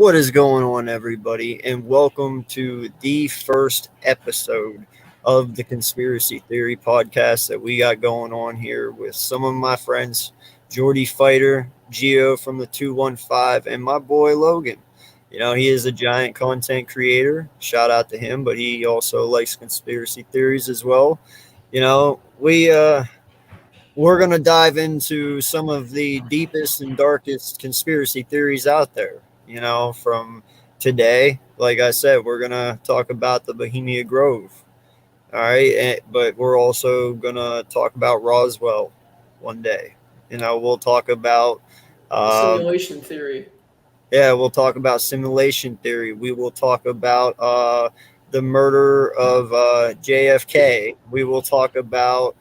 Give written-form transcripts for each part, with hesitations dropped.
What is going on, everybody, and welcome to the first episode of the Conspiracy Theory podcast that we got going on here with some of my friends, Jordy Fighter, Gio from the 215, and my boy Logan. He is a giant content creator. Shout out to him, but he also likes conspiracy theories as well. We're going to dive into some of the deepest and darkest conspiracy theories out there, from today. Like I said, we're going to talk about the Bohemia Grove. All right. But we're also going to talk about Roswell one day. We'll talk about simulation theory. yeah, we'll talk about simulation theory. We will talk about the murder of JFK. We will talk about,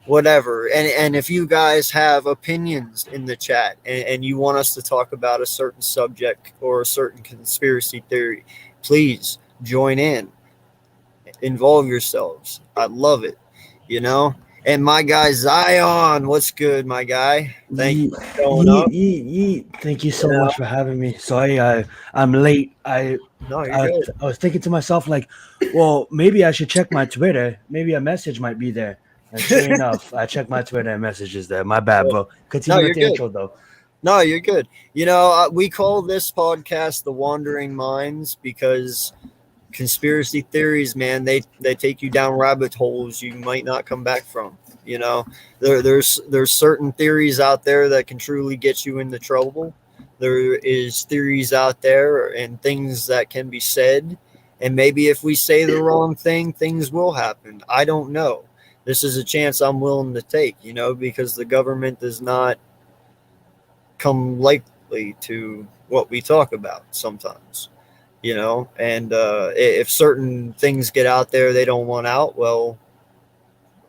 whatever. And if you guys have opinions in the chat and you want us to talk about a certain subject or a certain conspiracy theory, please join in. Involve yourselves. I love it, you know? And my guy Zion, what's good, my guy? Thank you for showing up. Thank you so much for having me. Sorry, I'm late. No, you're I good. I was thinking to myself like, well, maybe I should check my Twitter. Maybe a message might be there. And sure enough, I checked my Twitter and messages there. My bad, bro. Continue with the intro, though. No, you're good. We call this podcast The Wandering Minds because conspiracy theories, man, they take you down rabbit holes you might not come back from. There's certain theories out there that can truly get you into trouble. There is theories out there and things that can be said, and maybe if we say the wrong thing, things will happen. I don't know. This is a chance I'm willing to take, because the government does not come likely to what we talk about sometimes. And if certain things get out there they don't want out, well,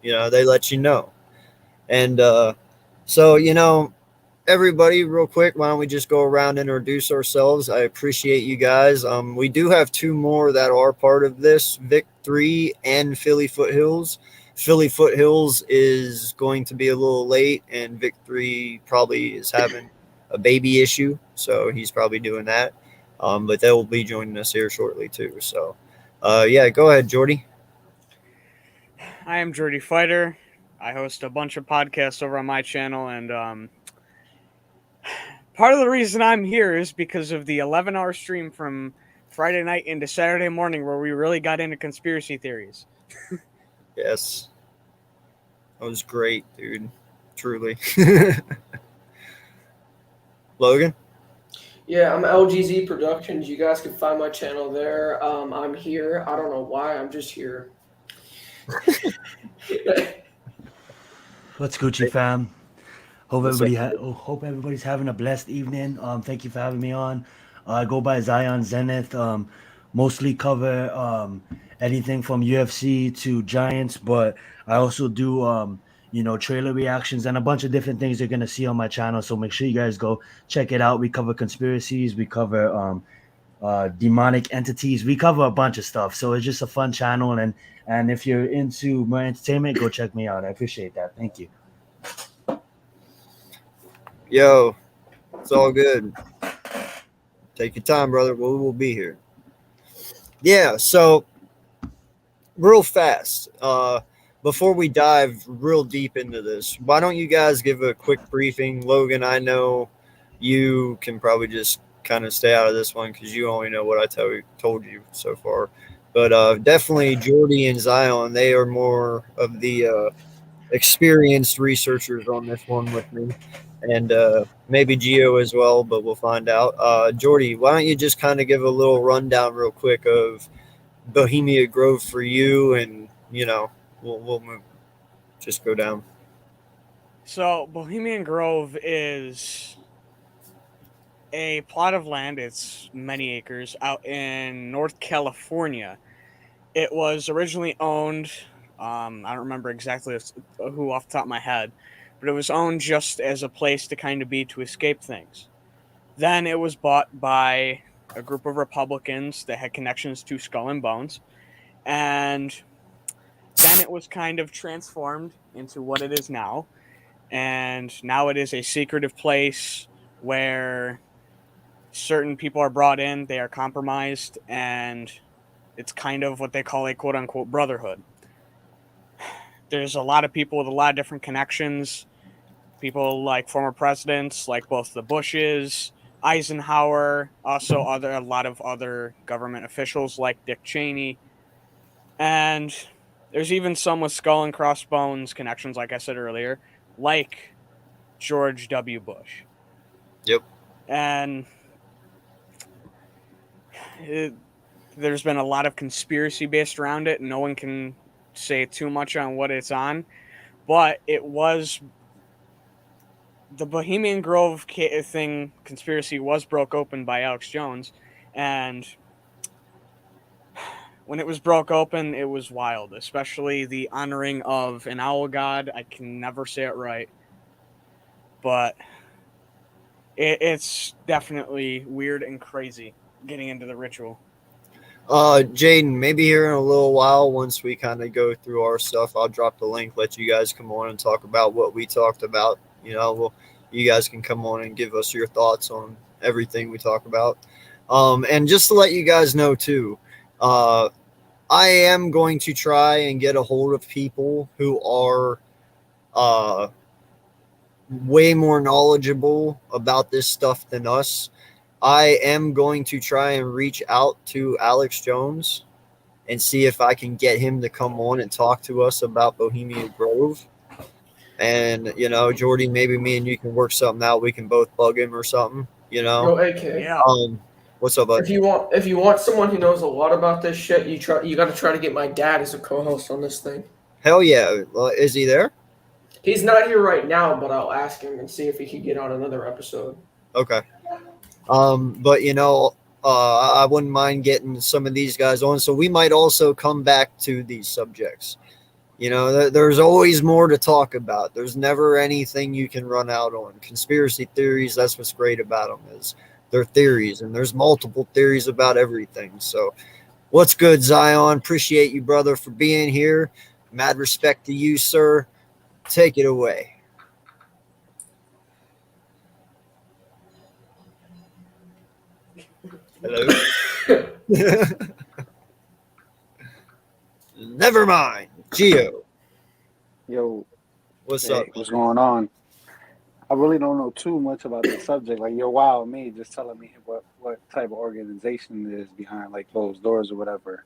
they let you know. And so everybody, real quick, why don't we just go around and introduce ourselves? I appreciate you guys. We do have two more that are part of this, Vic 3 and Philly Foothills. Philly Foothills is going to be a little late, and Vic 3 probably is having a baby issue, so he's probably doing that. But they will be joining us here shortly too. So, yeah, go ahead, Jordy. I am Jordy Fighter. I host a bunch of podcasts over on my channel, and part of the reason I'm here is because of the 11-hour stream from Friday night into Saturday morning where we really got into conspiracy theories. Yes. That was great, dude. Truly. Logan? Yeah, I'm LGZ Productions. You guys can find my channel there. I'm here. I don't know why. I'm just here. What's Gucci, fam? Hope everybody's having a blessed evening. Thank you for having me on. I go by Zion Zenith. Mostly cover anything from UFC to Giants, but I also do trailer reactions and a bunch of different things you're gonna see on my channel. So make sure you guys go check it out. We cover conspiracies, we cover demonic entities, we cover a bunch of stuff. So it's just a fun channel, and if you're into more entertainment, go check me out. I appreciate that. Thank you. Yo, it's all good. Take your time, brother. We will be here. Yeah, so real fast, before we dive real deep into this, why don't you guys give a quick briefing? Logan, I know you can probably just kind of stay out of this one because you only know what I told you so far. But definitely Jordy and Zion, they are more of the experienced researchers on this one with me. And maybe Gio as well, but we'll find out. Jordy, why don't you just kind of give a little rundown real quick of Bohemia Grove for you, and we'll move, just go down. So Bohemian Grove is a plot of land. It's many acres out in North California. It was originally owned. I don't remember exactly who off the top of my head, but it was owned just as a place to kind of be to escape things. Then it was bought by a group of Republicans that had connections to Skull and Bones, and then it was kind of transformed into what it is now. And now it is a secretive place where certain people are brought in, they are compromised, and it's kind of what they call a quote-unquote brotherhood. There's a lot of people with a lot of different connections, people like former presidents, like both the Bushes, Eisenhower, also a lot of other government officials like Dick Cheney, and there's even some with skull and crossbones connections, like I said earlier, like George W. Bush. Yep. And there's been a lot of conspiracy based around it. No one can say too much on what it's on, but it was the Bohemian Grove conspiracy was broke open by Alex Jones, and when it was broke open, it was wild, especially the honoring of an owl god. I can never say it right, but it's definitely weird and crazy getting into the ritual. Jaden, maybe here in a little while, once we kind of go through our stuff, I'll drop the link, let you guys come on and talk about what we talked about. You guys can come on and give us your thoughts on everything we talk about. And just to let you guys know too, I am going to try and get a hold of people who are way more knowledgeable about this stuff than us. I am going to try and reach out to Alex Jones and see if I can get him to come on and talk to us about Bohemia Grove. And, Jordy, maybe me and you can work something out. We can both bug him or something, Yo, AK. Yeah. What's up, bud? If you want someone who knows a lot about this shit, you got to try to get my dad as a co-host on this thing. Hell yeah. Is he there? He's not here right now, but I'll ask him and see if he could get on another episode. Okay. But I wouldn't mind getting some of these guys on. So we might also come back to these subjects. There's always more to talk about. There's never anything you can run out on. Conspiracy theories, that's what's great about them, is they're theories, and there's multiple theories about everything. So what's good, Zion? Appreciate you, brother, for being here. Mad respect to you, sir. Take it away. Hello. Never mind. Gio. Yo, What's hey, up? what's going on? I really don't know too much about the subject. Like, you're wild me just telling me what type of organization is behind like closed doors or whatever.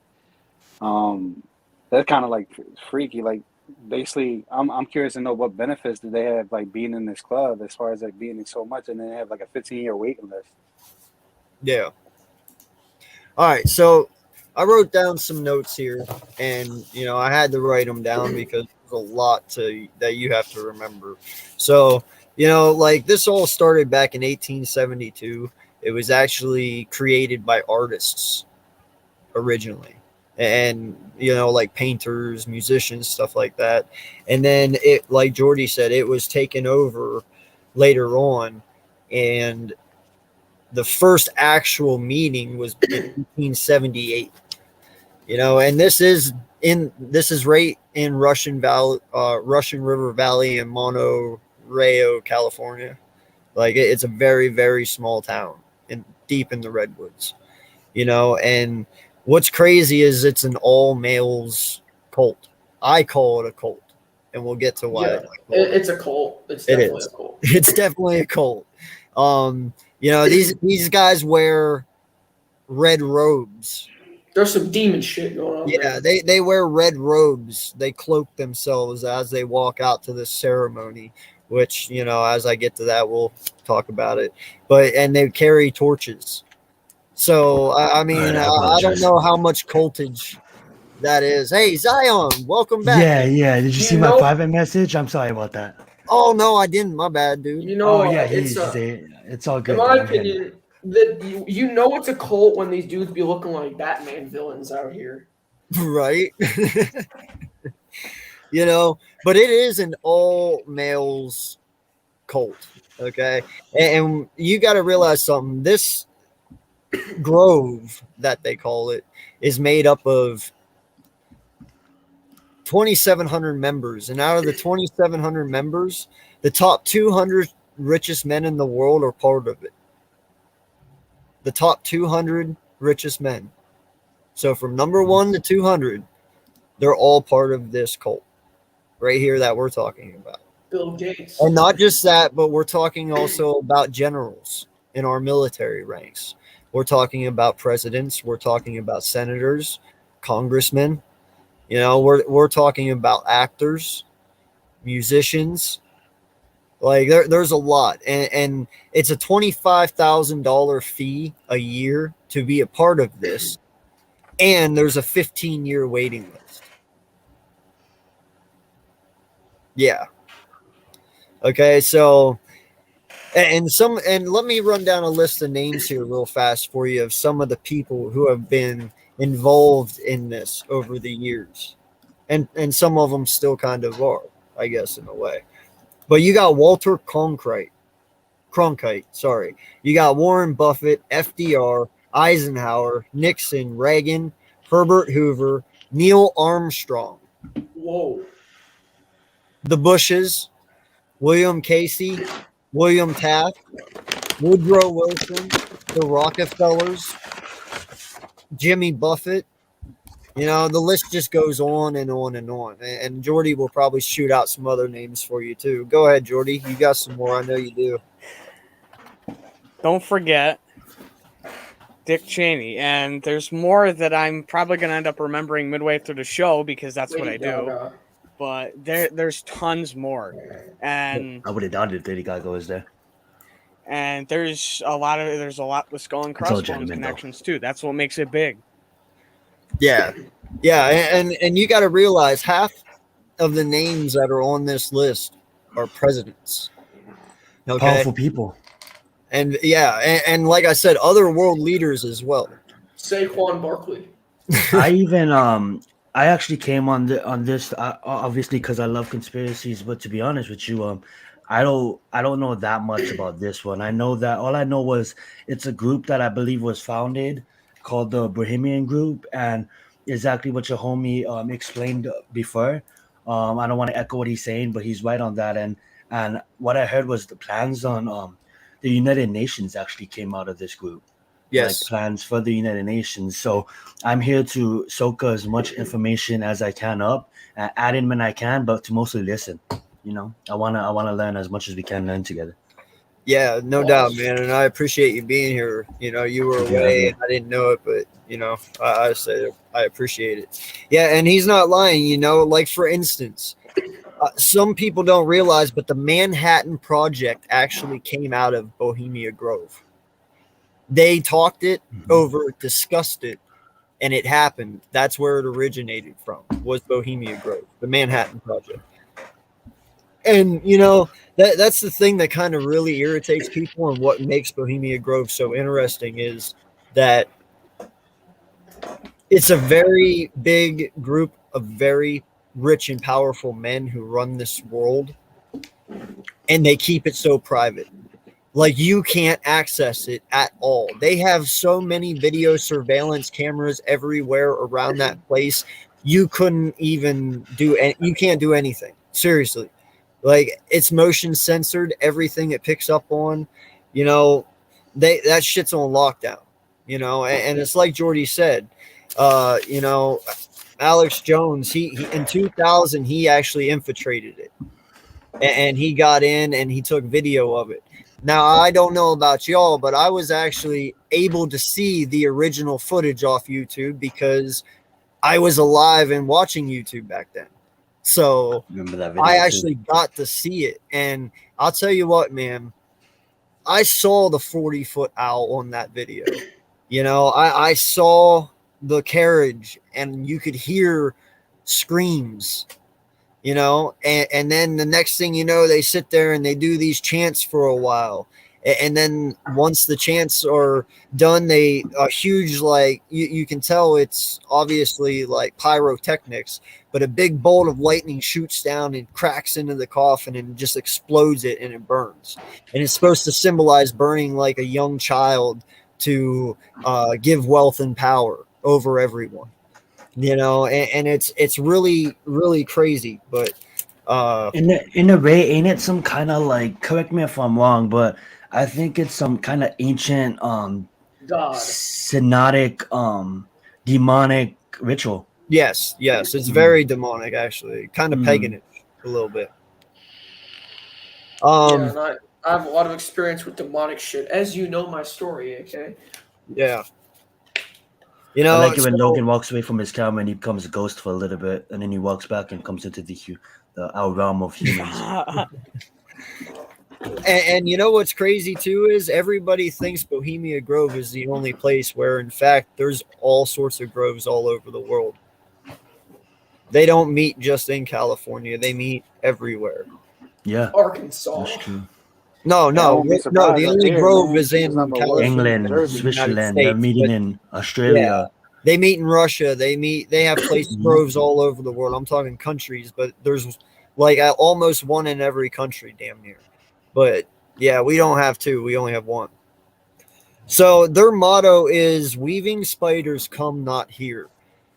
That's kind of like freaky. Like, basically, I'm curious to know what benefits do they have like being in this club as far as like being in so much, and then they have like a 15-year waiting list. Yeah. All right. So I wrote down some notes here, and I had to write them down because there's a lot that you have to remember. So like this all started back in 1872. It was actually created by artists originally, and like painters, musicians, stuff like that. And then it, like Jordy said, it was taken over later on, and the first actual meeting was in 1878. And this is right in Russian River Valley in Monterey, California. Like it's a very, very small town and deep in the redwoods. And what's crazy is it's an all males cult. I call it a cult, and we'll get to why. Yeah, it's a cult. It's definitely a cult. It's definitely a cult. These guys wear red robes. There's some demon shit going on. Yeah, they wear red robes. They cloak themselves as they walk out to this ceremony, which, as I get to that, we'll talk about it. And they carry torches. So, I mean, I don't know how much cultage that is. Hey, Zion, welcome back. Yeah. Did you see my private message? I'm sorry about that. Oh, no, I didn't. My bad, dude. It's all good. In my opinion, that it's a cult when these dudes be looking like Batman villains out here. Right. But it is an all males cult. Okay. And you got to realize something. This grove that they call it is made up of 2,700 members. And out of the 2,700 members, the top 200 richest men in the world are part of it. the top 200 richest men. So from number 1 to 200, they're all part of this cult right here that we're talking about. Bill Gates. And not just that, but we're talking also about generals in our military ranks. We're talking about presidents. We're talking about senators, congressmen. You know, we're talking about actors, musicians. Like there's a lot, and it's a $25,000 fee a year to be a part of this, and there's a 15-year waiting list. Yeah. Okay, so and let me run down a list of names here real fast for you of some of the people who have been involved in this over the years, and some of them still kind of are, I guess, in a way. But you got Walter Cronkite, sorry. You got Warren Buffett, FDR, Eisenhower, Nixon, Reagan, Herbert Hoover, Neil Armstrong, Whoa. the Bushes, William Casey, William Taft, Woodrow Wilson, the Rockefellers, Jimmy Buffett. You know, the list just goes on and on and on. And Jordy will probably shoot out some other names for you too. Go ahead, Jordy. You got some more. I know you do. Don't forget Dick Cheney. And there's more that I'm probably going to end up remembering midway through the show because that's what I do. But there's tons more. And I would have done it if Lady Gaga was there. And there's a lot with Skull and Crossbones connections too. That's what makes it big. Yeah. And you got to realize half of the names that are on this list are presidents. Okay? Powerful people. And yeah, and like I said, other world leaders as well. Saquon Barkley. I actually came on this obviously because I love conspiracies, but to be honest with you, I don't know that much about this one. I know that all I know was it's a group that I believe was founded called the Bohemian Group, and exactly what your homie explained before. I don't want to echo what he's saying, but he's right on that. And what I heard was the plans on the United Nations actually came out of this group. Yes. Like plans for the United Nations. So I'm here to soak as much information as I can up, add in when I can, but to mostly listen. You know, I wanna learn as much as we can learn together. Yeah, no doubt, man. And I appreciate you being here. You know, you were away and I didn't know it, but you know, I say I appreciate it. Yeah, and he's not lying, you know, like for instance, some people don't realize, but the Manhattan Project actually came out of Bohemia Grove. They talked it over, discussed it, and it happened. That's where it originated from, was Bohemia Grove, the Manhattan Project. And, you know, that's the thing that kind of really irritates people, and what makes Bohemia Grove so interesting is that it's a very big group of very rich and powerful men who run this world, and they keep it so private. Like, you can't access it at all. They have so many video surveillance cameras everywhere around that place. You couldn't even you can't do anything. Seriously. Like, it's motion censored, everything it picks up on, you know, that shit's on lockdown, you know, and it's like Jordy said, you know, Alex Jones, he in 2000, he actually infiltrated it, and he got in and he took video of it. Now, I don't know about y'all, but I was actually able to see the original footage off YouTube because I was alive and watching YouTube back then. So remember that video I actually got to see it. And I'll tell you what, man, I saw the 40-foot owl on that video. You know, I saw the carriage and you could hear screams. You know, and then the next thing you know, they sit there and they do these chants for a while. And then once the chants are done, a huge, like, you can tell it's obviously like pyrotechnics, but a big bolt of lightning shoots down and cracks into the coffin and just explodes it and it burns. And it's supposed to symbolize burning like a young child to give wealth and power over everyone. You know, and it's really, really crazy. But in a way, ain't it some kind of like, correct me if I'm wrong, but I think it's some kind of ancient God. synodic, demonic ritual. Yes, it's very demonic, actually, kind of paganish a little bit. Yeah, and I have a lot of experience with demonic shit, as you know my story, okay? Yeah. I like it when Logan walks away from his camera and he becomes a ghost for a little bit, and then he walks back and comes into our realm of humans. And you know what's crazy too is everybody thinks Bohemia Grove is the only place where, in fact, there's all sorts of groves all over the world. They don't meet just in California; they meet everywhere. Yeah, Arkansas. that's true. No. The only grove man. is in England, Jersey, Switzerland. They're meeting in Australia. They meet in Russia. They have place groves all over the world. I'm talking countries, but there's like almost one in every country, damn near. But yeah, we don't have two. We only have one. So their motto is "Weaving spiders come not here,"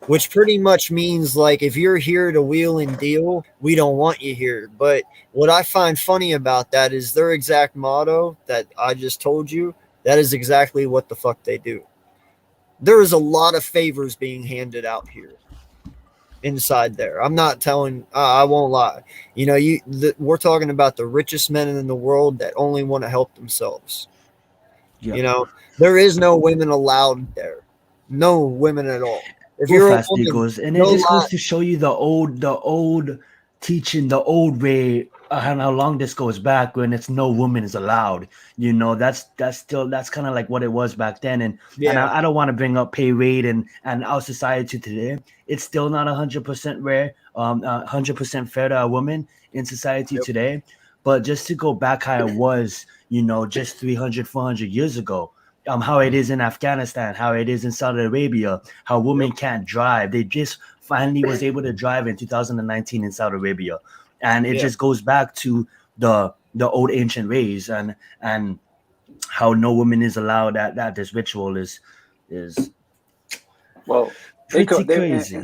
which pretty much means like if you're here to wheel and deal, we don't want you here. But what I find funny about that is their exact motto that I just told you. That is exactly what the fuck they do. There is a lot of favors being handed out here inside there. I'm not telling, I won't lie. You know, we're talking about the richest men in the world that only want to help themselves. Yep. You know, there is no women allowed there. No women at all. If you're fast it goes, and it just goes to show you the old teaching, the old way, and how long this goes back when it's no woman is allowed. You know, that's kind of like what it was back then. And I don't want to bring up pay rate and our society today. It's still not 100% rare, 100% fair to a woman in society today. But just to go back how it was, you know, just 300, 400 years ago. How it is in Afghanistan, how it is in Saudi Arabia, how women can't drive. They just finally was able to drive in 2019 in Saudi Arabia. And it just goes back to the old ancient ways and how no woman is allowed that this ritual is well pretty crazy.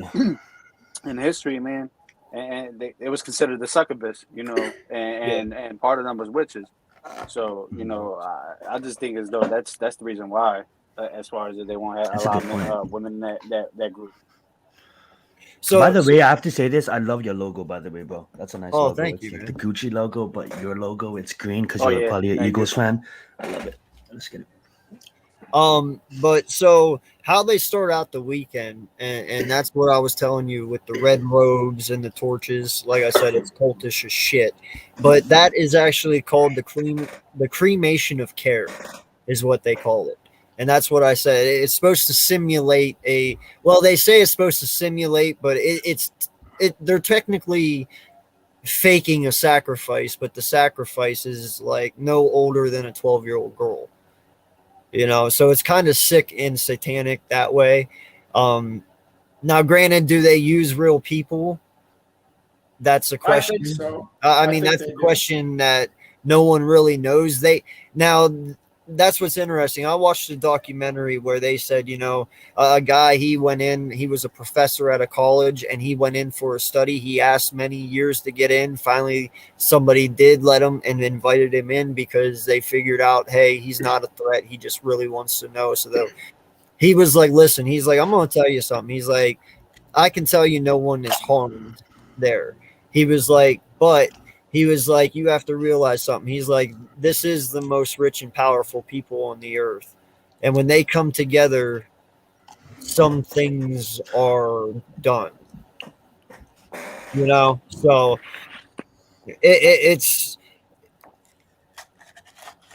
In history, man, and it was considered the succubus, you know, and part of them was witches. So, you know, I just think as though that's the reason why, as far as they won't allow women in that group. So, by the way, I have to say this. I love your logo, by the way, bro. That's a nice logo. Thank it's you, like man. the Gucci logo, but your logo, it's green because you're probably an Eagles fan. I love it. Let's get it. But so how they start out the weekend, and that's what I was telling you with the red robes and the torches. Like I said, it's cultish as shit. But that is actually called the Cremation of Care, is what they call it. And that's what I said. It's supposed to simulate they say it's supposed to simulate, but they're technically faking a sacrifice, but the sacrifice is like no older than a 12-year-old girl. You know, so it's kind of sick and satanic that way. Now, granted, do they use real people? That's a question. I think so. I mean, that's a question that no one really knows. That's what's interesting. I watched a documentary where they said, you know, a guy, he was a professor at a college and he went in for a study. He asked many years to get in. Finally, somebody did let him and invited him in because they figured out, hey, he's not a threat. He just really wants to know. So he was like, listen, he's like, I'm going to tell you something. He's like, I can tell you no one is harmed there. He was like, but he was like, you have to realize something. He's like, this is the most rich and powerful people on the earth. And when they come together, some things are done. You know? So it's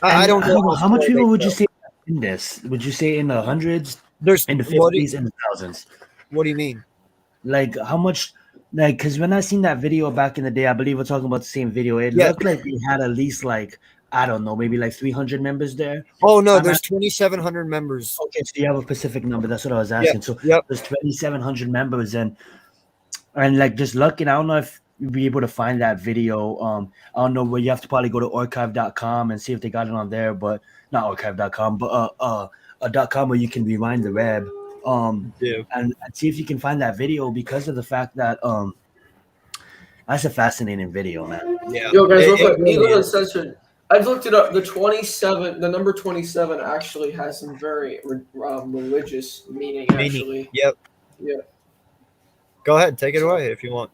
I don't know. How much people would you say in this? Would you say in the hundreds? There's in the 50s and the thousands? What do you mean? Like how much? Like, because when I seen that video back in the day, I believe we're talking about the same video. It looked like we had at least like, I don't know, maybe like 300 members there. Oh no, there's 2,700 members. Okay, so you have a specific number. That's what I was asking. So there's 2,700 members, and like just looking. I don't know if you'll be able to find that video. I don't know where you have to probably go to archive.com and see if they got it on there, but not archive.com, but a .com where you can rewind the web. And see if you can find that video because of the fact that that's a fascinating video, man. Yeah. Yo, guys, real quick, Eagle Uncensored I've looked it up. The number 27 actually has some very religious meaning. Actually, Yep. yeah. Go ahead, take it away if you want.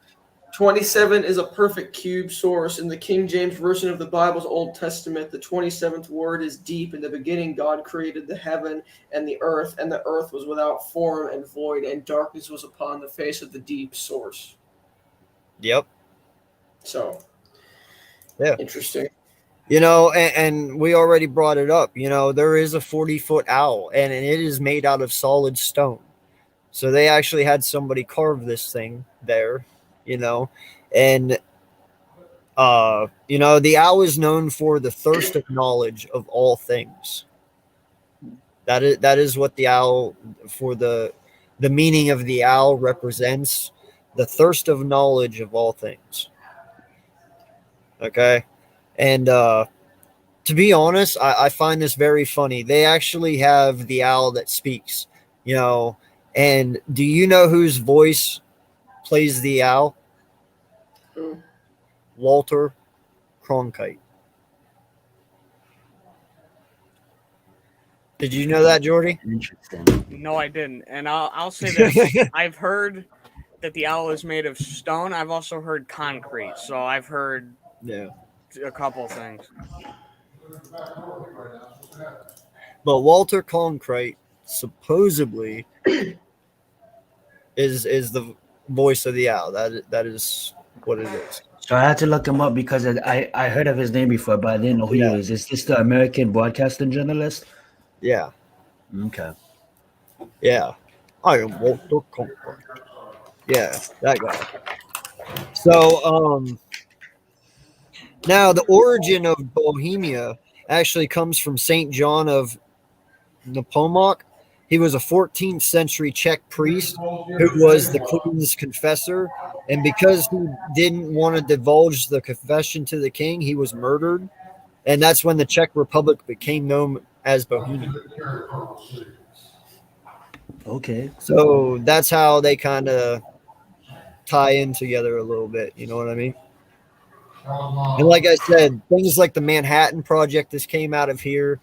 27 is a perfect cube source. In the King James Version of the Bible's Old Testament, the 27th word is deep. In the beginning, God created the heaven and the earth was without form and void, and darkness was upon the face of the deep source. Yep. So, yeah, interesting. And we already brought it up. There is a 40-foot owl, and it is made out of solid stone. So they actually had somebody carve this thing there, and the owl is known for the thirst of knowledge of all things. That is what the owl, for the meaning of the owl, represents: the thirst of knowledge of all things. Okay, and to be honest, I find this very funny. They actually have the owl that speaks, and do you know whose voice plays the owl? Who? Walter Cronkite. Did you know that, Jordy? Interesting. No, I didn't. And I'll say this: I've heard that the owl is made of stone. I've also heard concrete. So I've heard a couple things. But Walter Cronkite supposedly is the voice of the owl. That is what it is. So I had to look him up because I heard of his name before, but I didn't know who he is. Is this the American broadcasting journalist? Yeah. Okay. Yeah. I am Walter Cronkite. Yeah, that guy. So, now the origin of Bohemia actually comes from Saint John of Nepomuk. He was a 14th century Czech priest who was the queen's confessor, and because he didn't want to divulge the confession to the king, he was murdered, and that's when the Czech Republic became known as Bohemia. Okay. So that's how they kind of tie in together a little bit. You know what I mean? And like I said, things like the Manhattan Project, this came out of here.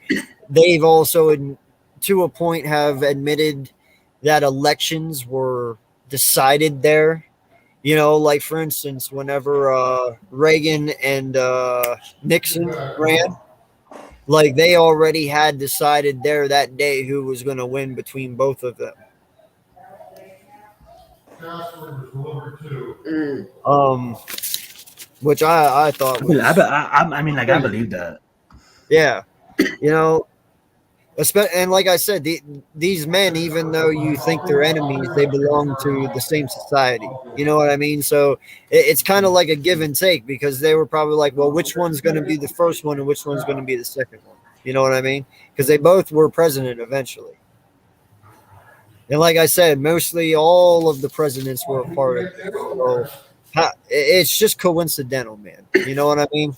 They've also, to a point, have admitted that elections were decided there. Like for instance, whenever Reagan and Nixon ran, like they already had decided there that day who was going to win between both of them. Which I thought was. I believe that. Yeah, and like I said, these men, even though you think they're enemies, they belong to the same society. You know what I mean? So it's kind of like a give and take, because they were probably like, well, which one's going to be the first one and which one's going to be the second one? You know what I mean? Because they both were president eventually. And like I said, mostly all of the presidents were a part of it. So it's just coincidental, man. You know what I mean?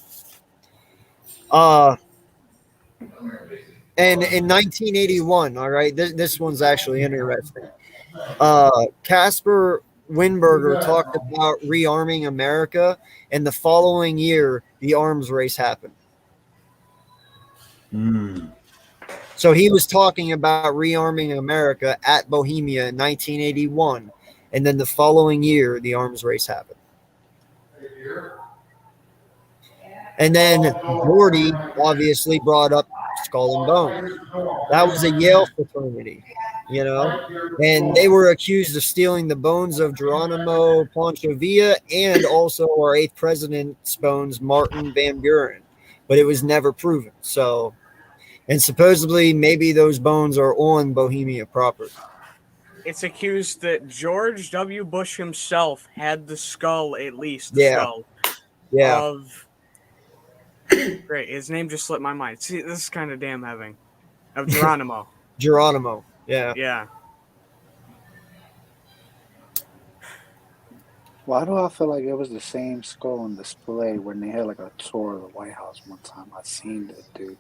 And in 1981, all right, this one's actually interesting. Caspar Weinberger talked about rearming America, and the following year, the arms race happened. So he was talking about rearming America at Bohemia in 1981, and then the following year, the arms race happened. And then Gordy obviously brought up Skull and Bones. That was a Yale fraternity, and they were accused of stealing the bones of Geronimo Pancho Villa and also our 8th president's bones, Martin Van Buren, but it was never proven. So, and supposedly maybe those bones are on Bohemia property. It's accused that George W. Bush himself had the skull, at least the skull of. Great, his name just slipped my mind. See, this is kind of damn heavy. Of Geronimo. Geronimo, yeah. Yeah. Why do I feel like it was the same skull on display when they had like a tour of the White House one time? I seen it, dude.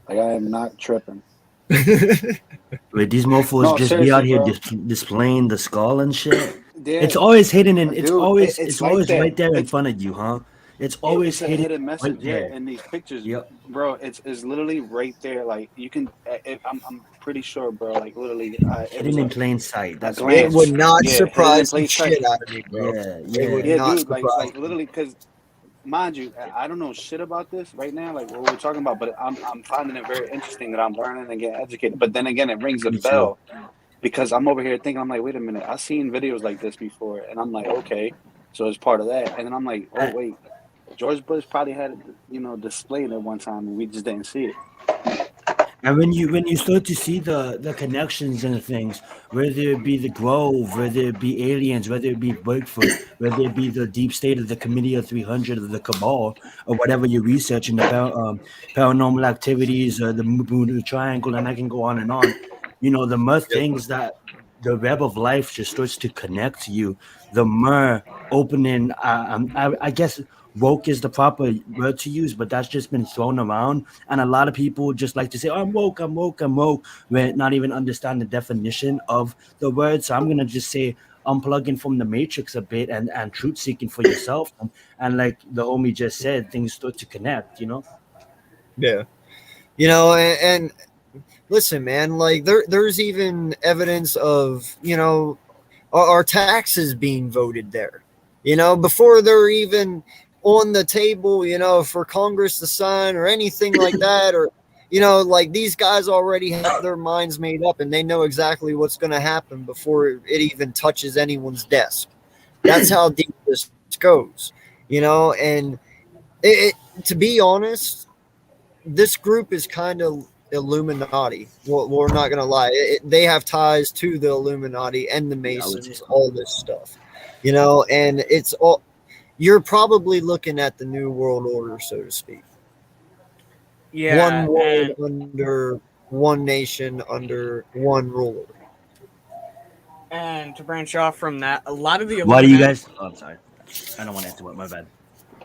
Like, I am not tripping. Wait, these mofos just be out here displaying the skull and shit. Yeah. It's always hidden in. It's Dude, always it's always there. right there in front of you, huh? It's always It's a hidden right message, yeah. there. In these pictures, Yep. bro, it's literally right there. Like you can, I'm pretty sure, bro. Like literally, it was Hidden in plain sight. a That's what It gets would glance. me. not Yeah, hidden in surprise the plain sight. shit out of me, bro. Yeah, It would yeah. Yeah, not dude. surprise Like me. literally, because mind you, I don't know shit about this right now, like what we're talking about, but I'm finding it very interesting that I'm learning and getting educated. But then again, it rings a Me too. bell because I'm over here thinking, I'm like, wait a minute, I've seen videos like this before, and I'm like, okay, so it's part of that. And then I'm like, oh Uh, wait, George Bush probably had it, displayed at one time, and we just didn't see it. And when you start to see the connections and the things, whether it be the Grove, whether it be aliens, whether it be Bigfoot, whether it be the deep state of the Committee of 300 or the Cabal, or whatever you research in the paranormal activities, the Bermuda Triangle, and I can go on and on. The more Yep. things that the web of life just starts to connect to you, the more opening. I guess woke is the proper word to use, but that's just been thrown around. And a lot of people just like to say, I'm woke, I'm woke, I'm woke, when not even understand the definition of the word. So I'm going to just say, unplugging from the matrix a bit and truth seeking for yourself. And like the homie just said, things start to connect. Yeah. And listen, man, like there's even evidence of, our taxes being voted there, before they're even on the table, for Congress to sign or anything like that. Or, like these guys already have their minds made up and they know exactly what's going to happen before it even touches anyone's desk. That's how deep this goes, and to be honest, this group is kind of Illuminati. We're not gonna lie; they have ties to the Illuminati and the Yeah, I would say Masons, so. all this stuff, And it's all you're probably looking at the New World Order, so to speak. Yeah, One world and under one nation under one ruler. to branch off from that, a lot of the Why do you Illuminati guys? Oh, I'm sorry. I don't want to interrupt. My bad.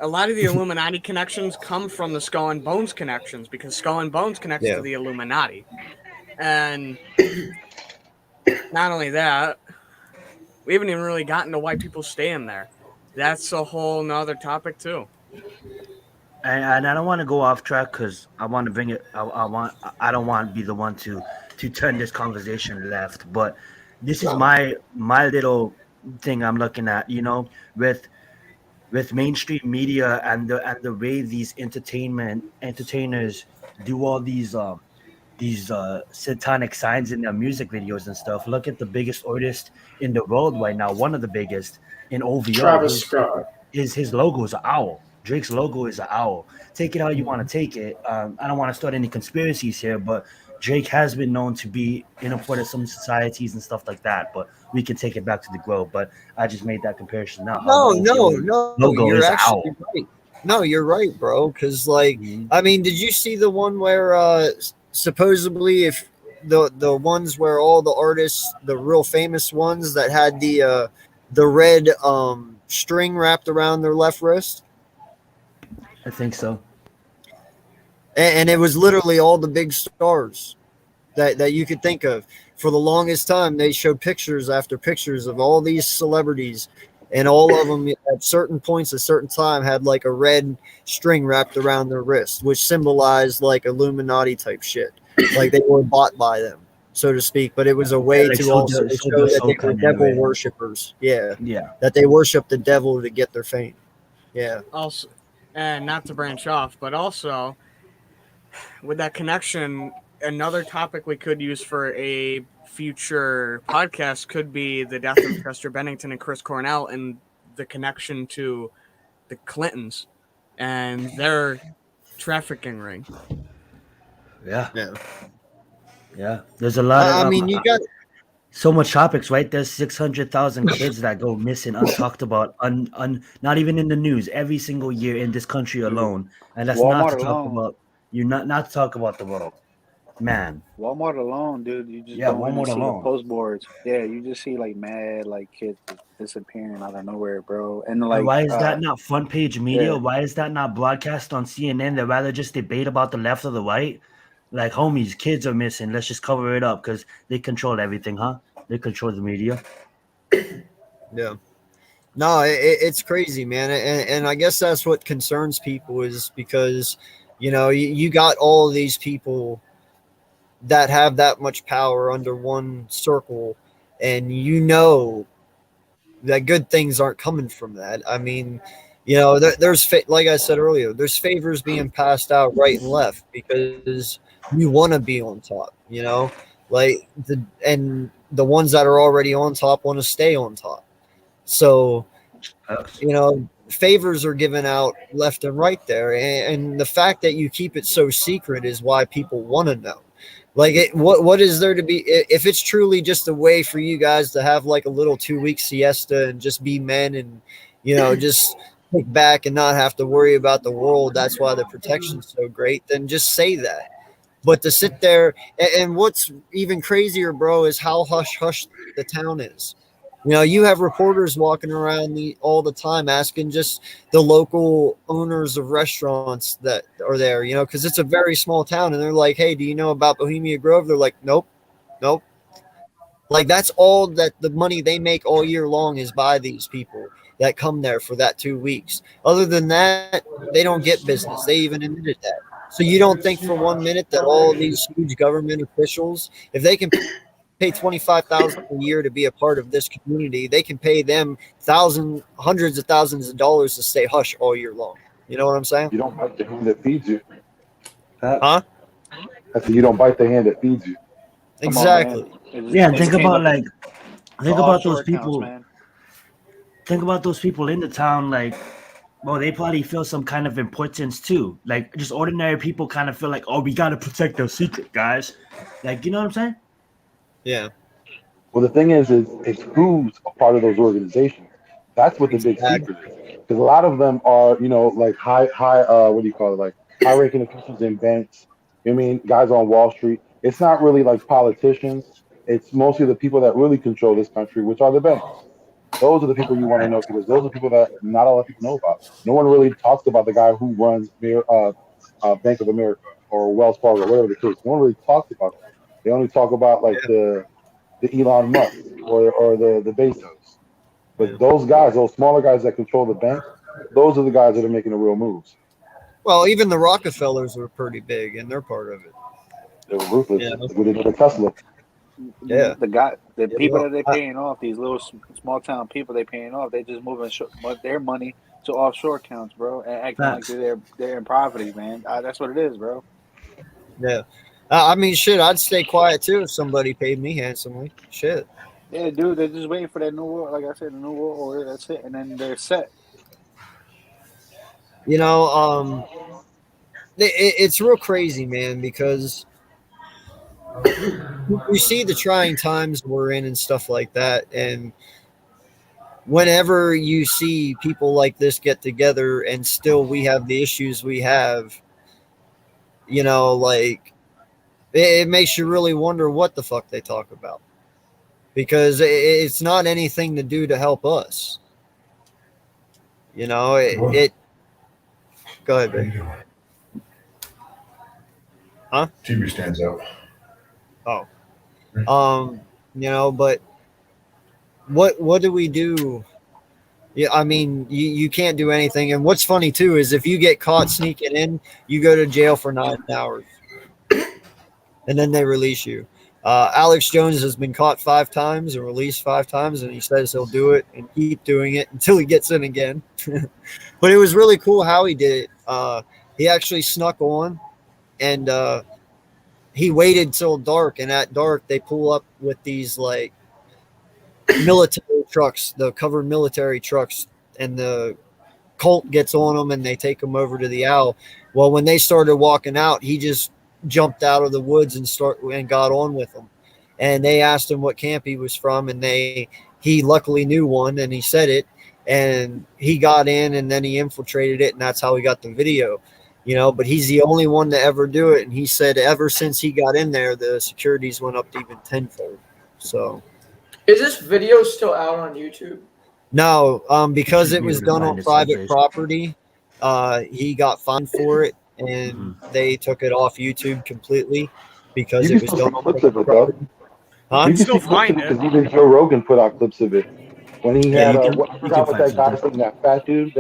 a lot of the Illuminati connections come from the Skull and Bones connections because Skull and Bones connects Yeah. to the Illuminati. And not only that, we haven't even really gotten to why people stay in there. That's a whole nother topic too. And I don't want to go off track because I want to bring it. I don't want to be the one to turn this conversation left. But this is No. my little thing I'm looking at. With mainstream media and the way these entertainers do all these satanic signs in their music videos and stuff. Look at the biggest artist in the world right now. One of the biggest in OVO. Travis Scott. His logo is an owl. Drake's logo is an owl. Take it how you want to take it. I don't want to start any conspiracies here, but Drake has been known to be in a part of some societies and stuff like that. But we can take it back to the Grove. But I just made that comparison now. How the No. logo You're is an actually owl. right. No, you're right, bro. Because, like, Mhm. I mean, did you see the one where supposedly if the ones where all the artists, the real famous ones that had the red string wrapped around their left wrist, I think so. and it was literally all the big stars that you could think of. For the longest time, they showed pictures after pictures of all these celebrities, and all of them at certain points, at certain time, had like a red string wrapped around their wrist, which symbolized like Illuminati type shit, like they were bought by them, so to speak. But it was a way Like to also so show the that they were Sultan in a devil way. worshippers. Yeah, Yeah. that they worship the devil to get their fame. Yeah, Also, and not to branch off, but also with that connection, another topic we could use for a future podcast could be the death of Chester Bennington and Chris Cornell and the connection to the Clintons and their trafficking ring. Yeah. yeah. Yeah. There's a lot of I mean, you got so much topics, right? There's 600,000 kids that go missing, untalked about, not even in the news every single year in this country Dude, alone. And that's not Walmart to talk alone. about not to talk about the world, man. Walmart alone, dude. You just Yeah, go in and Walmart see the alone. post boards. Yeah, you just see like mad like kids just disappearing out of nowhere, bro. And And like, why is that not front page media? yeah, Why is that not broadcast on CNN? They'd rather just debate about the left or the right. Like, homies, kids are missing. Let's just cover it up because they control everything, huh? They control the media. yeah. No, it's crazy, man, and I guess that's what concerns people is because, you got all of these people that have that much power under one circle, and that good things aren't coming from that. I mean, there's like I said earlier, there's favors being passed out right and left because you want to be on top. Like the ones that are already on top want to stay on top. So favors are given out left and right there, and the fact that you keep it so secret is why people want to know. Like, what is there to be if it's truly just a way for you guys to have like a little 2 week siesta and just be men and just kick back and not have to worry about the world? That's why the protection's so great. Then just say that. But to sit there and what's even crazier, bro, is how hush hush the town is. You have reporters walking around all the time asking just the local owners of restaurants that are there, because it's a very small town. And they're like, hey, do you know about Bohemia Grove? They're like, nope, nope. Like, that's all that the money they make all year long is by these people that come there for that 2 weeks. Other than that, they don't get business. They even admitted that. So you don't think for 1 minute that all of these huge government officials, if they can pay $25,000 a year to be a part of this community, they can pay them hundreds of thousands of dollars to stay hush all year long. You know what I'm saying? You don't bite the hand that feeds you. Huh? I said you don't bite the hand that feeds you. Exactly. Yeah, think about those offshore accounts, people. man. Think about those people in the town. Like, well, they probably feel some kind of importance too. Like, just ordinary people kind of feel like, oh, we gotta protect our secret, guys. Like, you know what I'm saying? Yeah. Well, the thing is it's who's a part of those organizations. That's what the big Exactly. secret is. Because a lot of them are, like high, what do you call it? Like high-ranking officials in banks. I mean, guys on Wall Street. It's not really like politicians. It's mostly the people that really control this country, which are the banks. Those are the people you want to know because those are the people that not a lot of people know about. No one really talks about the guy who runs Bank of America or Wells Fargo, whatever the case. No one really talks about that. They only talk about like the Elon Musk or the Bezos. But those guys, those smaller guys that control the banks, those are the guys that are making the real moves. Well, even the Rockefellers were pretty big, and they're part of it. They were ruthless. Yeah. We did the Tesla. Yeah. The people that they're paying off, these little small town people they paying off, they just moving their money to offshore accounts, bro, and acting like they're in poverty, man. That's what it is, bro. Yeah. I mean, shit, I'd stay quiet too if somebody paid me handsomely. Shit. Yeah, dude, they're just waiting for that new world. Like I said, the new world order. That's it, and then they're set. It's real crazy, man, because you see the trying times we're in and stuff like that, and whenever you see people like this get together and still we have the issues we have, like it makes you really wonder what the fuck they talk about, because it's not anything to do to help us. Go ahead, baby. Huh? TV stands out. Oh. But what do we do? Yeah, I mean, you can't do anything. And what's funny too is if you get caught sneaking in, you go to jail for 9 hours, and then they release you. Alex Jones has been caught 5 times and released 5 times, and he says he'll do it and keep doing it until he gets in again. But it was really cool how he did it. He actually snuck on, and he waited till dark, and at dark they pull up with these like military trucks, the covered military trucks, and the cult gets on them and they take them over to the owl. Well, when they started walking out, he just jumped out of the woods and got on with them. And they asked him what camp he was from, and he luckily knew one, and he said it, and he got in, and then he infiltrated it, and that's how he got the video. But he's the only one to ever do it, and he said ever since he got in there, the securities went up to even tenfold. So, is this video still out on YouTube? No, because it was done on private property. He got fined for it, and they took it off YouTube completely because it was done on private property. Huh? You can Still see clips find of it it. because even Joe Rogan put out clips of it. when he Yeah, had you I can forgot what find that guy's something. name, that fat dude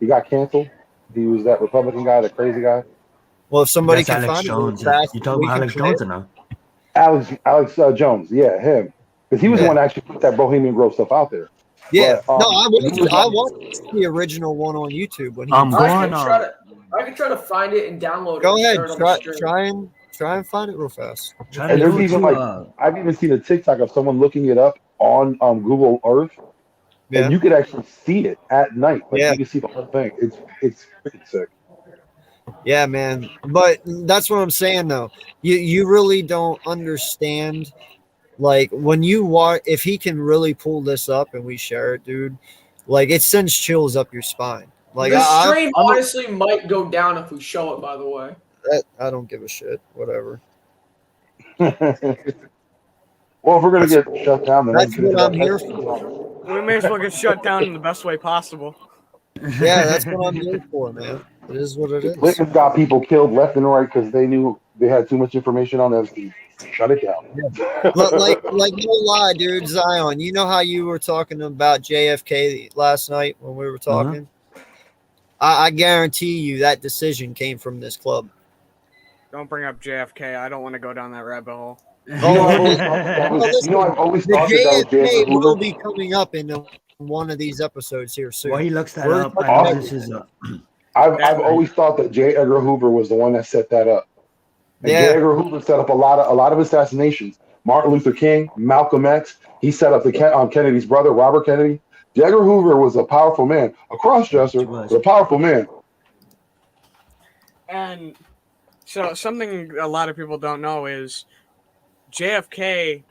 he got canceled. He was that Republican guy, the crazy guy. Well, if somebody That's can Alex find it real Jones. fast, You talking we about can Alex play Jones it. or no? Alex Jones, yeah, him, because he was the Yeah. one that actually put that Bohemian Grove stuff out there. Yeah. But No, he was I like, watched the original one on YouTube when he was. Go I on. can try to I can try to find it and download it Go and ahead. share it on the stream. Try and find it real fast. Try to and there's go even to like I've even seen a TikTok of someone looking it up on Google Earth, Yeah. and you could actually see it at night. Like Yeah. you can see the whole thing. It's freaking sick. Yeah, man. But that's what I'm saying though. You really don't understand. Like when you watch, if he can really pull this up and we share it, dude, like it sends chills up your spine. Like The stream I'm honestly might go down if we show it, by the way. I don't give a shit. Whatever. Well, if we're gonna get shut down, then let's That's get into what I'm that here next for. We may as well get shut down in the best way possible. Yeah, that's what I'm here for, man. It is what it is. Clinton's got people killed left and right because they knew they had too much information on Epstein. Shut it down. Like no lie, dude. Zion, you know how you were talking about JFK last night when we were talking? I guarantee you that decision came from this club. Don't bring up JFK. I don't want to go down that rabbit hole. I've always The thought that was J. Edgar JFK will Hoover. be coming up in one of these episodes here soon. While he looks that We're up, I talking know this is I've always thought that J. Edgar Hoover was the one that set that up. And Yeah. J. Edgar Hoover set up a lot of assassinations. Martin Luther King, Malcolm X. He set up Kennedy's brother, Robert Kennedy. J. Edgar Hoover was a powerful man, a cross-dresser, but a powerful man. And so something a lot of people don't know is JFK,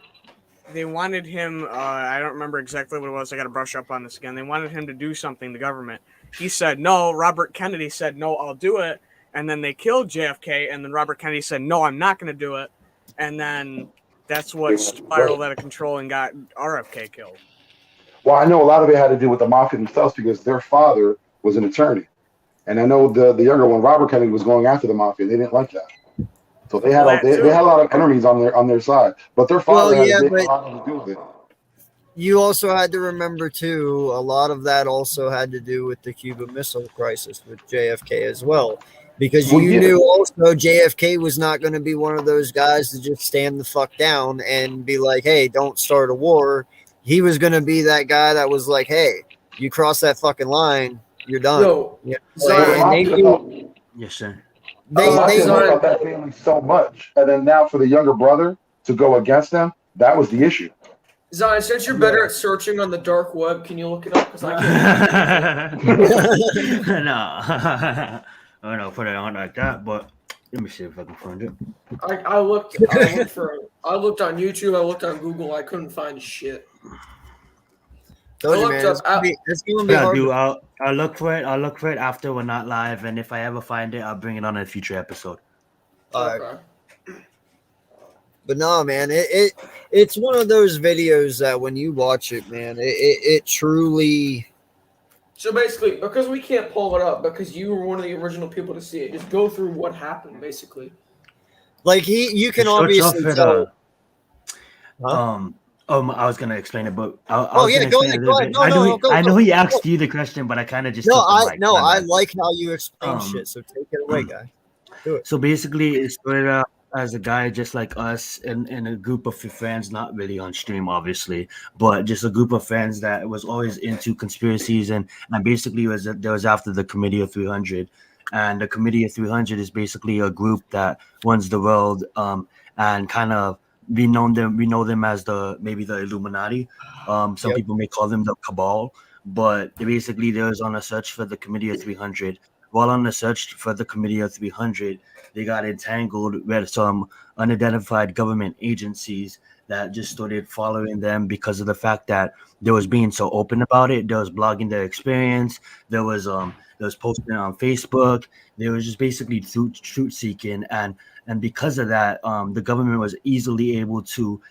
they wanted him, I don't remember exactly what it was. I got to brush up on this again. They wanted him to do something, the government. He said no. Robert Kennedy said, no, I'll do it. And then they killed JFK. And then Robert Kennedy said, no, I'm not going to do it. And then that's what spiraled out of control and got RFK killed. Well, I know a lot of it had to do with the mafia themselves because their father was an attorney. And I know the younger one, Robert Kennedy, was going after the mafia. They didn't like that. So they had they had a lot of enemies on their side. But their father had a lot to do with it. You also had to remember too, a lot of that also had to do with the Cuban Missile Crisis with JFK as well. Because you knew also JFK was not going to be one of those guys to just stand the fuck down and be like, hey, don't start a war. He was going to be that guy that was like, hey, you cross that fucking line, you're done. Yo, yeah. Yes, sir. They love that family so much. And then now for the younger brother to go against them, that was the issue. Zion, since you're better at searching on the dark web, can you look it up? Because I can't. No. I don't know, put it on like that, but let me see if I can find it. I looked on YouTube, I looked on Google, I couldn't find shit. Told you, man, it's gonna be hard. I'll look for it. I'll look for it after we're not live, and if I ever find it, I'll bring it on a future episode. Okay. But no, man, it's one of those videos that when you watch it, man, it truly. So basically, because we can't pull it up, because you were one of the original people to see it, just go through what happened, basically. Like you can obviously tell. I was gonna explain it, but go ahead. I know he asked you the question, but I kind of just I like how you explain shit. So take it away, guy. Do it. So basically, it started out as a guy just like us and a group of friends, not really on stream, obviously, but just a group of friends that was always into conspiracies and basically there was after the Committee of 300, and the Committee of 300 is basically a group that runs the world, and kind of. We know them as maybe the Illuminati. Some people may call them the Cabal, but basically they was on a search for the Committee of 300. While on the search for the Committee of 300, they got entangled with some unidentified government agencies that just started following them because of the fact that they was being so open about it. They was blogging their experience. There was posting on Facebook. They was just basically truth seeking, and because of that, the government was easily able to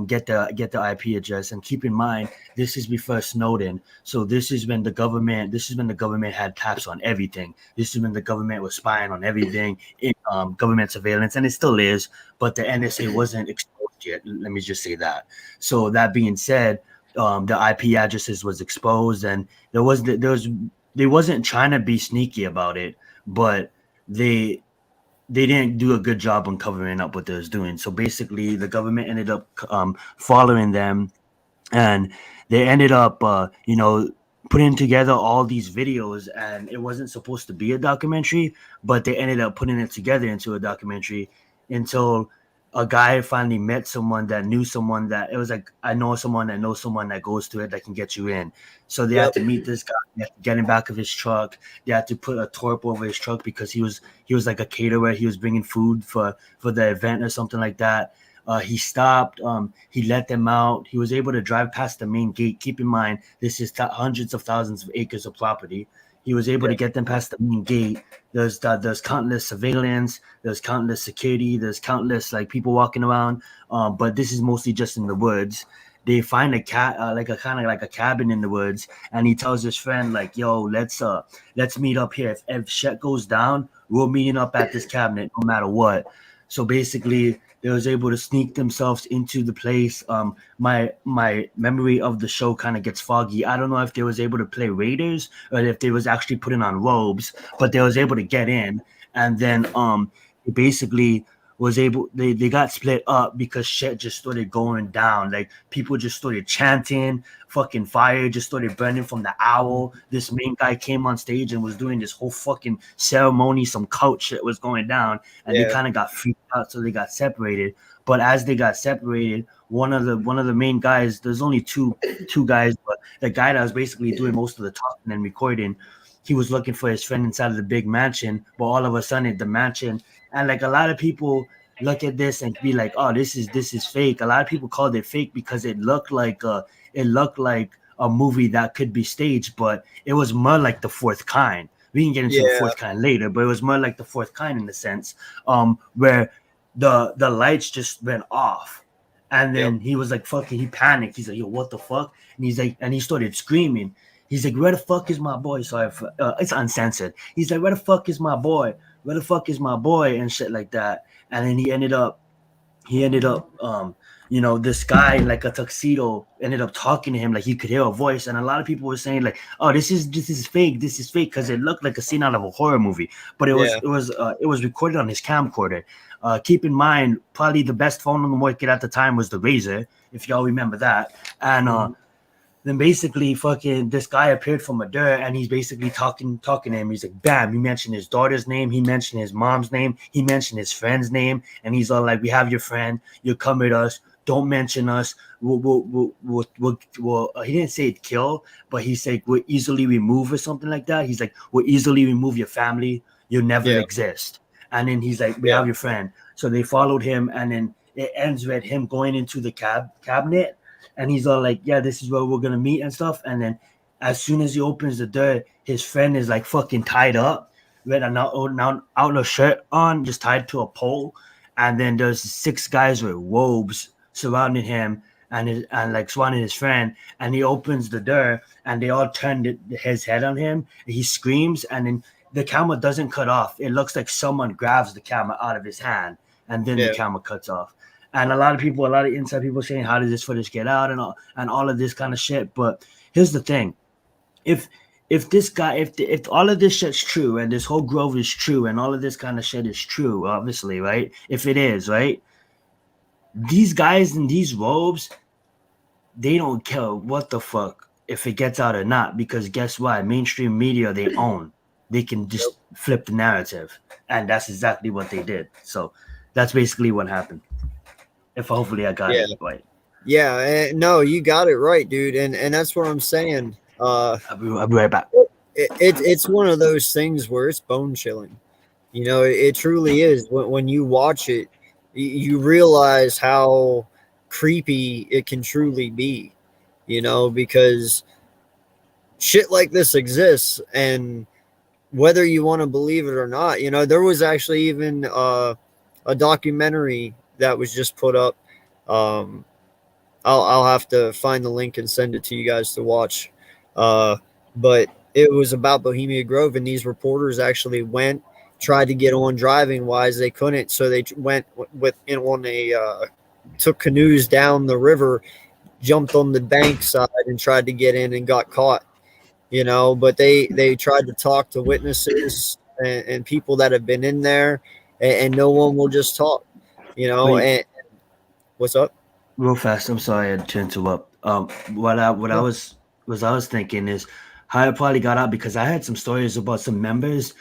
get the IP address. And keep in mind, this is before Snowden. So this is when the government had taps on everything. This is when the government was spying on everything, in government surveillance, and it still is. But the NSA wasn't exposed yet. Let me just say that. So that being said, the IP addresses was exposed, and they wasn't trying to be sneaky about it, but they didn't do a good job on covering up what they was doing. So basically, the government ended up following them, and they ended up, putting together all these videos. And it wasn't supposed to be a documentary, but they ended up putting it together into a documentary until a guy finally met someone that knew someone that it was like, I know someone that knows someone that goes to it that can get you in. So they had to meet this guy, they had to get in back of his truck. They had to put a tarp over his truck because he was like a caterer. He was bringing food for the event or something like that. He stopped. He let them out. He was able to drive past the main gate. Keep in mind, this is hundreds of thousands of acres of property. He was able to get them past the main gate. There's countless surveillance. There's countless security. There's countless like people walking around. But this is mostly just in the woods. They find a like a kind of like a cabin in the woods, and he tells his friend like, "Yo, let's meet up here. If shit goes down, we're meeting up at this cabinet no matter what." So basically, they was able to sneak themselves into the place. My memory of the show kind of gets foggy. I don't know if they was able to play Raiders or if they was actually putting on robes, but they was able to get in. And then it basically was able, they got split up because shit just started going down. Like people just started chanting, fucking fire just started burning from the owl. This main guy came on stage and was doing this whole fucking ceremony. Some cult shit was going down, and they kind of got freaked out, so they got separated. But as they got separated, one of the main guys, there's only two guys, but the guy that was basically doing most of the talking and recording, he was looking for his friend inside of the big mansion. But all of a sudden, the mansion, and like a lot of people look at this and be like, "Oh, this is fake." A lot of people called it fake because it looked like a movie that could be staged, but it was more like The Fourth Kind. We can get into The Fourth Kind later, but it was more like The Fourth Kind in the sense where the lights just went off, and then he was like, "Fucking," he panicked. He's like, "Yo, what the fuck?" And he's like, and he started screaming. He's like, "Where the fuck is my boy?" So it's uncensored. He's like, "Where the fuck is my boy? Where the fuck is my boy?" And shit like that. And then he ended up, this guy in like a tuxedo ended up talking to him, like he could hear a voice. And a lot of people were saying like, "Oh, this is fake, because it looked like a scene out of a horror movie." But it was recorded on his camcorder. Keep in mind, probably the best phone on the market at the time was the Razor, if y'all remember that. And then basically fucking this guy appeared from a dirt, and he's basically talking to him. He's like, bam, he mentioned his daughter's name, he mentioned his mom's name, he mentioned his friend's name, and he's all like, "We have your friend, you come with us, don't mention us, we'll he didn't say kill, but he said we'll easily remove or something like that. He's like, "We'll easily remove your family, you'll never exist." And then he's like, "We have your friend." So they followed him, and then it ends with him going into the cabinet. And he's all like, "Yeah, this is where we're gonna meet and stuff." And then, as soon as he opens the door, his friend is like fucking tied up, with an outdoor shirt on, just tied to a pole. And then there's 6 guys with robes surrounding him and like surrounding his friend. And he opens the door, and they all turn his head on him. He screams, and then the camera doesn't cut off. It looks like someone grabs the camera out of his hand, and then the camera cuts off. And a lot of inside people saying, "How did this footage get out?" and all of this kind of shit. But here's the thing: if this guy, if all of this shit's true, and this whole Grove is true, and all of this kind of shit is true, obviously, right? If it is, right, these guys in these robes, they don't care what the fuck if it gets out or not, because guess what? Mainstream media, they own. They can just flip the narrative, and that's exactly what they did. So that's basically what happened. If hopefully I got it right. Yeah, no, you got it right, dude. And that's what I'm saying. I'll be right back. It's one of those things where it's bone chilling. It truly is. When you watch it, you realize how creepy it can truly be. Because shit like this exists, and whether you want to believe it or not, there was actually even a documentary that was just put up. I'll have to find the link and send it to you guys to watch. But it was about Bohemia Grove, and these reporters actually tried to get on driving wise. They couldn't, so they went took canoes down the river, jumped on the bank side and tried to get in and got caught. But they tried to talk to witnesses and people that have been in there, and no one will just talk. Wait, And what's up? real fast. I'm sorry to interrupt. What I No. was thinking is how I probably got out because I had some stories about some members.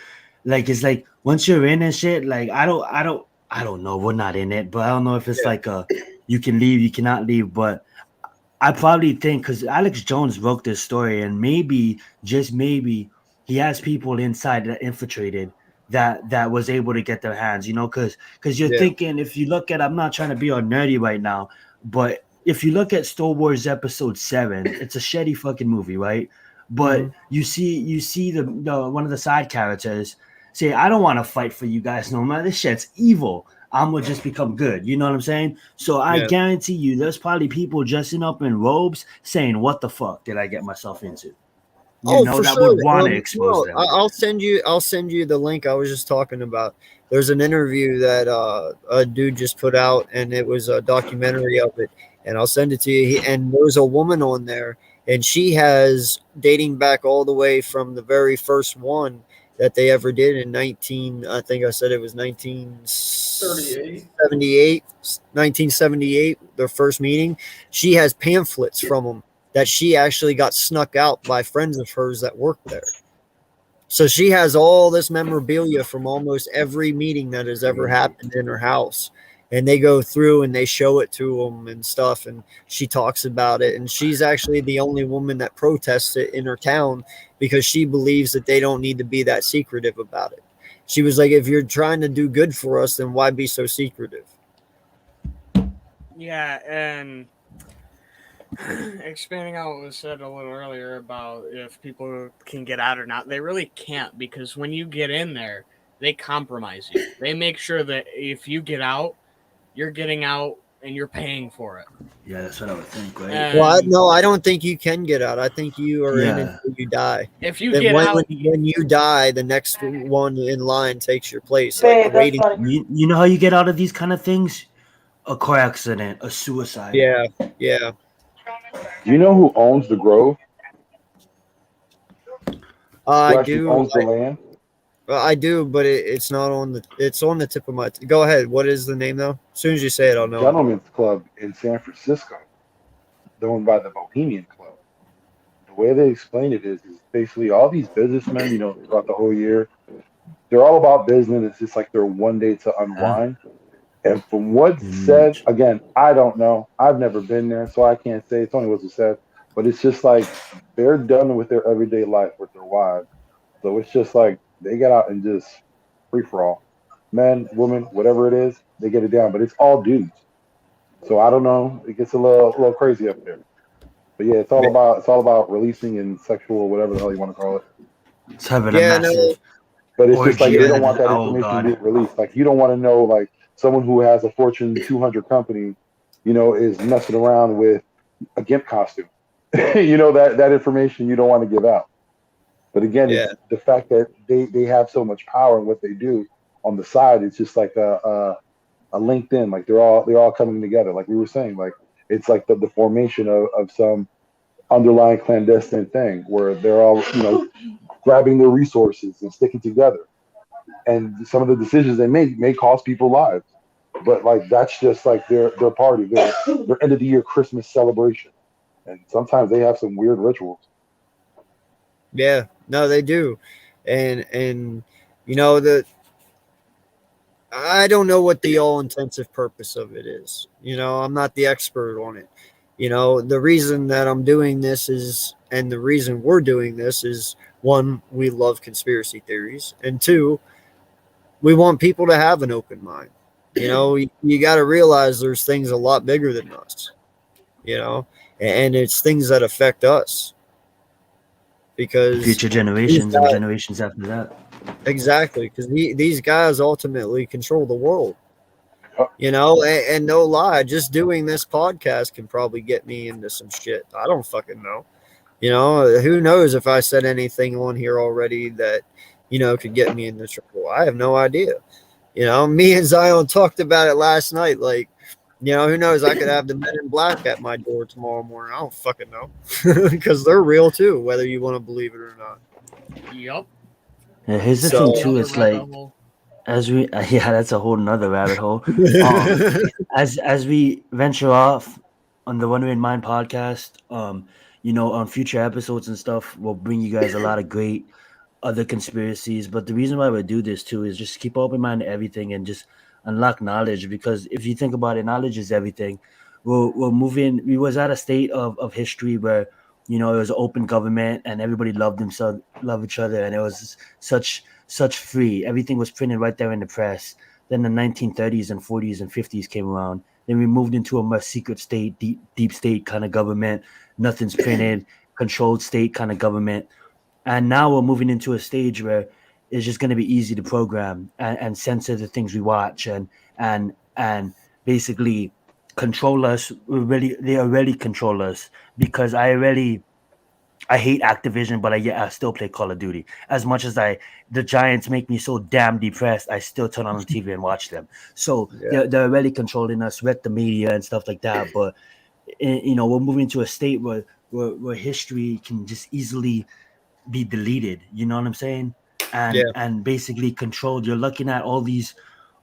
Like it's like once you're in and shit. Like I don't know. We're not in it, but I don't know if it's Yeah. like you can leave, you cannot leave. But I probably think because Alex Jones wrote this story, and maybe just maybe he has people inside that infiltrated that was able to get their hands, because you're Yeah. thinking if you look at I'm not trying to be all nerdy right now, but if you look at Star Wars Episode 7, it's a shitty fucking movie, right? But Mhm. you see the one of the side characters say, I don't want to fight for you guys no more. This shit's evil. I'm gonna just become good. You know what I'm saying? So I Yeah. guarantee you, there's probably people dressing up in robes saying, "What the fuck did I get myself into?" Oh, for That sure. would want to expose No, them. I'll send you the link I was just talking about. There's an interview that a dude just put out, and it was a documentary of it. And I'll send it to you. And there's a woman on there, and she has dating back all the way from the very first one that they ever did in 19. I think I said it was 38. 1978, their first meeting. She has pamphlets from them that she actually got snuck out by friends of hers that worked there. So she has all this memorabilia from almost every meeting that has ever happened in her house. And they go through and they show it to them and stuff. And she talks about it. And she's actually the only woman that protests it in her town because she believes that they don't need to be that secretive about it. She was like, if you're trying to do good for us, then why be so secretive? Yeah, and expanding on what was said a little earlier about if people can get out or not, they really can't, because when you get in there, they compromise you. They make sure that if you get out, you're getting out and you're paying for it. Yeah, that's what I would think, right? Well, And no, I don't think you can get out. I think you are in Yeah. until you die. if you Then get when, out, when you die, the next one in line takes your place. Like Babe, that's waiting. funny. You know how you get out of these kind of things? A car accident, a suicide. Yeah, yeah. Do you know who owns the Grove? Who I actually do. owns the land? I do, but it's not on the. It's on the tip of my. Go ahead. What is the name though? As soon as you say it, I'll know. Gentlemen's Club in San Francisco, owned by the Bohemian Club. The way they explain it is basically all these businessmen, throughout the whole year, they're all about business. It's just like their one day to Yeah. unwind. And from what's Mm, said, again, I don't know. I've never been there, so I can't say. It's only what's said. But it's just like they're done with their everyday life with their wives. So it's just like they get out and just free for all. Men, women, whatever it is, they get it down. But it's all dudes. So I don't know. It gets a little crazy up there. But yeah, it's all about releasing and sexual, whatever the hell you want to call it. it's having a Yeah, no. massive But it's just like orgy they don't ahead want of that oh information god. being released. Like you don't want to know like someone who has a Fortune 200 company, is messing around with a gimp costume. that information you don't want to give out. But again, Yeah, it's the fact that they have so much power in what they do on the side. It's just like a LinkedIn. Like they're all coming together. Like we were saying, like it's like the formation of some underlying clandestine thing where they're all grabbing their resources and sticking together. And some of the decisions they make may cost people lives. But like that's just like their party, their end of the year Christmas celebration. And sometimes they have some weird rituals. yeah. No, they do, and the. I don't know what the all intensive purpose of it is. I'm not the expert on it. The reason that I'm doing this is, and the reason we're doing this is one, we love conspiracy theories, and two, we want people to have an open mind. You got to realize there's things a lot bigger than us, you know, and it's things that affect us because Future these generations and guys, generations after that. exactly, because these guys ultimately control the world. Yep. And no lie, just doing this podcast can probably get me into some shit. I don't fucking know. Who knows if I said anything on here already that, could get me into trouble. I have no idea. Me and Zion talked about it last night. Like, You know, who knows? I could have the Men in Black at my door tomorrow morning. I don't fucking know, because they're real too, whether you want to believe it or not. Yep. Yeah, here's the So thing The too. other It's like rabbit hole. as we yeah, that's a whole nother rabbit hole. Um, as we venture off on the Wonder in Mind podcast, on future episodes and stuff, we'll bring you guys a lot of great other conspiracies. But the reason why we do this too is just keep open mind to everything and just unlock knowledge. Because if you think about it, knowledge is everything. We're moving. We was at a state of history where it was open government and everybody loved themselves, love each other, and it was such free. Everything was printed right there in the press. Then the 1930s and 40s and 50s came around. Then we moved into a more secret state, deep state kind of government. Nothing's printed, controlled state kind of government. And now we're moving into a stage where it's just going to be easy to program and censor the things we watch and basically control us. They already control us because I hate Activision, but I still play Call of Duty. As much as the Giants make me so damn depressed, I still turn on the TV and watch them. So yeah, they're already controlling us with the media and stuff like that. But we're moving to a state where history can just easily be deleted. You know what I'm saying? yeah, And basically controlled. You're looking at all these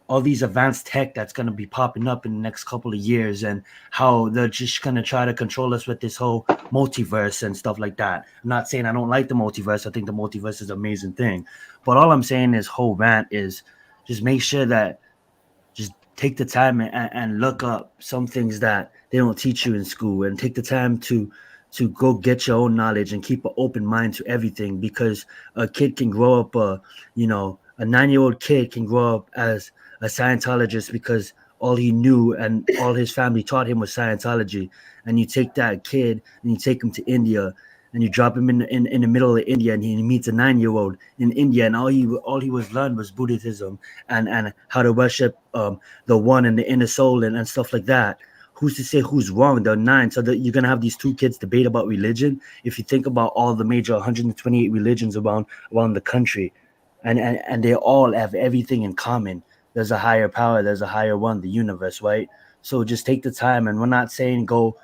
advanced tech that's going to be popping up in the next couple of years, and how they're just going to try to control us with this whole multiverse and stuff like that. I'm not saying I don't like the multiverse. I think the multiverse is an amazing thing. But all I'm saying is whole rant is just make sure that just take the time and look up some things that they don't teach you in school, and take the time to go get your own knowledge and keep an open mind to everything, because a kid can grow up a 9-year-old kid can grow up as a Scientologist because all he knew and all his family taught him was Scientology. And you take that kid and you take him to India and you drop him in the middle of India, and he meets a 9-year-old in India, and all he was learned was Buddhism and how to worship the one and the inner soul and stuff like that. Who's to say who's wrong? They're 9, so that you're gonna have these two kids debate about religion. If you think about all the major 128 religions around the country, and they all have everything in common. There's a higher power, there's a higher one, the universe, right? So just take the time, and we're not saying go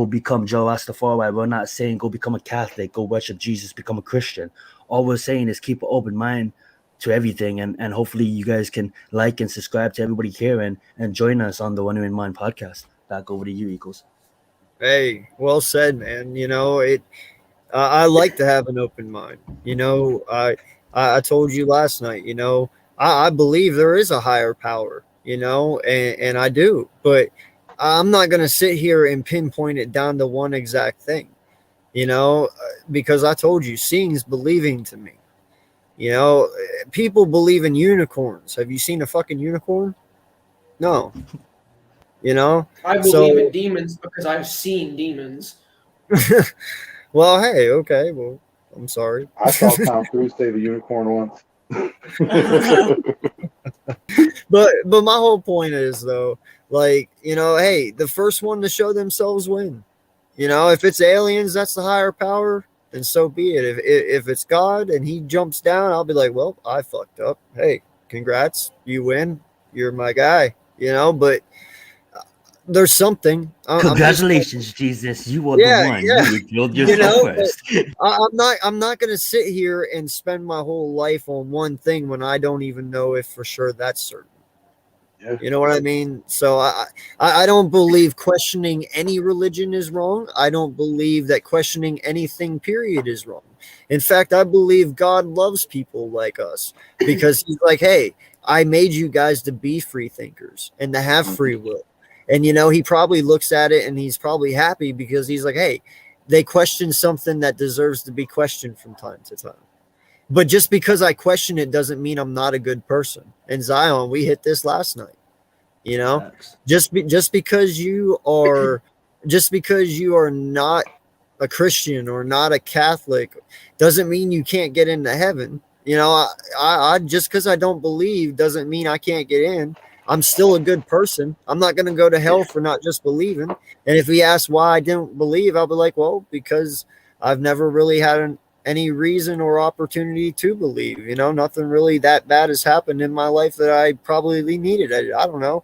become Joe Rastafari. We're not saying go become a Catholic, go worship Jesus, become a Christian. All we're saying is keep an open mind to everything, and hopefully you guys can like and subscribe to everybody here and join us on the Wonder in Mind podcast. Back over to you, Eagles. hey, well said, man. I like to have an open mind. I told you last night. I believe there is a higher power. And I do, but I'm not gonna sit here and pinpoint it down to one exact thing. Because I told you, seeing is believing to me. People believe in unicorns. Have you seen a fucking unicorn? No. I believe in demons because I've seen demons. Well, hey, okay. Well, I'm sorry. I saw Tom Cruise save a unicorn once. But my whole point is, though, like, hey, the first one to show themselves win. If it's aliens, that's the higher power, then so be it. If it's God and he jumps down, I'll be like, well, I fucked up. Hey, congrats, you win. You're my guy. But there's something. Congratulations, Jesus! You were Yeah, the one. yeah. You revealed yourself first. I'm not gonna sit here and spend my whole life on one thing when I don't even know if for sure that's certain. Yeah. You know what I mean? So I don't believe questioning any religion is wrong. I don't believe that questioning anything, period, is wrong. In fact, I believe God loves people like us because he's like, hey, I made you guys to be free thinkers and to have free will. And, he probably looks at it and he's probably happy because he's like, hey, they question something that deserves to be questioned from time to time. But just because I question it doesn't mean I'm not a good person. And Zion, we hit this last night. Facts. Just because you are not a Christian or not a Catholic doesn't mean you can't get into heaven. I just because I don't believe doesn't mean I can't get in. I'm still a good person. I'm not going to go to hell for not just believing. And if he asks why I didn't believe, I'll be like, well, because I've never really had any reason or opportunity to believe. Nothing really that bad has happened in my life that I probably needed. I don't know.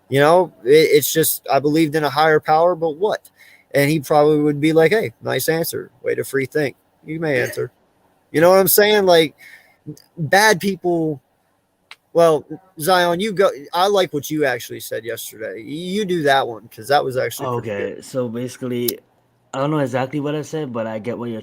You know, it's just I believed in a higher power, but what? And he probably would be like, "Hey, nice answer. Way to free think. You may answer." You know what I'm saying? Like bad people. Well, Zion, you go. I like what you actually said yesterday. You do that one because that was actually pretty good. Okay, so basically, I don't know exactly what I said, but I get what you're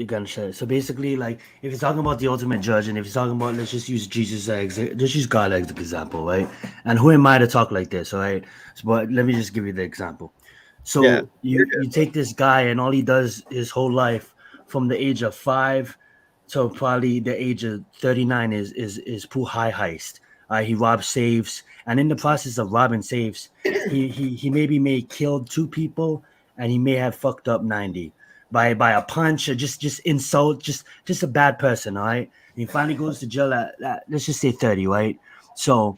gonna say. So basically, like if you're talking about the ultimate judge, and if you're talking about, let's just use Jesus as just use God as an example, right? And who am I to talk like this, all right? So, but let me just give you the example. Yeah, So you're you good, bro. take this guy, and all he does his whole life, from the age of 5 to probably the age of 39, is pool high heist. He robs safes, and in the process of robbing safes, he maybe may killed 2 people, and he may have fucked up 90 by a punch, or just insult, just a bad person. All right, and he finally goes to jail at let's just say 30, right? So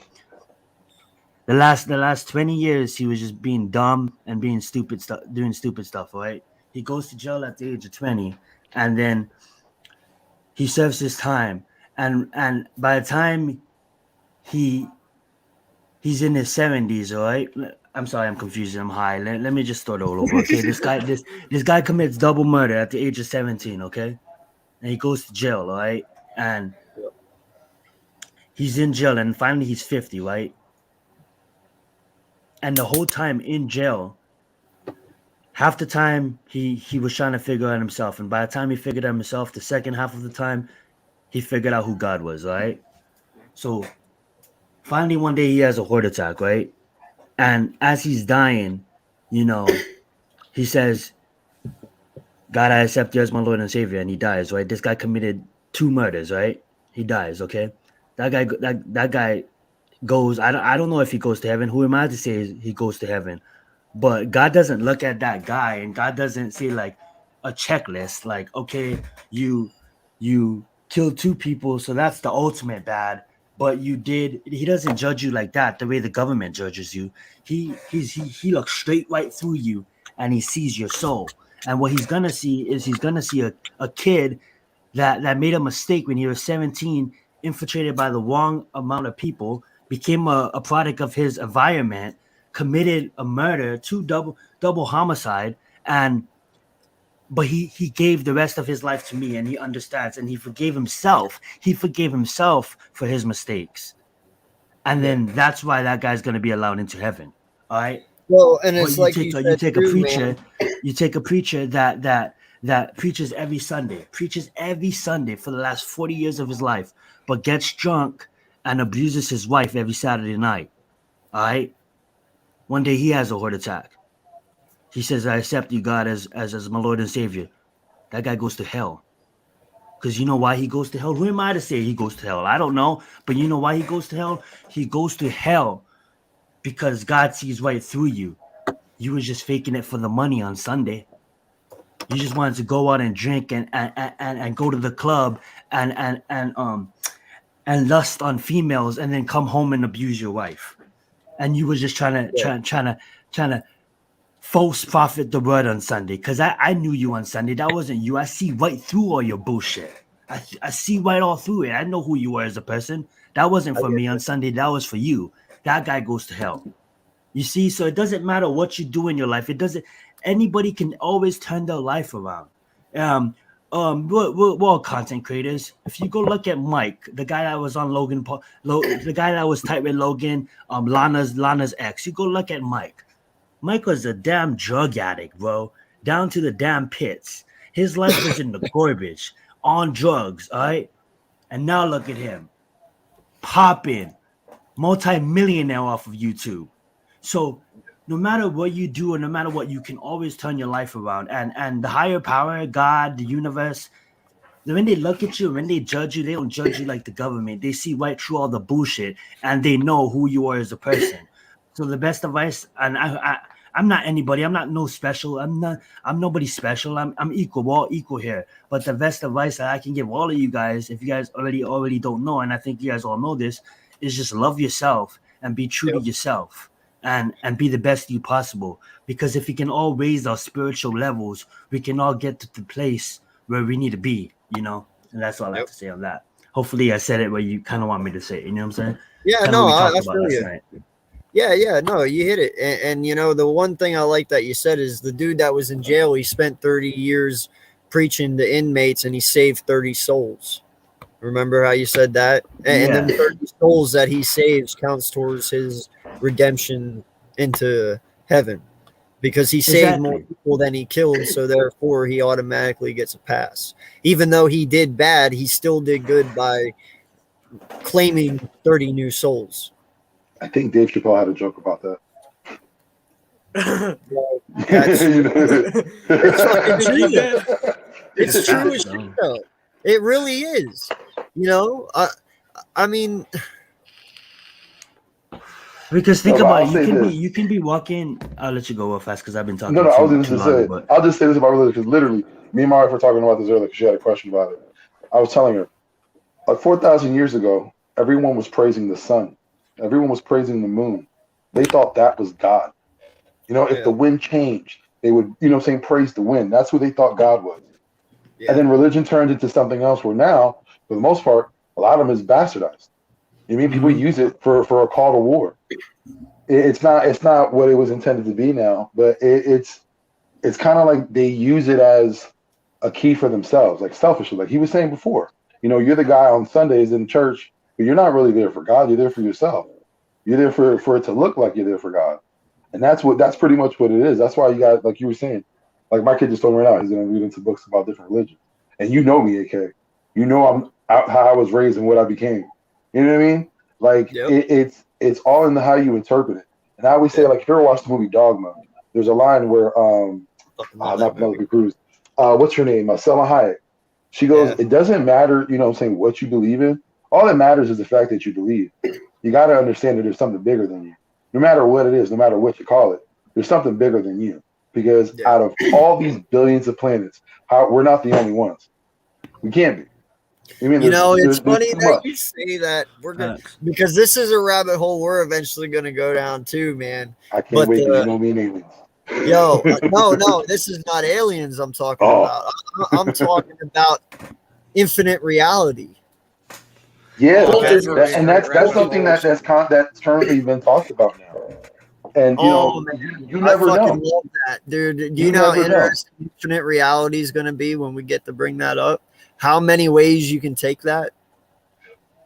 the last 20 years he was just being dumb and being stupid stuff, doing stupid stuff. All right, he goes to jail at the age of 20, and then he serves his time, and by the time he he's in his 70s, all right? I'm sorry, I'm confused. I'm high. Let me just start all over, okay? This guy commits double murder at the age of 17, okay? And he goes to jail, all right? And he's in jail, and finally he's 50, right? And the whole time in jail, half the time he was trying to figure out himself, and by the time he figured out himself, the second half of the time he figured out who God was, all right? So finally one day he has a heart attack, right? And as he's dying, you know, he says, God, I accept you as my Lord and Savior, and he dies, right? This guy committed 2 murders, right? He dies, okay? That guy goes. I don't know if he goes to heaven. Who am I to say he goes to heaven? But God doesn't look at that guy, and God doesn't see like a checklist, like, okay, you killed 2 people, so that's the ultimate bad. But you did. He doesn't judge you like that. The way the government judges you, he looks straight right through you, and he sees your soul. And what he's gonna see a kid that made a mistake when he was 17, infiltrated by the wrong amount of people, became a product of his environment, committed a murder, double homicide, and but he gave the rest of his life to me, and he understands, and he forgave himself. He forgave himself for his mistakes, and then that's why that guy's gonna be allowed into heaven. All right. Well, and But it's you like take you a you said take a too, preacher, man. that preaches every Sunday, for the last 40 years of his life, but gets drunk and abuses his wife every Saturday night. All right. One day he has a heart attack. He says, "I accept you, God, as my Lord and Savior." That guy goes to hell. Because you know why he goes to hell? Who am I to say he goes to hell? I don't know. But you know why he goes to hell? He goes to hell because God sees right through you. You was just faking it for the money on Sunday. You just wanted to go out and drink and go to the club and lust on females, and then come home and abuse your wife. And you was just Yeah, trying to false prophet the word on Sunday, because I knew you on Sunday. That wasn't you. I see right through all your bullshit. I see right all through it. I know who you were as a person. That wasn't I for get me on you. Sunday. That was for you. That guy goes to hell. You see, so it doesn't matter what you do in your life. It doesn't. Anybody can always turn their life around. Um, we're all content creators. If you go look at Mike, the guy that was on the guy that was tight with Logan, Lana's ex. You go look at Mike. Mike was a damn drug addict, bro, down to the damn pits. His life was in the garbage, on drugs, all right. And now look at him, popping, multi-millionaire off of YouTube. So no matter what you do, or no matter what, you can always turn your life around. And the higher power, God, the universe, when they look at you, when they judge you, they don't judge you like the government. They see right through all the bullshit, and they know who you are as a person. So the best advice, and I'm not anybody. I'm not no special. I'm nobody special. I'm equal. We're all equal here. But the best advice that I can give all of you guys, if you guys already don't know, and I think you guys all know this, is just love yourself and be true to Yep. yourself, and be the best you possible. Because if we can all raise our spiritual levels, we can all get to the place where we need to be, and that's all I have Yep. to say on that. Hopefully I said it where you kind of want me to say it, you know what I'm saying? Yeah, Kind of no, what we I talked about feel last you. night. Yeah, no, you hit it. And you know, the one thing I like that you said is the dude that was in jail, he spent 30 years preaching to inmates and he saved 30 souls. Remember how you said that? And Yeah. then 30 souls that he saves counts towards his redemption into heaven because he saved more Exactly. people than he killed, so therefore he automatically gets a pass. Even though he did bad, he still did good by claiming 30 new souls. I think Dave Chappelle had a joke about that. Well, that's You know? it's fucking true. did. It's true as So, shit, though. It really is. You know, I mean, because think No, but about I'll it, say this. you can be walking. I'll let you go real fast because I've been talking No, I was too just too going to long. say, But I'll just say this about religion because literally, me and my wife were talking about this earlier because she had a question about it. I was telling her, like 4,000 years ago, everyone was praising the sun, everyone was praising the moon. They thought that was God. You know, if yeah, the wind changed, they would, you know what I'm saying, praise the wind. That's who they thought God was. And yeah. then religion turned into something else where now, for the most part, a lot of them is bastardized. You mean people Mhm. use it for a call to war. It's not what it was intended to be now, but it's kind of like they use it as a key for themselves, like selfishly. Like he was saying before, you know, you're the guy on Sundays in church, but you're not really there for God. You're there for yourself. You're there for it to look like you're there for God, and that's pretty much what it is. That's why you got, like you were saying, like my kid just told me right now, he's gonna read into books about different religions, and you know me, AK. You know how I was raised and what I became. You know what I mean? Like Yep. it's all in the how you interpret it. And I always say, Yeah. like, if you ever watched the movie Dogma, there's a line where Fucking love that not movie. Penelope Cruz. What's her name? Selma Hayek. She goes, Yeah. it doesn't matter, you know what I'm saying, what you believe in. All that matters is the fact that you believe. You got to understand that there's something bigger than you. No matter what it is, no matter what you call it, there's something bigger than you. Because Yeah. out of all these billions of planets, we're not the only ones. We can't be. I mean, You know, it's there's funny too that you much. say that. We're gonna Facts. because this is a rabbit hole we're eventually gonna go down too, man. I can't But wait because you know me and aliens. no, this is not aliens I'm talking Oh, about. I'm talking about infinite reality. yeah, Okay. Multiverse, and right? that's something Multiverse. that's currently been talked about now. And you Oh know, man, you I never fucking know. love that, dude. Do you You know how never know. interesting infinite reality is going to be when we get to bring that up? How many ways you can take that?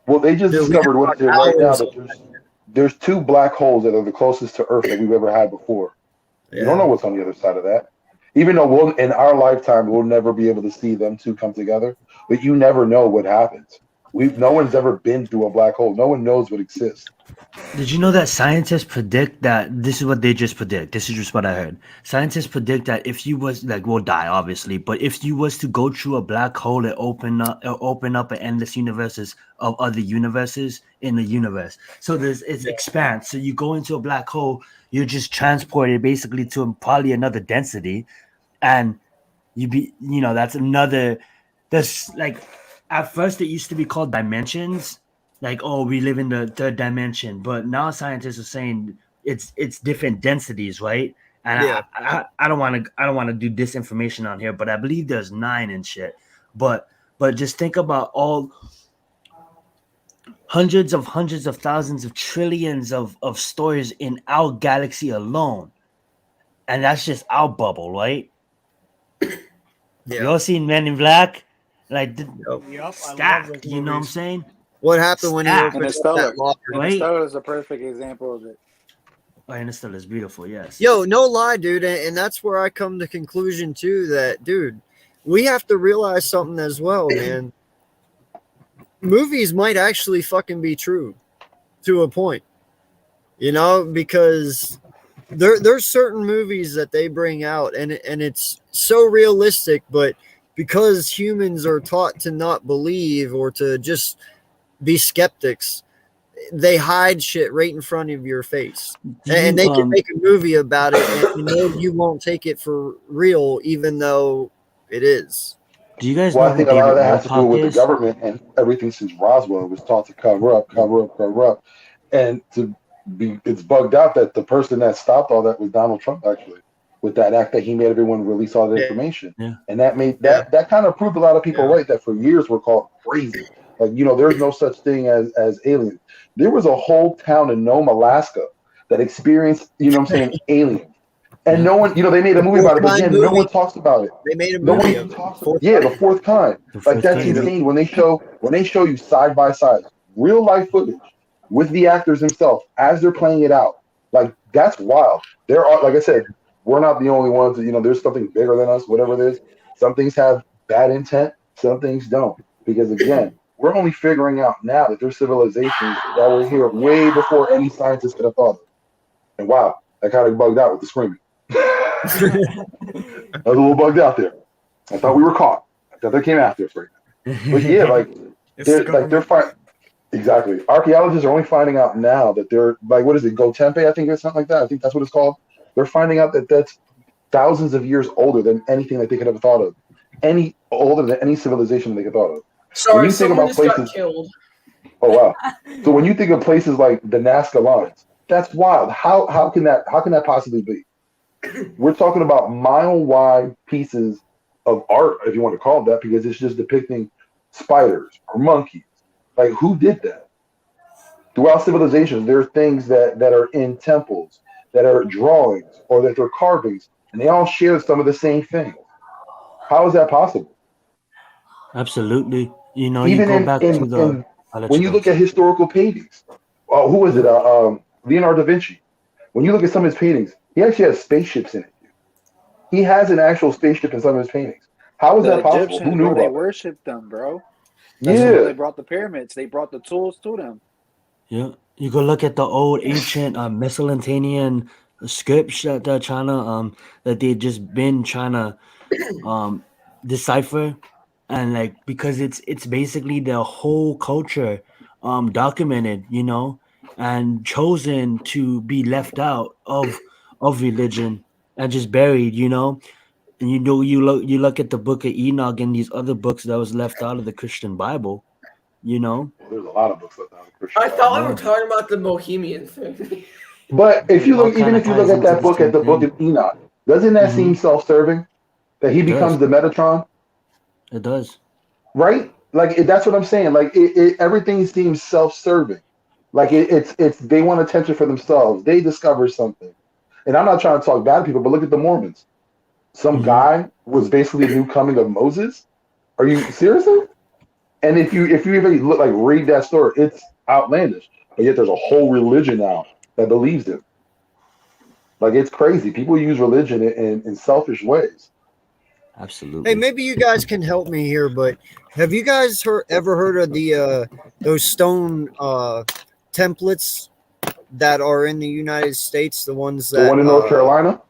Well, they just Dude, we could discovered what talk is it right now hours. that there's two black holes that are the closest to Earth that we've ever had before. You don't Yeah. know what's on the other side of that. Even though we'll in our lifetime we'll never be able to see them two come together, but you never know what happens. No one's ever been through a black hole. No one knows what exists. Did you know that scientists predict that this is what they just predict? This is just what I heard. Scientists predict that if you was like we'll die obviously, but if you was to go through a black hole and open up an endless universes of other universes in the universe. So it's expands. So you go into a black hole, you're just transported basically to probably another density, and that's another. That's like at first it used to be called dimensions, like oh we live in the third dimension, but now scientists are saying it's different densities, right? And Yeah. I don't want to do disinformation on here, but I believe there's 9 and shit. But just think about all hundreds of thousands of trillions of stars in our galaxy alone, and that's just our bubble, right? Yeah. You all seen Men in Black? Like Yep. Yep, I love stacked, those you know what I'm movies. saying? What happened when he Stacked. opened up that locker? Right? Interstellar is a perfect example of it. Oh, Interstellar is beautiful, yes. Yo, no lie, dude, and that's where I come to conclusion too. That dude, we have to realize something as well, man. Movies might actually fucking be true to a point, you know, because there's certain movies that they bring out and it's so realistic, but because humans are taught to not believe or to just be skeptics, they hide shit right in front of your face. Do And you they can make a movie about it and you know you won't take it for real even though it is. do you guys Well, know I who think a lot of David that has to do Wolcock with the is? government and everything since Roswell was taught to cover up, cover up, cover up. And it's bugged out that the person that stopped all that was Donald Trump, actually, with that act that he made everyone release all the Yeah. information. Yeah. And that made Yeah. that kind of proved a lot of people Yeah. right that for years were called crazy. Like, you know, there's no such thing as aliens. There was a whole town in Nome, Alaska that experienced, you know what I'm saying, aliens. And Yeah. no one, you know, they made a movie Fourth about it, but Kind again, no movie. one talks about it. They made a No movie one of it. talks. Fourth Yeah, Kind. the fourth kind. The Like fourth that's kind. insane when they show you side by side real life footage with the actors themselves as they're playing it out. Like that's wild. There are, like I said, we're not the only ones. That, you know, there's something bigger than us. Whatever it is, some things have bad intent, some things don't. Because again, we're only figuring out now that there's civilizations that were here way before any scientists could have thought of. And wow, I kind of bugged out with the screaming. I was a little bugged out there. I thought we were caught. I thought they came after us right now. But yeah, like It's the they're fine. Exactly. Archaeologists are only finding out now that they're like, what is it, Gotempe? I think it's something like that. I think that's what it's called. They're finding out that that's thousands of years older than anything that they could have thought of. Any older than any civilization they could thought of. When Sorry, you think someone about just places, got killed. oh wow. So when you think of places like the Nazca lines, that's wild. How can that possibly be? We're talking about mile-wide pieces of art, if you want to call it that, because it's just depicting spiders or monkeys. Like, who did that? Throughout civilizations, there are things that are in temples, that are drawings, or that they're carvings, and they all share some of the same things. How is that possible? Absolutely. You know, you Even go back to the. in I'll let when you you go. look at historical paintings, who was it? Leonardo da Vinci. When you look at some of his paintings, he actually has spaceships in it. He has an actual spaceship in some of his paintings. How is The that possible? Who Egyptians, knew bro, they about that? worshipped them, bro. That's why Yeah, they brought the pyramids. They brought the tools to them. Yeah, you go look at the old ancient Mesopotamian scripts that they're trying to that they just been trying to um decipher, and like because it's basically their whole culture documented, you know, and chosen to be left out of religion and just buried, you know. And you know you look at the book of Enoch and these other books that was left out of the Christian Bible, you know. well, there's a lot of books left out of the Christian I Bible. thought we Yeah. were talking about the Bohemian thing. But if It you all look, even kind of if you look ties at into that the book, at same the book thing. of Enoch, doesn't that seem Hmm. self-serving? That he It becomes does. the Metatron, It does. right? Like that's what I'm saying. Like everything seems self-serving. Like it's they want attention for themselves. They discover something. And I'm not trying to talk bad to people, but look at the Mormons. Some Hmm. guy was basically the new coming of Moses. Are you seriously? And if you even look like read that story, it's outlandish. But yet there's a whole religion now that believes it. Like it's crazy. People use religion in selfish ways. Hey, Absolutely. maybe you guys can help me here, but have you guys ever heard of the those stone templates that are in the United States? The ones The that one in North Carolina,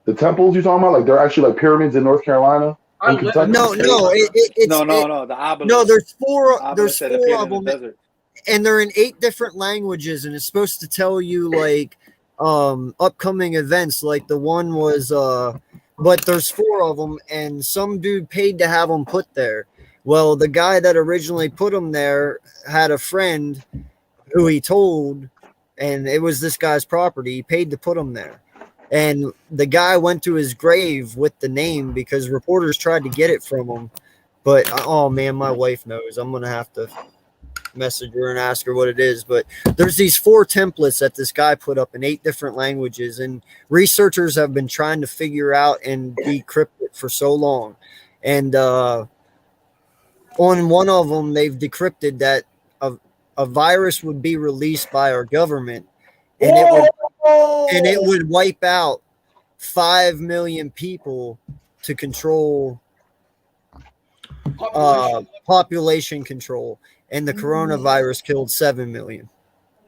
the temples you're talking about, like they're actually like pyramids in North Carolina I and live in Kentucky. North no, Carolina. No, the no. obelisk. The There's obelisk that four appeared of in the them, desert. and they're in 8 different languages, and it's supposed to tell you like upcoming events. Like the one was but there's 4 of them, and some dude paid to have them put there. Well, the guy that originally put them there had a friend who he told, and it was this guy's property. He paid to put them there. And the guy went to his grave with the name because reporters tried to get it from him. But oh man, my wife knows. I'm gonna have to message her and ask her what it is. But there's these 4 templates that this guy put up in 8 different languages, and researchers have been trying to figure out and decrypt it for so long. And on one of them, they've decrypted that a virus would be released by our government, and it would wipe out 5 million people to control population control, and the coronavirus killed 7 million.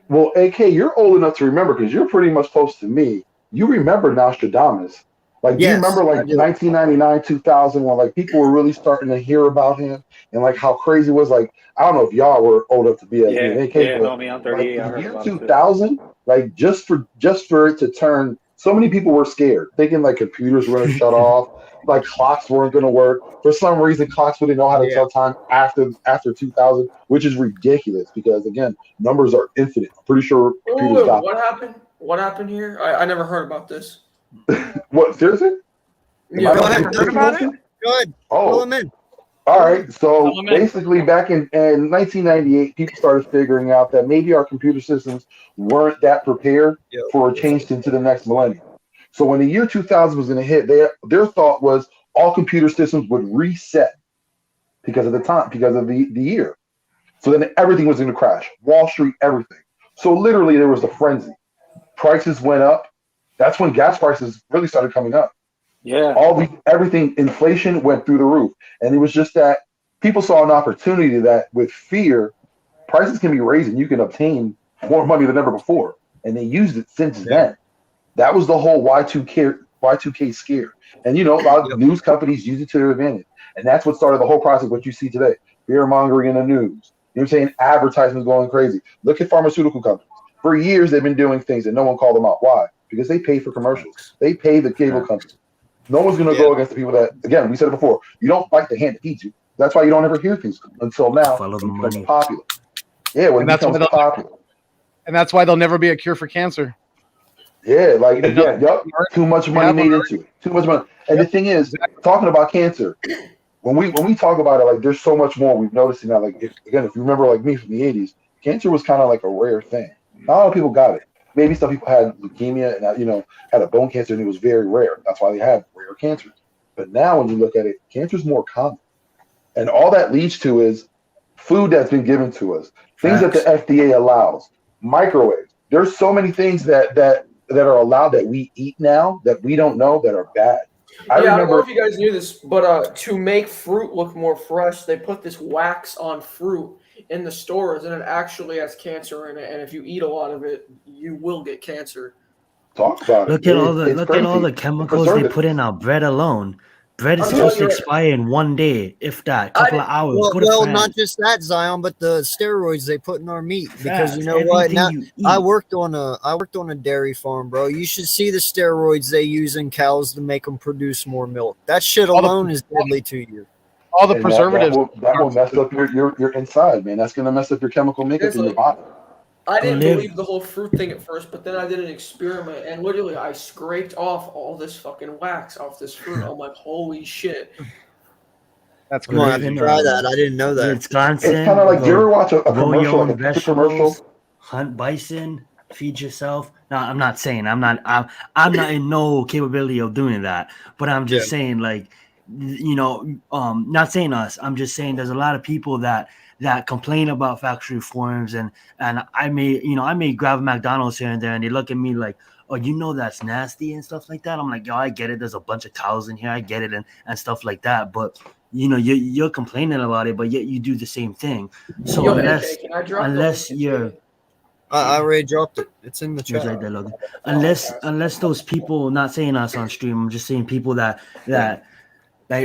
Well, AK, you're old enough to remember because you're pretty much close to me. You remember Nostradamus. Like, do you Yes, remember I like do. 1999, 2000, when like people were really starting to hear about him and like how crazy it was? Like, I don't know if y'all were old enough to be as me and AK, Yeah, but no, me, I'm like 38. I the heard year about it too. 2000, like just for it to turn, so many people were scared, thinking like computers were going to shut off, like clocks weren't going to work. For some reason, clocks wouldn't know how to Yeah. tell time after 2000, which is ridiculous because again, numbers are infinite. I'm pretty sure computers got What happened? What happened here? I never heard about this. what? Seriously? Am Yeah, I Go not ahead. the Heard crazy about it? person? Go ahead. Fill Oh, him in. All right, so Tell 'em in. basically back in 1998, people started figuring out that maybe our computer systems weren't that prepared Yep. for a change into the next millennium. So when the year 2000 was going to hit, their thought was all computer systems would reset because of the time, because of the year. So then everything was going to crash. Wall Street, everything. So literally there was a frenzy. Prices went up. That's when gas prices really started coming up. Yeah. Everything, inflation went through the roof. And it was just that people saw an opportunity that with fear, prices can be raised and you can obtain more money than ever before. And they used it since then. That was the whole Y2K scare. And a lot of news companies use it to their advantage. And that's what started the whole process of what you see today. Fear mongering in the news. You know what I'm saying? Advertisements going crazy. Look at pharmaceutical companies. For years they've been doing things and no one called them out. Why? Because they pay for commercials. They pay the cable company. No one's going to go against the people that, again, we said it before, you don't like the hand that feeds you. That's why you don't ever hear things until now Follow the it becomes money. popular. Yeah, when And it that's why becomes popular. And that's why there'll never be a cure for cancer. Yeah, like, You know, again, too much money made into it. Too much money. And the thing is, talking about cancer, when we talk about it, like, there's so much more we've noticed now. Like, if you remember, like me from the 80s, cancer was kind of like a rare thing. Not a lot of people got it. Maybe some people had leukemia and, had a bone cancer and it was very rare. That's why they had rare cancers. But now when you look at it, cancer is more common. And all that leads to is food that's been given to us, things that the FDA allows, microwaves. There's so many things that are allowed that we eat now that we don't know that are bad. I don't know if you guys knew this, but to make fruit look more fresh, they put this wax on fruit in the stores, and it actually has cancer in it. And if you eat a lot of it, you will get cancer. Talk about Look it. at all the chemicals they put in our bread alone. Bread is supposed to expire in 1 day, if that, couple of hours. Well, not just that, Zion, but the steroids they put in our meat. Because you know what? Now, I worked on a dairy farm, bro. You should see the steroids they use in cows to make them produce more milk. That shit alone is deadly to you. All the preservatives. That will mess up your inside, man. That's gonna mess up your chemical makeup in your body. I didn't believe the whole fruit thing at first, but then I did an experiment, and literally I scraped off all this fucking wax off this fruit. I'm like, holy shit. That's good. I'm gonna have to try that. I didn't know that. Wisconsin. It's kind of like, do you ever watch a commercial, like a pizza commercial? Hunt bison, feed yourself. No, I'm not saying I'm not in no capability of doing that, but I'm just saying, like, not saying us. I'm just saying there's a lot of people that complain about factory farms, and I may grab a McDonald's here and there, and they look at me like, oh, that's nasty and stuff like that. I'm like, yo, I get it. There's a bunch of cows in here. I get it, and stuff like that. But you're complaining about it, but yet you do the same thing. So unless you're I already dropped it. It's in the chat. Right there, Logan. Unless those people, not saying us on stream, I'm just saying people that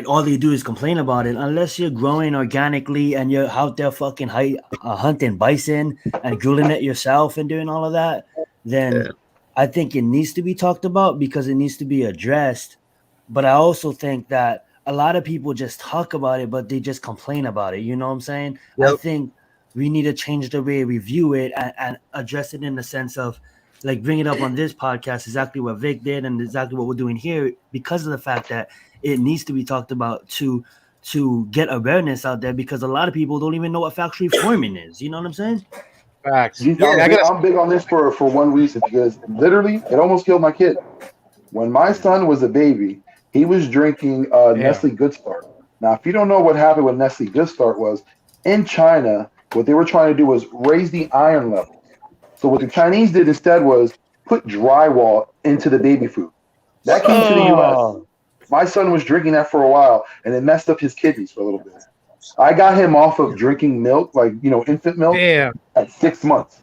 all they do is complain about it. Unless you're growing organically and you're out there fucking hunting bison and grilling it yourself and doing all of that, then I think it needs to be talked about because it needs to be addressed. But I also think that a lot of people just talk about it, but they just complain about it. You know what I'm saying? Yep. I think we need to change the way we view it and address it in the sense of, like, bring it up on this podcast, exactly what Vic did and exactly what we're doing here, because of the fact that it needs to be talked about to get awareness out there, because a lot of people don't even know what factory farming is. You know what I'm saying? Facts. I'm big on this for one reason, because literally it almost killed my kid. When my son was a baby, he was drinking Nestle Good Start. Now, if you don't know what happened with Nestle Good Start, was in China, what they were trying to do was raise the iron level. So what the Chinese did instead was put drywall into the baby food. That came to the U.S. My son was drinking that for a while, and it messed up his kidneys for a little bit. I got him off of drinking milk, like, infant milk, at 6 months.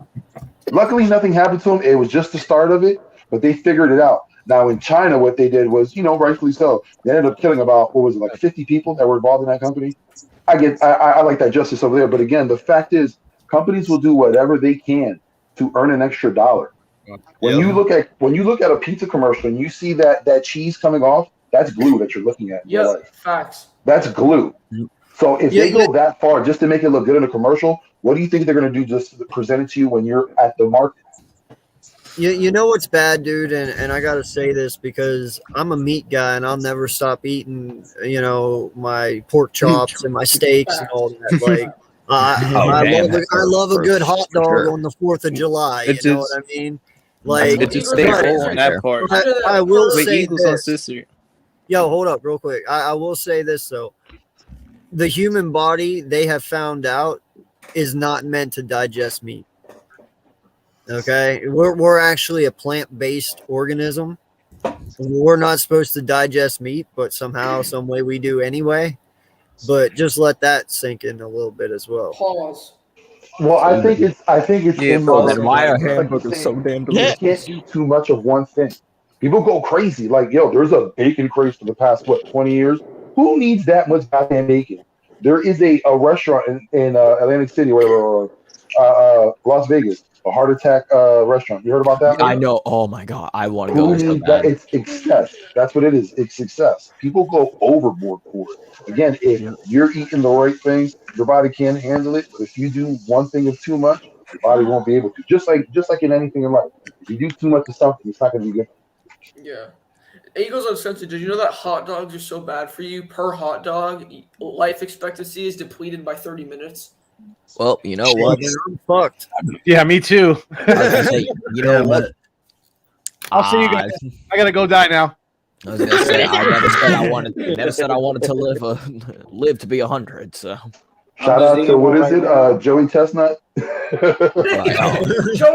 Luckily, nothing happened to him. It was just the start of it, but they figured it out. Now, in China, what they did was, rightfully so, they ended up killing about, 50 people that were involved in that company. I like that justice over there. But again, the fact is, companies will do whatever they can to earn an extra dollar. When you look at a pizza commercial and you see that cheese coming off, that's glue that you're looking at. Yeah, facts. That's glue. So if they go that far just to make it look good in a commercial, what do you think they're going to do just to present it to you when you're at the market? You know what's bad, dude, and I gotta say this because I'm a meat guy and I'll never stop eating, my pork chops and my steaks and all that. Like, I love a good hot dog on the 4th of July. It's You know just- what I mean? Like, It's a staple on that part. I will Wait, say Eagles on this. sister. Yo, hold up, real quick. I will say this though: the human body, they have found out, is not meant to digest meat. Okay, we're actually a plant-based organism. We're not supposed to digest meat, but somehow, some way, we do anyway. But just let that sink in a little bit as well. Pause. Well, I think it's Yeah, in pause. the Why are like you're hamburgers saying, so damn you delicious? can't do too much of one thing. People go crazy. Like, yo, there's a bacon craze for the past 20 years. Who needs that much goddamn bacon? There is a restaurant in Atlantic City, whatever, Las Vegas, a heart attack restaurant. You heard about that one? I know. Oh my god, I want to go Who there so needs that? bad. It's excess. That's what it is. It's success. People go overboard for it. Again, if you're eating the right things, your body can handle it. But if you do one thing of too much, your body won't be able to. Just like in anything in life, if you do too much of something, it's not going to be good. Yeah. Eagles Uncensored, did you know that hot dogs are so bad for you? Per hot dog, life expectancy is depleted by 30 minutes. Well, you know what? I'm fucked. Yeah, me too. I was gonna say, you know what? I'll see you guys. I gotta go die now. I was gonna say, I never said I wanted to live to be 100. So Shout out to what is it, Joey Chestnut?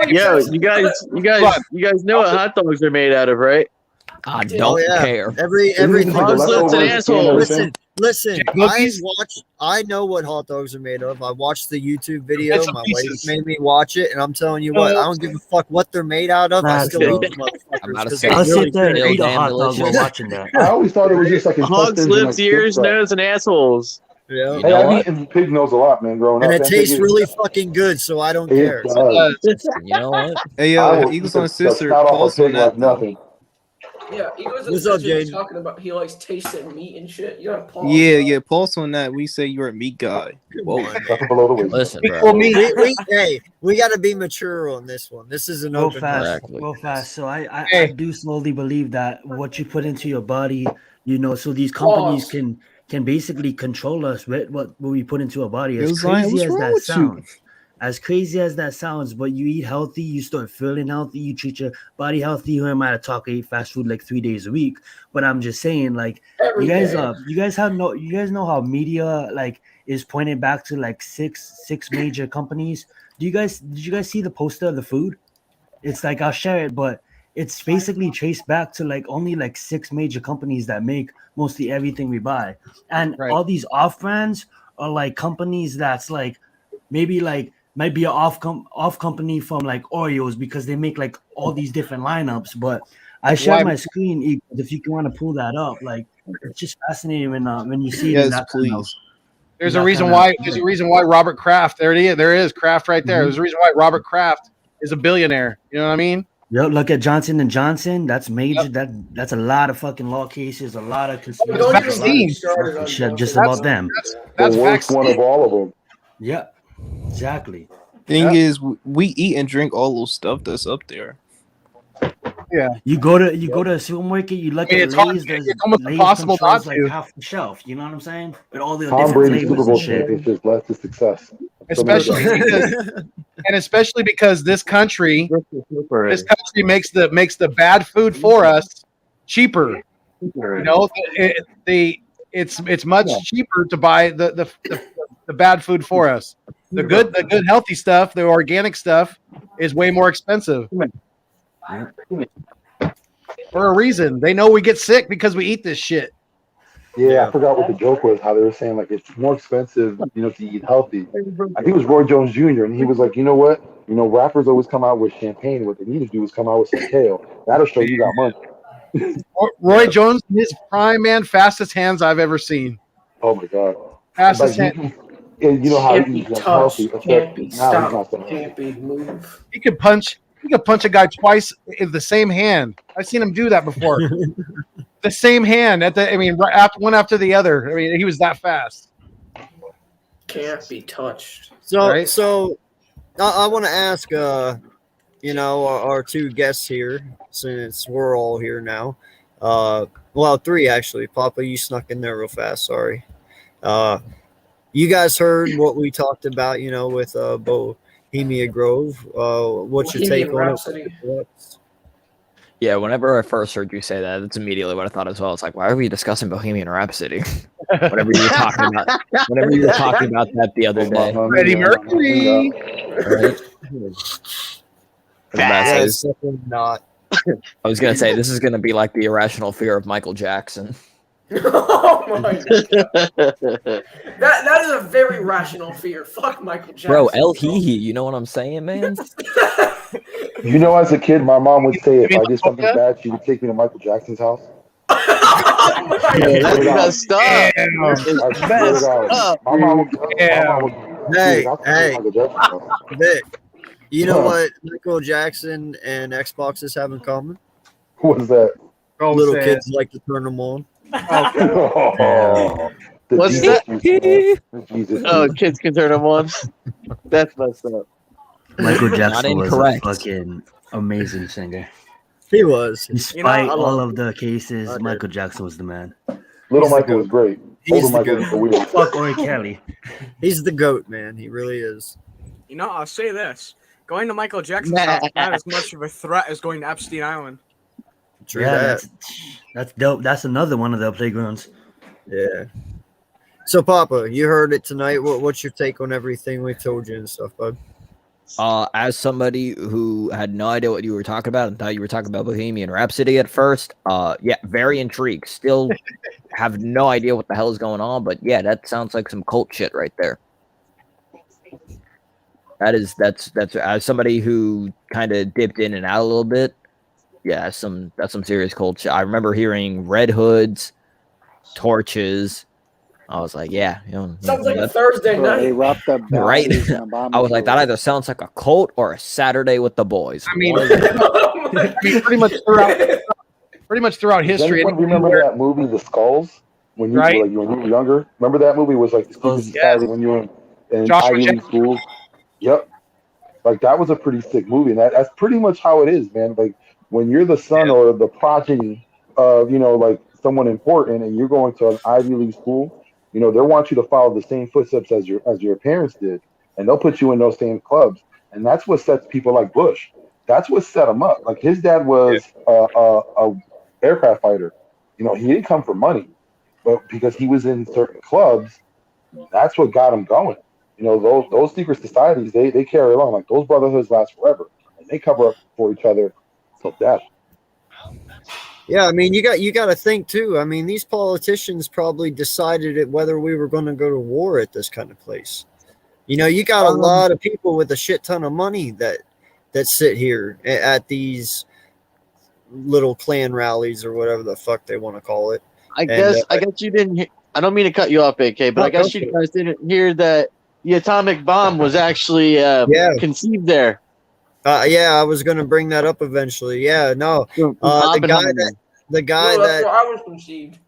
Yo, you guys know what hot dogs are made out of, right? I don't care. Everything. Hog slips and assholes. Listen. I know what hot dogs are made of. I watched the YouTube video. It's My pieces. wife made me watch it, and I'm telling you what, I don't give a fuck what they're made out of. I still eat I'm about to motherfuckers. say, I'll Really sit there and still eat a damn hot dog while delicious. watching that. I always thought it was just like Hog intestines and, slips, like, ears, pig fat. nose, and assholes. Yeah. You Hey, know I've what? eaten pig nose a lot, man, growing And up. it That thing tastes is- really fucking good, so I don't it care. does. You know what? Hey, I yo, will Eagles eat on the sister. snout off a Pause on pig like that. Though. nothing. Yeah, Eagles What's up, Uncensored is Jaden? talking about he likes tasting meat and shit. You gotta pause. Yeah. Pause on that. We say you're a meat guy. Whoa. Nothing below the waist. Listen, Equal bro. meat. We got to be mature on this one. This is an Real open fast, Exactly. real fast. So I Hey. do slowly believe that what you put into your body, so these companies Pause. can basically control us with what we put into our body. Yo, As Zion, crazy what's as wrong that with you? sounds, as crazy as that sounds, but you eat healthy, you start feeling healthy, you treat your body healthy. Who am I to talk? I eat fast food like 3 days a week, but I'm just saying, like Every you guys, day. you guys know how media like is pointed back to like six major companies. Did you guys see the poster of the food? It's like I'll share it, but it's basically traced back to like only like 6 major companies that make mostly everything we buy, and Right. all these off brands are like companies that's like maybe like might be an off company from like Oreos because they make like all these different lineups. But I shared my screen if you want to pull that up. Like it's just fascinating when you see it. in Yes, that kind of- please. There's that a reason kind of- why. There's a reason why Robert Kraft. There it is. Kraft right there. Mhm. There's a reason why Robert Kraft is a billionaire. You know what I mean? Yo, look at Johnson and Johnson. That's major. That's a lot of fucking law cases. A lot of conspiracy. Don't even Vaccine. get me started on Shit, Johnson. just about them. That's the worst one vaccine. of all of them. Yeah, exactly. Thing is, we eat and drink all those stuff that's up there. You go to a supermarket. You look I mean, at it's hard- Lay's. There's it's almost Lay's impossible controls not like to. half the shelf. You know what I'm saying? With all the Tom different Brady's flavors Super and Bowl shit. championship led to success. Especially because this country makes the bad food for us cheaper. You know, it's much cheaper to buy the bad food for us. The good healthy stuff, the organic stuff, is way more expensive. For a reason. They know we get sick because we eat this shit. Yeah, I forgot what the joke was. How they were saying like it's more expensive, to eat healthy. I think it was Roy Jones Jr. and he was like, you know what? Rappers always come out with champagne. What they need to do is come out with some kale. That'll show you got money. Roy Jones, his prime man, fastest hands I've ever seen. Oh my god. Fastest Like, hand. and you know how Can't be he's touched. healthy. Can't be Now he's not stopped. so healthy. Can't be moved. He could punch a guy twice in the same hand. I've seen him do that before. The same hand one after the other. I mean, he was that fast. Can't be touched. So, Right. so I want to ask, our two guests here, since we're all here now. Well, three actually. Papa, you snuck in there real fast. Sorry. You guys heard what we talked about, with Bohemia Grove. What's your Bohemian take on Rhapsody. it? Yeah, whenever I first heard you say that, that's immediately what I thought as well. It's like, why are we discussing Bohemian Rhapsody? whenever you were talking about that the other day. Freddie Mercury. Right? Yeah, it's definitely not. I was gonna say this is gonna be like the irrational fear of Michael Jackson. Oh my god. That is a very rational fear. Fuck Michael Jackson. Bro, El Hee, you know what I'm saying, man? As a kid, my mom would say if I did something bad, she would take me to Michael Jackson's house. That's messed up. I swear to God. My mom would Hey, Michael Jackson's house. Vic, you know what Michael Jackson and Xboxes have in common? What's that? Little kids like to turn them on. Oh, What's Jesus that? juice, man. The Jesus Oh, juice. kids can turn them on. That's messed up. Michael Jackson was a incorrect. fucking amazing singer. He was. Despite I all love of the cases, I did. Michael Jackson was the man. Little He's the Michael was great. He's Older the Michael goat. was the weird. Fuck Ori Kelly. He's the GOAT, man. He really is. I'll say this: going to Michael Jackson's house is not as much of a threat as going to Epstein Island. True Yeah, that. that's dope. That's another one of the playgrounds. Yeah. So, Papa, you heard it tonight. What's your take on everything we told you and stuff, bud? As somebody who had no idea what you were talking about and thought you were talking about Bohemian Rhapsody at first, yeah, very intrigued. Still have no idea what the hell is going on, but yeah, that sounds like some cult shit right there. That's as somebody who kind of dipped in and out a little bit. Yeah, that's some serious cult shit. I remember hearing Red Hoods, Torches. I was like, yeah, Sounds like a Thursday Bro, they night. rocked up right. bodies in Obama I was like, that Grove. either sounds like a cult or a Saturday with the boys. I mean, Oh my pretty much throughout Does history. anyone remember that movie, The Skulls? When you Right. when you were younger, remember that movie was like the secret society when you were in Joshua Ivy League school. Yep, like that was a pretty sick movie, and that's pretty much how it is, man. Like when you're the son or the progeny of like someone important, and you're going to an Ivy League school, they want you to follow the same footsteps as your parents did, and they'll put you in those same clubs, and that's what sets people like Bush. That's what set him up. Like his dad was a aircraft fighter. He didn't come for money, but because he was in certain clubs, that's what got him going. Those secret societies, they carry along. Like those brotherhoods last forever, and they cover up for each other till death. Yeah, I mean, you got to think too. I mean, these politicians probably decided it whether we were going to go to war at this kind of place. You got a lot of people with a shit ton of money that sit here at these little Klan rallies or whatever the fuck they want to call it. I guess you didn't hear, I don't mean to cut you off, AK, but I guess you guys didn't hear that the atomic bomb was actually conceived there. Yeah, I was going to bring that up eventually. Yeah, no. The guy that's that where I was conceived.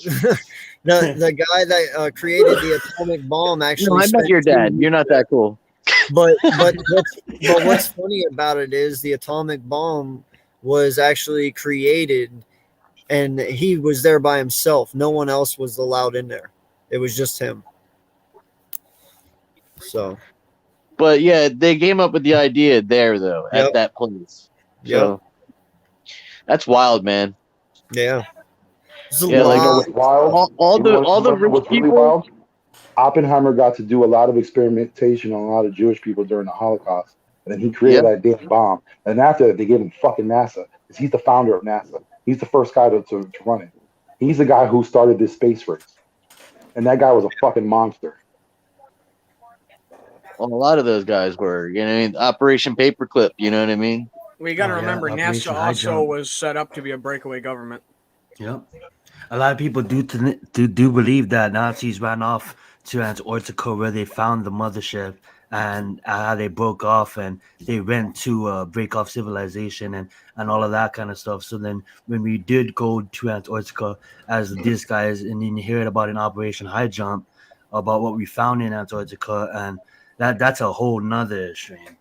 the guy that created the atomic bomb actually. No, I met your dad. You're not that cool. But what's funny about it is the atomic bomb was actually created, and he was there by himself. No one else was allowed in there. It was just him. So. But yeah, they came up with the idea there though at that place. So that's wild, man. Yeah. What's wild? All the rich people. Wild? Oppenheimer got to do a lot of experimentation on a lot of Jewish people during the Holocaust, and then he created that damn bomb. And after that, they gave him fucking NASA, because he's the founder of NASA. He's the first guy to run it. He's the guy who started this space race, and that guy was a fucking monster. Well, a lot of those guys were, Operation Paperclip. You know what I mean? We got to remember, NASA also was set up to be a breakaway government. Yep. A lot of people do believe that Nazis ran off to Antarctica where they found the mothership, and how they broke off and they went to break off civilization and all of that kind of stuff. So then when we did go to Antarctica as these guys, and then you hear it about an Operation High Jump, about what we found in Antarctica, and that's a whole nother stream.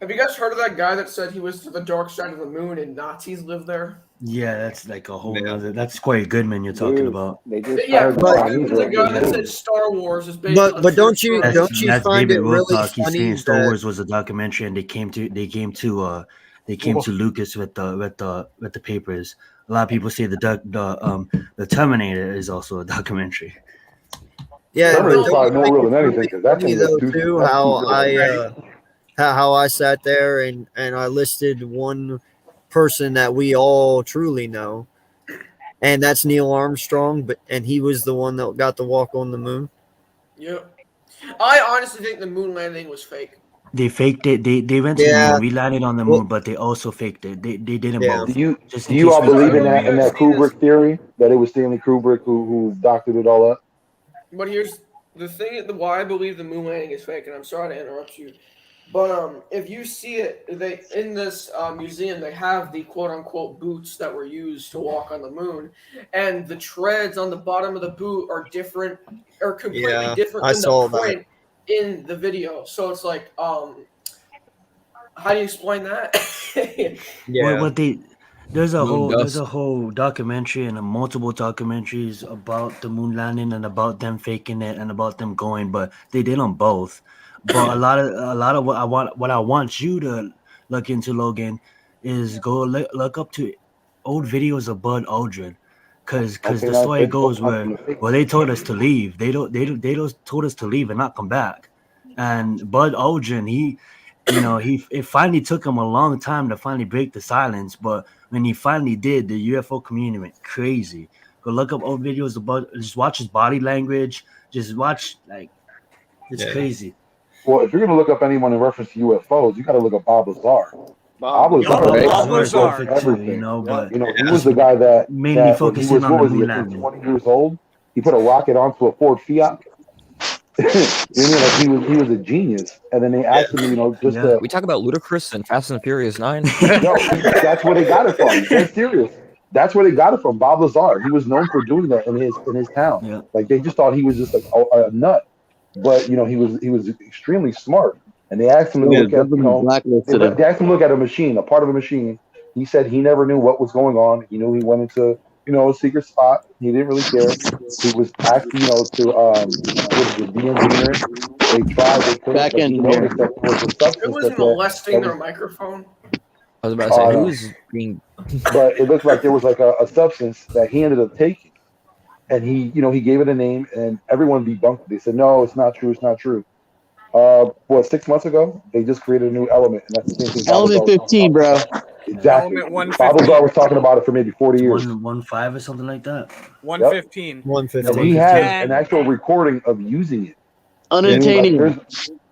Have you guys heard of that guy that said he was to the dark side of the moon and Nazis live there? Yeah, that's like a whole other. That's Corey Goodman you're talking Dude, about. they just Yeah, hired Corey the Goodman's the Chinese guy that one. said Star Wars is based on a But true don't you story. That's find David it really Wilcock. He's funny saying Star that Wars was a documentary, and they came to Lucas with the papers. A lot of people say the Terminator is also a documentary. yeah, but Terminator's don't probably you more think real it's than anything really because that funny thing though looks too. too how I sat there and I listed one person that we all truly know, and that's Neil Armstrong, and he was the one that got to walk on the moon. Yep. I honestly think the moon landing was fake. They faked it. They went to the Yeah. moon. We landed on the Well, moon, but they also faked it. They did them Yeah. both. Do you Just do in you case all we believe in I don't know that if you guys see Kubrick theory that it was Stanley Kubrick who doctored it all up? But here's the thing: why I believe the moon landing is fake. And I'm sorry to interrupt you, but if you see it, they in this museum they have the quote unquote boots that were used to walk on the moon, and the treads on the bottom of the boot are different, or completely Yeah, different I than the saw that. print in the video. So it's like, how do you explain that? Yeah. What they there's a Moon dust. whole documentary and multiple documentaries about the moon landing and about them faking it and about them going, but they did them both. But a lot of what I want you to look into, Logan, is go look up to old videos of Bud Aldrin. Cause Okay, the now story it's goes I'm gonna where they told us to leave. They don't told us to leave and not come back. And Bud Aldrin, it finally took him a long time to finally break the silence, but when he finally did, the UFO community went crazy. Go look up old videos about, just watch his body language, just watch, like, it's Yeah. crazy. Well, if you're gonna look up anyone in reference to UFOs, you got to look up Bob Lazar. Bob Bob Lazar. Lazar Right. Bob was Lazar. Perfect too, everything. but He was the guy that mainly when he focusing was on what the was he? moon I think landing. 20 years old. He put a rocket onto a Ford Fiat. You know what I mean? Like he was a genius, and then they asked him, just Yeah. to We talk about Ludacris and Fast and Furious 9. no, that's where they got it from. They're serious. That's where they got it from. Bob Lazar. He was known for doing that in his town. Yeah. Like they just thought he was just like a nut, but he was extremely smart. And they asked him to Yeah, look at blacklisted him. they asked him to look at a machine, a part of a machine. He said he never knew what was going on. He knew he went into a secret spot. He didn't really care. He was asked to de-engineer it. They tried. They couldn't. Back But he engineer. noticed that there was a Who substance was that molesting their was microphone? I was about to say, no. who's being. but it looked like there was like a substance that he ended up taking, and he gave it a name, and everyone debunked it. They said no, it's not true, it's not true. 6 months ago they just created a new element, and that's the same thing. Element 15, bro. Exactly. Element Bob 115. Lazar was talking about it for maybe 40 years. 115 or something like that. 115. 150. And he has And- an actual recording of using it. Unintanium.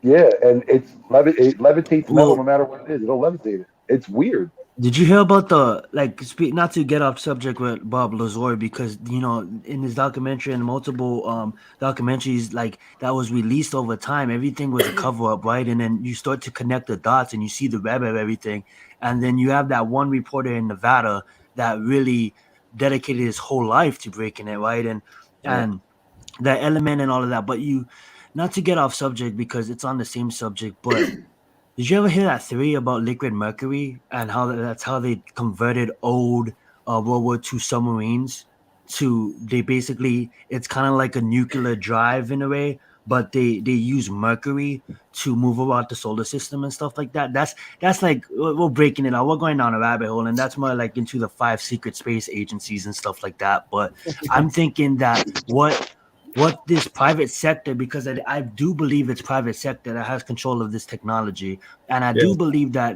And it levitates metal Well- no matter what it is. It'll levitate it. It's weird. Did you hear about not to get off subject with Bob Lazar, because in his documentary and multiple documentaries like that was released over time, everything was a cover up, right? And then you start to connect the dots and you see the web of everything, and then you have that one reporter in Nevada that really dedicated his whole life to breaking it, right? And that element and all of that. But not to get off subject because it's on the same subject, but did you ever hear that theory about liquid mercury and that's how they converted old World War II submarines to it's kind of like a nuclear drive in a way, but they use mercury to move about the solar system and stuff like that. That's like we're breaking it out. We're going down a rabbit hole, and that's more like into the 5 secret space agencies and stuff like that. But I'm thinking that what this private sector, because I do believe it's private sector that has control of this technology, and I do believe that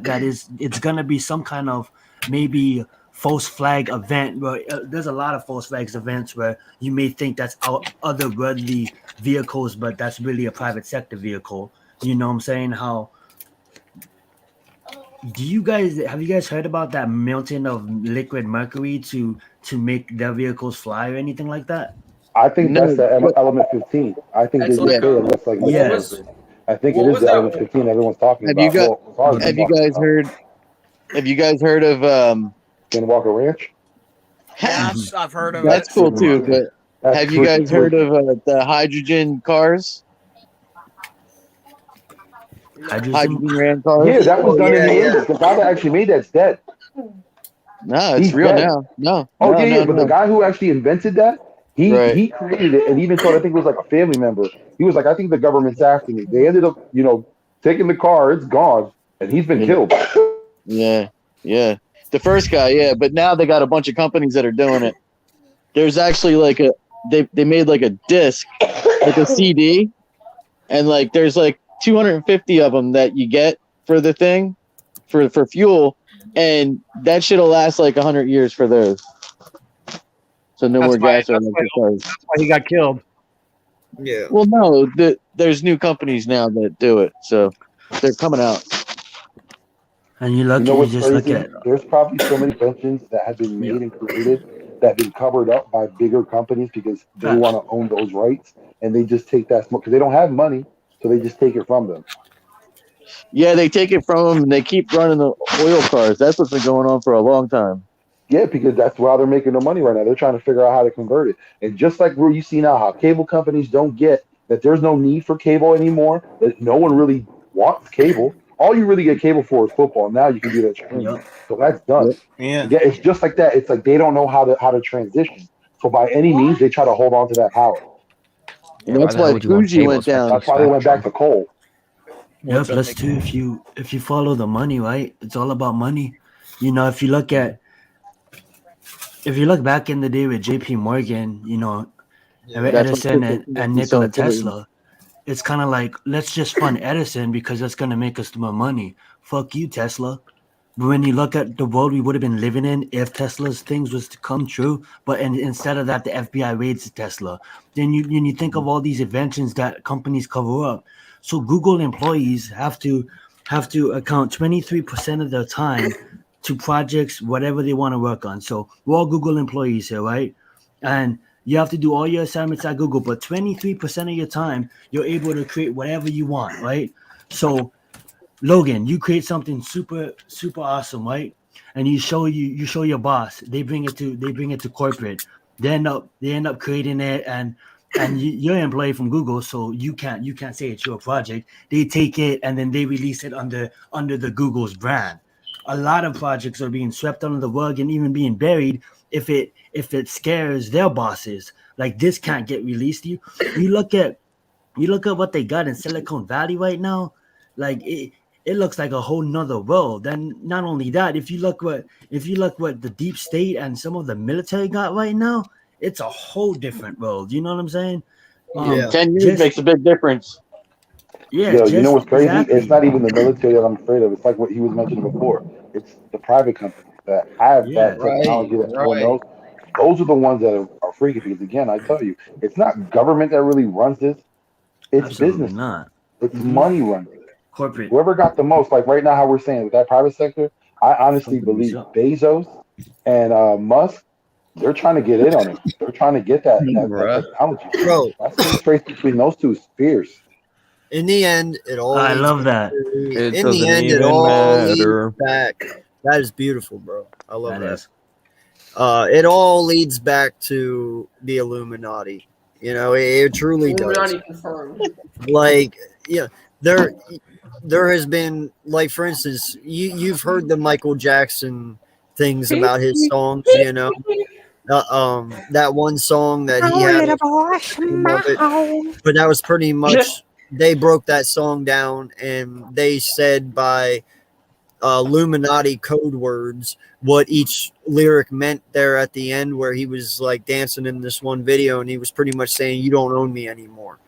it's gonna be some kind of maybe false flag event where there's a lot of false flags events where you may think that's otherworldly vehicles, but that's really a private sector vehicle. You know what I'm saying? Have you guys heard about that melting of liquid mercury to make their vehicles fly or anything like that? I think No, that's the element 15. I think That's they like, just say that's like Yes. I think What it is was the that? element 15 everyone's talking Have about. you got- Lazar's Have been you guys talking heard? Have you guys heard of? Skinwalker Ranch? Yes, I've heard of That's it. cool too. But That's have you guys heard of the hydrogen cars? Hydrogen ran cars. Yeah, that was done in the yeah. 80s. The guy that actually made that's dead. No, it's He's real dead. now. No. Oh no, yeah, no, but no. the guy who actually invented that, he created it, and even told, I think it was like a family member. He was like, I think the government's after me. They ended up, taking the car. It's gone, and he's been killed. Yeah. The first guy, yeah, but now they got a bunch of companies that are doing it. There's actually like they made like a disc, like a CD, and like there's like 250 of them that you get for the thing, for fuel, and that shit'll last like 100 years for those. So no more gas or electric cars. That's why he got killed. Yeah. Well, no, there's new companies now that do it, so they're coming out. And you look, You know you what's just look crazy? at There's probably so many inventions that have been made and created that have been covered up by bigger companies because they want to own those rights, and they just take that smoke because they don't have money, so they just take it from them. Yeah, they take it from them and they keep running the oil cars. That's what's been going on for a long time. Yeah, because that's why they're making their money right now. They're trying to figure out how to convert it. And just like where you see now how cable companies don't get that there's no need for cable anymore, that no one really wants cable. All you really get cable for is football. Now you can do that streaming. So that's done. Yeah. Yeah, it's just like that. It's like they don't know how to transition. So by any means, they try to hold on to that power. And that's why Fuji went down. That's why they went back to coal. Yeah, plus too, if you follow the money, right? It's all about money. If you look back in the day with J.P. Morgan, Edison and Nikola Tesla, it's kind of like, let's just fund Edison because that's going to make us more money. Fuck you, Tesla. But when you look at the world we would have been living in if Tesla's things was to come true, but instead of that, the FBI raids Tesla. Then you think of all these inventions that companies cover up. So Google employees have to account 23% of their time to projects, whatever they want to work on. So we're all Google employees here, right? And you have to do all your assignments at Google, but 23% of your time, you're able to create whatever you want, right? So Logan, you create something super, super awesome, right? And you show your boss. They bring it to corporate. They end up creating it, and you're an employee from Google, so you can't say it's your project. They take it and then they release it under the Google's brand. A lot of projects are being swept under the rug and even being buried if it scares their bosses. Like, this can't get released. You look at what they got in Silicon Valley right now. Like, it looks like a whole nother world. And not only that, if you look what the deep state and some of the military got right now, it's a whole different world. You know what I'm saying? 10 years makes a big difference. Yeah, you know what's crazy? exactly. It's not even the military that I'm afraid of. It's like what he was mentioning before. It's the private companies that have that technology that no one knows. Those are the ones that are freaky because, again, I tell you, it's not government that really runs this. It's Absolutely business. not. It's money runs it. Corporate. Whoever got the most, like right now, how we're saying with that private sector, I honestly believe Bezos and Musk, they're trying to get in on it. They're trying to get that technology. Bro, that's the trace between those two is fierce. In the end, it all. I love that. In the end, it all leads back. That is beautiful, bro. I love that. It all leads back to the Illuminati. It truly Illuminati does. confirmed. Like, there has been, like, for instance, you've heard the Michael Jackson things about his songs, that one song that he had, but that was pretty much, they broke that song down and they said by Illuminati code words what each lyric meant there at the end, where he was like dancing in this one video and he was pretty much saying, you don't own me anymore.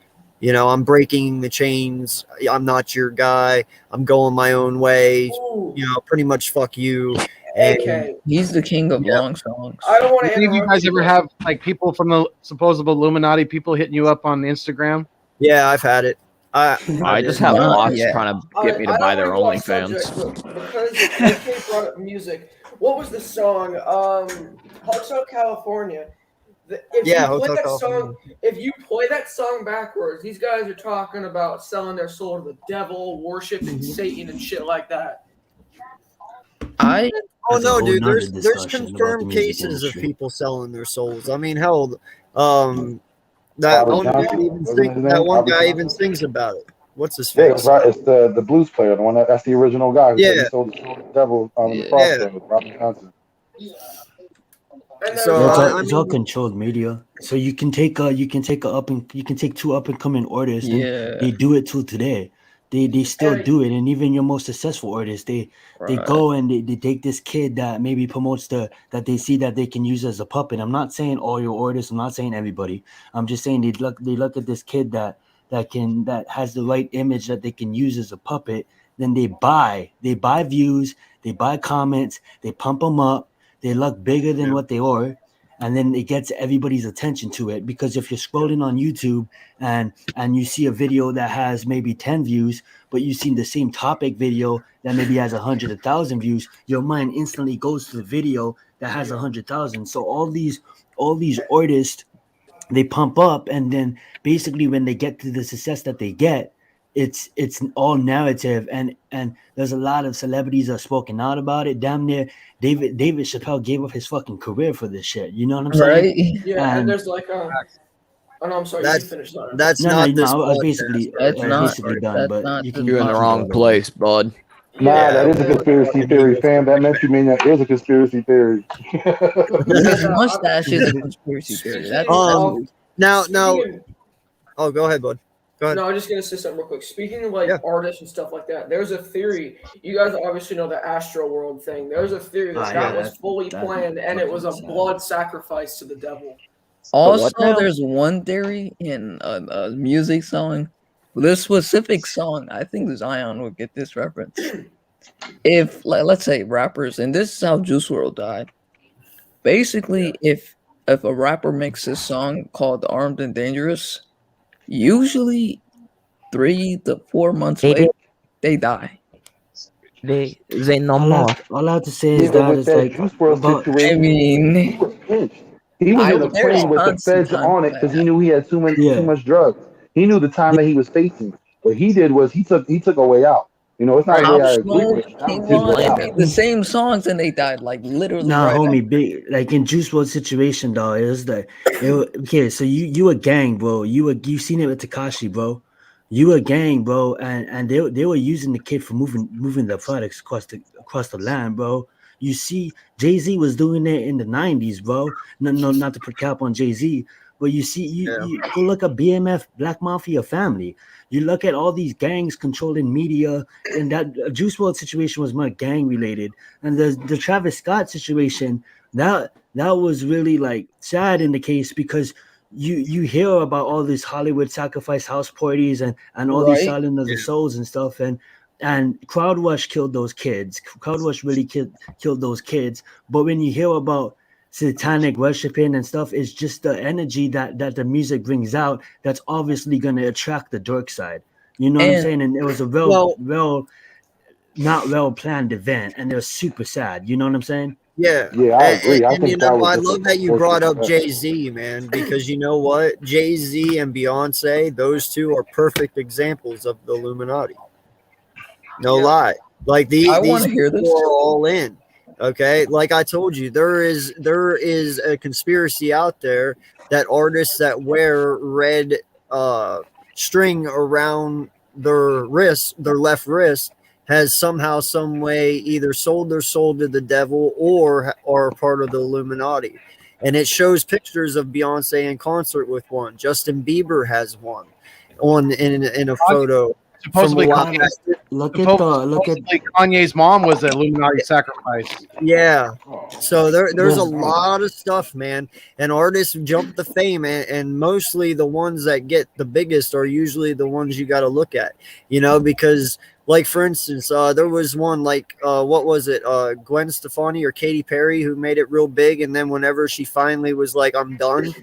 I'm breaking the chains. I'm not your guy. I'm going my own way. Pretty much fuck you. AK. He's the king of long songs. I don't want to Any of you guys ever have like people from the supposed Illuminati people hitting you up on Instagram? Yeah, I've had it. I just have bots trying to get me to buy their OnlyFans. Because AK brought up music. What was the song? Hotel California. If you play that song backwards, these guys are talking about selling their soul to the devil, worshiping Satan, and shit like that. Oh no, dude! There's confirmed cases of people selling their souls. I mean, hell, that one guy even sings about it. what's his Yeah, face? it's right. It's the blues player, the one that's the original guy who said Yeah. he sold the soul to the devil in the Yeah. crossroads, Robin Johnson. And So, Yeah, I it's all mean, controlled media. So you can take two up and coming artists, and Yeah. they do it till today. They still And- do it, and even your most successful artists, they Right. go and they take this kid that maybe promotes that they see that they can use as a puppet. I'm not saying all your artists. I'm not saying everybody. I'm just saying they look at this kid that has the right image that they can use as a puppet. Then they buy views, they buy comments, they pump them up. They look bigger than what they are, and then it gets everybody's attention to it. Because if you're scrolling on YouTube and you see a video that has maybe 10 views, but you've seen the same topic video that maybe has 100,000 views, your mind instantly goes to the video that has 100,000. So all these artists, they pump up, and then basically when they get to the success that they get, it's all narrative, and there's a lot of celebrities that are spoken out about it. Damn near David Chappelle gave up his fucking career for this shit. You know what I'm saying? Right? Yeah, and And there's like oh no, I'm sorry, you that's finished that. that's no, not this I was podcast. basically That's not. done. That's But not you the can You're in the topic. wrong place, bud. Nah, Yeah, that is a conspiracy theory, fam. That meant you mean that is a conspiracy thery. His Yeah, mustache is a conspiracy theory. That's Now, Speaking- oh, go ahead, bud. Go ahead. No, I'm just gonna say something real quick. Speaking of like Yeah. artists and stuff like that, there's a theory. You guys obviously know the Astro World thing. There's a theory that yeah, was fully that planned and it was a fucking sad. blood sacrifice to the devil. also now? there's one theory in a music song. This specific song, I think Zion will get this reference. If let's say rappers, and this is how Juice WRLD died. Basically, if a rapper makes a song called Armed and Dangerous, usually 3 to 4 months They later, they die. They no all I have to say Yeah, is but that with it's that like Juice WRLD about I situation, he mean, was pinched. He was in a there's plane with the constant feds time on it for because that. he knew he had too much drugs. He knew the time that he was facing. What he did was he took a way out. You know, it's not a way Pop I agree Smoke, with. That King was his Von, way they out. made the same songs and they died like literally nah, right homie, big like in Juice WRLD situation, dog. It was okay. So you a gang, bro. You seen it with Tekashi, bro. You a gang, bro, and they were using the kid for moving the products across the land, bro. You see, Jay-Z was doing it in the 90s, bro. No, not to put cap on Jay-Z, but you see, you go look at BMF, Black Mafia family. You look at all these gangs controlling media, and that Juice WRLD situation was more gang related, and the Travis Scott situation that was really like sad in the case because you hear about all these Hollywood sacrifice house parties and all these Right. selling of the souls and stuff, and Crowd Rush killed those kids. Crowd Rush really killed those kids. But when you hear about satanic worshiping and stuff, it's just the energy that the music brings out that's obviously going to attract the dark side. You know what I'm And- saying? And it was a not well planned event, and it was super sad. You know what I'm saying? Yeah, Yeah, I agree. I And think you that know, was I just love a that you brought up unfortunate Jay-Z, man, because you know what? Jay-Z and Beyonce, those two are perfect examples of the Illuminati. No lie. Like I these wanna hear this. people are all in. Okay, like I told you, there is a conspiracy out there that artists that wear red string around their wrist, their left wrist, has somehow, some way, either sold their soul to the devil or are part of the Illuminati. And it shows pictures of Beyonce in concert with one. Justin Bieber has one on in a photo. Supposedly, from a while Kanye, back. Look at supposedly Kanye's mom was an Illuminati sacrifice. Yeah. So there's a Yeah. lot of stuff, man. And artists jump the fame, and mostly the ones that get the biggest are usually the ones you got to look at, you know, because like for instance, there was one like what was it? Gwen Stefani or Katy Perry who made it real big, and then whenever she finally was like, I'm done,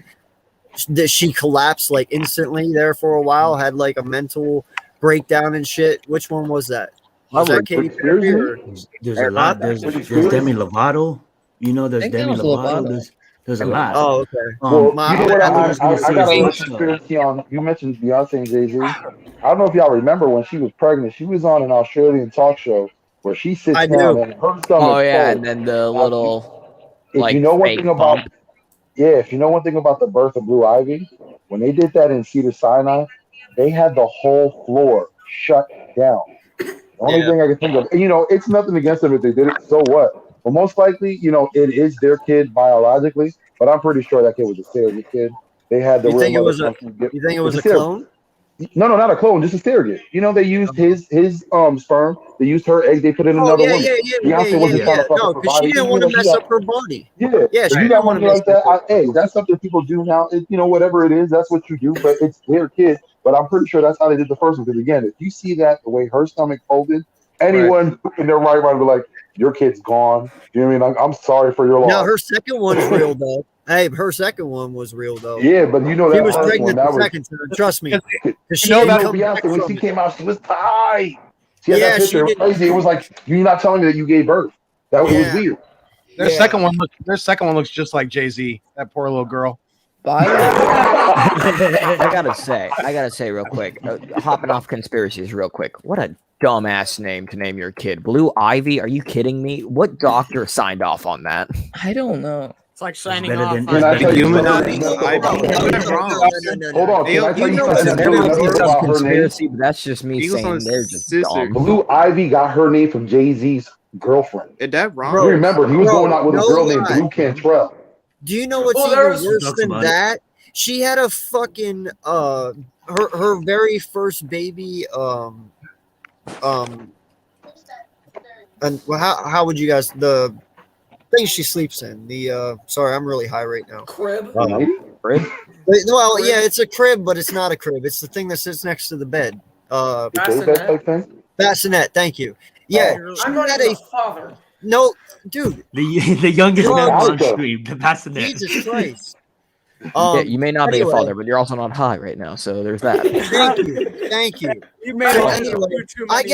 she collapsed like instantly there for a while, had like a mental breakdown and shit. Which one was that? Was that Katy Perry or There's a lot. There's Demi Lovato. You know, there's I think that Demi was Lovato. Lovato. There's a lot. Oh, okay. Well, you know what? I I was gonna say got a is little this, conspiracy on. You mentioned Beyonce and Jay-Z. I don't know if y'all remember when she was pregnant. She was on an Australian talk show where she sits I down do. and her stomach. Oh yeah, full. and then the Now, little if like you know one fake thing about, bump. if you know one thing about the birth of Blue Ivy, when they did that in Cedar Sinai, they had the whole floor shut down. The only thing I can think of, it's nothing against them if they did it. So what? But most likely, it is their kid biologically. But I'm pretty sure that kid was a surrogate kid. They had the You real think it mother was a? come from You think it was it's a a surrogate. clone? No, not a clone, just a surrogate. They used his sperm. They used her egg. They put in Oh another yeah, woman. yeah, yeah, Beyonce wasn't trying to fucking No, because provide she it. didn't want to mess up her body. Yeah, Yeah, if she you didn't got want money to mess like that, up. hey, that's something people do now. Whatever it is, that's what you do. But it's their kid. But I'm pretty sure that's how they did the first one. Because again, if you see that the way her stomach folded, anyone in their right mind would be like, "Your kid's gone." You know what I mean? Like, I'm sorry for your Now loss. her second one's real though. Hey, her second one was real though. Yeah, but She that was first one, pregnant that the was second time. Trust me, because she that didn't was come back Beyonce when from she it. came out. She was tight. She had Yeah, that she picture. It was did. crazy. It was like you're not telling me that you gave birth. It was Yeah. weird. Their second one looks just like Jay-Z. That poor little girl. I gotta say real quick, hopping off conspiracies real quick. What a dumbass name to name your kid. Blue Ivy? Are you kidding me? What doctor signed off on that? I don't know. It's like signing better off than- on Can I tell you Illuminati, something messed up Ivy. about her You're name? wrong. Hold on. Can I tell you know something what's that's Never really mind messed up the about her name? conspiracy, but that's just me Eagles on saying they're just sister. dumb. Blue Ivy got her name from Jay-Z's girlfriend. Is that wrong? You remember, he was going out with a no girl named lie. Blue Cantrell. Do you know what's Oh, even there's- worse Talks than about it. that? She had a fucking her very first baby and well, how would you guys the thing she sleeps in the sorry, I'm really high right now. Crib. Well, yeah, it's a crib, but it's not a crib. It's the thing that sits next to the bed. Bassinet. Bassinet, thank you. Yeah, she I'm not had even a a father. no, dude. The youngest Drugs. member on stream, the bassinet. Jesus Christ. Yeah, you may not be a anyway. father, but you're also not high right now, so there's that. Thank you. You made So it anyway, too I many,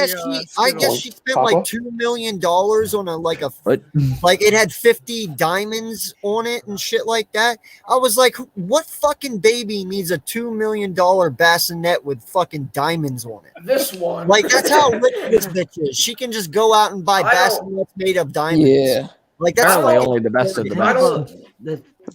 guess she spent like $2 million on like it had 50 diamonds on it and shit like that. I was like, what fucking baby needs a $2 million bassinet with fucking diamonds on it? This one. Like that's how rich this bitch is. She can just go out and buy bassinets made of diamonds. Yeah. Like that's Apparently fucking only the best of the I best.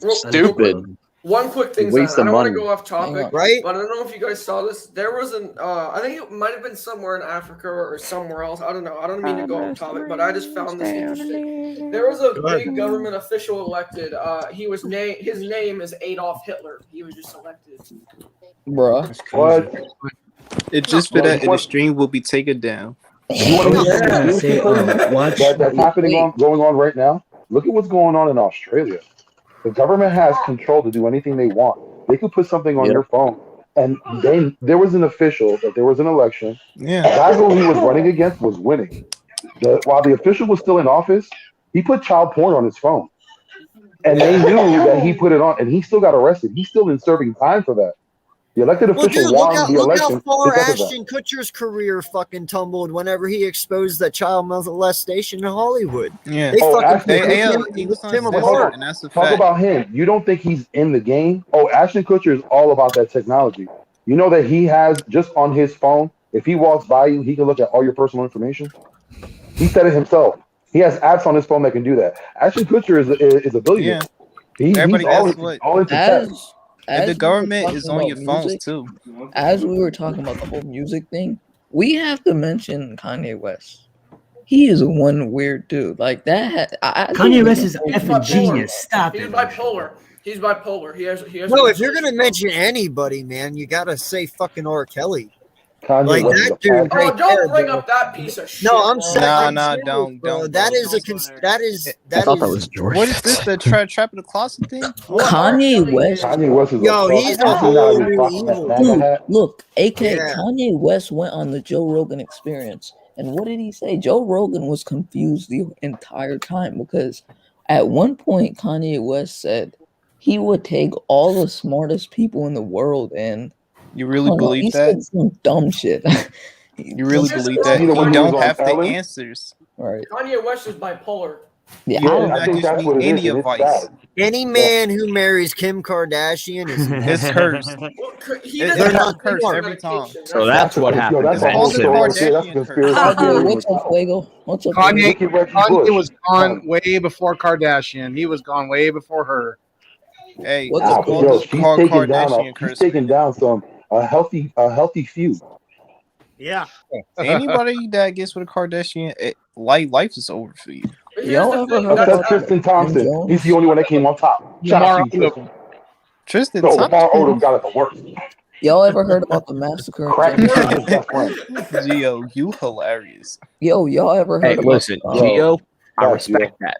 don't. Stupid. One quick thing, Waste Zion. I of don't want to money. go off topic, Right? but I don't know if you guys saw this. There was I think it might have been somewhere in Africa or somewhere else. I don't know. I don't mean to go off topic, but I just found this interesting. There was a big government official elected. His name is Adolf Hitler. He was just elected. Bruh. What? It just for that, and the stream will be taken down. You want to watch that's happening going on right now? Look at what's going on in Australia. The government has control to do anything they want. They could put something on your phone, and there was an official that there was an election. Yeah. The guy who he was running against was winning. While the official was still in office, he put child porn on his phone, and they knew that he put it on, and he still got arrested. He's still in serving time for that. The elected official won the look election. how far because of that. Ashton Kutcher's career fucking tumbled whenever he exposed that child molestation in Hollywood. Yeah. They fucking Ashton he was on him sister, apart. and that's a Talk fact. about him. You don't think he's in the game? Oh, Ashton Kutcher is all about that technology. You know that he has just on his phone, if he walks by you, he can look at all your personal information. He said it himself. He has apps on his phone that can do that. Ashton Kutcher is a billionaire. Everybody, He's that's all into tech. And the As government we were is talking on your about phones music, too. As we were talking about the whole music thing, we have to mention Kanye West. He is one weird dude. Like that. Kanye West is He's effing bipolar. genius. Stop He's it. bipolar. He's bipolar. He has. No, if you're gonna mention anybody, man, you gotta say fucking R. Kelly. Kanye Like West is that a dude pack. right don't there, bring bro. up that piece of shit. No, I'm bro. saying, Don't. That is a I thought that was George. What is this? The trap in the closet thing? Kanye West. Kanye West is Yo, a he's fuck. a You know how whole he's new rocking that evil. MAGA Dude, hat? look, AK Yeah. Kanye West went on the Joe Rogan Experience, and what did he say? Joe Rogan was confused the entire time because at one point Kanye West said he would take all the smartest people in the world, and You really he believe said that? some dumb shit. You really believe that? You know You when he was don't on have the Ellen? answers. Right? Kanye West is bipolar. Yeah, You I do don't not I think just that's need what it any is, and it's advice. bad. Any man who marries Kim Kardashian is It's cursed. Well, he It- doesn't they're have not to take smart. every time. medication. So that's what happened. That's a All whole the story. Right there. That's a Kardashian conspiracy curse. theory. what's up, Fuego? What's up, Kanye, Look at Reggie Kanye Bush. was gone way before Kardashian. He was gone way before her. Hey, What's it's up, called Yo, the Kardashian she's curse. taking down a healthy feud. Yeah. Anybody that gets with a Kardashian, life is over for you. But here's Y'all the ever thing, heard Except about Tristan Jim Thompson. He's the Jones? only one that came on top. Shout out to you, Tristan. Tristan No, Lamar Thompson. Odom got it the worst. Y'all ever heard about the massacre in Crack Jamestown? his best friend. Gio, you hilarious. Yo, y'all ever Hey, heard about listen, Yo, Gio, I facts, respect that.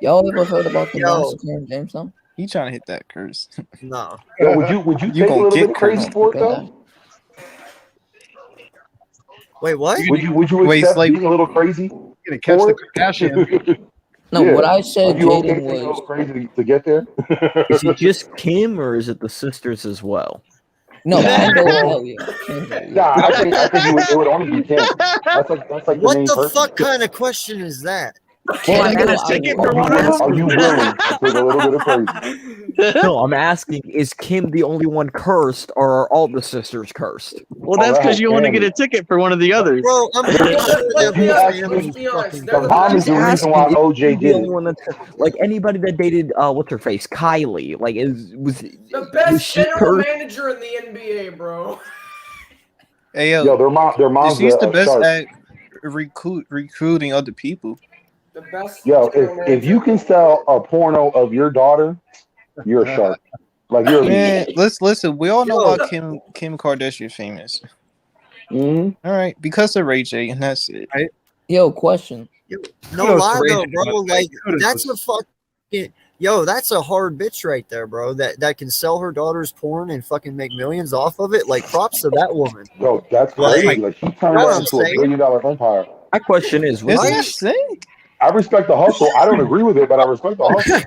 y'all ever heard about the Yo. massacre in Jamestown? He trying to hit that curse. No. Yo, would you You take a gonna little get bit crazy cursed. for it Okay. though? Wait, what? Would you Wait, accept Slave, being a little crazy you're gonna catch the for Kardashian. it? No, Yeah. what I Are said, you okay Jaden, being a was little crazy to get there? Is it just Kim or is it the sisters as well? no Kendall. Well, Hell yeah, Kendall. nah, Yeah. I think it would only be Kim. That's like the What main the person. fuck kind of question is that? Well, I Kendall, know. I I, would- Are you willing to take a little bit of crazy? No, I'm asking, is Kim the only one cursed or are all the sisters cursed? Well, Oh, that's that because whole you want to get family. a ticket for one of the others. Bro, I'm pretty sure Let's that be whole honest. family's Let's be honest. fucking They're The the mom is best. the reason Asking why if OJ the did only it. one that's like anybody that dated what's her face, Kylie. Like, The was best she general cursed? manager in the NBA, bro. Hey Yo, yo, their mom's she's the a best shark. at recruiting other people. The best Yo, general manager. if you can sell a porno of your daughter, you're a shark. Like you're a Man, leech. let's listen. We all know Yo. why Kim Kardashian famous. Mhm. All right, because of Ray J, and that's it. yo, question. No Kudos lie to Ray though, J, bro. by the way. Like Kudos. that's a fucking that's a hard bitch right there, bro. That can sell her daughter's porn and fucking make millions off of it. Like props to that woman. Yo, that's Like, crazy. Like she you turned know what that I'm into a saying? $1 billion empire. My question is, was Isn't Right? that sick? I respect the hustle. I don't agree with it, but I respect the hustle.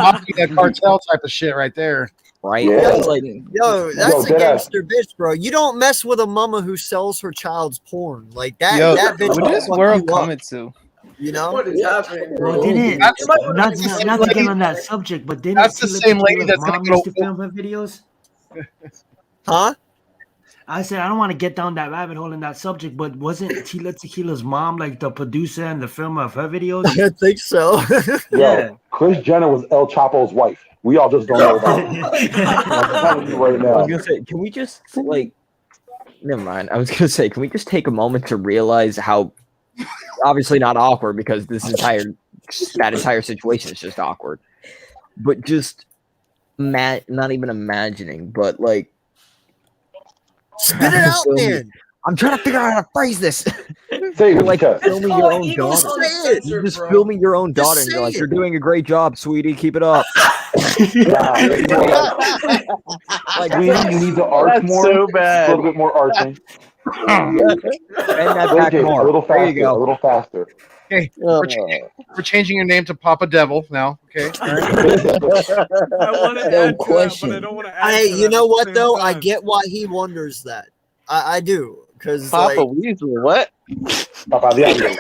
Mafia cartel type of shit right there. right? Yeah. It's like, Yo, that's Yo, a dead ass. gangster bitch, bro. You don't mess with a mama who sells her child's porn. Like that. Yo, that bitch what will is fuck world you up, coming to? you know? What is happening, bro? Bro, didn't That's You might wanna not, do the not, same not to get thing. on that subject, but didn't That's the Tila same lady Tequila's that's gonna mom go used to to film her videos? Huh? I said I don't want to get down that rabbit hole in that subject, but wasn't Tila Tequila's mom like the producer and the filmer of her videos? I think so. Yo, Yeah. Kris Jenner was El Chapo's wife. We all just don't know about it. I'm telling you right I now. was gonna say, can we just like? Never mind. I was gonna say, can we just take a moment to realize how obviously not awkward because that entire situation is just awkward, but just not even imagining, but like Spit it out, man. I'm trying to figure out how to phrase this. Say it You're with like your chest. filming your own daughter. Uncensored, You're just bro. filming your own Just daughter, and you're say like, it. "You're doing a great job, sweetie. Keep it up." Like, Sweetie, you need to arch That's more. so A bad. little bit more arching. And that back JJ, a more. little There you faster. A go. little faster. Okay, we're changing your name to Papa Devil now. Okay, all right. I want to No add to question. that, but I don't want to add Hey, to you that know at what the though? same I time. get why he wonders that. I do, because Papa like Weasel, what? Papa Diablo.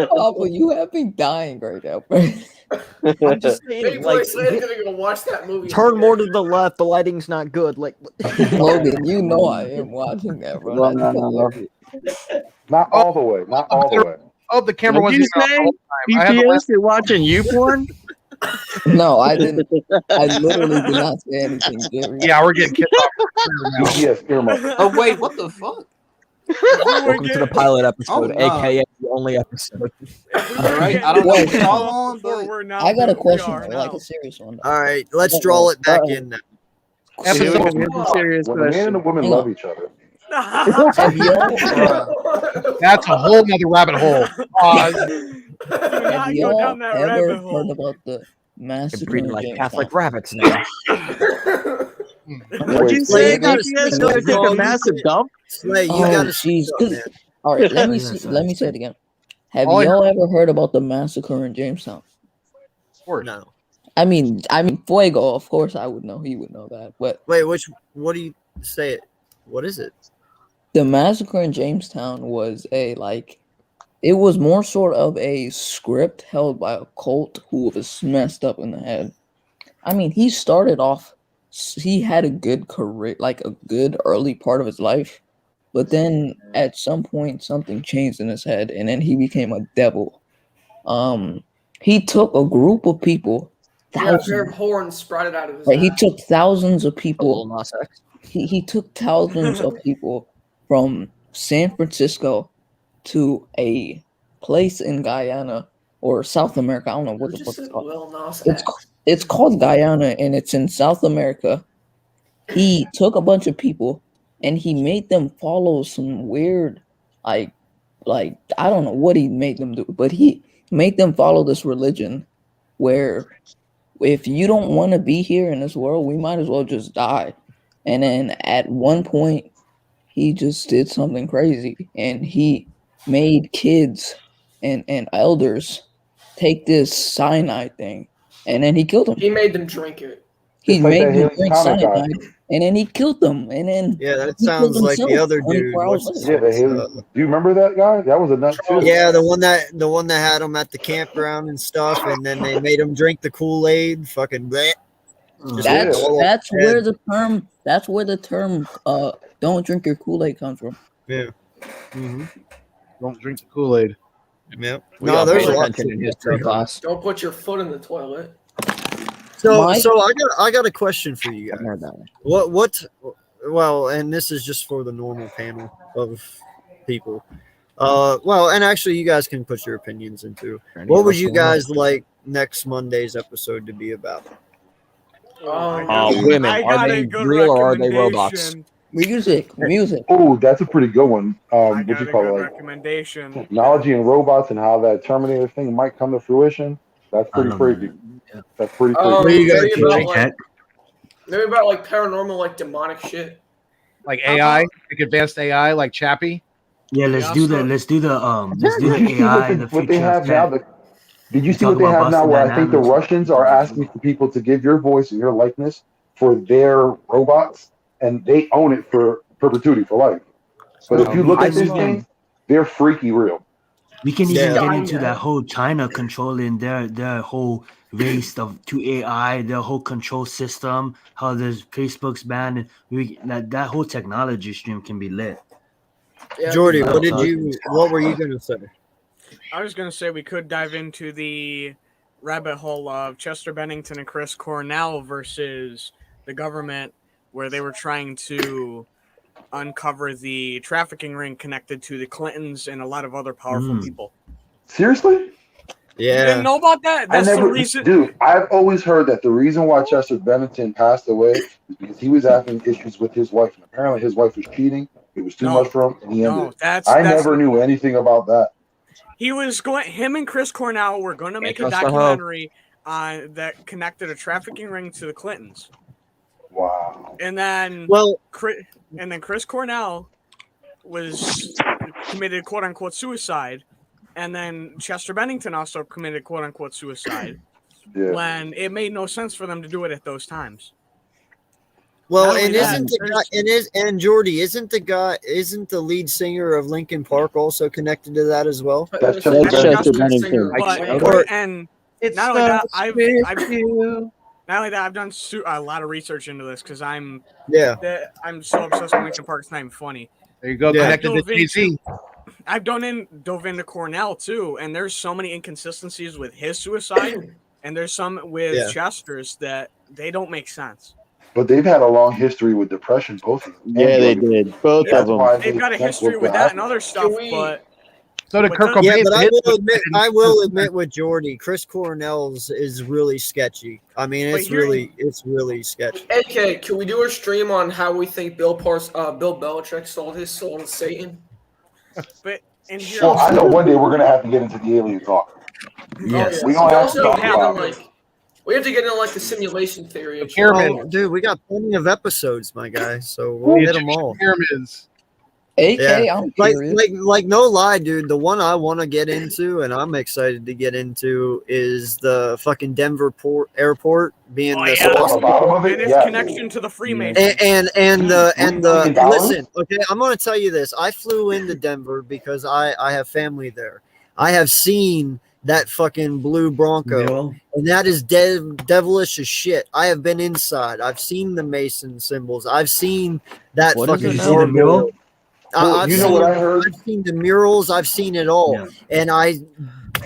Papa, you have me dying right now, bro. I'm just Big saying, boy like, Slay's gonna go watch that movie. turn more to the left. The lighting's not good. Like, Logan, you know I am watching that, bro. Well, That's no. hilarious. Not all the way. Not all the way. Oh, the camera What'd wasn't you even on the say? whole time. I had the BTS, list. you're watching you porn? No, I didn't. I literally did not say anything, Jerry. Yeah, we're getting kicked off. Now. BTS earmuff. Oh wait, what the fuck? welcome to the pilot episode, Oh, no. aka the only episode. All right, I don't know what y'all on, Before but we're now, I got a we question, are though, like now. a serious one. all right, let's draw it back in now. Here's a serious When a man and a question. woman Hang love on. each other. Have y'all, That's a whole nother rabbit hole. have not go y'all down that ever rabbit heard hole. about the You're massacre breeding in like Jamestown? Catholic rabbits now. What'd you say? you gotta BTS speak gonna up, take bro. a massive dump? Slay, you Oh, gotta speak jeez. up, man. All right, let me Yeah, see. sorry. Let me say it again. Have All I y'all ever heard about the massacre in Jamestown? No. I mean, Fuego. Of course, I would know. He would know that. But Wait, what do you say it? What is it? the massacre in Jamestown was it was more sort of a script held by a cult who was messed up in the head. I mean, he started off. He had a good career, like a good early part of his life, but then at some point something changed in his head, and then he became a devil. He took a group of people, He had a pair of thousands. horns sprouted out of his Right, he ass. took thousands of A little people. Nas X. He took thousands of people from San Francisco to a place in Guyana or South America. I don't know what Who the just fuck it's said called. Lil Nas It's X? it's called Guyana, and it's in South America. He took a bunch of people and he made them follow some weird, like I don't know what he made them do, but he made them follow this religion where if you don't want to be here in this world, we might as well just die. And then at one point, he just did something crazy, and he made kids and elders take this cyanide thing, and then he killed them. He made them drink it. He It's like made that them Haley drink Comic guy. cyanide, and then he killed them, and then Yeah, that he killed sounds like the himself other dude. 24 hours What's his later. Yeah, the face? Haley. Do you remember that guy? That was a nut too. Yeah, the one that had him at the campground and stuff, and then they made him drink the Kool-Aid. Fucking bleh. Just That's all over that's his head. where the term don't drink your Kool-Aid comes from. Yeah. Mm-hmm. Don't drink the Kool-Aid. Yep. We No, all there's paid a lot. attention in To history cover. class. Don't put your foot in the toilet. So Mike? so I got a question for you I've guys. heard that one. What well, and this is just for the normal panel of people. Well, and actually you guys can put your opinions into. What would you guys like next Monday's episode to be about? Women, I are got they a good real or are they robots? recommendation. Music. Oh, that's a pretty good one. I What got you a call good it? Like recommendation. technology and robots and how that Terminator thing might come to fruition. That's pretty freaky. That's pretty freaky. Maybe about like paranormal, like demonic shit. Like AI, like advanced AI, like Chappie. Yeah, let's do the let's do the Did you see AI in the what they future of have now? tech. Did you We see talk what they about have now? Boston Where I think the Dynamics. Russians are asking for people to give your voice and your likeness for their robots, and they own it for perpetuity for life. But if you look at these things, they're freaky real. We can even Yeah. get into that whole China controlling their whole race to AI, their whole control system, how there's Facebook's banned, and that whole technology stream can be lit. Yeah, Jordy, what were you gonna say? I was going to say we could dive into the rabbit hole of Chester Bennington and Chris Cornell versus the government, where they were trying to uncover the trafficking ring connected to the Clintons and a lot of other powerful people. Seriously? You didn't know about that? That's the reason. Dude, I've always heard that the reason why Chester Bennington passed away is because he was having issues with his wife, and apparently his wife was cheating. It was too much for him, and he ended it. I never knew anything about that. He was going. Him and Chris Cornell were going to make a trust the hoe. documentary that connected a trafficking ring to the Clintons. Wow. And then, Chris Cornell was committed "quote unquote" suicide, and then Chester Bennington also committed "quote unquote" suicide. Yeah. When it made no sense for them to do it at those times. Well, Not and only isn't that, the guy and Jordy, isn't the lead singer of Linkin Park also connected to that as well? That's Chester Bennington. And It's not only that, not not only that, I've done a lot of research into this because I'm so obsessed with Linkin Park. It's not even funny. There you go, connected to Jay-Z. I've dove into Cornell too, and there's so many inconsistencies with his suicide, and there's some with Chester's that they don't make sense. But they've had a long history with depression, both of them. Yeah, they did. Both of them. They've got a history with that and other stuff, but so did Kurt Cobain. Yeah, but I will admit with Jordy, Chris Cornell's is really sketchy. I mean, it's really sketchy. AK, can we do a stream on how we think Bill Belichick sold his soul to Satan? But and here, Well, I know one day we're gonna have to get into the alien talk. Yes. We don't have to talk about it. We have to get into like the simulation theory. And Oh, dude, we got plenty of episodes, my guy. So we'll hit them all. Pyramids. AK, Yeah. I'm Like, curious. no lie, dude. The one I want to get into, and I'm excited to get into, is the fucking Denver airport being the bottom of it, and its yeah. connection to the Freemasons. and the $1 listen, okay, I'm gonna tell you this. I flew into Denver because I have family there. I have seen that fucking blue Bronco, and that is devilish as shit. I have been inside. I've seen the Mason symbols. I've seen that What is fucking it now? The mural? Well, you know what I heard? I've seen the murals. I've seen it all, and I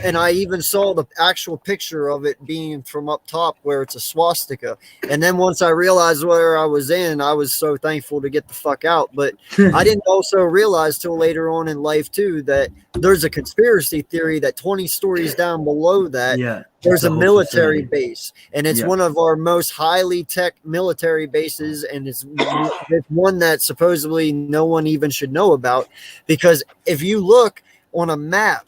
and I even saw the actual picture of it being from up top where it's a swastika. And then once I realized where I was in, I was so thankful to get the fuck out. But I didn't also realize till later on in life too that there's a conspiracy theory that 20 stories down below that there's a military base, and it's one of our most highly tech military bases, and it's one that supposedly no one even should know about, because if you look on a map,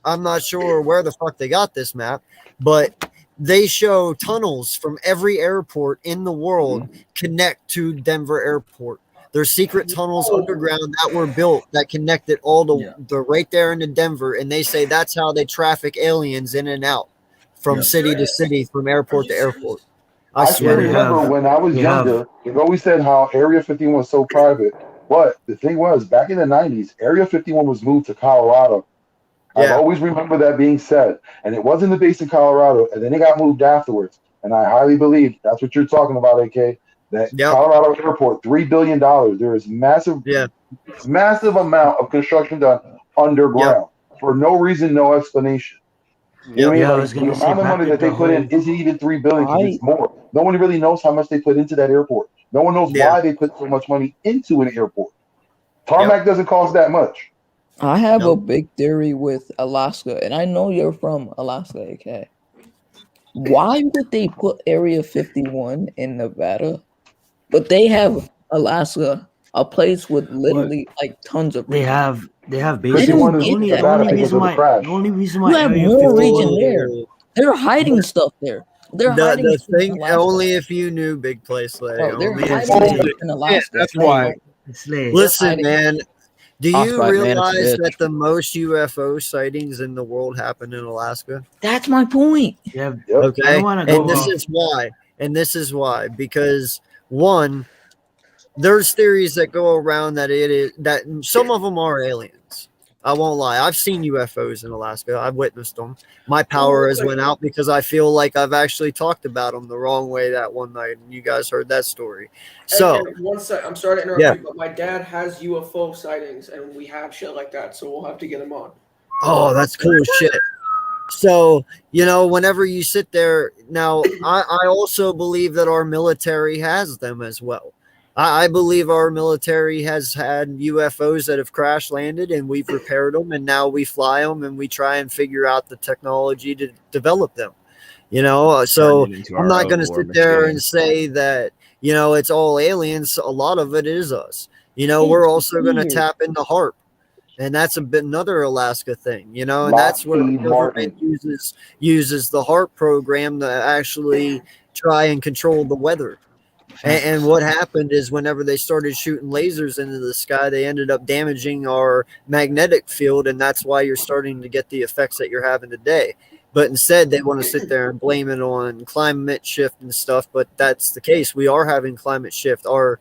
I'm not sure where the fuck they got this map, but they show tunnels from every airport in the world connect to Denver Airport. There's secret tunnels underground that were built that connected all the right there into Denver, and they say that's how they traffic aliens in and out from city to city, from airport to airport. I swear can to remember God. when I was younger, they've always said how Area 51 was so private. But the thing was, back in the 90s, Area 51 was moved to Colorado. I've always remembered that being said. And it was in the base in Colorado, and then it got moved afterwards. And I highly believe that's what you're talking about, AK. That Colorado Airport, $3 billion. There is massive amount of construction done underground for no reason, no explanation. You know what I mean? Like, the amount of money that they put in isn't even $3 billion, because it's more. No one really knows how much they put into that airport. No one knows why they put so much money into an airport. Tarmac doesn't cost that much. I have a big theory with Alaska, and I know you're from Alaska, AK. Why would they put Area 51 in Nevada, but they have Alaska, a place with literally like tons of They region? have They bases. don't The get only that. reason You why have Area more 51 region there. They're hiding stuff there. They're hiding The stuff in thing, Alaska. only if you knew, Big Play Slay. Bro, they're Only if hiding you stuff knew. in Alaska. That's why. Listen, man. Do you Frostbite, man, it's a realize bitch. that the most UFO sightings in the world happen in Alaska? That's my point. Yeah. Okay. I don't want to go And this off. is why. And this is why. Because one, there's theories that go around that it is that some of them are aliens. I won't lie. I've seen UFOs in Alaska. I've witnessed them. My power has went out because I feel like I've actually talked about them the wrong way that one night, and you guys heard that story. So, And one sec, I'm sorry to interrupt you, but my dad has UFO sightings, and we have shit like that, so we'll have to get him on. oh, that's cool shit. So, whenever you sit there, now, I also believe that our military has them as well. I believe our military has had UFOs that have crash landed, and we've repaired them, and now we fly them, and we try and figure out the technology to develop them. So I'm not going to sit there and say that, it's all aliens. A lot of it is us. We're also going to tap into HARP. And that's another Alaska thing, and that's where the government uses the HARP program to actually try and control the weather. And what happened is whenever they started shooting lasers into the sky, they ended up damaging our magnetic field, and that's why you're starting to get the effects that you're having today. But instead, they want to sit there and blame it on climate shift and stuff, but that's the case. We are having climate shift. Our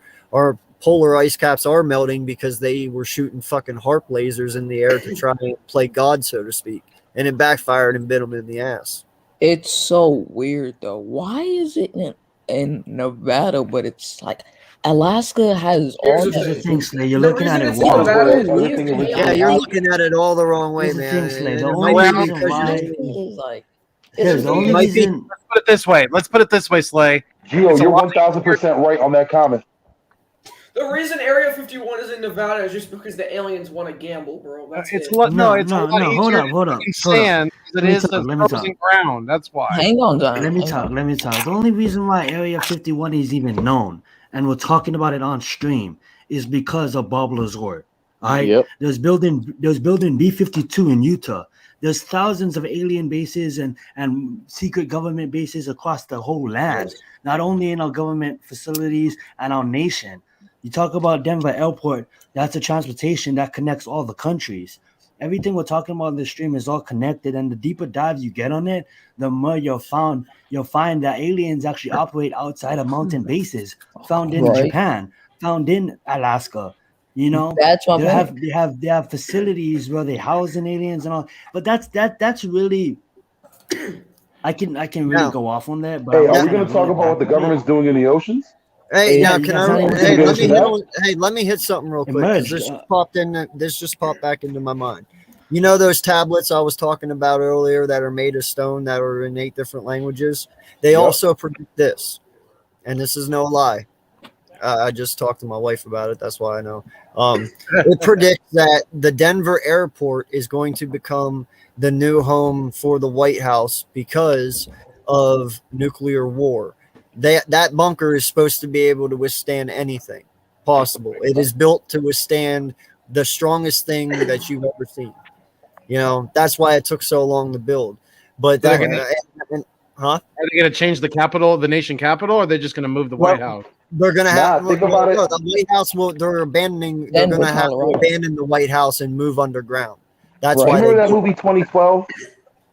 polar ice caps are melting because they were shooting fucking HARP lasers in the air to try and play God, so to speak. And it backfired and bit them in the ass. It's so weird, though. Why is it in Nevada, but it's like Alaska has all Here's the thing, Slay. You're The looking at reason it it's in wrong. Nevada is Yeah, you're looking at it all the wrong way, Here's the man. thing, Slay. And The it only might be reason because why is like the only might be. reason Let's put it this way. Slay. Gio, It's a you're lot 1,000% right on that comment. The reason Area 51 is in Nevada is just because the aliens want to gamble, bro. That's It's it. a lot No, easier hold to up. fucking sand than it is the frozen ground. That's why. Hang on, Zion. Let me hang talk. on. Let me talk. The only reason why Area 51 is even known, and we're talking about it on stream, is because of Bob Lazar. All right. Yep. There's building B-52 in Utah. There's thousands of alien bases and secret government bases across the whole land, not only in our government facilities and our nation. You talk about Denver Airport, that's a transportation that connects all the countries. Everything we're talking about in this stream is all connected, and the deeper dive you get on it, the more you'll find that aliens actually operate outside of mountain bases, found in Right. Japan, found in Alaska. That's my point. They have facilities where they house in aliens and all. But that's really I can really Now, go off on that. But Hey, I'm are we trying going to to talk reel it about what the back a bit. government's doing in the oceans? Hey, Yeah, now can that's I? not even Hey, gonna let get me into hit. Hey, let me hit something real quick because Emerged. this just popped back into my mind. You know those tablets I was talking about earlier that are made of stone that are in 8 different languages? They Yep. also predict this, and this is no lie. I just talked to my wife about it. That's why I know. It predicts that the Denver airport is going to become the new home for the White House because of nuclear war. That bunker is supposed to be able to withstand anything possible. It is built to withstand the strongest thing that you've ever seen. You know, that's why it took so long to build. But They're that, gonna- huh? Are they going to change the capital, the nation capital, or are they just going to move the White House? They're gonna Nah, have think about it. no, the White House will. They're abandoning. They're Denver, gonna have to Colorado. abandon the White House and move underground. That's Right. You why remember they. that movie 2012?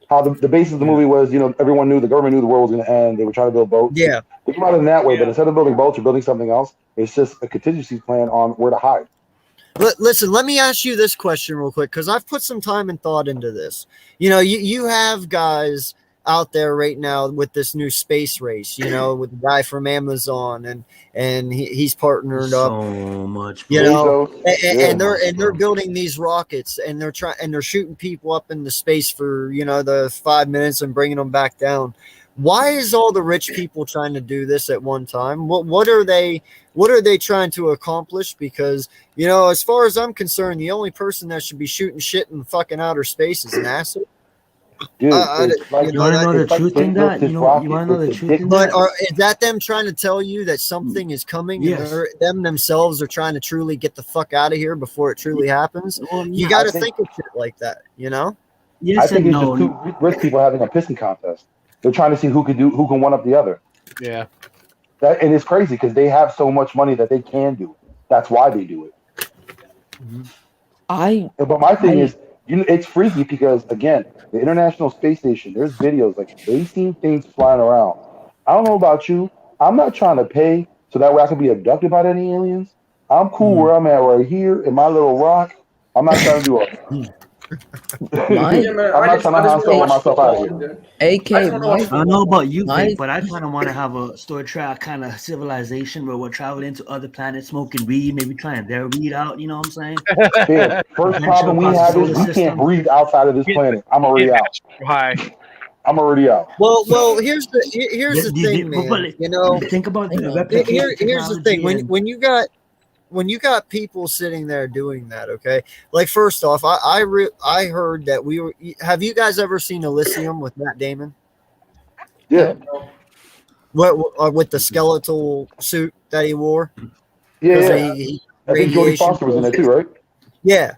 How the basis of the movie was, you know, everyone knew, the government knew the world was going to end. They were trying to build boats. Yeah. Think about it in that way, but Yeah. instead of building boats or building something else, it's just a contingency plan on where to hide. Listen, let me ask you this question real quick because I've put some time and thought into this. You know, you have guys out there right now with this new space race. You know, with the guy from Amazon and he's partnered up. So much. You Bro. know, Bezos, and yeah. they're building these rockets and they're shooting people up into space for, you know, the 5 minutes and bringing them back down. Why is all the rich people trying to do this at one time? What are they trying to accomplish? Because, you know, as far as I'm concerned, the only person that should be shooting shit in fucking outer space is NASA. Dude, I- it's like, You want to know the it's like truth they in built that? this You rocket. want to know the It's truth in But that? is that them trying to tell you that something is coming Yes. and them themselves are trying to truly get the fuck out of here before it truly happens? Well, You yeah, got I to think think of shit like that, you know? yes I think and it's just no. two rich people having a pissing contest. They're trying to see who can one up the other. Yeah. That, and it's crazy because they have so much money that they can do. That's why they do it. But my thing is, you know, it's freaky because again, the International Space Station. There's videos like they seen things flying around. I don't know about you. I'm not trying to pay so that way I can be abducted by any aliens. I'm cool where I'm at right here in my little rock. I'm not trying to do it. My Yeah, man, I'm I not just trying to want to sell watch myself out of football, here. dude. AK, I just want to watch I football. don't know about you, My- Vic, but I kind of want to have a Star Trek kind of civilization where we're traveling to other planets, smoking weed, maybe trying their weed out. You know what I'm saying? Yeah, first Adventure problem we across the have is solar we can't system. breathe outside of this planet. I'm already out. Hi. I'm already out. Well, here's the thing, man. You know, think about the Hang on. replication here's the thing. When you got people sitting there doing that, okay? Like first off, I heard that we were. Have you guys ever seen Elysium with Matt Damon? Yeah, What with the skeletal suit that he wore? yeah, 'Cause yeah. he I think Jodie radiation Foster was in there too, right? Yeah.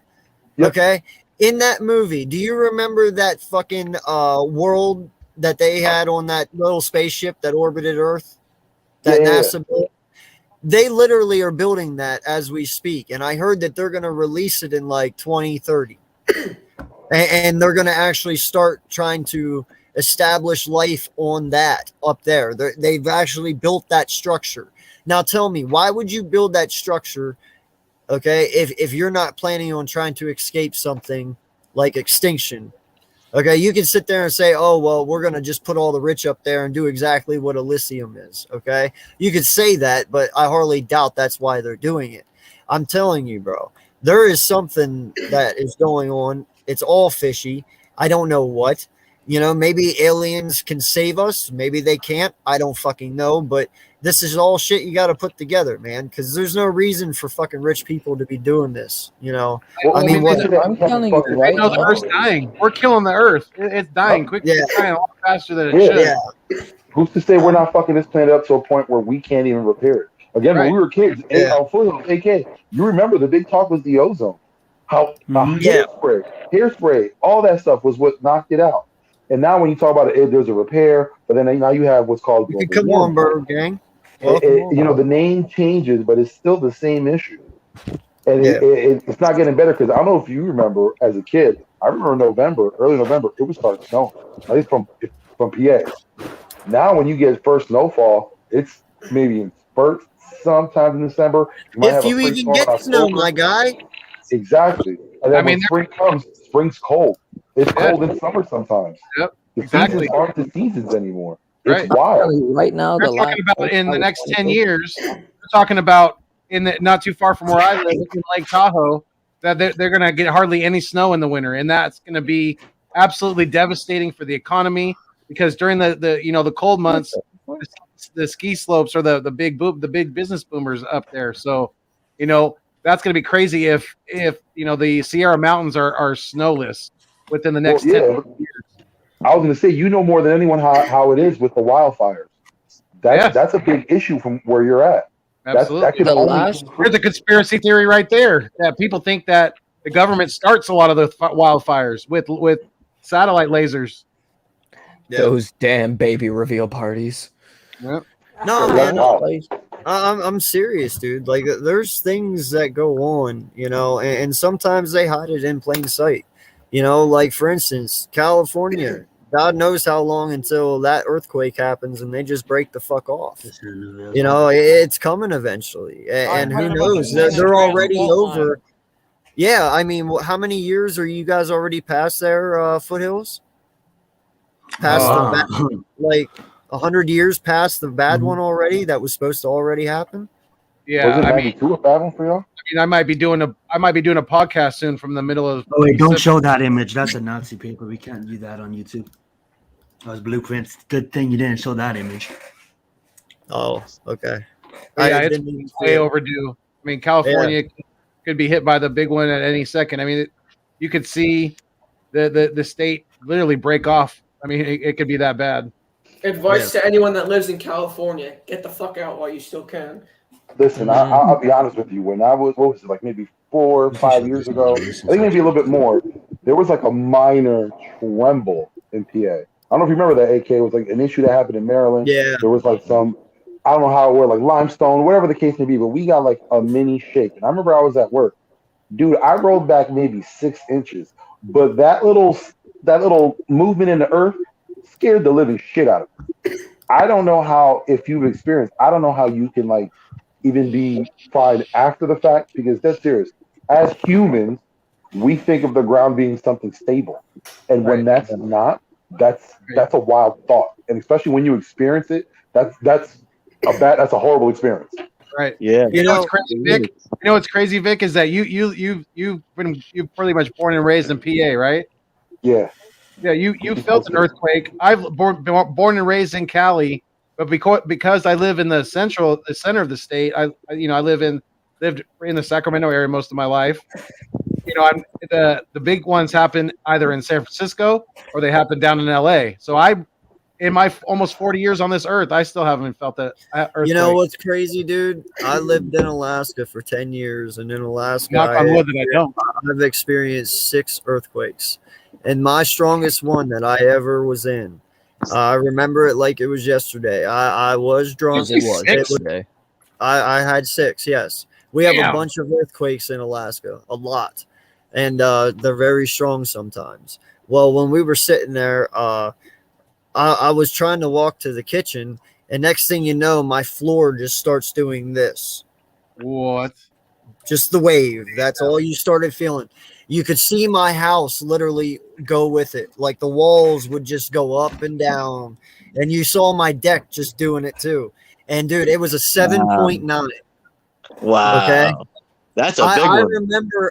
Yep. Okay. In that movie, do you remember that fucking world that they had on that little spaceship that orbited Earth? That Yeah, yeah, NASA built? They literally are building that as we speak. And I heard that they're going to release it in like 2030. And they're going to actually start trying to establish life on that up there. They've actually built that structure. Now tell me, why would you build that structure? Okay, if you're not planning on trying to escape something like extinction, okay, you can sit there and say, oh, well, we're going to just put all the rich up there and do exactly what Elysium is. Okay, you could say that, but I hardly doubt that's why they're doing it. I'm telling you, bro, there is something that is going on. It's all fishy. I don't know what. You know, maybe aliens can save us. Maybe they can't. I don't fucking know. But this is all shit you got to put together, man, because there's no reason for fucking rich people to be doing this. You know, Well, I mean, what? I'm telling you They right know the now. Earth's dying. We're killing the Earth. It's dying quickly. Yeah. It's dying a lot faster than it Yeah. should. Yeah. Who's to say we're not fucking this planet up to a point where we can't even repair it? Again, when Right. we were kids, Yeah. AK, you remember the big talk was the ozone. How Yeah. hairspray, all that stuff was what knocked it out. And now when you talk about it, there's a repair, but then now you have what's called global Come warming. on, Bird Gang. You know, the name changes, but it's still the same issue. And Yeah. it's not getting better because I don't know if you remember as a kid. I remember early November, it would start snowing. At least from PA. Now, when you get first snowfall, it's maybe in spurts. Sometimes in December, you might If have a you free even fall in get snow, October. my guy. Exactly. And then I mean, when spring comes, spring's cold. It's Yeah. cold in summer sometimes. Yep. The Exactly. seasons aren't the seasons anymore. Right. It's wild. Right now, We're the talking last about in the next 10 years. We're talking about in the not too far from where I live in Lake Tahoe. that they're going to get hardly any snow in the winter, and that's going to be absolutely devastating for the economy because during the cold months, the ski slopes are the big business boomers up there. So, that's going to be crazy if the Sierra Mountains are snowless within the next 10 years. I was going to say, more than anyone how it is with the wildfires. That's a big issue from where you're at. Absolutely. There's a conspiracy theory right there that people think that the government starts a lot of the wildfires with satellite lasers. Those damn baby reveal parties. Yep. No, man. I'm serious, dude. Like, there's things that go on, and sometimes they hide it in plain sight. Like, for instance, California. God knows how long until that earthquake happens and they just break the fuck off. It's coming eventually. And who knows? They're already over. Yeah, I mean, how many years are you guys already past their foothills? Past like 100 years past the bad one already that was supposed to already happen? Yeah, I mean, a bad one for y'all? I might be doing a podcast soon from the middle of. Oh wait, don't show that image. That's a Nazi paper. We can't do that on YouTube. Those blueprints. Good thing you didn't show that image. Oh, okay. Yeah, it's way overdue. I mean, California could be hit by the big one at any second. I mean, you could see the state literally break off. I mean, it could be that bad. Advice to anyone that lives in California: get the fuck out while you still can. Listen, I'll be honest with you. When I was, what was it, like maybe 4 or 5 years ago, I think maybe a little bit more, there was like a minor tremble in PA. I don't know if you remember that, AK. It was like an issue that happened in Maryland. Yeah. There was like I don't know how it were, like limestone, whatever the case may be, but we got like a mini shake. And I remember I was at work. Dude, I rolled back maybe 6 inches. But that little movement in the earth scared the living shit out of me. I don't know how, if you've experienced, I don't know how you can like even be fine after the fact, because that's serious. As humans, we think of the ground being something stable. And when that's not, that's a wild thought. And especially when you experience it, that's a horrible experience. Right. Yeah. You know what's crazy, Vic? You know what's crazy, Vic, is that you've pretty much born and raised in PA, right? Yeah. Yeah, you felt an earthquake. I've born and raised in Cali, but because I live in the center of the state, I lived in the Sacramento area most of my life. The big ones happen either in San Francisco or they happen down in LA. So in my almost 40 years on this earth, I still haven't felt that earthquake. You know what's crazy, dude? I lived in Alaska for 10 years, and in Alaska, I've experienced 6 earthquakes. And my strongest one that I ever was in, I remember it like it was yesterday. I was drunk. I had 6, yes. We have a bunch of earthquakes in Alaska, a lot. And they're very strong sometimes. Well, when we were sitting there, I was trying to walk to the kitchen, and next thing you know, my floor just starts doing this. What? Just the wave. That's all you started feeling. You could see my house literally go with it. Like the walls would just go up and down. And you saw my deck just doing it too. And dude, it was a 7.9. Wow. Okay. That's a big one.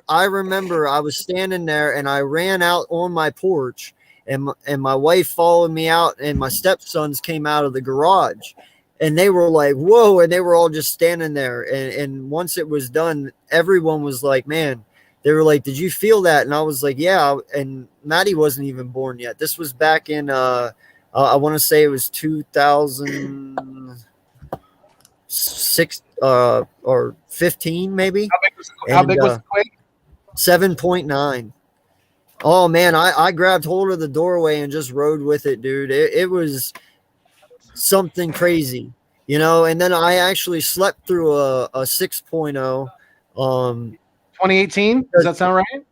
I remember I was standing there and I ran out on my porch, and my wife followed me out, and my stepsons came out of the garage, and they were like, whoa. And they were all just standing there. And once it was done, everyone was like, man, they were like, did you feel that? And I was like, yeah. And Maddie wasn't even born yet. This was back in, I want to say it was 2006 or 15, maybe. How big was the quake? 7.9. Oh, man, I grabbed hold of the doorway and just rode with it, dude. It was something crazy, and then I actually slept through a 6.0. 2018? Does that sound right?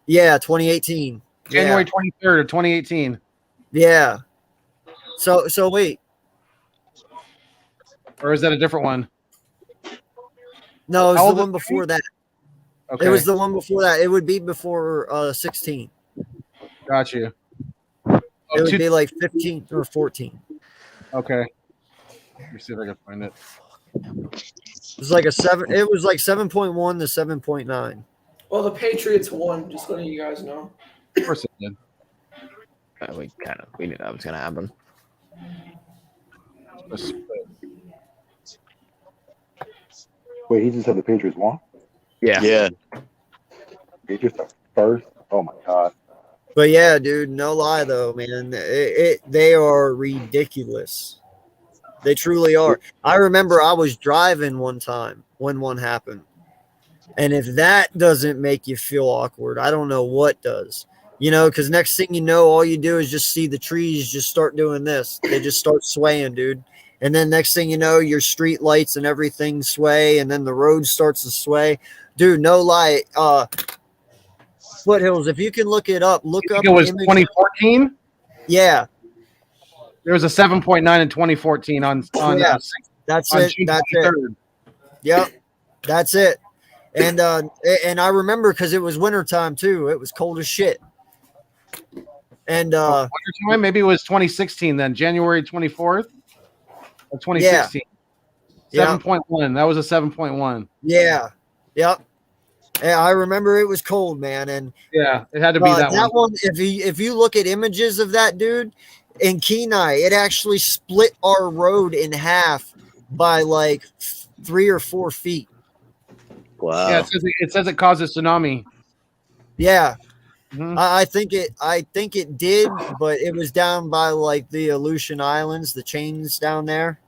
Yeah, 2018. January 23rd of 2018. Yeah. So wait. Or is that a different one? No, it was the one before that. Okay. It was the one before that. It would be before 16. Got you. It would be like 15 or 14. Okay. Let me see if I can find it. It was like 7.1 to 7.9. Well, the Patriots won. Just letting you guys know. Of course it did. We knew that was gonna happen. Wait, he just said the Patriots won? Yeah. Yeah. Patriots are first? Oh my god. But yeah, dude, no lie though, man. They are ridiculous. They truly are. I remember I was driving one time when one happened. And if that doesn't make you feel awkward, I don't know what does. You know, because next thing you know, all you do is just see the trees just start doing this. They just start swaying, dude. And then next thing you know, your street lights and everything sway, and then the road starts to sway. Dude, no lie. Foothills, if you can look it up, look up. It was image- 2014. Yeah, There was a 7.9 in 2014 on Yeah. that's on it. June That's it. 23rd. Yep, that's it. And I remember because it was wintertime too. It was cold as shit. And Winter time? Maybe it was 2016 then, January 24th of 2016. Yeah. 7.1. That was a 7.1. yeah, yep. Yeah, I remember it was cold, man. And Yeah, it had to be that one. one. If you look at images of that dude in Kenai, it actually split our road in half by like 3 or 4 feet. Wow. Yeah, it says it causes tsunami. Yeah. Mhm. I think it did, but it was down by like the Aleutian Islands, the chains down there.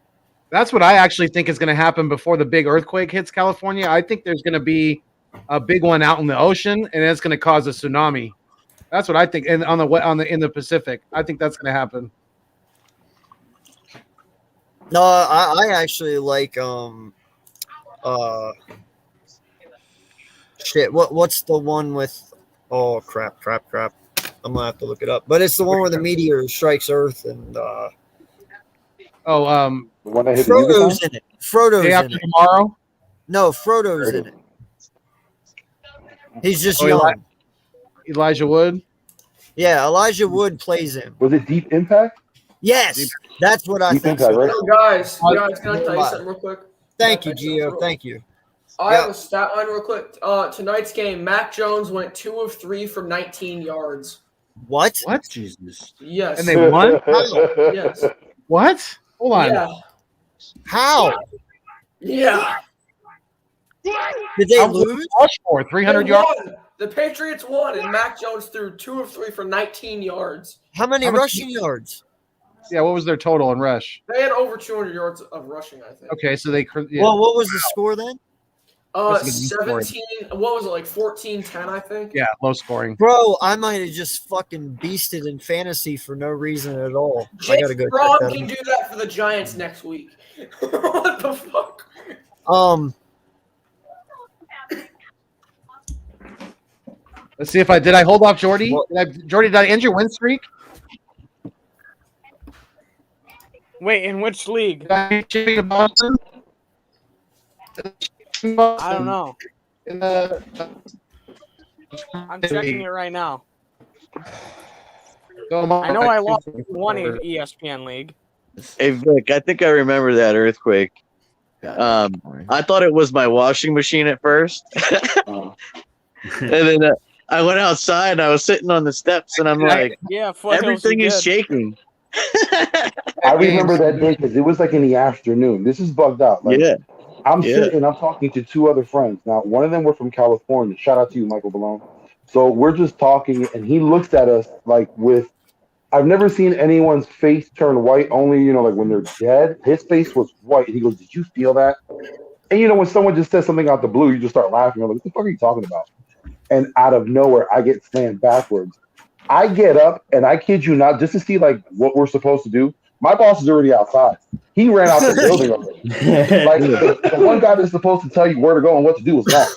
That's what I actually think is going to happen before the big earthquake hits California. I think there's going to be a big one out in the ocean, and it's going to cause a tsunami. That's what I think. And in the Pacific, I think that's going to happen. No, I actually like shit. What's the one with? Oh crap! I'm gonna have to look it up. But it's the one where the meteor strikes Earth and The one that hit the Frodo's Yucatan? in it. Frodo's Day in after it. tomorrow. No, Frodo's in it. He's just Oh, young. Elijah Wood. Yeah, Elijah Wood plays him. Was it Deep Impact? Yes, that's what I Deep think. Impact, So. right? So guys, can I tell you something real quick? Thank you, Gio. Thank you. I have a stat line real quick. Tonight's game, Mac Jones went 2 of 3 for 19 yards. What? What? Jesus. Yes. And they won? Yes. What? Hold on. Yeah. How? Yeah. Did they How lose? much for 300 They yards? won. The Patriots won, and Mac Jones threw 2 of 3 for 19 yards. How many How much- rushing yards? Yeah, what was their total in rush? They had over 200 yards of rushing, I think. Okay, so they. Yeah. Well, what was the score then? That's a good scoring. 17. What was it, like 14-10, I think? Yeah, low scoring. Bro, I might have just fucking beasted in fantasy for no reason at all. I gotta Jake go Braun check that can out. do that for the Giants next week. What the fuck? Let's see if did I hold off Jordy? Jordy, did I end your win streak? Wait, in which league? Did I beat you in Boston? I don't know. In the, I'm checking it right now. Go on. I know I lost one ESPN league. Hey Vic, I think I remember that earthquake. I thought it was my washing machine at first, and then I went outside. And I was sitting on the steps, and I'm like, Yeah, Foothills, everything you is did. shaking. I remember that day because it was like in the afternoon. This is bugged out. Like, Yeah. I'm Yeah. sitting, I'm talking to 2 other friends. Now, one of them were from California. Shout out to you, Michael Balone. So we're just talking, and he looks at us like I've never seen anyone's face turn white, only, like when they're dead. His face was white, and he goes, "Did you feel that?" And, when someone just says something out the blue, you just start laughing. You're like, what the fuck are you talking about? And out of nowhere, I get slammed backwards. I get up, and I kid you not, just to see, like, what we're supposed to do. My boss is already outside. He ran out the building already. Like, the one guy that's supposed to tell you where to go and what to do was gone.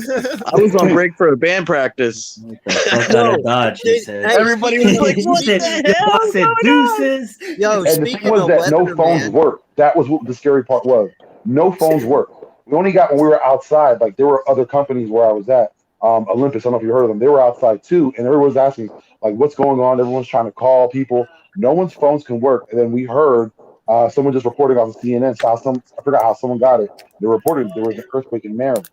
I was on break for a band practice. Fuck out of Dodge, he said. Everybody was like, He "What said, the the hell boss is said going on?" deuces. Yo, And the speaking thing was of that no weather, phones man. worked. That was what the scary part was. No phones worked. We only got when we were outside. Like, there were other companies where I was at. Olympus, I don't know if you heard of them. They were outside too, and everyone was asking, like, what's going on? Everyone's trying to call people. No one's phones can work. And then we heard someone just reporting off of CNN. I forgot how someone got it. They reported there was an earthquake in Maryland.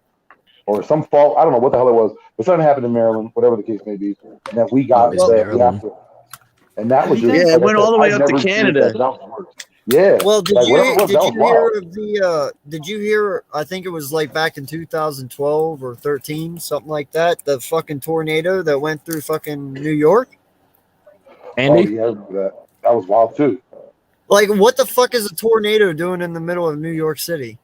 or some fault. I don't know what the hell it was, but something happened in Maryland, whatever the case may be, and that we got Always the Maryland. after. And that was just Yeah, it like I went said, all the way I've up to never experienced Canada. that. That was worse. Yeah. Well, did Like whatever it you was, that was hear wild. of the did you hear, I think it was like back in 2012 or 13, something like that, the fucking tornado that went through fucking New York? Oh Andy? yeah, I remember that. That was wild too. Like, what the fuck is a tornado doing in the middle of New York City?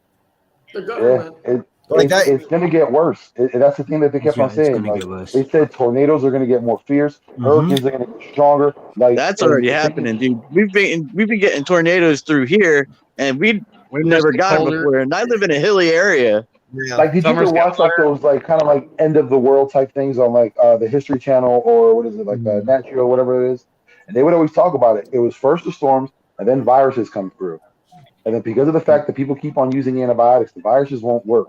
The Yeah, government. Like that. it's going to get worse. That's the thing that they kept on It's saying. gonna Like get worse. they said, tornadoes are going to get more fierce. Mhm. Hurricanes are going to get stronger. Like That's and already the thing happening, dude. We've been getting tornadoes through here, and we've never get gotten colder. before. And I live in a hilly area. Yeah. like, did you Summers ever get watch like those like kind of like end of the world type things on like the History Channel or what is it like Nat Geo, whatever it is? And they would always talk about it. It was first the storms, and then viruses come through. And then because of the fact that people keep on using antibiotics, the viruses won't work.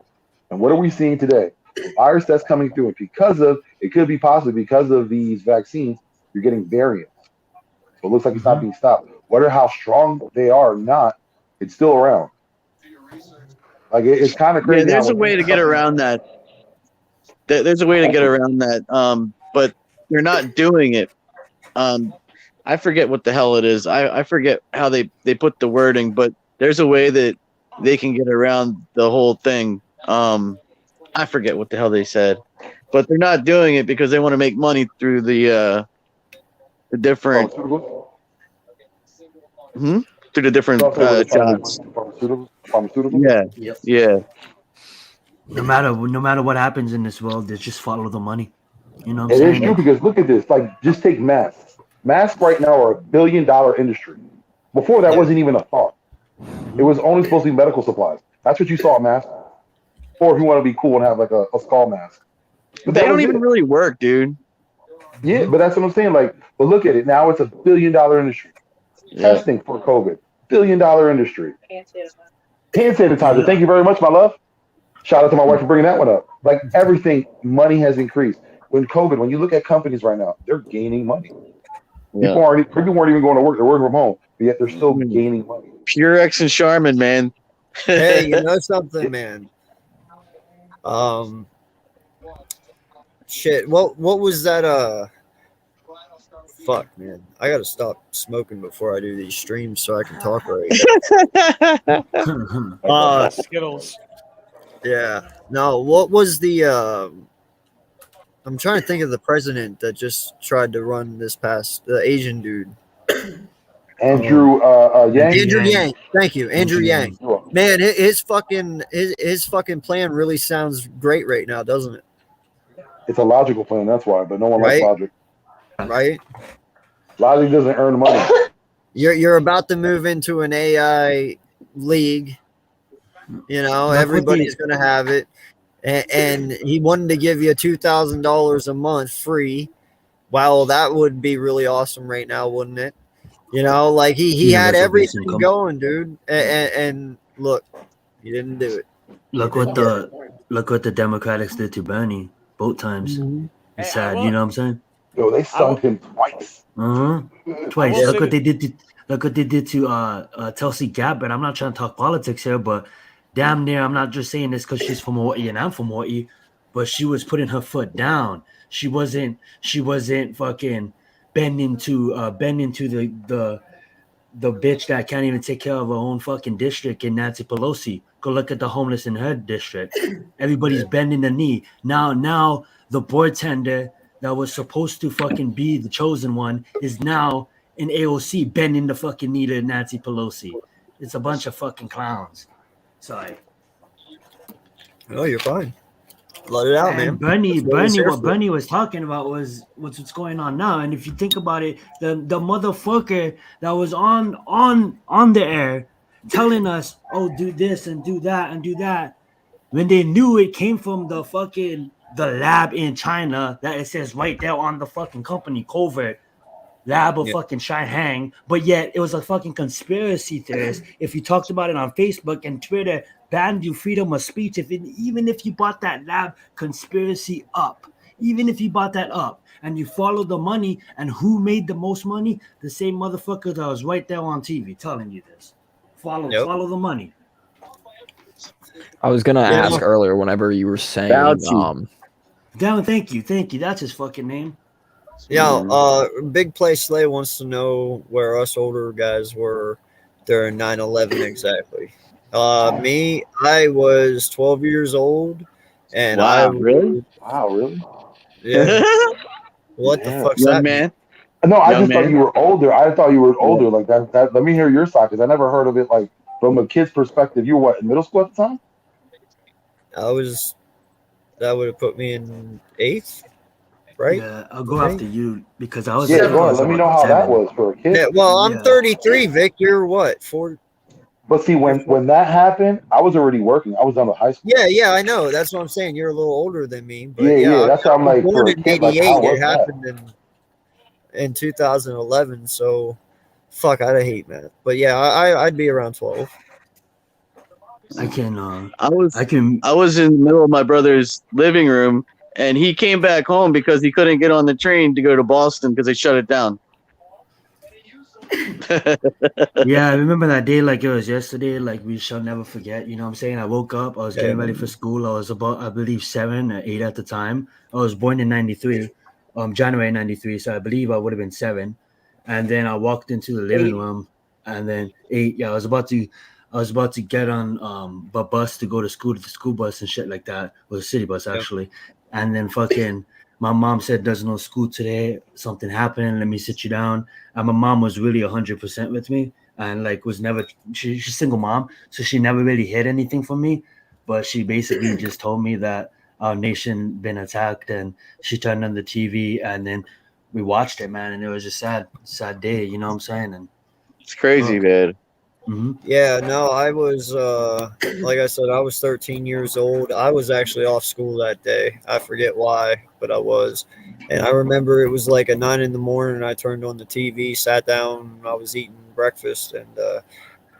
And what are we seeing today? A virus that's coming through, and because of it could be possibly because of these vaccines, you're getting variants. So it looks like it's not being stopped. Whether how strong they are or not, it's still around. Like it's kind of crazy. Yeah, there's how a way to get around that. There's a way to get around that. But they're not doing it. I forget what the hell it is. I forget how they put the wording, but there's a way that they can get around the whole thing. I forget what the hell they said, but they're not doing it because they want to make money through the different through the different shots. Pharmaceuticals. Yeah, yeah. No matter what happens in this world, they just follow the money. You know what It I'm is saying? true because look at this. Like, just take masks. Masks right now are $1 billion industry. Before that wasn't even a thought. It was only supposed to be medical supplies. That's what you saw a mask. Or if you want to be cool and have like a skull mask. But They that don't was even it. really work, dude. Yeah, but that's what I'm saying. Like, but look at it. Now it's $1 billion industry. Yeah. Testing for COVID. $1 billion industry. Hand sanitizer. Thank you very much, my love. Shout out to my wife for bringing that one up. Like everything, money has increased. When you look at companies right now, they're gaining money. Yeah. People weren't even going to work. They're working from home, but yet they're still gaining money. Purex and Charmin, man. Hey, you know something, man? Shit. What was that? Fuck, man. I gotta stop smoking before I do these streams so I can talk right. Skittles. Yeah. No. What was the? I'm trying to think of the president that just tried to run this past the Asian dude. Andrew Yang. Andrew Yang. Thank you, Andrew Yang. Man, his fucking plan really sounds great right now, doesn't it? It's a logical plan, that's why. But no one likes logic. Right. Logic doesn't earn money. You're about to move into an AI league. You know, everybody's going to have it. And he wanted to give you $2,000 a month free. Wow, that would be really awesome right now, wouldn't it? You know, like he had everything going, dude. And look, he didn't do it. Look what the Democrats did to Bernie both times. It's sad, you know what I'm saying? Yo, they stung him twice. Twice. Look what they did to Tulsi Gabbard. I'm not trying to talk politics here, but damn near, I'm not just saying this because she's from Hawaii and I'm from Hawaii, but she was putting her foot down. She wasn't fucking bending to the bitch that can't even take care of her own fucking district in Nancy Pelosi. Go look at the homeless in her district. Everybody's bending the knee. Now the bartender that was supposed to fucking be the chosen one is now in AOC bending the fucking knee to Nancy Pelosi. It's a bunch of fucking clowns. Sorry. Oh, you're fine. Let it out, man. What Bernie was talking about was what's going on now. And if you think about it, the motherfucker that was on the air telling us, oh, do this and do that and do that, when they knew it came from the lab in China that it says right there on the fucking company covert, lab of fucking Shanghai, but yet it was a fucking conspiracy theorist. If you talked about it on Facebook and Twitter, banned you freedom of speech. Even if you bought that lab conspiracy up, even if you bought that up and you followed the money, and who made the most money? The same motherfucker that was right there on TV telling you this. Follow the money. I was gonna You ask know? earlier whenever you were saying, Fauci. Down, thank you. That's his fucking name. Yeah, Big Play Slay wants to know where us older guys were during 9/11 exactly. Me, I was 12 years old, and I Wow, really? was, Wow, really? yeah. What the Yeah. fuck's Young that mean? man. No, I Young just thought man. you were older. I thought you were Yeah. older. Like that. Let me hear your side, because I never heard of it. Like from a kid's perspective, you were what, in middle school at the time? That would have put me in 8th, right? Yeah, I'll go I after think. you because I Yeah, think I go ahead. was Let me about know how that 7. was for a kid. Yeah, well, I'm Yeah. 33, Vic. You're what? 4? But see, You're when 4? that happened, I was already working. I was done with high school. Yeah, I know. That's what I'm saying. You're a little older than me, but Yeah, yeah, yeah. I That's how I'm was like, born for a in kid. Like, how '88. It was that? happened in 2011. So, fuck, I hate math. But yeah, I'd be around 12. I can I was I can I was in the middle of my brother's living room, and he came back home because he couldn't get on the train to go to Boston because they shut it down. Yeah, I remember that day like it was yesterday, like we shall never forget. You know what I'm saying? I woke up, I was Yeah. getting ready for school. I was about, I believe, 7 or 8 at the time. I was born in 93, January 93, so I believe I would have been 7. And then I walked into the living 8. room and then 8, yeah, I was about to get on a bus to go to school, to the school bus and shit like that. It was a city bus Yeah. actually. And then fucking my mom said there's no school today, something happened, let me sit you down. And my mom was really 100% with me, and like was never, she's a single mom, so she never really hid anything from me, but she basically just told me that our nation been attacked, and she turned on the TV, and then we watched it, man, and it was a sad day, you know what I'm saying? And It's crazy, fuck. man. Yeah, no, I was like I said, I was 13 years old. I was actually off school that day. I forget why, but I was. And I remember it was like at 9 in the morning. I turned on the TV, sat down, I was eating breakfast, and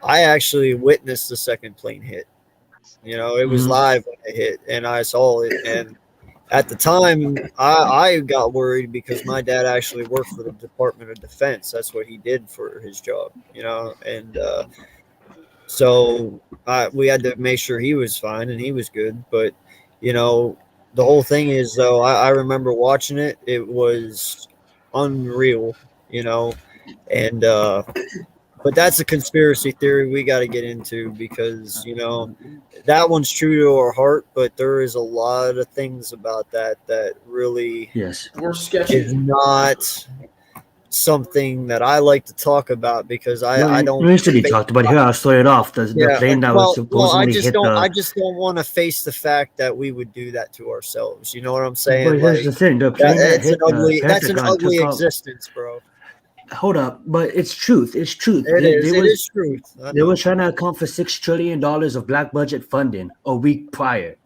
I actually witnessed the second plane hit. You know, it was live when it hit, and I saw it. And at the time, I got worried because my dad actually worked for the Department of Defense. That's what he did for his job, you know, and so we had to make sure he was fine and he was good. But, you know, the whole thing is, though, I remember watching it. It was unreal, you know, and but that's a conspiracy theory we got to get into because, you know, that one's true to our heart, but there is a lot of things about that really Yes. We're sketchy. is not something that I like to talk about because I don't We usually talked about, here, I'll start it off. The plane that was I supposedly hit I the. just don't want to face the fact that we would do that to ourselves. You know what I'm But saying? here's Like the thing: the plane that it's an hit the ugly Pentagon took out. existence, bro. Hold up, but it's truth. It's truth. It is truth. They were trying to account for $6 trillion of black budget funding a week prior,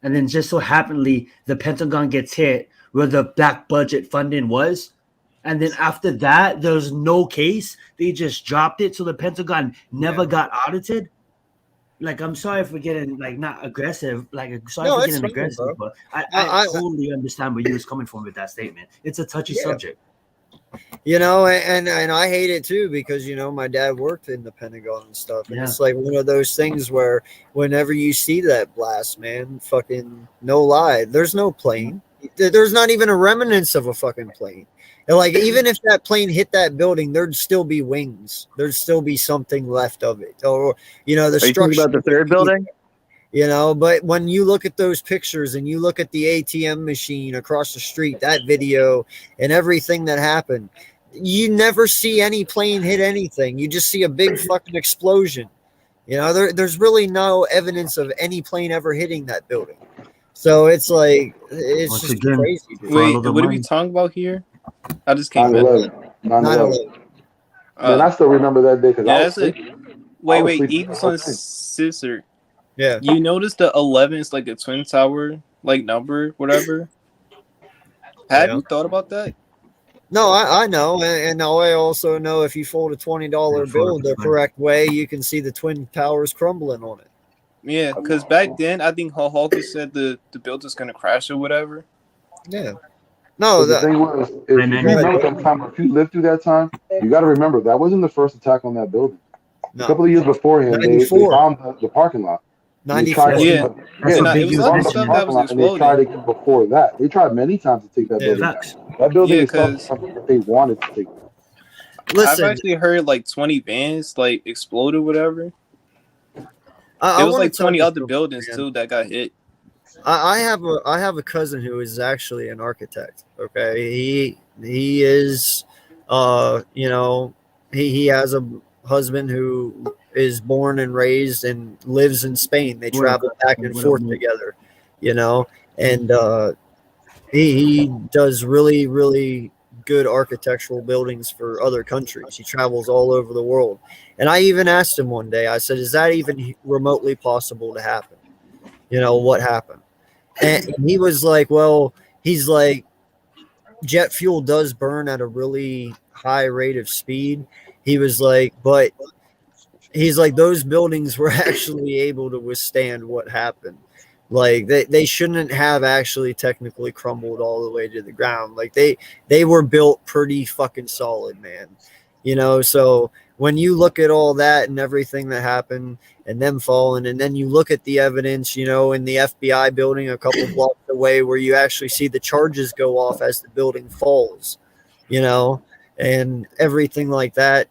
and then just so happenly the Pentagon gets hit where the black budget funding was, and then after that there's no case. They just dropped it, so the Pentagon never got audited. Like, I'm sorry for getting like not aggressive. Like, sorry No, for it's getting fine, aggressive, bro. but I totally understand where you was coming from with that statement. It's a touchy Yeah. subject. You know, and I hate it too because, you know, my dad worked in the Pentagon and stuff, and Yeah. it's like one of those things where whenever you see that blast, man, fucking no lie, there's no plane. There's not even a remnants of a fucking plane. And like, even if that plane hit that building, there'd still be wings. There'd still be something left of it, or, you know, the Are you talking structure. about the third building? You know, but when you look at those pictures and you look at the ATM machine across the street, that video and everything that happened, you never see any plane hit anything. You just see a big fucking explosion. You know, there's really no evidence of any plane ever hitting that building. So it's like, it's Once just again, crazy. Dude. Wait, what are we talking about here? I just came back. 9/11. 9/11. 9/11. Man, I still remember that day because Yeah, I was that's it. sleeping. Wait, sleeping Eagles the whole on thing. sister. Yeah. You notice the 11 is like a twin tower, like number, whatever. Have you thought about that? No, I know, and now I also know if you fold a $20 bill the correct way, you can see the twin towers crumbling on it. Yeah, because back then I think Hawkins said the building's gonna crash or whatever. Yeah. No, But the thing was, if you remember that time, if you lived through that time, you got to remember that wasn't the first attack on that building. No. A couple of years beforehand, they 94. bombed the parking lot. They tried 94. to, Yeah, That's and what it was Biggie was other from the stuff mentioning. that parking was lot, and they tried exploding. again before that. They tried many times to take that Yeah. building Facts. down. That building Yeah, itself is because something that they wanted to take down. I've Listen, actually heard like 20 vans like exploded, whatever. I It was want to like tell 20 you other something, buildings man. too that got hit. I have a cousin who is actually an architect. Okay, he is, you know, he has a husband who is born and raised and lives in Spain. They What up? travel back and What up, forth Mo? together, you know, and he does really good architectural buildings for other countries. He travels all over the world, and I even asked him one day. I said, "Is that even remotely possible to happen? You know what happened?" And he was like, well, he's like, jet fuel does burn at a really high rate of speed. He was like, but he's like, those buildings were actually able to withstand what happened. Like they shouldn't have actually technically crumbled all the way to the ground. Like they were built pretty fucking solid, man. You know, so when you look at all that and everything that happened and them falling, and then you look at the evidence, you know, in the FBI building a couple blocks away where you actually see the charges go off as the building falls, you know, and everything like that.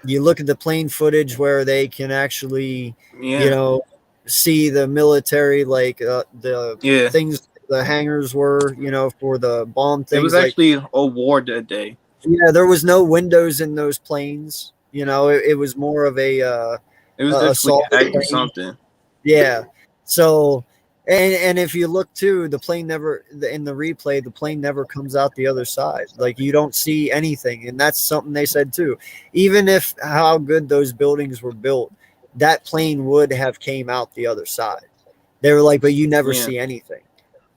You look at the plane footage where they can actually, you Yeah, know, see the military, like the yeah. things the hangars were, you know, for the bomb It was things. Like, actually a war that day. yeah, there was no windows in those planes. You know, it was more of It was a definitely solid hacked or plane. something. Yeah. So, and if you look too, the plane never in the replay, the plane never comes out the other side. Like you don't see anything, and that's something they said too. Even if how good those buildings were built, that plane would have came out the other side. They were like, but you never Yeah. see anything.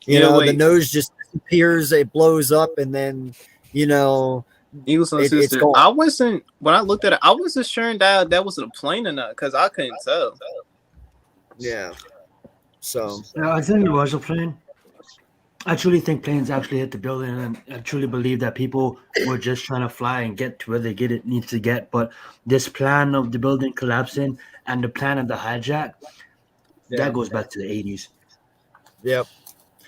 You Yeah, know, the wait. nose just disappears, it blows up, and then you know Eagles and it's sister. gone. I wasn't when I looked at it. I wasn't sure that was a plane or not because I couldn't tell. Yeah. So I think it was a plane. I truly think planes actually hit the building, and I truly believe that people were just trying to fly and get to where they need to get. But this plan of the building collapsing and the plan of the hijack, yeah. that goes back to the 80s. Yep.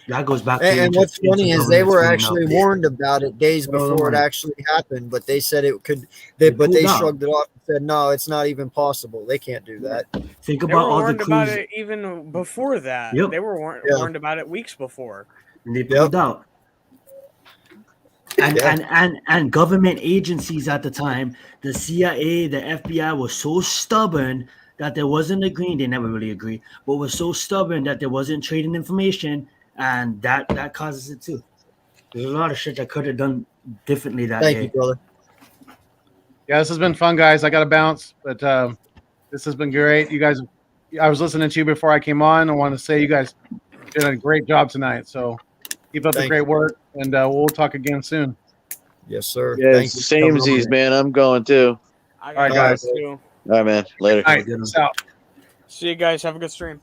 That goes back to And what's funny is they governments were figuring out. actually warned about it days Well, before it money. actually happened, but they said it could. But pulled they out. shrugged it off and said, "No, it's not even possible. They can't do that." Think They about were all the warned about crews. it even before that. Yep. They were Yeah. warned about it weeks before. And they pulled out. And government agencies at the time, the CIA, the FBI, was so stubborn that there wasn't agreeing. They never really agreed, but was so stubborn that there wasn't trading information, and that causes it too. There's a lot of shit that could have done differently that Thank day. you, brother. Yeah, this has been fun, guys. I got to bounce, but this has been great. You guys, I was listening to you before I came on. I want to say you guys did a great job tonight. So keep up the Thank great you. work, and we'll talk again soon. Yes, sir. Yeah, Thank you. for coming on. samesies, man. I'm going too. I All right, got guys. too. All right, man. Later. All right, peace out. See you guys. Have a good stream.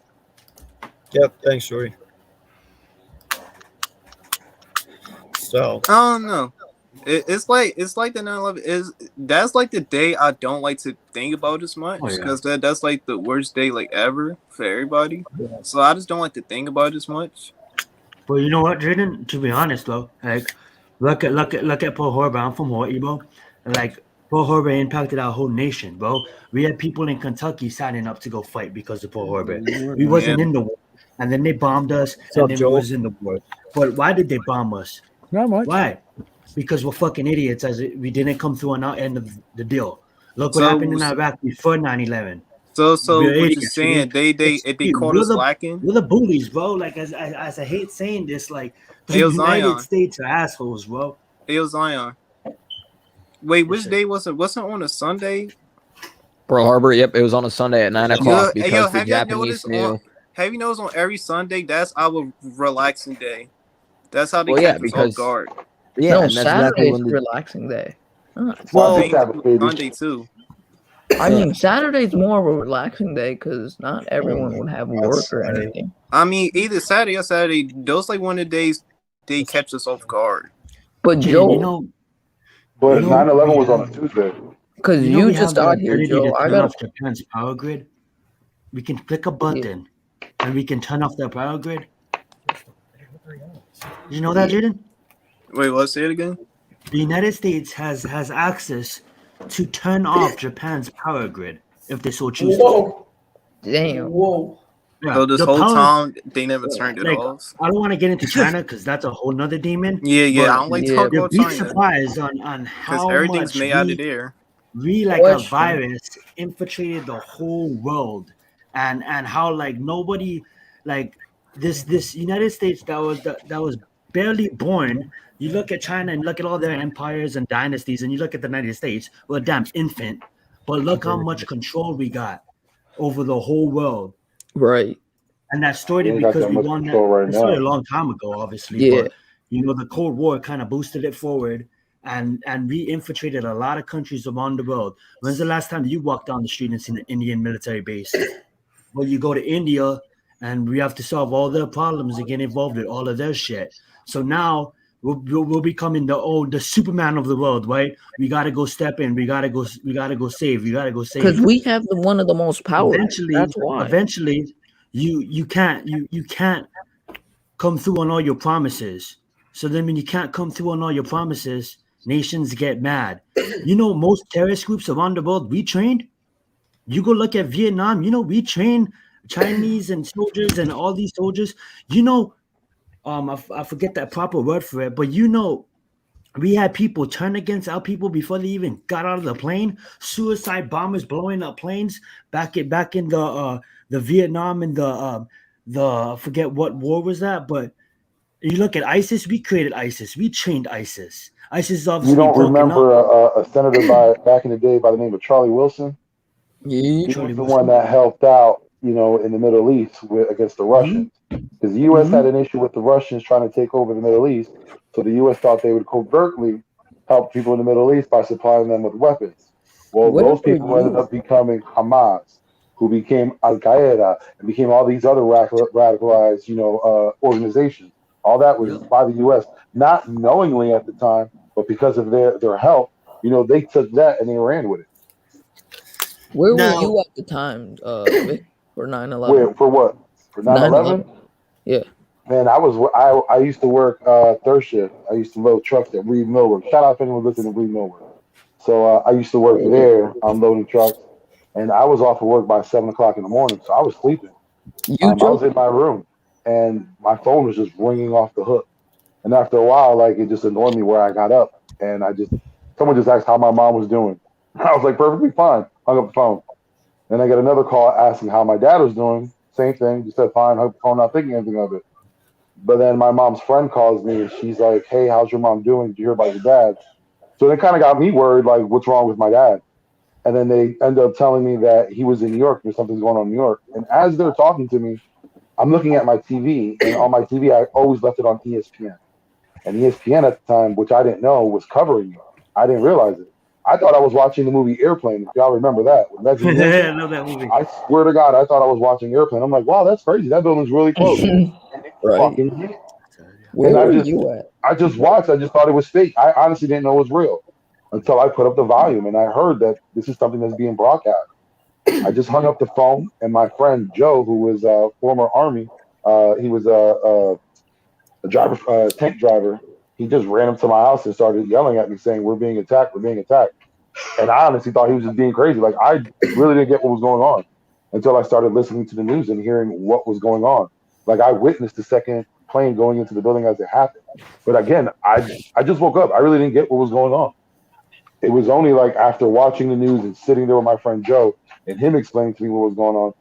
Yep. Thanks, Jordy. So I don't know. It's like the 9/11 is that's like the day I don't like to think about as much Oh, yeah. because that's like the worst day like ever for everybody. So I just don't like to think about it as much. But you know what, Jaden? To be honest, though, like look at Pearl Harbor. I'm from Hawaii, bro. And like Pearl Harbor impacted our whole nation, bro. We had people in Kentucky signing up to go fight because of Pearl Harbor. We wasn't Yeah. in the war, and then they bombed us, What's up, and then Joel? we was in the war. But why did they bomb us? Not much. Why? Because we're fucking idiots. We didn't come through on our end of the deal. Look what So- happened in Iraq before 9/11. So We're what you idiots. saying? They caught us lacking. We're the bullies, bro. Like as I hate saying this, like the Yo, United Zion. States are assholes, bro. Yo, Zion. Wait, which day was it? Wasn't it on a Sunday? Pearl Harbor. Yep, it was on a Sunday at 9 o'clock because the have you Japanese noticed knew. have you noticed on every Sunday that's our relaxing day? That's how they Well, yeah, catch us because off guard. yeah, No, and that's Saturday's exactly when the relaxing day. Huh. Well, They do Sunday too. I mean, Saturday's more of a relaxing day because not everyone would have work or anything. I mean, either Saturday or Saturday. Those like one of the days they catch us off guard. But Jaden, Joe, you know, But You know, 9/11 we was on a have- Tuesday. because we you have just the out here, ability Joe, to I turn got off Japan's power grid. We can click a button and we can turn off their power grid. Did you know that, Jaden? Wait, let's say it again. The United States has access to turn off Japan's power grid if they so choose to. Whoa. Damn. Whoa. Yeah, So this the whole power, time they never turned it like, off. I don't want to get into China because that's a whole nother demon. Yeah, I But don't like Yeah. talking you'd about be China surprised on because how everything's much made out of there. we like a Question. virus infiltrated the whole world, and how like nobody, like this United States that was barely born. You look at China and look at all their empires and dynasties, and you look at the United States, we're a damn infant. But look how much control we got over the whole world. Right. And that started We ain't got because that we much won that. control right It started a now. long time ago, obviously, Yeah. but the Cold War kind of boosted it forward, and we infiltrated a lot of countries around the world. When's the last time you walked down the street and seen an Indian military base? Well, you go to India, and we have to solve all their problems and get involved with all of their shit. So now we're becoming the Superman of the world, right? We gotta go step in. We gotta go save. We gotta go save. Because we have one of the most power. That's why. Eventually, you can't come through on all your promises. So then when you can't come through on all your promises, nations get mad. Most terrorist groups around the world we trained. You go look at Vietnam, we train Chinese and soldiers and all these soldiers. I forget that proper word for it, but we had people turn against our people before they even got out of the plane. Suicide bombers blowing up planes back in the Vietnam and the I forget what war was that, but you look at ISIS. We created ISIS. We trained ISIS. ISIS is You obviously don't broken up. remember a senator back in the day by the name of Charlie Wilson? Yeah. He was the one that helped out, in the Middle East against the Russians. Because the U.S. had an issue with the Russians trying to take over the Middle East. So the U.S. thought they would covertly help people in the Middle East by supplying them with weapons. Well, Where those were people ended you? up becoming Hamas, who became Al Qaeda, and became all these other radicalized, organizations. All that was by the U.S., not knowingly at the time, but because of their help. They took that and they ran with it. Where Now- were you at the time, Vic, for 9/11? Where for what? For 9/11? Yeah. Man, I used to work third shift. I used to load trucks at Reed Millwork. Shout out if anyone listening to Reed Millwork. So I used to work there. I'm loading trucks, and I was off of work by 7 o'clock in the morning. So I was sleeping. I was in my room, and my phone was just ringing off the hook. And after a while, like it just annoyed me where I got up, and someone just asked how my mom was doing. I was like, perfectly fine. Hung up the phone. Then I got another call asking how my dad was doing. Same thing. Just said fine. Hung up the phone, not thinking anything of it. But then my mom's friend calls me and she's like, hey, how's your mom doing? Did you hear about your dad? So they kind of got me worried, like, what's wrong with my dad? And then they end up telling me that he was in New York. There's something's going on in New York. And as they're talking to me, I'm looking at my TV. And on my TV, I always left it on ESPN. And ESPN at the time, which I didn't know, was covering me. I didn't realize it. I thought I was watching the movie Airplane. If y'all remember that. With Leslie Nielsen. I know that movie. I swear to God, I thought I was watching Airplane. I'm like, wow, that's crazy. That building's really close. Right. Fucking hit. Where And were you at? I just watched. I just thought it was fake. I honestly didn't know it was real until I put up the volume and I heard that this is something that's being broadcast. I just hung up the phone, and my friend Joe, who was a former Army, he was a driver, tank driver. He just ran up to my house and started yelling at me, saying, "We're being attacked. We're being attacked." And I honestly thought he was just being crazy. Like, I really didn't get what was going on until I started listening to the news and hearing what was going on. Like, I witnessed the second plane going into the building as it happened. But again, I just woke up. I really didn't get what was going on. It was only like after watching the news and sitting there with my friend Joe and him explaining to me what was going on,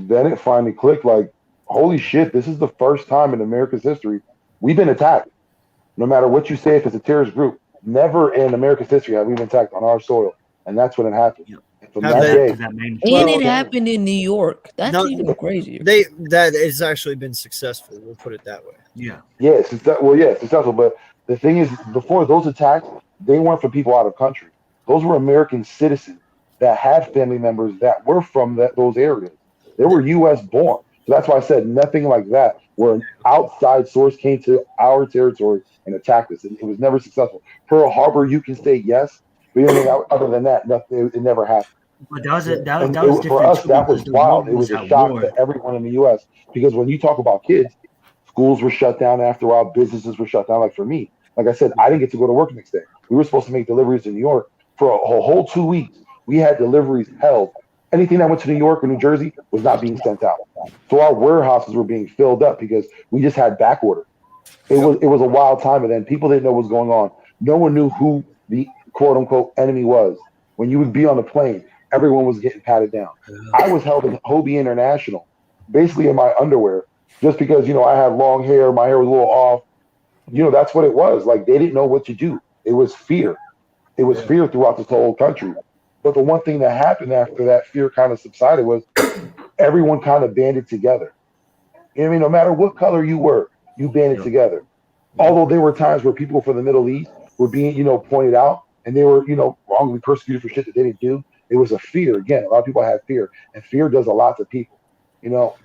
then it finally clicked, like, holy shit, this is the first time in America's history we've been attacked. No matter what you say, if it's a terrorist group, never in America's history have we been attacked on our soil. And that's when it happened. And from that day, And it happened in New York. That's even crazier. That has actually been successful. We'll put it that way. Yeah. Yes, successful. But the thing is, before those attacks, they weren't for people out of country. Those were American citizens that had family members that were from those areas. They were U.S. born. So that's why I said nothing like that, where an outside source came to our territory and attacked us. It was never successful. Pearl Harbor, you can say yes, but anything other than that, nothing. It never happened. But that was And that was for different us, too that was because the wild. world It was was a at shock war. to everyone in the U.S. because when you talk about kids, schools were shut down after a while, businesses were shut down. Like for me, like I said, I didn't get to go to work the next day. We were supposed to make deliveries in New York for a whole 2 weeks. We had deliveries held. Anything that went to New York or New Jersey was not being sent out. So our warehouses were being filled up because we just had back order. It was a wild time, and then people didn't know what was going on. No one knew who the quote unquote enemy was. When you would be on the plane, everyone was getting patted down. I was held in Hobie International, basically in my underwear, just because I had long hair, my hair was a little off. That's what it was. Like they didn't know what to do. It was fear. It was fear throughout this whole country. But the one thing that happened after that fear kind of subsided was everyone kind of banded together. You know what I mean? No matter what color you were, you banded together. Although there were times where people from the Middle East were being, pointed out and they were, wrongly persecuted for shit that they didn't do. It was a fear. Again, a lot of people have fear, and fear does a lot to people. All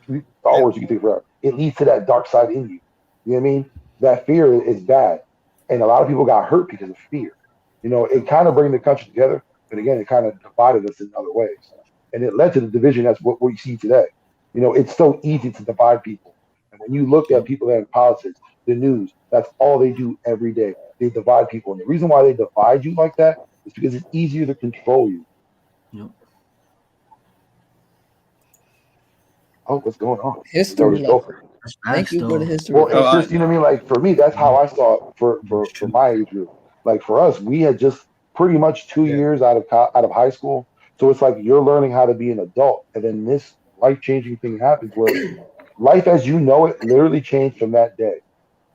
words you can think forever. It leads to that dark side in you. You know what I mean? That fear is bad. And a lot of people got hurt because of fear. It kind of bring the country together, but again, it kind of divided us in other ways. And it led to the division that's what we see today. It's so easy to divide people. And when you look at people that in politics, the news, that's all they do every day. They divide people. And the reason why they divide you like that is because it's easier to control you. Yep. Oh, what's going on? History Just go lesson. for it. Thank you for the history. Well, lesson. it's just, what I mean? Like, for me, that's how I saw it for my age group. Like, for us, we had just pretty much 2 years out of high school. So it's like you're learning how to be an adult. And then this life-changing thing happens where life as you know it literally changed from that day.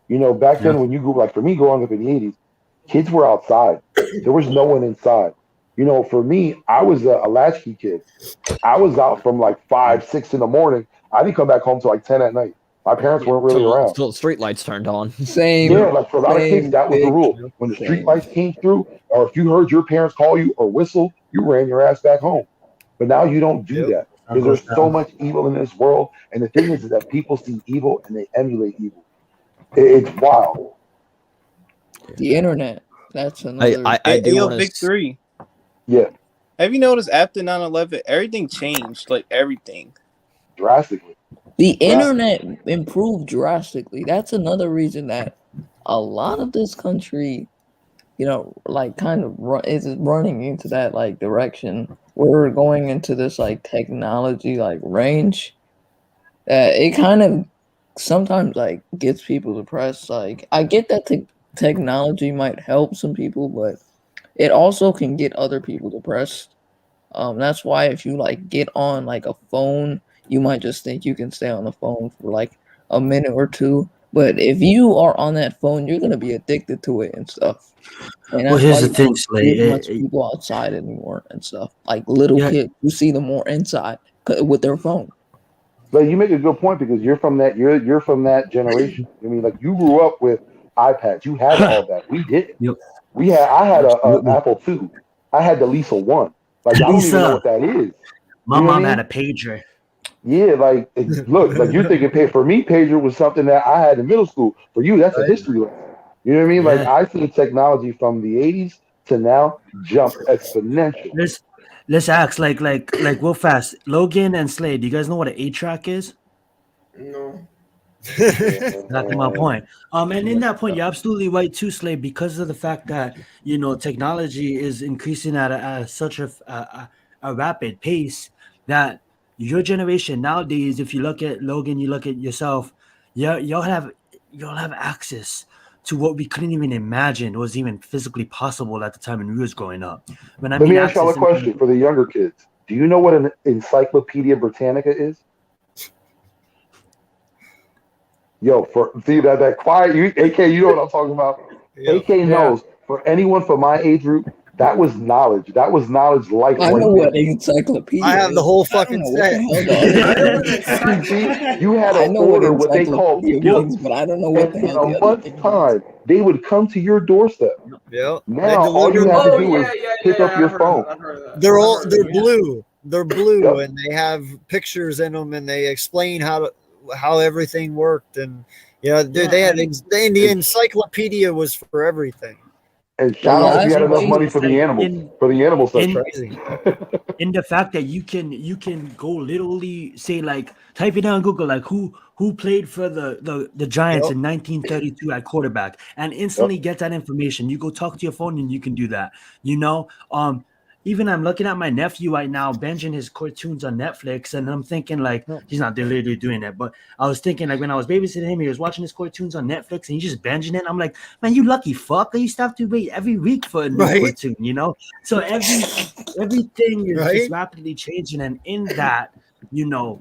Back then when you grew, like for me growing up in the 80s, kids were outside. There was no one inside. For me, I was a latchkey kid. I was out from like 5, 6 in the morning. I didn't come back home till like 10 at night. My parents weren't really around. Till street lights turned on. Same. Yeah, like for a lot of kids, that was the big rule. When the street same. lights came through, or if you heard your parents call you or whistle, you ran your ass back home. But now you don't do that because there's so much evil in this world. And the thing is that people see evil and they emulate evil. It's wild. The internet. That's another. I do Yo, want Big to. Three. Yeah, Have you noticed after 9/11, everything changed? Like everything. drastically. The internet improved drastically. That's another reason that a lot of this country, like kind of is running into that like direction. We're going into this like technology like range. It kind of sometimes like gets people depressed. Like I get that technology might help some people, but it also can get other people depressed. That's why if you like get on like a phone, you might just think you can stay on the phone for like a minute or two. But if you are on that phone, you're gonna be addicted to it and stuff. And Well, that's here's why the you thing, don't Slay. see much people outside anymore and stuff. Like little kids, you see them more inside with their phone. But you make a good point because you're from that generation. I mean, like you grew up with iPads. You had all that. We didn't. Yep. I had a Absolutely. Apple II. I had the Lisa One. Like I don't even know Lisa. what that is. My You know what mom I had mean? a pager. Yeah, like look, like you're thinking for me, pager was something that I had in middle school. For you, that's a history lesson. You know what I mean? Like Yeah. I see technology from the 80s to now jump exponential. Let's ask like real fast. Logan and Slade, do you guys know what an 8-track is? No. Exactly my point. And in that point, you're absolutely right too, Slade, because of the fact that technology is increasing at such a rapid pace that your generation nowadays, if you look at Logan, you look at yourself, you'll have access to what we couldn't even imagine was even physically possible at the time when we was growing up. When I Let mean me ask y'all a access, question for the younger kids. Do you know what an Encyclopedia Britannica is? Yo, see that quiet, AK, you know what I'm talking about. AK knows. For anyone from my age group, that was knowledge. That was knowledge life I right know there. what encyclopedia I have is. the whole I don't fucking know what set. the hell the See, you had I to know what order what they called encyclopedia books, means, but I don't know what the and in hell the a other month's thing means. time, they would come to your doorstep. Yeah. Now, all you have to do is pick up your phone. I've heard of that. They're blue. They're blue, Yep. and they have pictures in them, and they explain how everything worked, and they had the encyclopedia was for everything. And Well, shout yeah, out if I you had enough suppose money It's for the like animals, for the animal section. Crazy. in the fact that you can go literally say like type it down on Google like who played for the Giants Yep. in 1932 at quarterback and instantly get that information. You go talk to your phone and you can do that. You know, even I'm looking at my nephew right now binging his cartoons on Netflix, and I'm thinking like he's not literally doing that, but I was thinking like when I was babysitting him, he was watching his cartoons on Netflix and he's just binging it. I'm like, man, you lucky fuck! I used to have to wait every week for a new Right. cartoon, you know. So everything is just Right. rapidly changing, and in that, you know,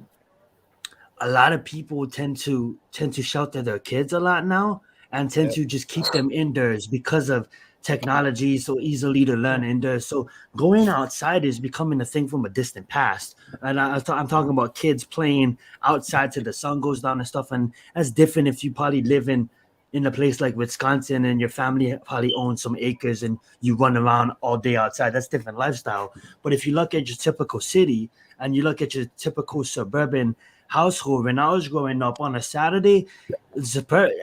a lot of people tend to shelter their kids a lot now and tend Yep. to just keep them indoors because of technology so easily to learn indoors. So going outside is becoming a thing from a distant past. And I'm talking about kids playing outside till the sun goes down and stuff. And that's different if you probably live in a place like Wisconsin and your family probably owns some acres and you run around all day outside. That's different lifestyle. But if you look at your typical city and you look at your typical suburban household, when I was growing up on a Saturday,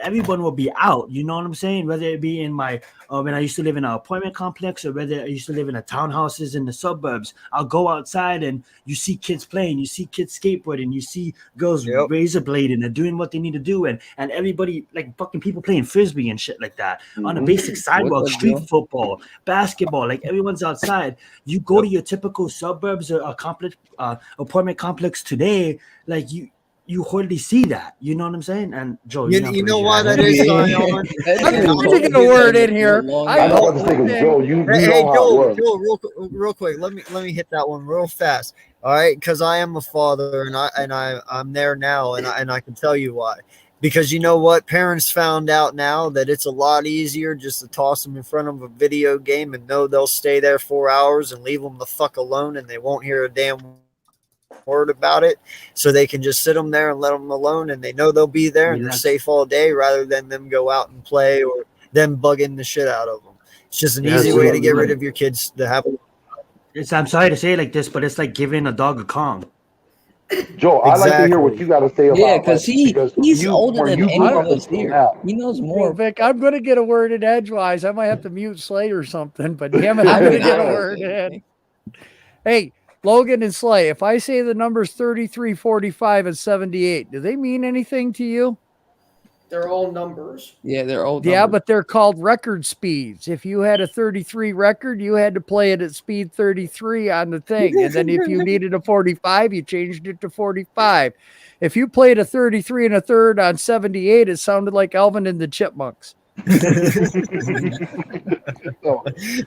everyone will be out. You know what I'm saying? Whether it be in my when I used to live in an apartment complex or whether I used to live in a townhouses in the suburbs, I'll go outside and you see kids playing, you see kids skateboarding, you see girls Yep. razor blading and doing what they need to do, and everybody like fucking people playing frisbee and shit like that on a basic sidewalk, What's up, street Joe? football, basketball, like everyone's outside. You go to your typical suburbs or a complex apartment complex today, like you hardly see that. You know what I'm saying? And Joe, You know why that is, Zion? I'm trying to get a word in here. I was about to say, 'cause Joe, you Hey, know how it Joel, was. real quick. Let me hit that one real fast. All right, because I am a father, and I'm there now, and I can tell you why. Because you know what, parents found out now that it's a lot easier just to toss them in front of a video game and know they'll stay there 4 hours and leave them the fuck alone, and they won't hear a damn word about it, so they can just sit them there and let them alone, and they know they'll be there and they're safe all day, rather than them go out and play or them bugging the shit out of them. It's just an easy way to get rid of your kids to have. I'm sorry to say it like this, but it's like giving a dog a Kong. Joe, I'd like to hear what you got to say about Yeah, because he's older than any of us until here. now. He knows Well, more. Vic, I'm going to get a word in edgewise. I might have to mute Slay or something, but damn it, I'm going to get a word in. Hey, Logan and Slay, if I say the numbers 33, 45, and 78, do they mean anything to you? They're all numbers. Yeah, they're all Yeah, numbers. but they're called record speeds. If you had a 33 record, you had to play it at speed 33 on the thing. And then if you needed a 45, you changed it to 45. If you played a 33 and a third on 78, it sounded like Alvin and the Chipmunks.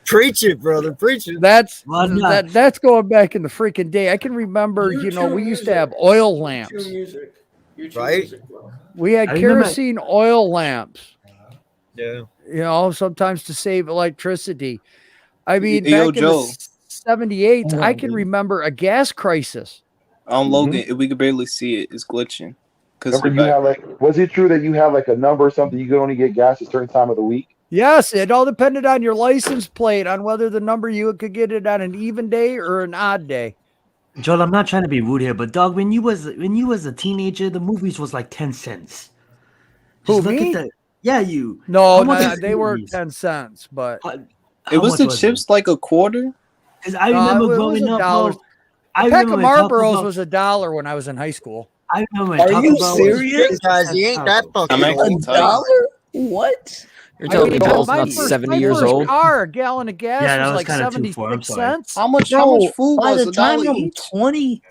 Preach it, brother. Preach it. That's going back in the freaking day. I can remember, we used to have oil lamps. YouTube music. YouTube Right? music, bro. We had kerosene oil lamps. Yeah. Sometimes to save electricity. I mean, Yo, back in Joe. the 78, I can remember a gas crisis. Logan, if we could barely see it, it's glitching. Remember, you had was it true that you had like a number or something? You could only get gas a certain time of the week. Yes, it all depended on your license plate on whether the number you could get it on an even day or an odd day. Joel, I'm not trying to be rude here, but dog, when you was a teenager, the movies was like 10 cents. Who, Just look me? at the you. No, How much is they weren't movies? 10 cents, but It was much the was chips like a quarter? Because I remember it growing was up, $1. bro. A pack of Marlboros was $1 when I was in high school. I remember. Are you serious? Guys, he ain't that fucking old. $1? What? You're telling me Joel's not 70 years old? Car, a gallon of gas Yeah, that was was like kinda too far. I'm 76 sorry. cents. How much Bro, food by was the a time dollar I'm each? 20,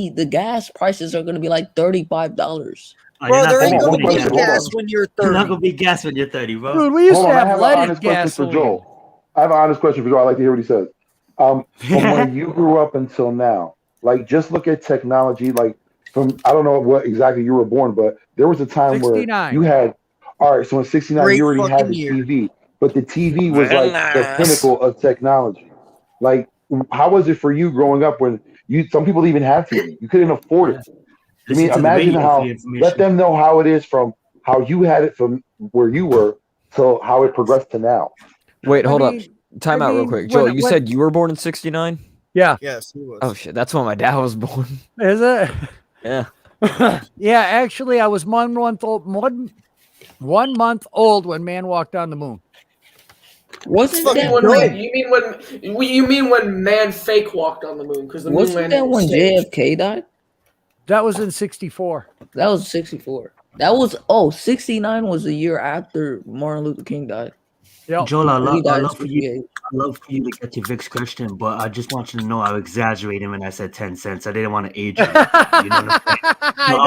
the gas prices are going to be like $35. Bro, there ain't gonna be gas gas when you're You're 30. not gonna be gas when you're 30, bro. Dude, we used Hold to on, I have have an leaded honest question for gasoline. Joel. I have an honest question for Joel. I like to hear what he says. From when you grew up until now, like just look at technology. Like from I don't know what exactly you were born, but there was a time where 69. you had. All right, so in '69 Great you already had fucking the year. TV, but the TV was Very like the nice. pinnacle of technology. Like, how was it for you growing up when some people even have TV? You couldn't afford it. I mean, Listen to the imagine radio for how. your Let information. them know how it is from how you had it from where you were to how it progressed to now. Wait, hold up. mean- Time I out real mean, quick. Joel, when- you when- said you were born in 69? Yeah. Yes, he was. Oh, shit. That's when my dad was born. Is it? Yeah. Yeah, actually, I was 1 month old when man walked on the moon. Wasn't You mean that when when you mean when man fake walked on the moon? Because the moon wasn't landing that was when staged. JFK died? That was in 64. That was 64. That was 69 was the year after Martin Luther King died. Yep. Joel, I He died in love for you. 68. I love for you to get to Vic's question, but I just want you to know I exaggerated when I said 10 cents. I didn't want to age you. You know what I'm saying? I No, know.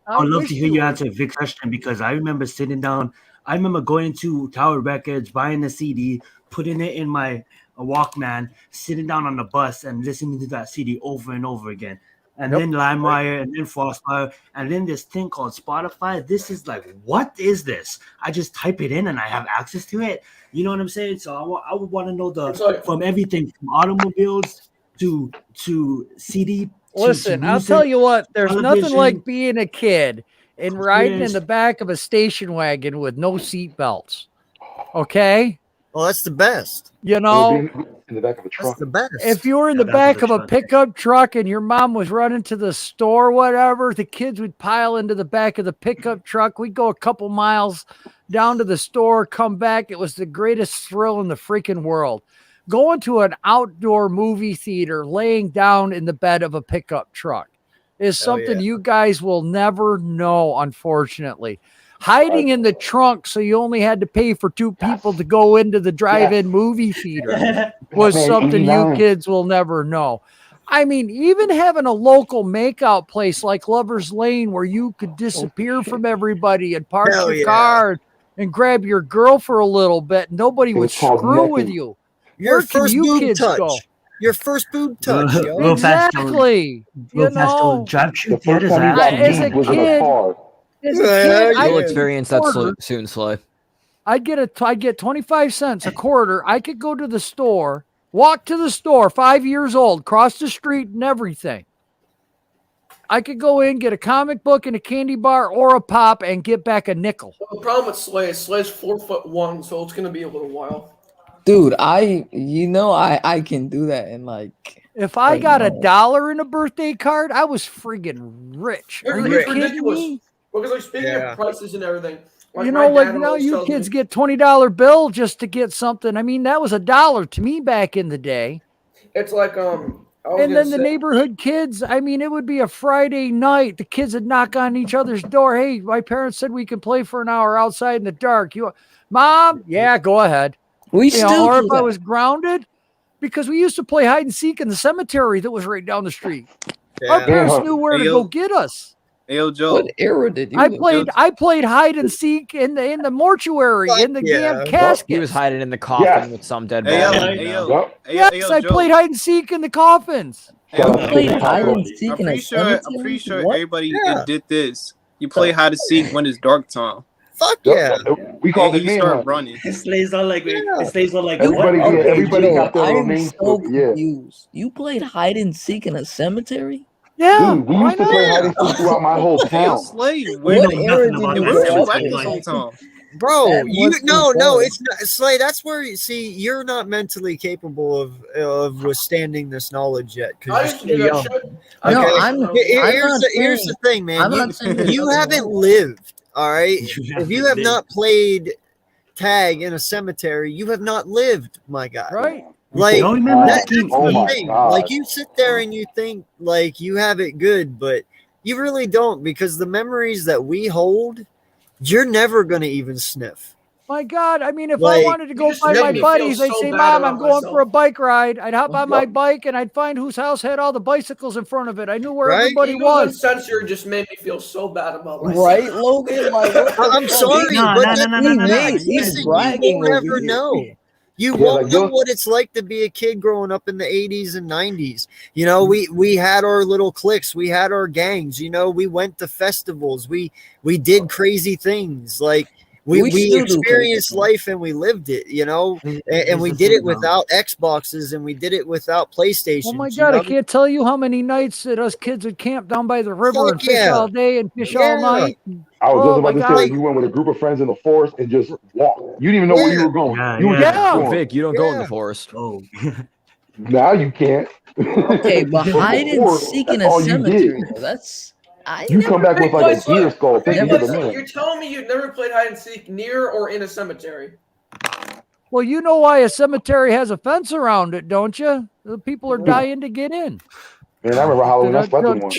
I would love wish to hear you you would. answer Vic's question because I remember sitting down. I remember going to Tower Records, buying the CD, putting it in my Walkman, sitting down on the bus and listening to that CD over and over again. And Yep. then LimeWire, and then Frostfire, and then this thing called Spotify. This is like, what is this? I just type it in and I have access to it. You know what I'm saying? So I would want to know from everything from automobiles to CD. Listen, to I'll music, tell you what, there's nothing television, like being a kid and riding in computers. the back of a station wagon with no seat belts. Okay? Well, that's the best. You Or know, being in the back of a That's truck. the best. if you were in the back of a pickup truck and your mom was running to the store, whatever, the kids would pile into the back of the pickup truck. We'd go a couple miles down to the store, come back. It was the greatest thrill in the freaking world. Going to an outdoor movie theater, laying down in the bed of a pickup truck is Hell something yeah. you guys will never know, unfortunately. Hiding in the trunk so you only had to pay for two people to go into the drive-in movie theater was Man, something you 89. kids will never know. I mean, even having a local makeout place like Lover's Lane where you could disappear from everybody and park Hell your yeah. car and grab your girl for a little bit. Nobody It would was called screw with necking. you. Your Where can first you boob kids touch. go? Your first boob touch, yo. Real fast, Joe. Exactly. Real You fast, Joe. know, Drive The shoot first theaters. time you I got as a beat was in a kid, car. as a Yeah, kid, yeah. I You'll could experience that soon, Sly. I'd get 25 cents a quarter. I could go to the store, walk to the store, 5 years old, cross the street and everything. I could go in, get a comic book and a candy bar or a pop and get back a nickel. Well, the problem with Slay is Slay's 4'1", so it's gonna be a little while. Dude, I can do that in like If I like, got no. $1 in a birthday card, I was friggin' rich. Are you It's kidding ridiculous. me? Because like speaking Yeah. of prices and everything, like You my know, like dad now always you tells kids me, get $20 bill just to get something. I mean, that was $1 to me back in the day. it's like I was And gonna then the say, neighborhood kids, I mean, it would be a Friday night. The kids would knock on each other's door. Hey, my parents said we can play for an hour outside in the dark. You, Mom? Yeah, go ahead. We You know, still or do if I that. was grounded, because we used to play hide and seek in the cemetery that was right down the street. Our Yeah. parents Yeah. knew where Hey, to yo. go get us. Hey, yo, Joe. What era did you I live played hide and seek in the mortuary, Fuck in the yeah. damn Yup. casket. He was hiding in the coffin Yes. with some dead Hey, yo, body. hey, You know? yo, Yup. hey, Yes, hey, yo, I Joe. played hide and seek in the coffins. Hey, Shout yo, out to played Chicken hide Taco. and seek I'm in a pretty sure. I'm cemetery? pretty sure What? everybody Yeah. did this. You play hide and seek when it's dark time, Fuck yeah. Yup. We called and it you man start hunt. running. It slays on like Yeah. it slays on like Everybody, what? yeah, Okay, everybody Joe, got their little I'm names so to it. Yeah. confused. You played hide and seek in a cemetery? Yeah, Dude, we why used to play not? hide and seek throughout my whole Hey, yo, town. Slay, We where, What know era nothing did about you where that was grow you up at cemetery. this in? Like, whole time? Bro, That you must be no, fun. it's not Slay. That's where you see you're not mentally capable of withstanding this knowledge yet I because used to you're do that still young. shit. I No, Okay, used I'm to- I'm here's not here's the saying thing, man. I'm not saying there's You nothing haven't wrong. lived, all right. you If you haven't have lived. not played tag in a cemetery, you have not lived, my guy. Right? Like Y'all remember that's that game? Oh the my thing. God. Like you sit there and you think like you have it good, but you really don't because the memories that we hold, you're never gonna even sniff. My God, I mean, if I Like wanted to You go just find make my me buddies, feel they'd so say, bad Mom, about I'm going for a myself. bike ride. I'd hop on my Yup. bike and I'd find whose house had all the bicycles in front of it. I knew where Right? everybody Eagles was. Uncensored just made me feel so bad about myself. Right, Logan? Like, what the I'm fuck? sorry, No, but no, that's no, the no, no, no. fact. He's Listen, you bragging won't over ever here. know. You Yeah, won't like know those. what it's like to be a kid growing up in the 80s and 90s. You know, we had our little cliques, we had our gangs, you know, we went to festivals, we did crazy things. Like we We still do crazy experienced things. life and we lived it, you know, and Here's we the did thing, it without Xboxes and we did it without PlayStations. Oh my you God, I know? can't tell you how many nights that us kids would camp down by the river and Fuck fish yeah. all day and fish Yeah. all night. I was Oh just my about to say, God. like, you went with a group of friends in the forest and just walked. You didn't even know where you Yeah. were going. Yeah, You were yeah. just Yeah. going. Vic, you don't go in the Yeah. forest. Oh, Now you can't. Okay, but hide and Before, seek in that's a all you did. cemetery, though, that's I You never come back with like a Wait, deer skull Wait, thinking Never you're the wait, man. you're telling me you've never played hide and seek near or in a cemetery? Well, you know why a cemetery has a fence around it, don't you? The people are dying to get in. Man, I remember Halloween. I slept in one.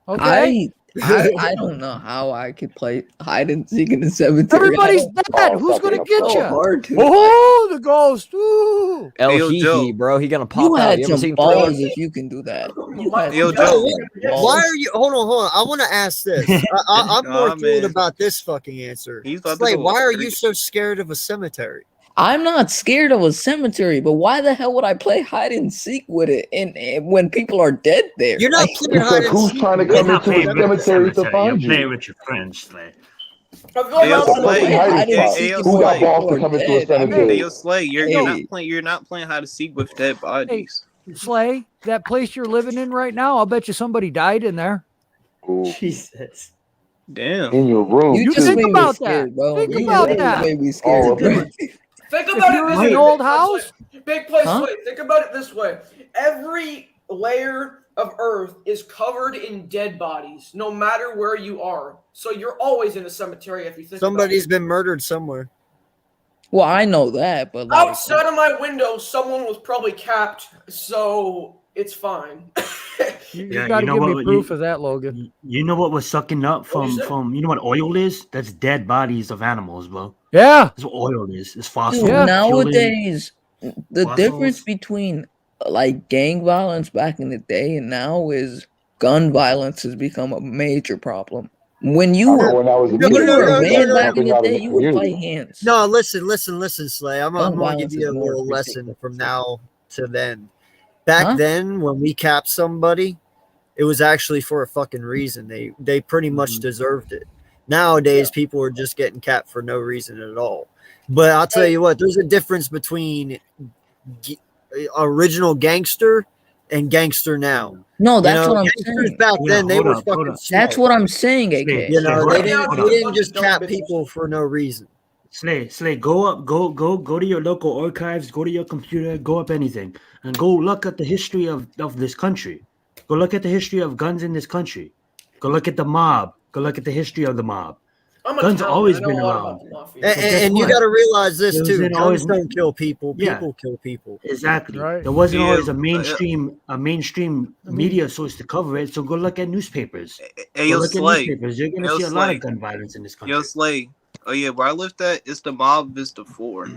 Okay. I don't know how I could play hide and seek in the cemetery. Everybody's dead. Oh, Who's stop gonna being get upset. you? So hard to. Oh, the ghost. Ooh. El Hey, yo, Hihi, Joe. bro. He gonna pop You out. had You ever some seen balls Thriller? if you can do that. You had Yo, some Joe. balls. Why are you? Hold on. I want to ask this. I'm more Nah, thrilled man. about this fucking answer. He's about to Slay, go why are crazy. you so scared of a cemetery? I'm not scared of a cemetery, but why the hell would I play hide and seek with it? And when people are dead there, You're not like, playing hide Because and who's seek. trying to You're come not into playing a with the cemetery to cemetery. find You're playing you? with your friends, Slay. I feel Hey, yo, like That's why I Slay. play hide and Hey, seek. yo, Who got Slay. balls to come into a Hey, cemetery? yo, Slay. You're not playing hide and seek with dead Hey, bodies. Slay, that place you're living in right now, I'll bet you somebody died in there. Ooh. Jesus. Damn. In your room, you You just think made me about scared, that. bro. Think You about literally that. made me all scared, of bro. it. Think If about you're it in this an way. old house, Big place. Huh? Think about it this way. Every layer of earth is covered in dead bodies, no matter where you are. So you're always in a cemetery if you think Somebody's about been murdered somewhere. Well, I know that, but it. like, Outside of my window, someone was probably capped, so it's fine. you Yeah, got to you know give me what? proof of that, Logan. You know what was sucking up What'd you say? from you know what oil is? That's dead bodies of animals, bro. Yeah. That's what oil is. It's dude, fossil Yeah. fueling nowadays the difference fossils. between like gang violence back in the day and now is gun violence has become a major problem. When I you remember were when I was a when kid, you were a gangs man got back in jumping the out in day, the you would fight community. hands. No, listen, Slay. I'm Gun going to give violence you is a more little lesson ridiculous. from now to then. Back Huh? then, when we capped somebody, it was actually for a fucking reason. They pretty much deserved it. Nowadays, people are just getting capped for no reason at all. But I'll tell you what, there's a difference between original gangster and gangster now. No, You that's know, what I'm gangsters saying. back Yeah, then, they hold were up, hold fucking up. smart. That's what I'm saying, Slay, AK. You Slay, know, hold they up, didn't hold they up. didn't just Dumb cap bitches. people for no reason. Slay, go to your local archives, go to your computer, go up anything, and go look at the history of this country. Go look at the history of guns in this country. Go look at the mob. Go look at the history of the mob. I'm Guns Italian. always I know been a lot around. about the mafia. And, But guess and you what? got to realize this There too: wasn't guns always don't kill people; yeah, people kill people. exactly. Right. There wasn't Yeah, always a mainstream media source to cover it. So go look at newspapers. Hey, Go yo, look at Slay. newspapers. You're gonna Yo, see a lot Slay. of gun violence in this Yo, country. Slay. Oh yeah, where I lived at, it's the mob is the 4.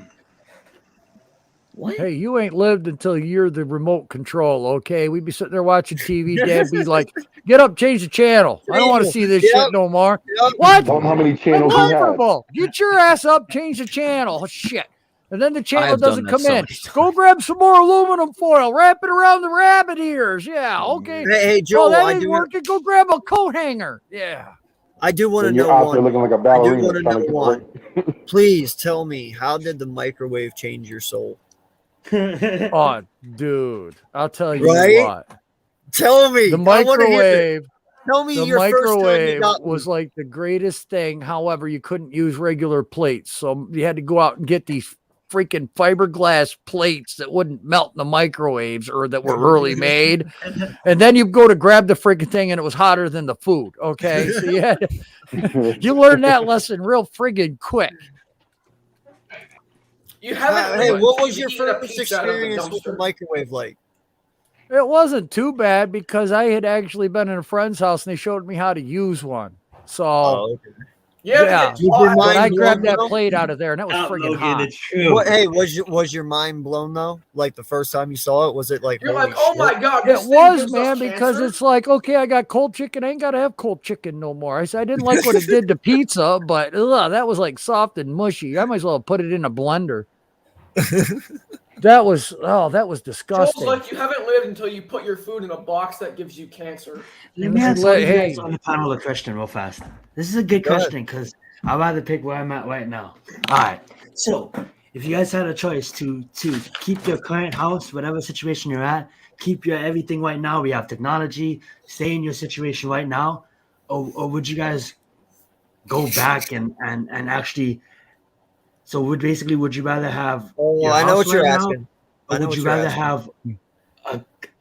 What? Hey, you ain't lived until you're the remote control, okay? We'd be sitting there watching TV. Dad be like, get up, change the channel. I don't want to see this shit no more. What? Tell them how many channels you have. Uncomfortable. Get your ass up, change the channel. Oh, shit. And then the channel I've done doesn't that come so in. many times. Go grab some more aluminum foil. Wrap it around the rabbit ears. Yeah, okay. Hey, Oh, Joel, that I ain't do working. Go grab a coat hanger. Yeah. want to Then you're know out there one. looking like a I do ballerina want to trying know to get one. away. Please tell me, how did the microwave change your soul? Oh, dude. I'll tell you Right? what. Tell me. The I want to hear microwave. this. Tell me The your first time you microwave got was one. like the greatest thing. However, you couldn't use regular plates. So you had to go out and get these freaking fiberglass plates that wouldn't melt in the microwaves or that were early made. And then you go to grab the freaking thing and it was hotter than the food. Okay. So you had you learned that lesson real friggin' quick. You haven't Hey, lived what until was your you've eaten a first pizza out of a experience with the dumpster. microwave like? It wasn't too bad because I had actually been in a friend's house and they showed me how to use one. So okay. yeah, Was your but I mind grabbed blown that though? plate out of there and that was friggin' hot. It's true. What, hey, was your mind blown though? Like the first time you saw it, was it like You're holy like, oh shit? my god, It this thing was, gives man, us because cancer? it's like, okay, I got cold chicken. I ain't got to have cold chicken no more. I said, I didn't like what it did to pizza, but that was like soft and mushy. I might as well put it in a blender. That was Joel's disgusting. like, you haven't lived until you put your food in a box that gives you cancer. Let me ask all you Hey. guys on the panel a question real fast. This is a good Go ahead. question because I'd rather pick where I'm at right now. All right. So if you guys had a choice to keep your current house, whatever situation you're at, keep your everything right now, we have technology, stay in your situation right now, or would you guys go back and actually would you rather have Oh, your I know house what you're right now, asking. I or know would what you you're rather asking. have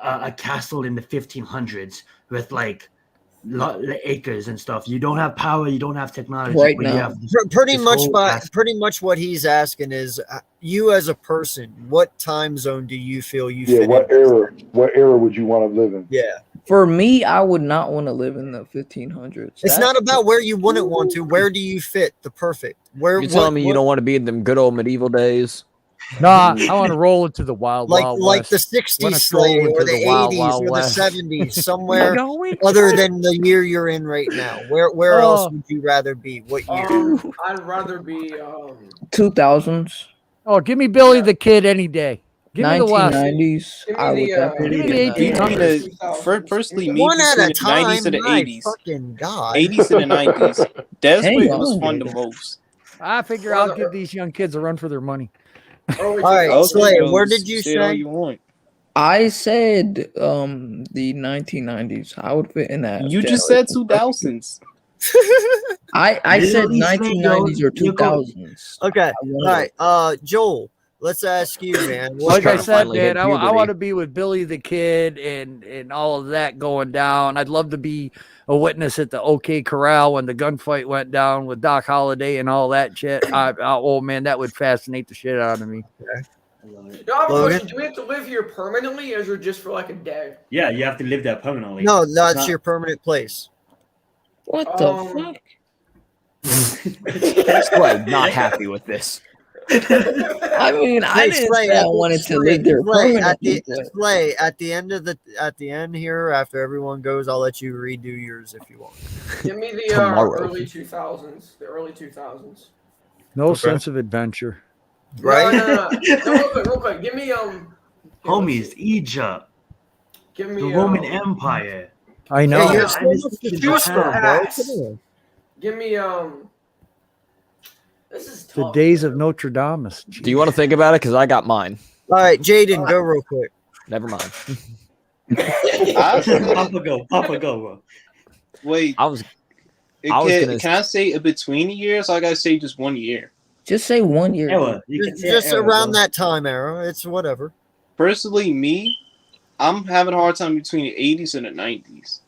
a castle in the 1500s with like acres and stuff. You don't have power, you don't have technology, Right but you now. have Pretty this much, whole pretty much what he's asking is, you as a person, what time zone do you feel you Yeah, fit what in? era? What era would you want to live in? Yeah, For me, I would not want to live in the 1500s. it's not about where you wouldn't want to. Where do you fit the perfect? Where You're telling me you don't want to be in them good old medieval days? Nah, I want to roll into the wild, like wild like west. the Wanna '60s stroll slay, or into the wild, '80s, wild or the west. '70s, somewhere Going other than the year you're in right now. Where else Oh. would you rather be? What year? I'd rather be 2000s, Oh, give me Billy the Kid any day. Give me the West. 1990s. Give me I would the, definitely Give me be in the that era. 1800s. Between the personally me One at between a the 90s time. and the My 80s. fucking god. 80s and the 90s. That's Hang where it was on. fun the most. I figure Well, I'll give these young kids a run for their money. early All right, 2000s. Slay, yo, where did you say it all say? you want. I said the 1990s. I would fit in that. You that just said era. 2000s. I said Literally, Slay, 1990s or you're going- 2000s. Okay, I all wanted right. Joel, let's ask you, man. What Like I trying to said, finally man, hit I puberty. want to be with Billy the Kid and all of that going down. I'd love to be a witness at the OK Corral when the gunfight went down with Doc Holliday and all that shit. Oh man, that would fascinate the shit out of me. Now, I have a Logan? question. Do we have to live here permanently, or is it just for like a day? Yeah, you have to live there permanently. No, It's that's not- your permanent place. What the Um, fuck? Slay, not happy with this. I mean, I Hey, didn't Slay, say I wanted to live there Slay, permanently. but- Slay, at the end here, after everyone goes, I'll let you redo yours if you want. Give me the Tomorrow. early 2000s. The early 2000s. No Okay. sense of adventure. Right? No, real quick. Give me here, let's Homies, see. Egypt, Give me the Roman Empire. I know. Yeah, you Yeah, have so much to choose from, bro. Come on. Give me This is The tough. days of Notre Dame. Do you want to think about it? Because I got mine. All right, Jaden, go real quick. Never mind. Papa go, bro. Wait, I was can I say a between the years? Or I gotta say just 1 year. Just say 1 year. Ella, you can say Just Ella, around bro. that time era. It's whatever. Personally, me, I'm having a hard time between the 80s and the 90s.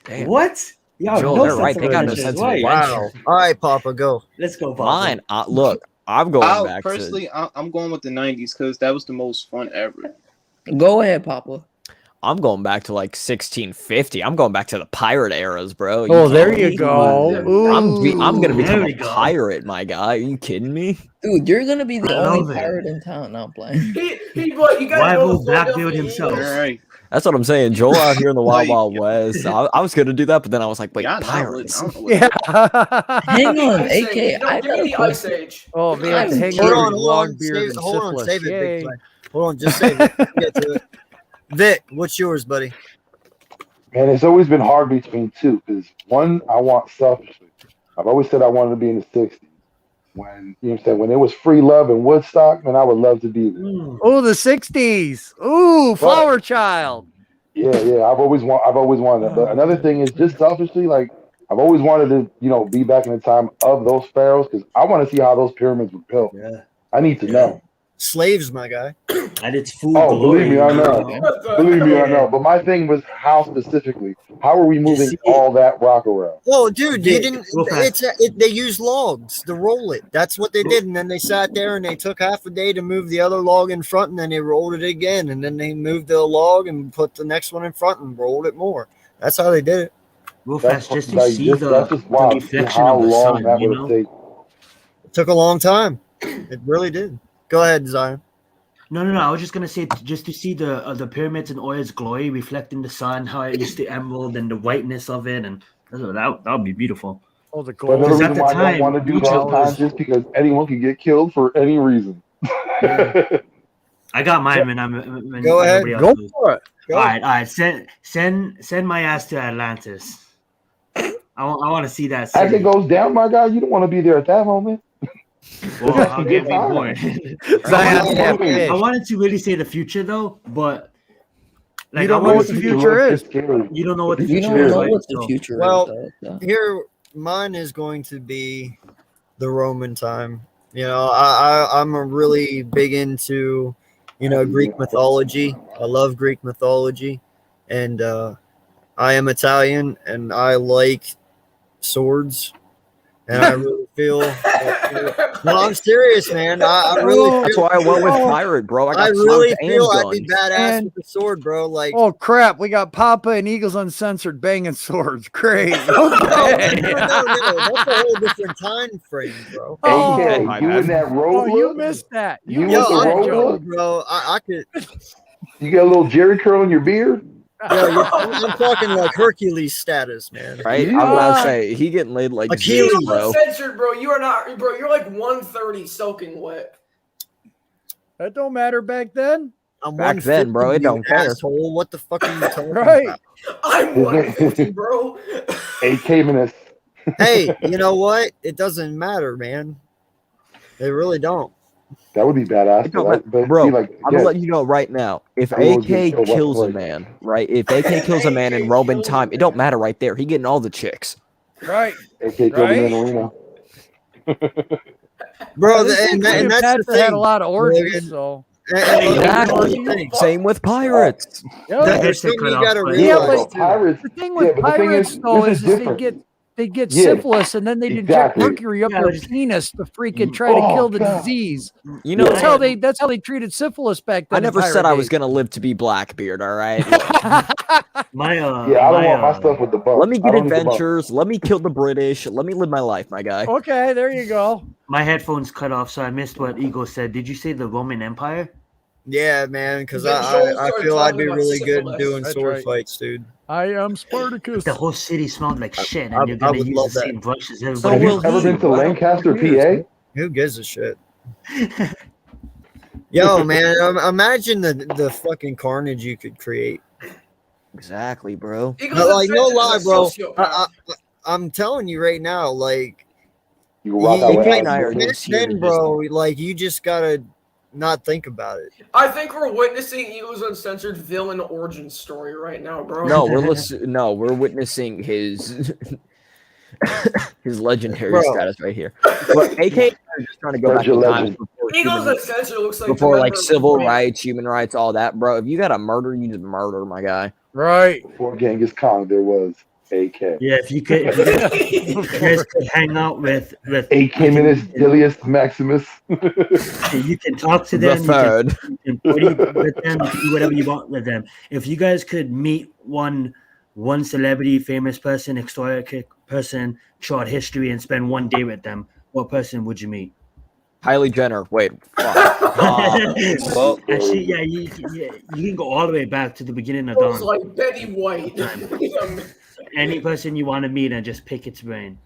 Damn. What? Yo, Joel, no they're right. sense They of got no adventure. sense of Why? adventure. Wow. All right, Papa, go. Let's go, Papa. Mine. Look, I'm going back Personally, I'm going with the 90s because that was the most fun ever. Go ahead, Papa. I'm going back to like 1650. I'm going back to the pirate eras, bro. Oh, there kidding you me? go. I'm gonna There become we a go. pirate, my guy. Are you kidding me? Dude, you're gonna be the I only love it. pirate in town. Not playing. What, you gotta go Rival to Blackbeard Philadelphia himself. Eagles. All right. That's what I'm saying. Joel out here in the wild, Like- wild west. I was gonna do that, but then I was like, wait, Y'all not pirates. living. I don't know what Yeah. Hang on, Ice Age. AK. You know, I give got me a the Ice question. Age. Oh Give me man, the Ice hang Age. Hold on, on, long beard and hold on, syphilis. save it, Yay. big flag. Hold on, just save it. Get to it. Vic, what's yours, buddy? And it's always been hard between two because one, I want selfishly. I've always said I wanted to be in the 60s. When you know what I'm saying, when it was free love in Woodstock, man, I would love to be there. Oh, the 60s. Ooh, Flower Child. Yeah, I've always wanted that. But another thing is just selfishly, like I've always wanted to, be back in the time of those pharaohs because I want to see how those pyramids were built. Yeah. I need to know. Slaves, my guy. And it's full Oh, glory. believe me, I you know. Believe me, I know. But my thing was how specifically. How are we moving see- all that rock around? Oh, dude, they Vic, didn't. real fast. They used logs to roll it. That's what they did, and then they sat there and they took half a day to move the other log in front, and then they rolled it again, and then they moved the log and put the next one in front and rolled it more. That's how they did it. Real That's fast, just to like, see that's just the wild to see reflection how of the long sun, that you would know? have taken. It took a long time. It really did. Go ahead, Zion. No. I was just gonna say just to see the pyramids in all its glory reflecting the sun, how it used the emerald and the whiteness of it, and that would be beautiful. Oh, the But gold. another Because at reason the why I don't time, want to do Egypt those times was. just because anyone can get killed for any reason. I got mine when Go ahead. nobody else Go does. for it. Go. All right. Send my ass to Atlantis. I want to see that As it city. goes down, my guy, you don't want to be there at that moment. Well, That's I'll a get good me time. born. Zion's I pissed. wanted to really say the future though, but You don't know what the future is. It's scary. You don't know what the You future don't is, know right? what the So- future Well, is. Though. Here, mine is going to be the Roman time. I'm a really big into, Greek mythology. I love Greek mythology, and I am Italian and I like swords. And I really feel. No, I'm serious, man. I really feel. That's why I went with pirate, bro. I got really swords feel and I'd be guns. badass with a sword, bro. Like, Oh crap, we got Papa and Eagles Uncensored banging swords. Great. Okay. no, that's a whole different time frame, bro. AK, my you bad. in that road Oh, you look? missed that. You Yo, with the I'm road cool, look? bro. I could. You got a little Jerry curl in your beard? Yo, I'm talking like Hercules status, man. Right? Yeah. I'm about to say he getting laid like Achilles, Zeus, bro. Uncensored, bro. You are not, bro. You're like 130 soaking wet. That don't matter back then. I'm Back then, bro, it 150, you don't care. asshole. What the fuck are you talking Right. about? I'm 150, bro. AK minutes. Hey, you know what? It doesn't matter, man. They really don't. That would be badass. It don't But, matter. but Bro, be like, I'm yeah, gonna let you know right now. If Everyone's getting AK killed left kills a and right. man, right? If AK kills a man in Roman time, it don't matter right there. He getting all the chicks. Right. AK killed him in Arena. Bro, This and thing that's the Panther thing. had a lot of orgies, Logan. so Exactly. Same with pirates. yeah. There's something you gotta Yeah, realize. but Pirates. the thing Yeah, with but the thing pirates is, though this is is different. they get Yeah, syphilis and then they inject exactly. mercury up Yeah, their it's- penis to freaking try to Oh, kill the God. disease. You know, That's how they treated syphilis back then. I in never pirate said I was days. gonna live to be Blackbeard. All right. My Yeah, I don't want my stuff with the buff. Let me I get don't need the buff. adventures. Let me kill the British. Let me live my life, my guy. Okay, there you go. my headphones cut off, so I missed what Eagle said. Did you say the Roman Empire? Yeah, man, because Then Joel I started feel I'd talking be about really good in syphilis. doing That's sword right. fights, dude. I am Spartacus. The whole city smelled like shit, I- and you're I gonna would use love the that. same brush as So everybody. Have you will ever he. been to Lancaster, PA? Who gives a shit? Yo, man, imagine the fucking carnage you could create. Exactly, bro. Eagles No, like, no Uncensored lie, is a bro. sociopath. I'm telling you right now, like, You can rock out with AK and I are Alex. just here to then, bro, like, you just gotta not think about it. I think we're witnessing Eagles Uncensored villain origin story right now, bro. No, we're witnessing his his legendary Bro. status right here. But AK is just trying to go back Spread in your time legend. before, Eagles human, Uncensored looks like before the like member of civil the- rights, human rights, all that, bro. If you got to murder, you just murder, my guy. Right. Before Genghis Khan, there was AK. Yeah, if you guys could hang out with AK minutes, Dilius Maximus. you can talk to The them. third. You can party with them. You can do whatever you want with them. If you guys could meet one celebrity, famous person, historic person, throughout history, and spend one day with them, what person would you meet? Kylie Jenner. Wait. Fuck. Well, Actually, yeah, you can go all the way back to the beginning of Looks Dawn. like Betty White. Any person you want to meet and just pick its brain.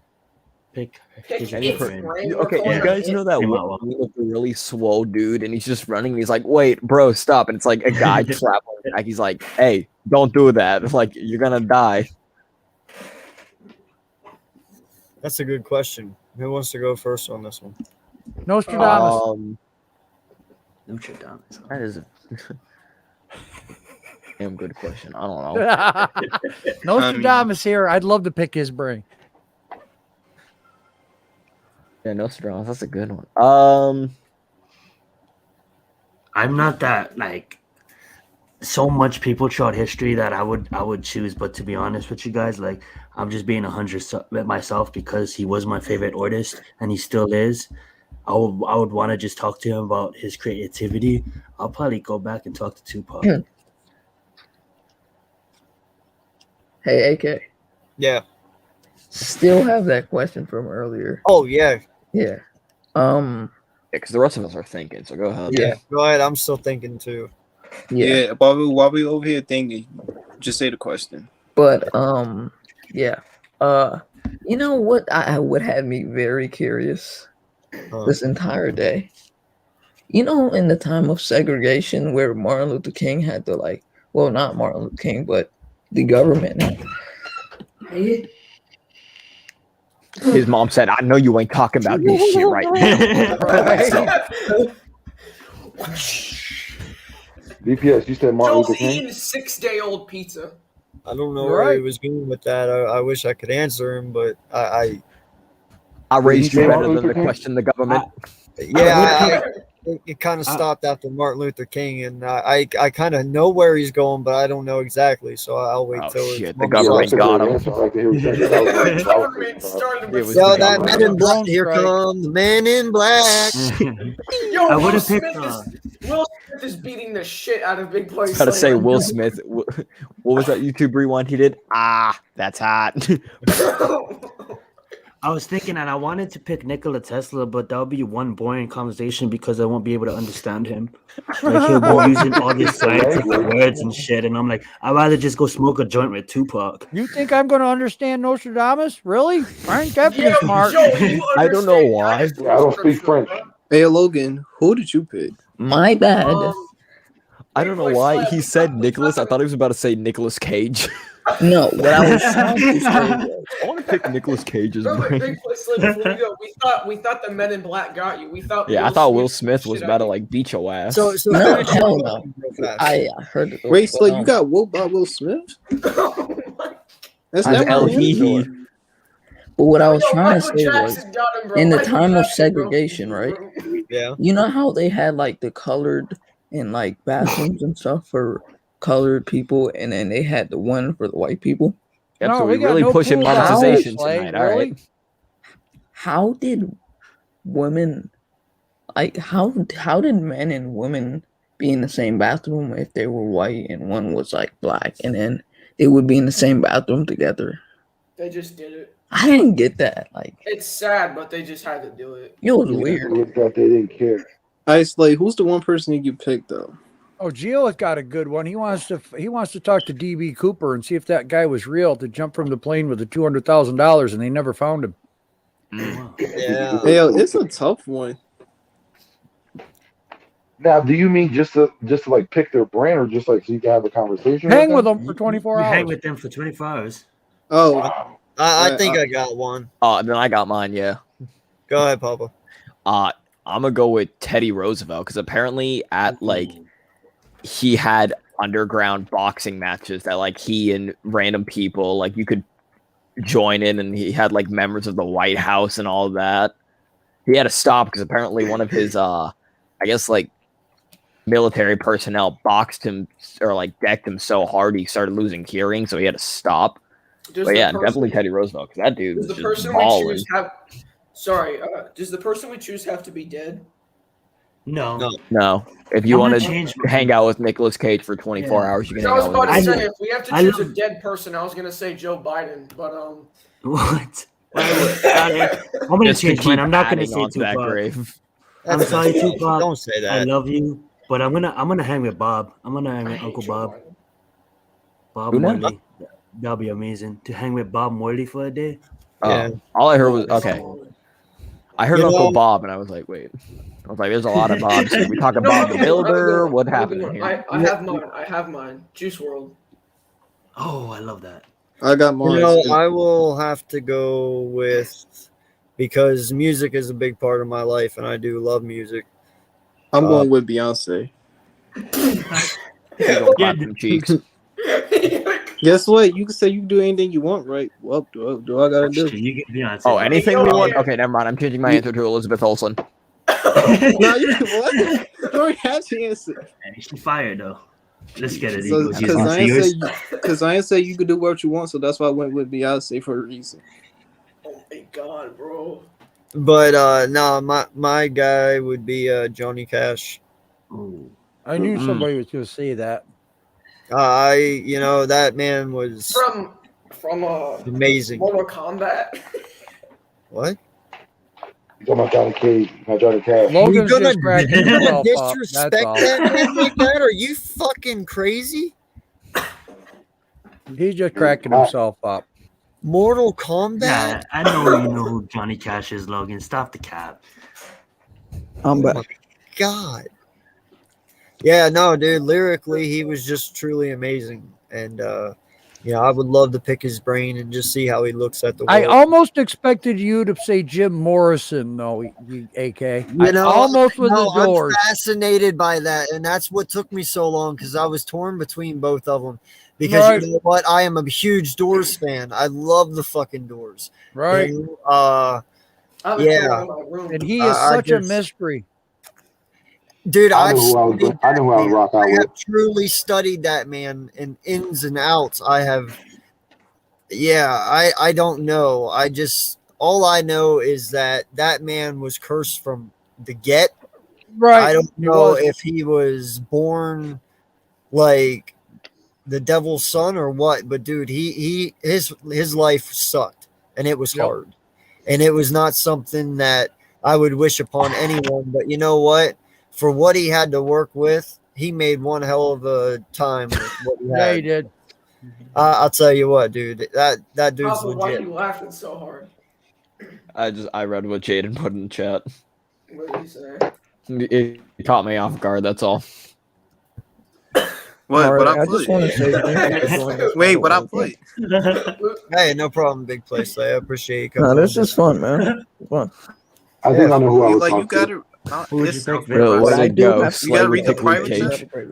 Pick his Any brain. Okay, you guys know that Came one out well. meme of the really swole dude, and he's just running. And he's like, "Wait, bro, stop!" And it's like a guy traveling back. He's like, "Hey, don't do that. Like, you're gonna die." That's a good question. Who wants to go first on this one? Nostradamus. Notre Dame. That is a damn good question. I don't know. Nostradamus here. I'd love to pick his brain. Yeah, Nostradamus. That's a good one. I'm not that like so much people throughout history that I would choose, but to be honest with you guys, like I'm just being 100 with myself because he was my favorite artist and he still is. I would want to just talk to him about his creativity. I'll probably go back and talk to Tupac. Hey, AK. Yeah. Still have that question from earlier. Oh, yeah. Yeah. Because the rest of us are thinking. So go ahead. Yeah. Go ahead. I'm still thinking too. Yeah. While we over here thinking, just say the question. But yeah. You know what? I would have me very curious this entire day. You know, in the time of segregation, where Martin Luther King had to well, not Martin Luther King, but the government. His mom said, "I know you ain't talking about this shit right now." DPS, you said Martin Luther Joel's King? eating 6-day-old pizza. I don't know where he was going with that. I wish I could answer him, but I raised you say better Martin than Luther the King? question the government. it kind of stopped after Martin Luther King, and I kind of know where he's going, but I don't know exactly. So I'll wait till shit, it's the government got him. Yo, that Men in Black, here come the Men in Black. Yo, I Will would've Smith, picked, Will Smith is beating the shit out of Big Boy I was about to say Slayer. Will Smith. What was that YouTube rewind he did? Ah, that's hot. I was thinking, and I wanted to pick Nikola Tesla, but that would be one boring conversation because I won't be able to understand him. Like he'll be using all these scientific words and shit, and I'm like, I'd rather just go smoke a joint with Tupac. You think I'm going to understand Nostradamus? Really? I ain't that Yo, smart. Joe, you I don't know why. I don't speak French. Hey, Logan, who did you pick? My bad. I don't know why he said Nicholas. I thought he was about to say Nicolas Cage. No, what I was trying to say was, I want to pick Nicolas Cage's Remember, brain. Big Boy Slayer, before we go, we thought the Men in Black got you. We thought Yeah, I thought Will Smith was about to like beat your ass. So no, finish hell it no. real fast. I heard it. Wait, so you got whooped by Will Smith? That's I never heard it. But what I was Yo, trying to Michael say was, Jackson got him, bro. in the Michael time of Jackson, bro. segregation, right? Yeah. You know how they had like the colored in like bathrooms and stuff for colored people, and then they had the one for the white people? Yep, No, so we we got really no pushing clue about monetization this, like, tonight. All really? right. How did women, like, how did men and women be in the same bathroom if they were white and one was like black, and then they would be in the same bathroom together? They just did it. I didn't get that. Like, It's sad, but they just had to do it. it was weird. That they didn't care. Ice, like, who's the one person you picked though? Oh, Gio has got a good one. He wants to talk to DB Cooper and see if that guy was real to jump from the plane with the $200,000, and they never found him. Yeah. Hey, yo, it's a tough one. Now, do you mean just to like pick their brain, or just like so you can have a conversation? Hang with them for 24 You hours. hang with them for 24 hours. Oh, Wow. I think I got one. Then I got mine. Yeah. Go ahead, Papa. I'm gonna go with Teddy Roosevelt because apparently at like he had underground boxing matches that like he and random people like you could join in, and he had like members of the White House and all that. He had to stop because apparently one of his I guess like military personnel boxed him or like decked him so hard he started losing hearing, so he had to stop. But yeah, definitely Teddy Roosevelt because that dude was Does the just person we balling. choose have? Sorry, does the person we choose have to be dead? No. No, if you I'm want gonna to change hang out with Nicolas Cage for 24 Yeah. hours, you can I hang was out about with to him. say if we have to I choose a love- dead person, I was gonna say Joe Biden, but What? I'm gonna Just to change mine. keep I'm not gonna adding say onto that Tupac. grave. I'm That's sorry, not- Tupac. Don't say that. I love you, but I'm gonna hang with Bob. I'm gonna hang I with hate Uncle Joe Bob. Biden. Bob Who now? Morley. That'll be amazing to hang with Bob Morley for a day. Yeah. All I heard was okay. I heard You Uncle know- Bob, and I was like, wait. I was like, there's a lot of Bobs. Here. We talking No, Bob the okay, Builder? What I have happened a good here? one. I have mine. I have mine. Juice World. Oh, I love that. I got mine. You know, I will have to go with because music is a big part of my life, and I do love music. I'm going with Beyonce. He gonna clap them cheeks. Guess what? You can say you can do anything you want, right? Well, do I gotta do? You get Beyonce. Oh, anything we want? yeah. Okay, never mind. I'm changing my answer to Elizabeth Olsen. No, you what? You already had your answer. She fired though. Let's get it. So, She's because I yours. ain't say you could do what you want, so that's why I went with Beyonce for a reason. Oh my god, bro. But no, my guy would be Johnny Cash. Ooh. I knew somebody was going to say that. That man was From amazing. Mortal Kombat. What? You talking about Johnny Cage, not Johnny Cash. Logan's You gonna, just cracking you gonna himself up. disrespect That's all. that man like that? Are you fucking crazy? He's just cracking himself up. Mortal Kombat? Yeah, I know you know who Johnny Cash is, Logan. Stop the cap. I'm Oh back. my God. Yeah, no, dude. Lyrically, he was just truly amazing, and I would love to pick his brain and just see how he looks at the world. I almost expected you to say Jim Morrison, though, AK. You know, almost with no, the Doors. I'm fascinated by that, and that's what took me so long because I was torn between both of them. Because Right. you know what, I am a huge Doors fan. I love the fucking Doors. Right. And, I have it Yeah. going on in my room. And he is I such a just- mystery. Dude, I I've know who I was. studied I know who I would rock out I with. have truly studied that man in ins and outs. I have. Yeah, I don't know. I just all I know is that that man was cursed from the get. Right. I don't He know was. if he was born like the devil's son or what, but dude, his life sucked and it was hard. And it was not something that I would wish upon anyone, but you know what? For what he had to work with, he made one hell of a time with what he had. Yeah, he did. I'll tell you what, dude. That dude's Papa, why are legit. you laughing so hard? I read what Jaden put in the chat. What did he say? It caught me off guard. That's all. What? All What right, I I put? just want to say thank you for joining us. Wait, what I put? Hey, no problem, big place. I appreciate you No, coming. this is fun, man. Fun. I think I know who I would Like you talk to. gotta. Who would you It's pick, Vic? Bro, But where I did it do go? have to Slay You gotta with read the the private cage. chat.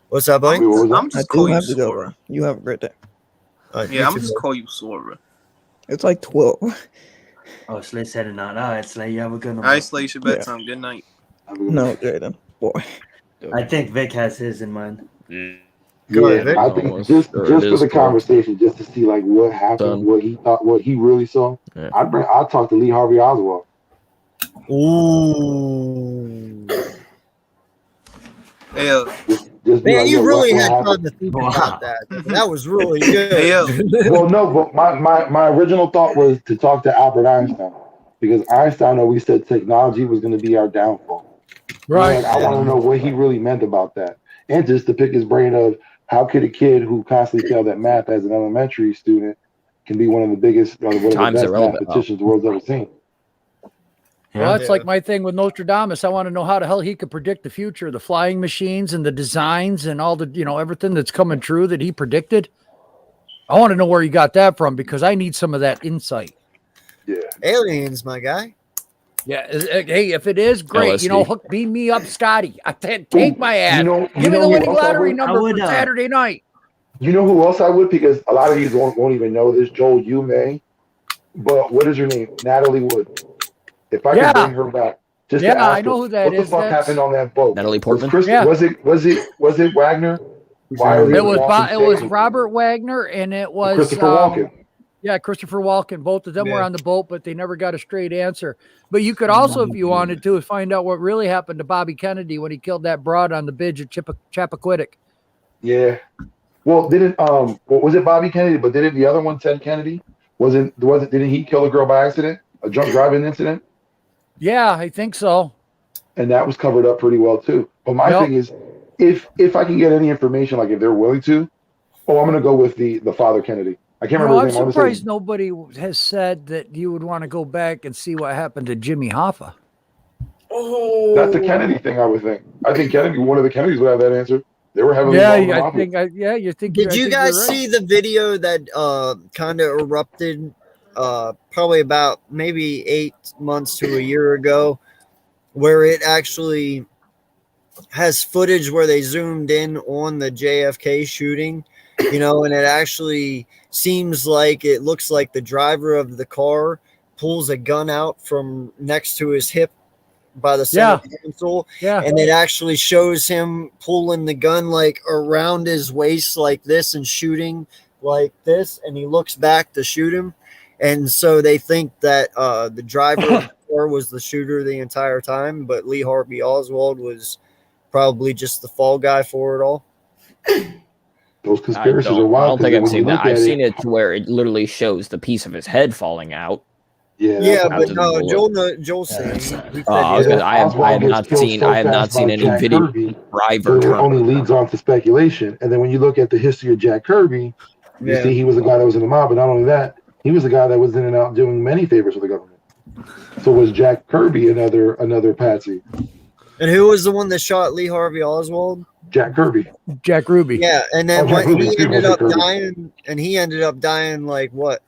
What's up, buddy? Wait, what was that? I'm I just do call you have to go, Sora. bro. You have a great day. Yeah, I'm just call you Sora. It's like 12. Oh, Slay said it not. All right, Slay, you have a good one. All right, bro. Slay, your Yeah. bedtime. Good night. No, Jaden. Boy. I think Vic has his in mind. Go ahead, Yeah, Vic. I think just for the conversation, just to see like what happened, what he thought, what he really saw. Yeah. I'd talk to Lee Harvey Oswald. Ooh. Hey, Just be Man, like, you yo, really what had happened? time to think about that. That was really good. hey, yo. Well, no, but my original thought was to talk to Albert Einstein because Einstein always said technology was going to be our downfall. Right. And I want to know what he really meant about that, and just to pick his brain of how could a kid who constantly failed at math as an elementary student can be one of the biggest, one of the Times best irrelevant, mathematicians the world's ever seen. Well, that's like my thing with Nostradamus. I want to know how the hell he could predict the future, the flying machines and the designs and all the, everything that's coming true that he predicted. I want to know where he got that from because I need some of that insight. Yeah. Aliens, my guy. Yeah. Hey, if it is, great. LSD. Beam me up, Scotty. I take my ass. You Give me know the who winning else I lottery would- number for Saturday night. You know who else I would? Because a lot of you won't even know this. Joel, you may. But what is her name? Natalie Wood. If I could bring her back, just to ask I know her, who that what is. the fuck happened on that boat? Natalie Portman. Was it Wagner? It was Robert Wagner and it was Christopher Walken. Yeah, Christopher Walken. Both of them were on the boat, but they never got a straight answer. But you could also, if you wanted to, find out what really happened to Bobby Kennedy when he killed that broad on the bridge at Chappaquiddick. Yeah. Well, was it Bobby Kennedy? But didn't the other one, Ted Kennedy? Didn't he kill a girl by accident? A drunk driving incident? Yeah, I think so. And that was covered up pretty well too. But my thing is, if I can get any information, like if they're willing to, I'm gonna go with the father Kennedy. I can't remember his name. I'm surprised nobody has said that you would want to go back and see what happened to Jimmy Hoffa. Oh, that's a Kennedy thing, I would think. I think one of the Kennedys would have that answer. They were heavily involved in the mafia. You think? Did you guys see the video that kind of erupted probably about maybe 8 months to a year ago, where it actually has footage where they zoomed in on the JFK shooting, and it actually seems like it looks like the driver of the car pulls a gun out from next to his hip by the center console, and it actually shows him pulling the gun like around his waist like this and shooting like this, and he looks back to shoot him, and so they think that the driver of the car was the shooter the entire time, but Lee Harvey Oswald was probably just the fall guy for it all. Those conspiracies are wild. I don't think I've seen that. I've seen it to where it literally shows the piece of his head falling out. Yeah, but no, Joel's saying. I have not seen any video driver so it only leads on to speculation. And then when you look at the history of Jack Kirby, you see he was a guy that was in the mob, but not only that, he was a guy that was in and out doing many favors for the government. So was Jack Kirby another patsy? And who was the one that shot Lee Harvey Oswald? Jack Kirby. Jack Ruby. Yeah, and then Jack when Ruby, he ended up Kirby. dying, and he ended up dying like what?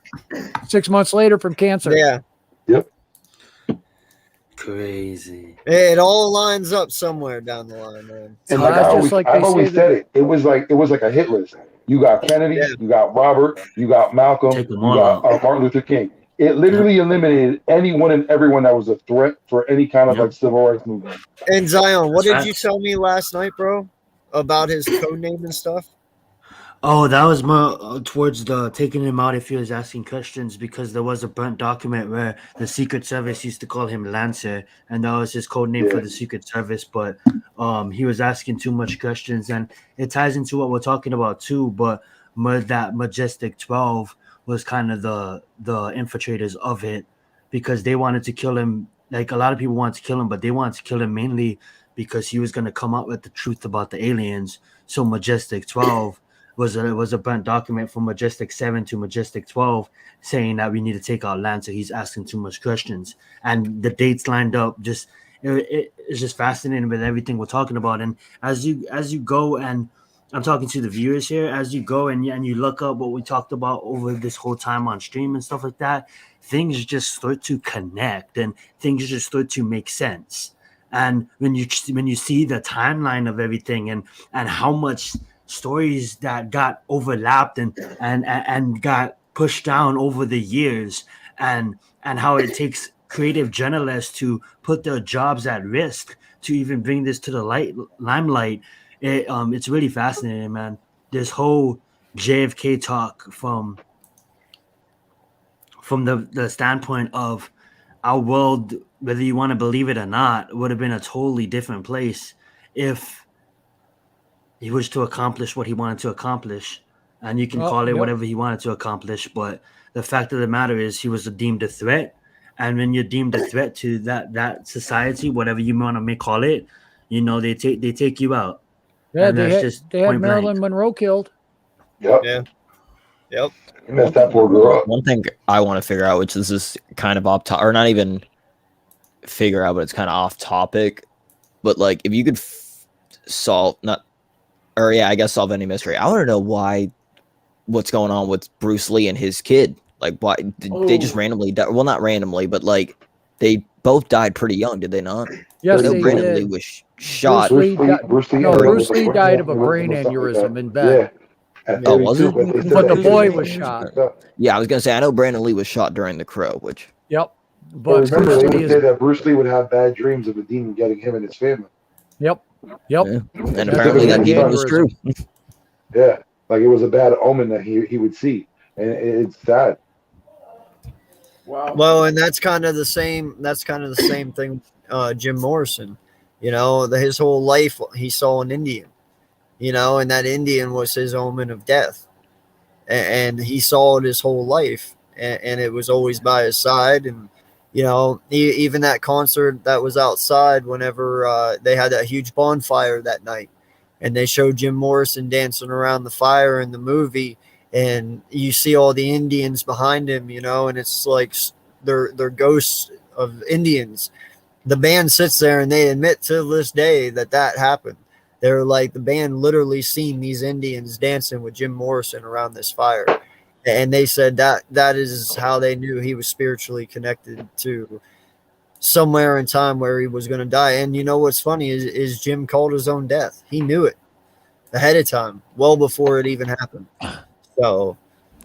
6 months later from cancer. Yeah. Yep. Crazy. It all lines up somewhere down the line, man. And like I've always said it. It was like a hit list. You got Kennedy, you got Robert, you got Malcolm, you got Martin Luther King. It literally eliminated anyone and everyone that was a threat for any kind of like civil rights movement. And Zion, what That's did you facts. tell me last night, bro, about his code name and stuff? Oh, that was more towards the taking him out if he was asking questions, because there was a burnt document where the Secret Service used to call him Lancer, and that was his code name for Yeah. the Secret Service. But he was asking too much questions, and it ties into what we're talking about too. But that Majestic 12 was kind of the infiltrators of it, because they wanted to kill him. Like, a lot of people wanted to kill him, but they wanted to kill him mainly because he was going to come out with the truth about the aliens. So Majestic 12 was a burnt document from Majestic 7 to Majestic 12 saying that we need to take out Lancer. He's asking too much questions. And the dates lined up. Just it's just fascinating with everything we're talking about. And as you go, and I'm talking to the viewers here, as you go and you look up what we talked about over this whole time on stream and stuff like that, things just start to connect and things just start to make sense. And when you see the timeline of everything and how much stories that got overlapped and got pushed down over the years, and how it takes creative journalists to put their jobs at risk to even bring this to the limelight. It's really fascinating, man. This whole JFK talk from the standpoint of our world, whether you want to believe it or not, would have been a totally different place if he was to accomplish what he wanted to accomplish. And you can call it whatever he wanted to accomplish, but the fact of the matter is he was deemed a threat. And when you're deemed a threat to that society, whatever you want to call it, they take you out. Yeah, and that's just they had point blank. Marilyn Monroe killed. Yep. Yeah. Yep. You messed that poor girl up. One thing I want to figure out, which this is kind of off topic, or not even figure out, but it's kind of off topic. But like, if you could solve solve any mystery, I want to know what's going on with Bruce Lee and his kid. Like, why did they just randomly die? Well, not randomly, but like they both died pretty young, did they not? Yes, I know they Brandon did. Lee was shot. Bruce Lee died of a brain aneurysm in bed. At Oh, was 32, it? But the boy was shot. Yeah, I was gonna say I know Brandon Lee was shot during The Crow, which. Yep. But remember, they would say that Bruce Lee would have bad dreams of a demon getting him and his family. Yep. Yeah. And apparently that demon was true. Yeah, like it was a bad omen that he would see, and it's sad. Wow. Well, and that's kind of the same thing. Jim Morrison, his whole life he saw an Indian, and that Indian was his omen of death, and he saw it his whole life, and it was always by his side. And even that concert that was outside, whenever they had that huge bonfire that night, and they showed Jim Morrison dancing around the fire in the movie, and you see all the Indians behind him, and it's like they're ghosts of Indians. The band sits there and they admit to this day that happened. They're like, the band literally seen these Indians dancing with Jim Morrison around this fire. And they said that is how they knew he was spiritually connected to somewhere in time where he was going to die. And what's funny is Jim called his own death. He knew it ahead of time, well before it even happened. So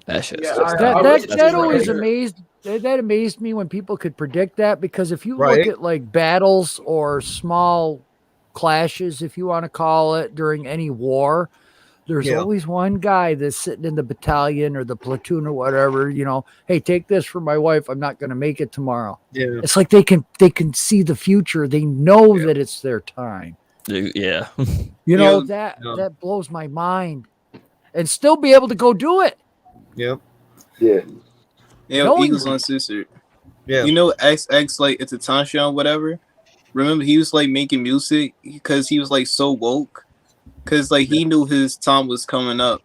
that's just that always amazed me when people could predict that, because if you look at like battles or small clashes, if you want to call it, during any war, there's always one guy that's sitting in the battalion or the platoon or whatever, hey, take this for my wife, I'm not going to make it tomorrow. Yeah. It's like they can see the future. They know that it's their time. Yeah. That blows my mind. And still be able to go do it. Yep. Yeah. Eagles Uncensored. Yeah. XX, like, it's a Tanshan, whatever. Remember, he was like making music because he was like so woke. Because like he knew his time was coming up.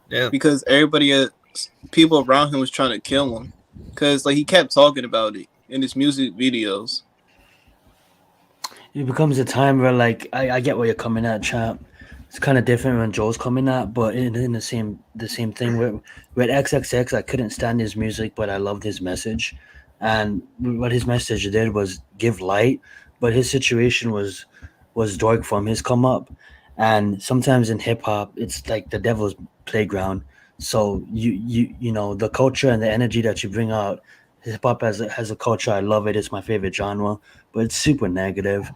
Yeah. Because people around him was trying to kill him. Because like he kept talking about it in his music videos. It becomes a time where, like, I get where you're coming at, champ. It's kind of different when Joel's coming at, but in the same thing with XXX, I couldn't stand his music, but I loved his message. And what his message did was give light, but his situation was dark from his come up. And sometimes in hip hop, it's like the devil's playground. So you know the culture and the energy that you bring out hip hop as a culture, I love it. It's my favorite genre, but it's super negative.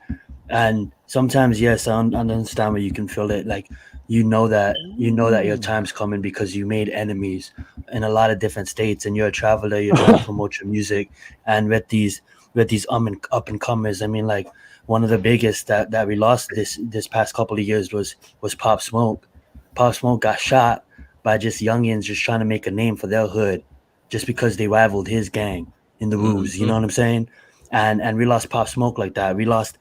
And sometimes, yes, I understand where you can feel it. Like you know that your time's coming because you made enemies in a lot of different states, and you're a traveler. You're trying to promote your music, and with these up and comers. I mean, like one of the biggest that we lost this past couple of years was Pop Smoke. Pop Smoke got shot by just youngins just trying to make a name for their hood, just because they rivaled his gang in the ruse. You know what I'm saying? And we lost Pop Smoke like that. We lost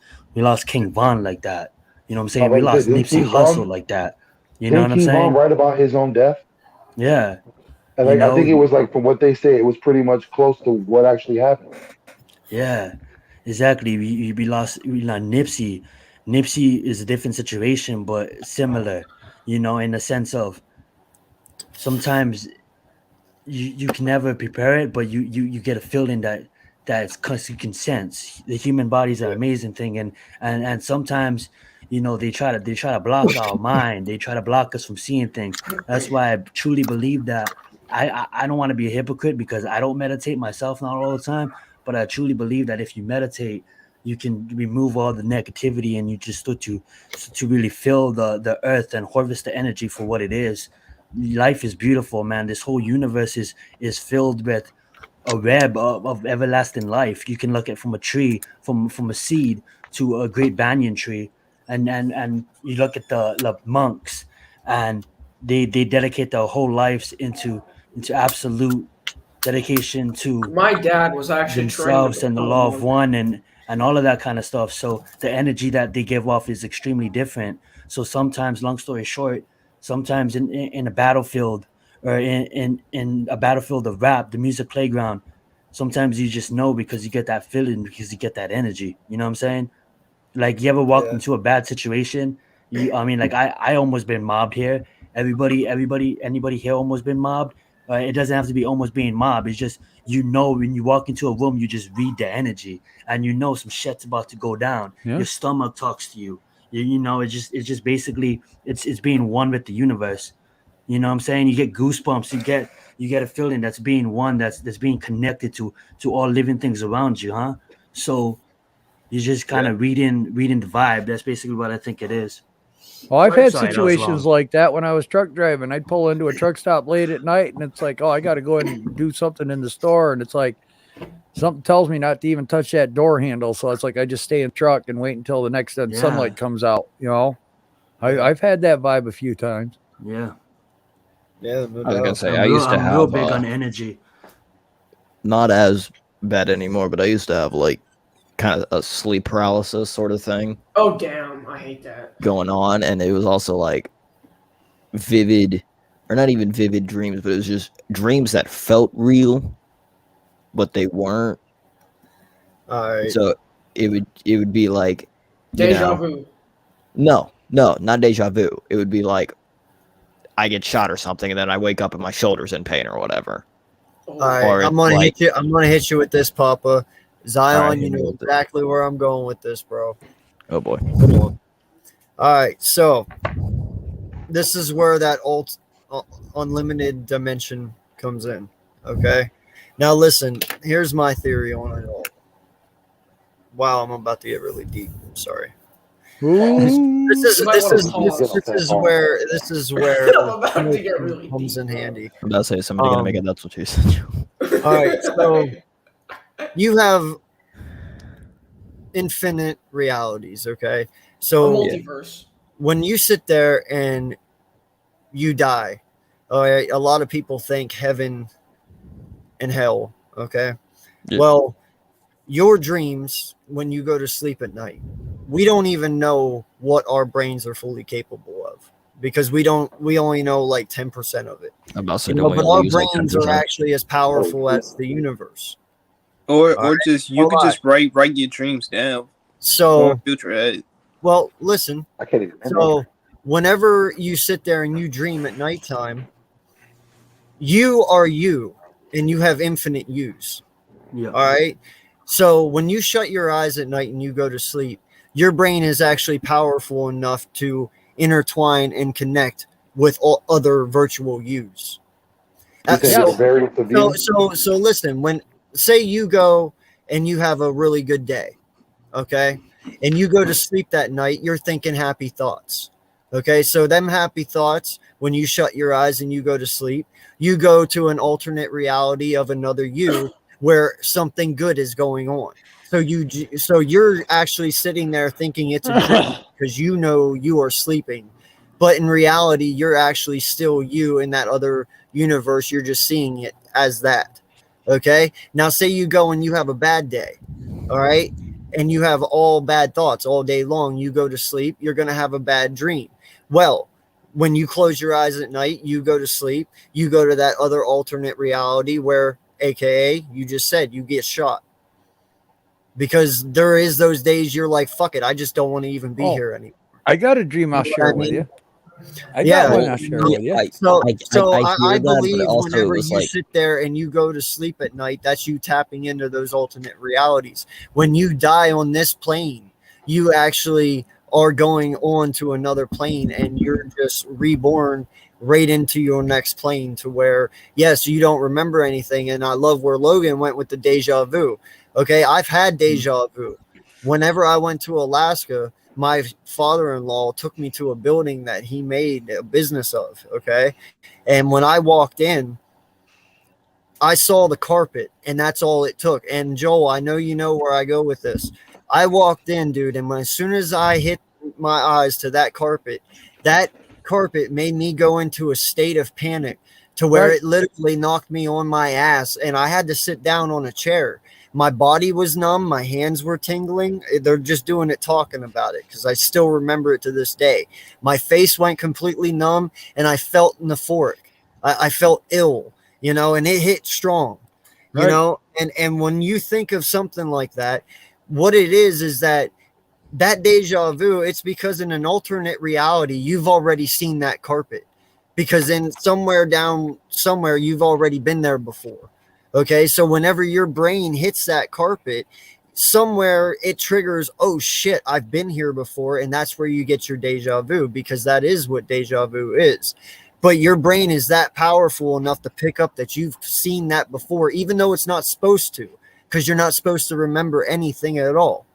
King Von like that. You know what I'm saying? I'm We about to say, lost didn't Nipsey King Von Hussle like that. You know didn't what I'm King Von saying? write about his own death? Yeah. And You like I think it know, was like from what they say, it was pretty much close to what actually happened. yeah, exactly. We lost Nipsey. Nipsey is a different situation, but similar, in the sense of sometimes you can never prepare it, but you get a feeling that it's because you can sense the human body is an amazing thing, and sometimes they try to block our mind, they try to block us from seeing things. That's why I truly believe that I don't want to be a hypocrite because I don't meditate myself not all the time, but I truly believe that if you meditate, you can remove all the negativity and you just start to really feel the earth and harvest the energy for what it is. Life is beautiful, man. This whole universe is filled with a web of everlasting life. You can look at from a tree, from a seed to a great banyan tree, and you look at the monks, and they dedicate their whole lives into absolute dedication to My dad was actually trained to themselves and the become a law of monk. one and all of that kind of stuff. So the energy that they give off is extremely different. So sometimes, long story short, sometimes in a battlefield or in a battlefield of rap, the music playground, sometimes you just know because you get that feeling, because you get that energy. You know what I'm saying? Like you ever walked Yeah. into a bad situation? I mean, like I almost been mobbed here. Anybody here almost been mobbed? It doesn't have to be almost being mobbed. It's just when you walk into a room, you just read the energy, and some shit's about to go down. Yeah. Your stomach talks to you. It's just basically it's being one with the universe. You know what I'm saying? You get goosebumps. You get a feeling that's being one. That's being connected to all living things around you, huh? So you just kind of reading the vibe. That's basically what I think it is. Well, I've had Sorry, that was situations long. like that when I was truck driving. I'd pull into a truck stop late at night, and it's like, oh, I got to go and do something in the store, and it's like something tells me not to even touch that door handle. So it's like I just stay in the truck and wait until the next sunlight comes out. I've had that vibe a few times. Yeah. Yeah, no I was gonna doubt. say I'm I real, used to I'm real have big on energy. not as bad anymore, but I used to have like kind of a sleep paralysis sort of thing Oh damn, I hate that. going on, and it was also like vivid, or not even vivid dreams, but it was just dreams that felt real, but they weren't. All right. So it would be like, Deja vu. no, not deja vu. It would be like I get shot or something, and then I wake up and my shoulder's in pain or whatever. All right, Or I'm it's gonna like, hit you. I'm gonna hit you with this, Papa. Zion, Alright, you hit me know with it. exactly where I'm going with this, bro. Oh boy. Come on. All right, so this is where that unlimited dimension comes in. Okay. Now listen. Here's my theory on it all. Wow, I'm about to get really deep. I'm sorry. This is You might wanna pause. this is where I'm about to get really comes deep, in bro. handy. I'm about to say somebody gonna make it. That's what you said. All right, so you have infinite realities, okay? A So multiverse. when you sit there and you die, all right, a lot of people think heaven and hell, okay? Yeah. Well, your dreams when you go to sleep at night, we don't even know what our brains are fully capable of because we only know like 10% of it. I'm about to say, You know, don't we but only our use like brains are 10%? actually as powerful as the universe. Or All right? just you Hold could on. just write your dreams down. So Or future ahead. well, listen. I can't even. So whenever you sit there and you dream at nighttime, you are you and you have infinite use. Yeah. All right. So when you shut your eyes at night and you go to sleep, your brain is actually powerful enough to intertwine and connect with all other virtual yous. You said So, your variance of view. so listen, say you go and you have a really good day, okay, and you go to sleep that night, you're thinking happy thoughts. Okay, so them happy thoughts, when you shut your eyes and you go to sleep, you go to an alternate reality of another you where something good is going on. So you're actually sitting there thinking it's a dream because you know you are sleeping, but in reality, you're actually still you in that other universe. You're just seeing it as that. Okay, now say you go and you have a bad day, all right, and you have all bad thoughts all day long. You go to sleep, you're going to have a bad dream. Well, when you close your eyes at night, you go to sleep, you go to that other alternate reality where, AKA, you just said you get shot. Because there is those days you're like, fuck it, I just don't want to even be here anymore. I got a dream I'll You know share what I with mean? you. I Yeah. got one I'll share with you. So I hear I that, but believe also it whenever was you like, sit there and you go to sleep at night, that's you tapping into those alternate realities. When you die on this plane, you actually are going on to another plane and you're just reborn right into your next plane to where, yes, you don't remember anything. And I love where Logan went with the deja vu. Okay, I've had deja vu. Whenever I went to Alaska, my father-in-law took me to a building that he made a business of. Okay, and when I walked in, I saw the carpet, and that's all it took. And Joel, I know you know where I go with this. I walked in, dude, and as soon as I hit my eyes to that carpet made me go into a state of panic to where Right. it literally knocked me on my ass, and I had to sit down on a chair. My body was numb, my hands were tingling. They're just doing it talking about it because I still remember it to this day. My face went completely numb, and I felt euphoric. I felt ill, you know, and it hit strong, you Right. know. And when you think of something like that, what it is that deja vu, it's because in an alternate reality you've already seen that carpet, because in somewhere down somewhere you've already been there before. Okay, so whenever your brain hits that carpet somewhere, it triggers, oh shit, I've been here before, and that's where you get your deja vu, because that is what deja vu is. But your brain is that powerful enough to pick up that you've seen that before, even though it's not supposed to, because you're not supposed to remember anything at all.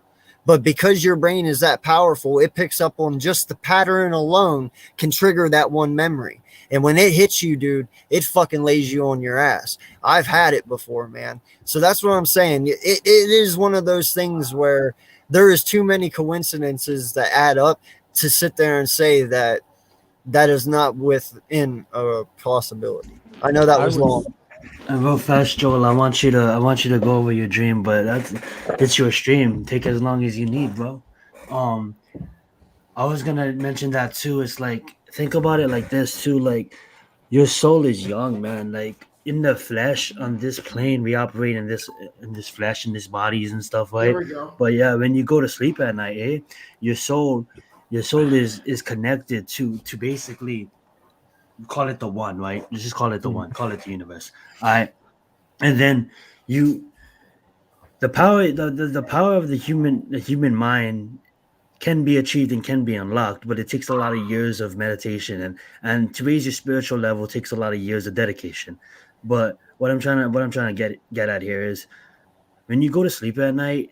But because your brain is that powerful, it picks up on just the pattern alone can trigger that one memory. And when it hits you, dude, it fucking lays you on your ass. I've had it before, man. So that's what I'm saying. It is one of those things where there is too many coincidences that add up to sit there and say that that is not within a possibility. I know that was long. And real fast, Joel, I want you to go over your dream, but it's your stream. Take as long as you need, bro. Um, I was gonna mention that too. It's like, think about it like this too. Like, your soul is young, man. Like, in the flesh, on this plane, we operate in this flesh, in this bodies and stuff, There right? we go. But yeah, when you go to sleep at night, your soul is connected to basically, call it the one, right? Let's just call it the one, call it the universe. All right. And then you the power of the human mind can be achieved and can be unlocked, but it takes a lot of years of meditation, and to raise your spiritual level takes a lot of years of dedication. But what I'm trying to get at here is, when you go to sleep at night,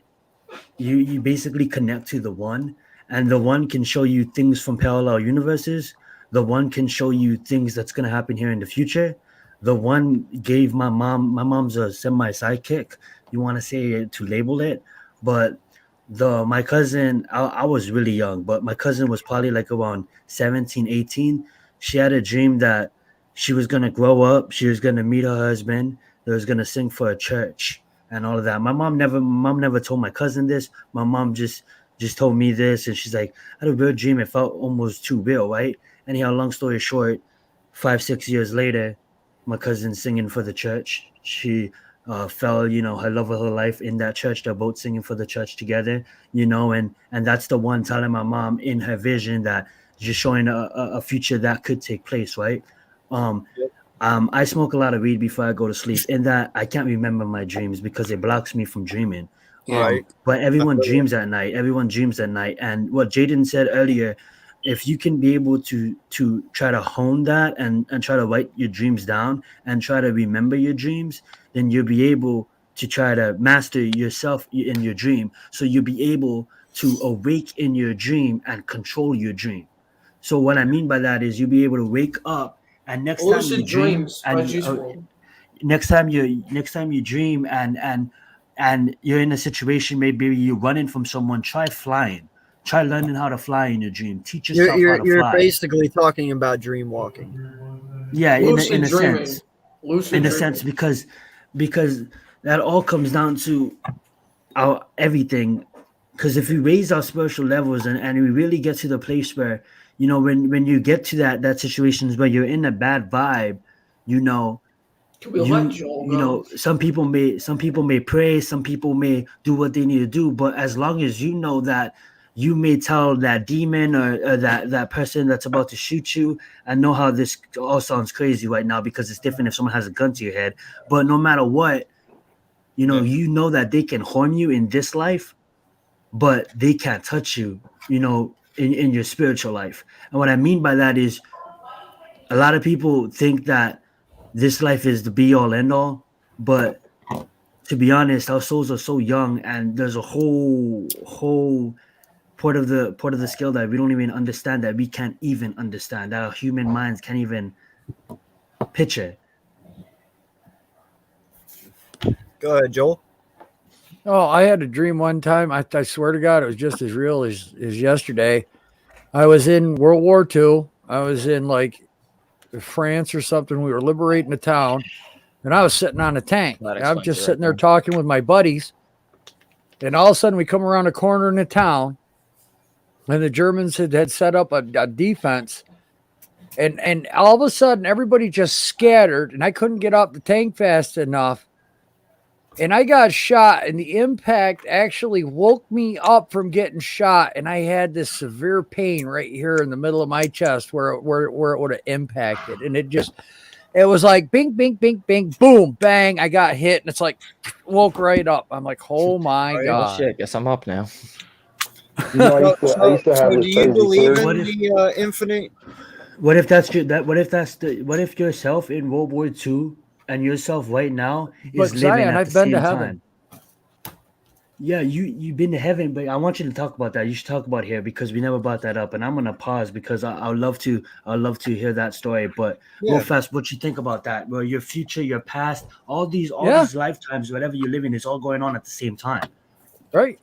you basically connect to the one, and the one can show you things from parallel universes. The one can show you things that's going to happen here in the future. The one gave my mom's a semi sidekick, you want to say it, to label it. But my cousin, I was really young, but my cousin was probably like around 17, 18. She had a dream that she was going to grow up, she was going to meet her husband, they was going to sing for a church and all of that. My mom never told my cousin this. My mom just told me this, and she's like, I had a real dream. It felt almost too real, right? Anyhow, long story short, 5, 6 years later, my cousin's singing for the church. She fell, her love of her life in that church. They're both singing for the church together, and that's the one telling my mom in her vision that, just showing a future that could take place, right? Um, I smoke a lot of weed before I go to sleep, and that I can't remember my dreams because it blocks me from dreaming. Right. But everyone dreams at night. Everyone dreams at night. And what Jaden said earlier, if you can be able to try to hone and try to write your dreams down and try to remember your dreams, then you'll be able to try to master yourself in your dream, so you'll be able to awake in your dream and control your dream. So what I mean by that is you'll be able to wake up, and next time you Lucid dream Dreams by and Juice WRLD. next time you dream and you're in a situation, maybe you're running from someone, try flying. Try learning how to fly in your dream. Teach yourself how to You're fly. basically talking about dream walking. Yeah, Lucid in a dreaming. sense. Lucid In a dreaming. sense, because that all comes down to our everything. Because if we raise our spiritual levels and we really get to the place where, you know, when you get to that situations where you're in a bad vibe, you know, Can we let Joel you go? know, some people may pray, some people may do what they need to do, but as long as you know that you may tell that demon or that person that's about to shoot you, I know how this all sounds crazy right now because it's different if someone has a gun to your head, but no matter what, you know that they can harm you in this life, but they can't touch you, you know, in your spiritual life. And what I mean by that is a lot of people think that this life is the be all end all, but to be honest, our souls are so young, and there's a whole part of the skill that we don't even understand, that we can't even understand, that our human minds can't even picture. Go ahead, Joel. Oh, I had a dream one time. I swear to God, it was just as real as yesterday. I was in World War II. I was in like France or something. We were liberating a town, and I was sitting on a tank. That And I'm explains just it sitting right there talking with my buddies, and all of a sudden we come around a corner in the town, and the Germans had set up a defense, and all of a sudden everybody just scattered, and I couldn't get off the tank fast enough. And I got shot, and the impact actually woke me up from getting shot. And I had this severe pain right here in the middle of my chest where it would have impacted. And it was like bing, bing, bing, bing, boom, bang. I got hit, and it's like woke right up. I'm like, oh my Oh God. shit, guess I'm up now. You know, I used to have So this do you crazy believe theory. in the infinite? What if what if yourself in World War II and yourself right now But is living Zion, at I've the been same to heaven. time? Yeah, you've been to heaven, but I want you to talk about that. You should talk about here because we never brought that up, and I'm gonna pause because I'd love to hear that story. But real Yeah. fast, what you think about that? Well, your future, your past, all these Yeah. lifetimes, whatever you're living, is all going on at the same time. Right.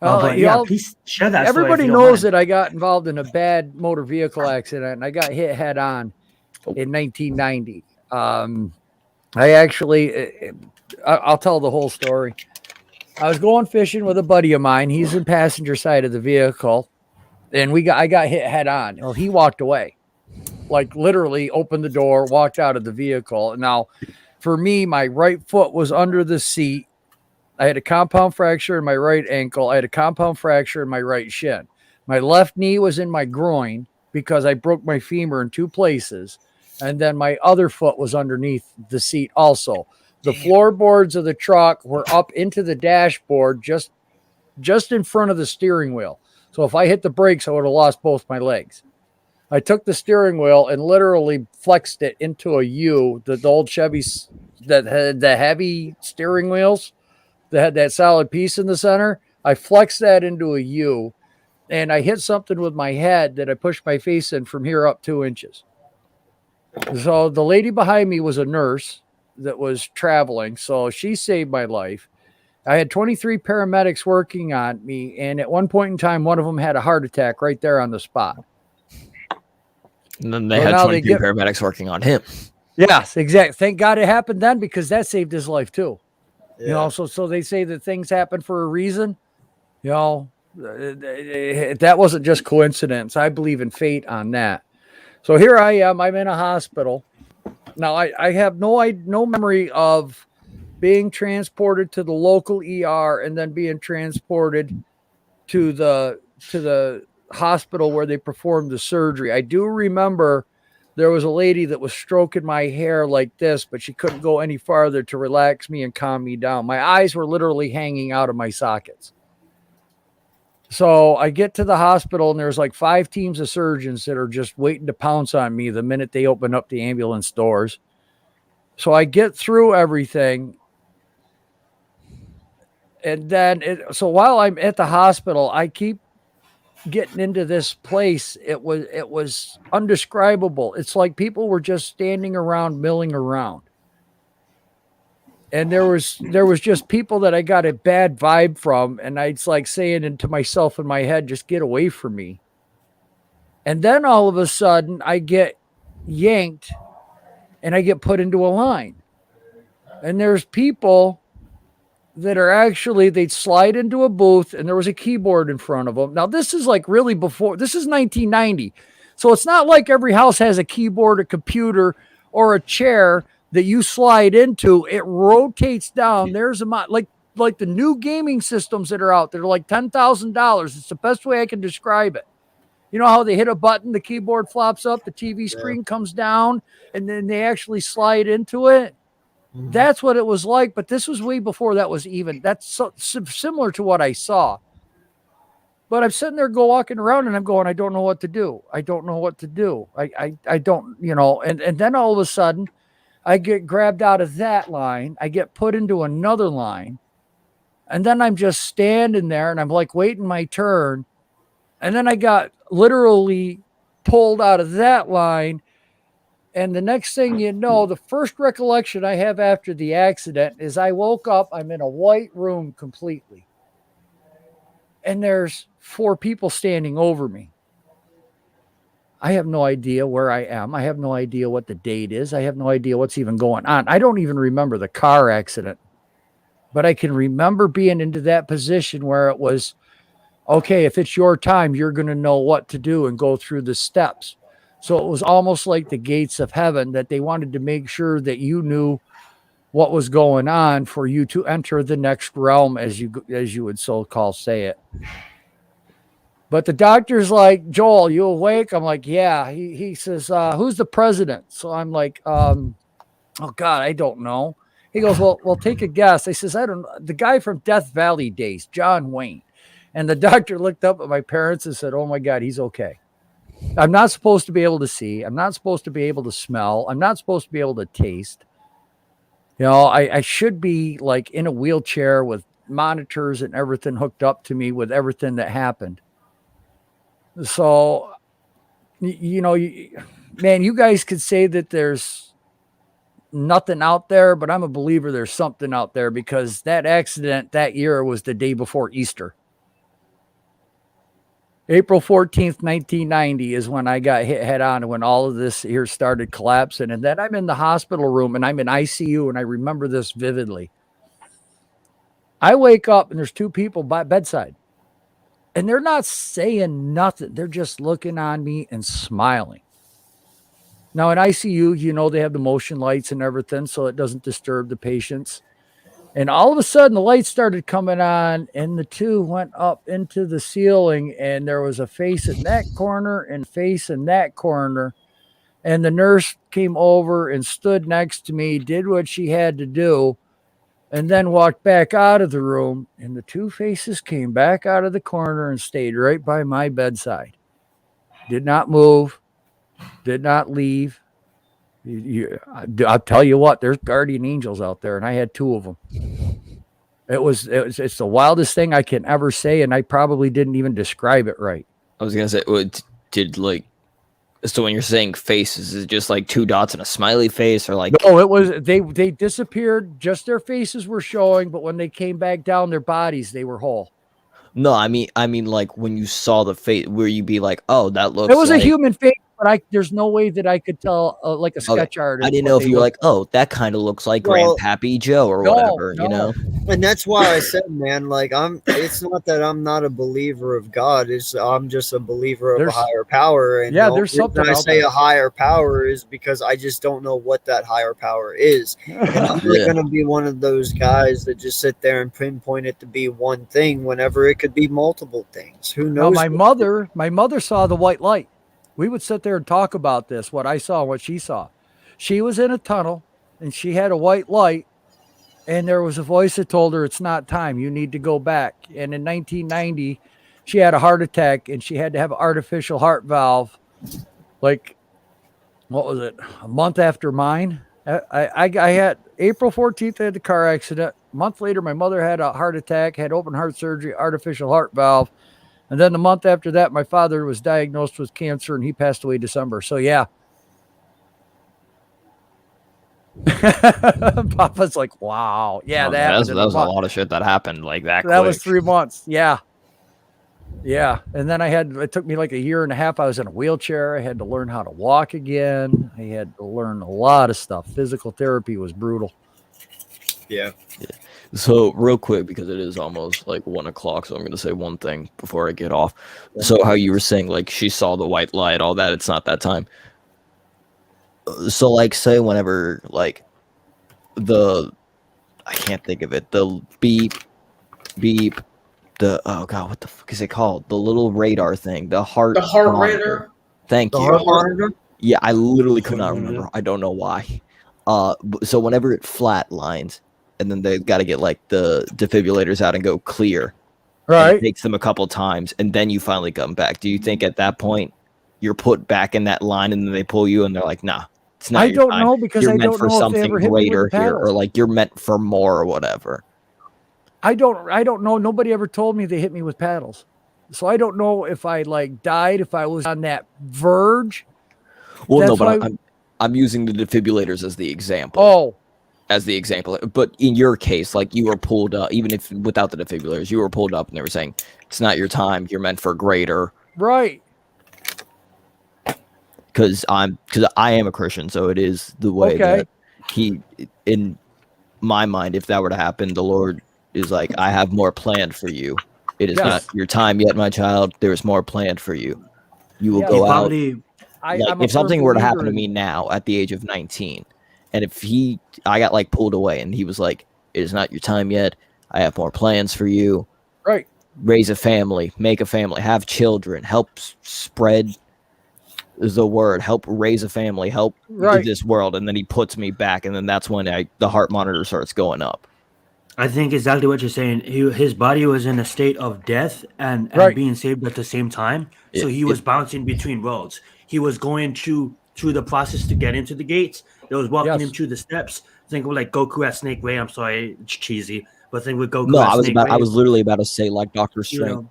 But yeah, please share that story. Everybody if you don't knows mind. that I got involved in a bad motor vehicle accident, and I got hit head on in 1990. I actually, I'll tell the whole story. I was going fishing with a buddy of mine. He's in passenger side of the vehicle, and I got hit head on. Well, he walked away, like literally opened the door, walked out of the vehicle. Now, for me, my right foot was under the seat. I had a compound fracture in my right ankle. I had a compound fracture in my right shin. My left knee was in my groin because I broke my femur in two places. And then my other foot was underneath the seat also. The floorboards of the truck were up into the dashboard, just in front of the steering wheel. So if I hit the brakes, I would have lost both my legs. I took the steering wheel and literally flexed it into a U. The old Chevys that had the heavy steering wheels that had that solid piece in the center. I flexed that into a U, and I hit something with my head that I pushed my face in from here up 2 inches. So the lady behind me was a nurse that was traveling, so she saved my life. I had 23 paramedics working on me, and at one point in time, one of them had a heart attack right there on the spot. And then they had 22 paramedics working on him. Yes, exactly. Thank God it happened then, because that saved his life too. Yeah. You know, so they say that things happen for a reason. You know, that wasn't just coincidence. I believe in fate on that. So here I am. I'm in a hospital. Now I have no memory of being transported to the local ER and then being transported to the hospital where they performed the surgery. I do remember there was a lady that was stroking my hair like this, but she couldn't go any farther to relax me and calm me down. My eyes were literally hanging out of my sockets. So I get to the hospital, and there's like 5 teams of surgeons that are just waiting to pounce on me the minute they open up the ambulance doors. So I get through everything, And then, so while I'm at the hospital, I keep getting into this place. It was undescribable. It's like people were just standing around, milling around. And there was just people that I got a bad vibe from, and I'd like saying into myself in my head, just get away from me. And then all of a sudden I get yanked and I get put into a line. And there's people that are actually, they'd slide into a booth and there was a keyboard in front of them. Now this is like really before, this is 1990. So it's not like every house has a keyboard, a computer, or a chair that you slide into. It rotates down. There's a like the new gaming systems that are out there, like $10,000. It's the best way I can describe it. You know how they hit a button, the keyboard flops up, the TV screen comes down, and then they actually slide into it. Mm-hmm. That's what it was like, but this was way before that was even. That's so similar to what I saw. But I'm sitting there walking around and I'm going, I don't know what to do. I don't know what to do. I don't, you know, and then all of a sudden I get grabbed out of that line. I get put into another line. And then I'm just standing there and I'm like waiting my turn. And then I got literally pulled out of that line. And the next thing you know, the first recollection I have after the accident is I woke up, I'm in a white room completely. And there's 4 people standing over me. I have no idea where I am. I have no idea what the date is. I have no idea what's even going on. I don't even remember the car accident. But I can remember being into that position where it was, okay, if it's your time, you're going to know what to do and go through the steps. So it was almost like the gates of heaven, that they wanted to make sure that you knew what was going on for you to enter the next realm, as you would so-called say it. But the doctor's like, Joel, you awake? I'm like, yeah. He says, who's the president? So I'm like, oh God, I don't know. He goes, well, take a guess. I says, I don't know. The guy from Death Valley days, John Wayne. And the doctor looked up at my parents and said, oh my God, he's okay. I'm not supposed to be able to see. I'm not supposed to be able to smell. I'm not supposed to be able to taste. You know, I should be like in a wheelchair with monitors and everything hooked up to me with everything that happened. So, you know, man, you guys could say that there's nothing out there, but I'm a believer there's something out there, because that accident that year was the day before Easter. April 14th, 1990 is when I got hit head on, and when all of this here started collapsing. And then I'm in the hospital room and I'm in ICU, and I remember this vividly. I wake up and there's 2 people by bedside, and they're not saying nothing. They're just looking on me and smiling. Now in ICU, you know, they have the motion lights and everything, so it doesn't disturb the patients. And all of a sudden the lights started coming on, and the 2 went up into the ceiling, and there was a face in that corner and face in that corner. And the nurse came over and stood next to me, did what she had to do, and then walked back out of the room. And the 2 faces came back out of the corner and stayed right by my bedside. Did not move, did not leave. I'll tell you what, there's guardian angels out there, and I had 2 of them. It's the wildest thing I can ever say, and I probably didn't even describe it right. I was gonna say, so when you're saying faces, is it just like 2 dots and a smiley face, or like? No, it was they disappeared. Just their faces were showing, but when they came back down, their bodies, they were whole. No, I mean, like when you saw the face, where you be like, oh, that looks. It was like a human face, but there's no way that I could tell, like a sketch artist. I didn't know if you were like, oh, that kind of looks like Grandpappy Joe or whatever, you know. And that's why I said, man, like it's not that I'm not a believer of God. I'm just a believer of a higher power. And there's something. I say a higher power is because I just don't know what that higher power is. And I'm not going to be one of those guys that just sit there and pinpoint it to be one thing whenever it could be multiple things. Who knows? Now, my mother saw the white light. We would sit there and talk about this, what I saw, what she saw. She was in a tunnel and she had a white light, and there was a voice that told her it's not time. You need to go back. And in 1990, she had a heart attack and she had to have an artificial heart valve. Like, what was it? A month after mine. I had April 14th, I had the car accident. A month later, my mother had a heart attack, had open heart surgery, artificial heart valve. And then the month after that, my father was diagnosed with cancer and he passed away December. So, yeah. Papa's like, wow. Yeah, Oh, that man, happened that in a was a month. lot of shit that happened like that That quick. was 3 months. Yeah. Yeah. And then it took me like a year and a half. I was in a wheelchair. I had to learn how to walk again. I had to learn a lot of stuff. Physical therapy was brutal. Yeah. So real quick, because it is almost like 1 o'clock, so I'm gonna say one thing before I get off. So how you were saying, like, she saw the white light, all that, it's not that time. So like, say whenever like I can't think of it, the beep, oh god, what the fuck is it called? The little radar thing, the heart monitor. radar. Thank The you. heart monitor? Yeah, I literally could not remember. I don't know why. So whenever it flatlines, and then they got to get like the defibrillators out and go clear. Right. It takes them a couple times, and then you finally come back. Do you think at that point you're put back in that line, and then they pull you, and they're like, "Nah, it's not." I your don't time. know because you're I meant don't for know if they something ever hit me with greater the here, paddles. or like you're meant for more or whatever. I don't know. Nobody ever told me they hit me with paddles. So I don't know if I like died, if I was on that verge. Well, That's no, but why- I'm using the defibrillators as the example. Oh, as the example. But in your case, like you were pulled up, even if without the defibrillators, you were pulled up and they were saying, it's not your time, you're meant for greater. right. Because I am a Christian, so it is the way that he, in my mind, if that were to happen, the Lord is like, I have more planned for you. It is not your time yet, my child. There is more planned for you. You will go out. Like, if something were to happen to me now at the age of 19, and if I got like pulled away and he was like, it is not your time yet. I have more plans for you. Right. Raise a family, make a family, have children, help spread the word, help raise a family, help this world. And then he puts me back. And then that's when the heart monitor starts going up. I think exactly what you're saying. His body was in a state of death and being saved at the same time. So he was bouncing between worlds. He was going through the process to get into the gates. It was walking him through the steps. Think of like Goku at Snake Way. I'm sorry, it's cheesy, but think with Goku. No, at Snake Way. I was literally about to say like Doctor Strange.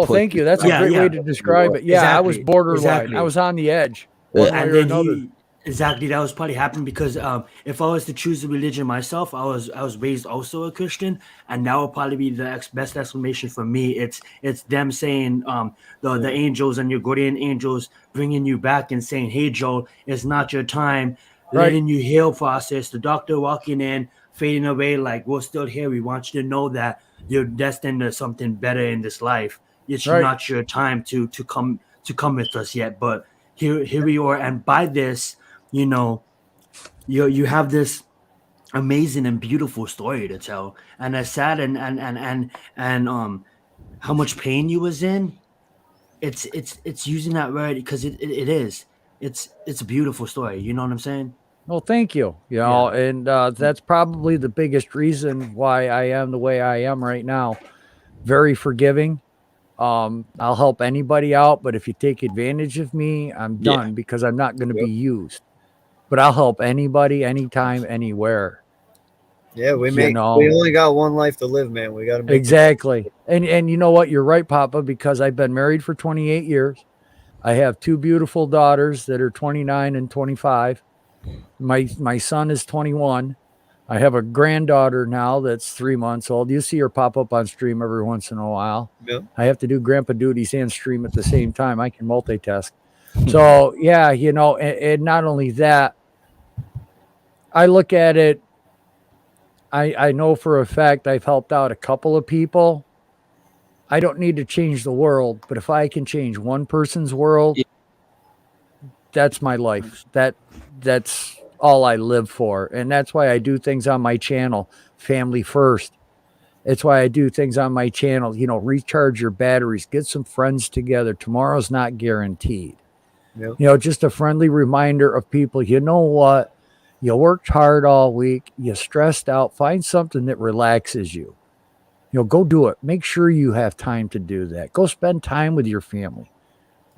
Thank you. That's a great way to describe it. Yeah, I was borderline. Exactly. I was on the edge. And then exactly, that was probably happened because if I was to choose a religion myself, I was raised also a Christian, and that would probably be the best explanation for me. It's them saying the angels and your guardian angels bringing you back and saying, "Hey, Joel, it's not your time." Letting you heal process. The doctor walking in, fading away, like, we're still here. We want you to know that you're destined to something better in this life. It's not your time to come with us yet, but here we are. And by this, you have this amazing and beautiful story to tell, and as sad and how much pain you was in. It's using that word because it is. It's a beautiful story. You know what I'm saying? Well, thank you. And that's probably the biggest reason why I am the way I am right now. Very forgiving. I'll help anybody out, but if you take advantage of me, I'm done because I'm not going to be used. But I'll help anybody, anytime, anywhere. Yeah, we only got one life to live, man. We got to make exactly. And you know what? You're right, Papa, because I've been married for 28 years. I have 2 beautiful daughters that are 29 and 25. My son is 21. I have a granddaughter now that's 3 months old. You see her pop up on stream every once in a while. Yep. I have to do grandpa duties and stream at the same time. I can multitask. So, yeah, and not only that, I look at it, I know for a fact I've helped out a couple of people. I don't need to change the world, but if I can change one person's world, that's my life. That's all I live for. And that's why I do things on my channel, family first. It's why I do things on my channel, recharge your batteries, get some friends together. Tomorrow's not guaranteed. Yep. Just a friendly reminder of people, you know what? You worked hard all week. You stressed out. Find something that relaxes you. Go do it. Make sure you have time to do that. Go spend time with your family.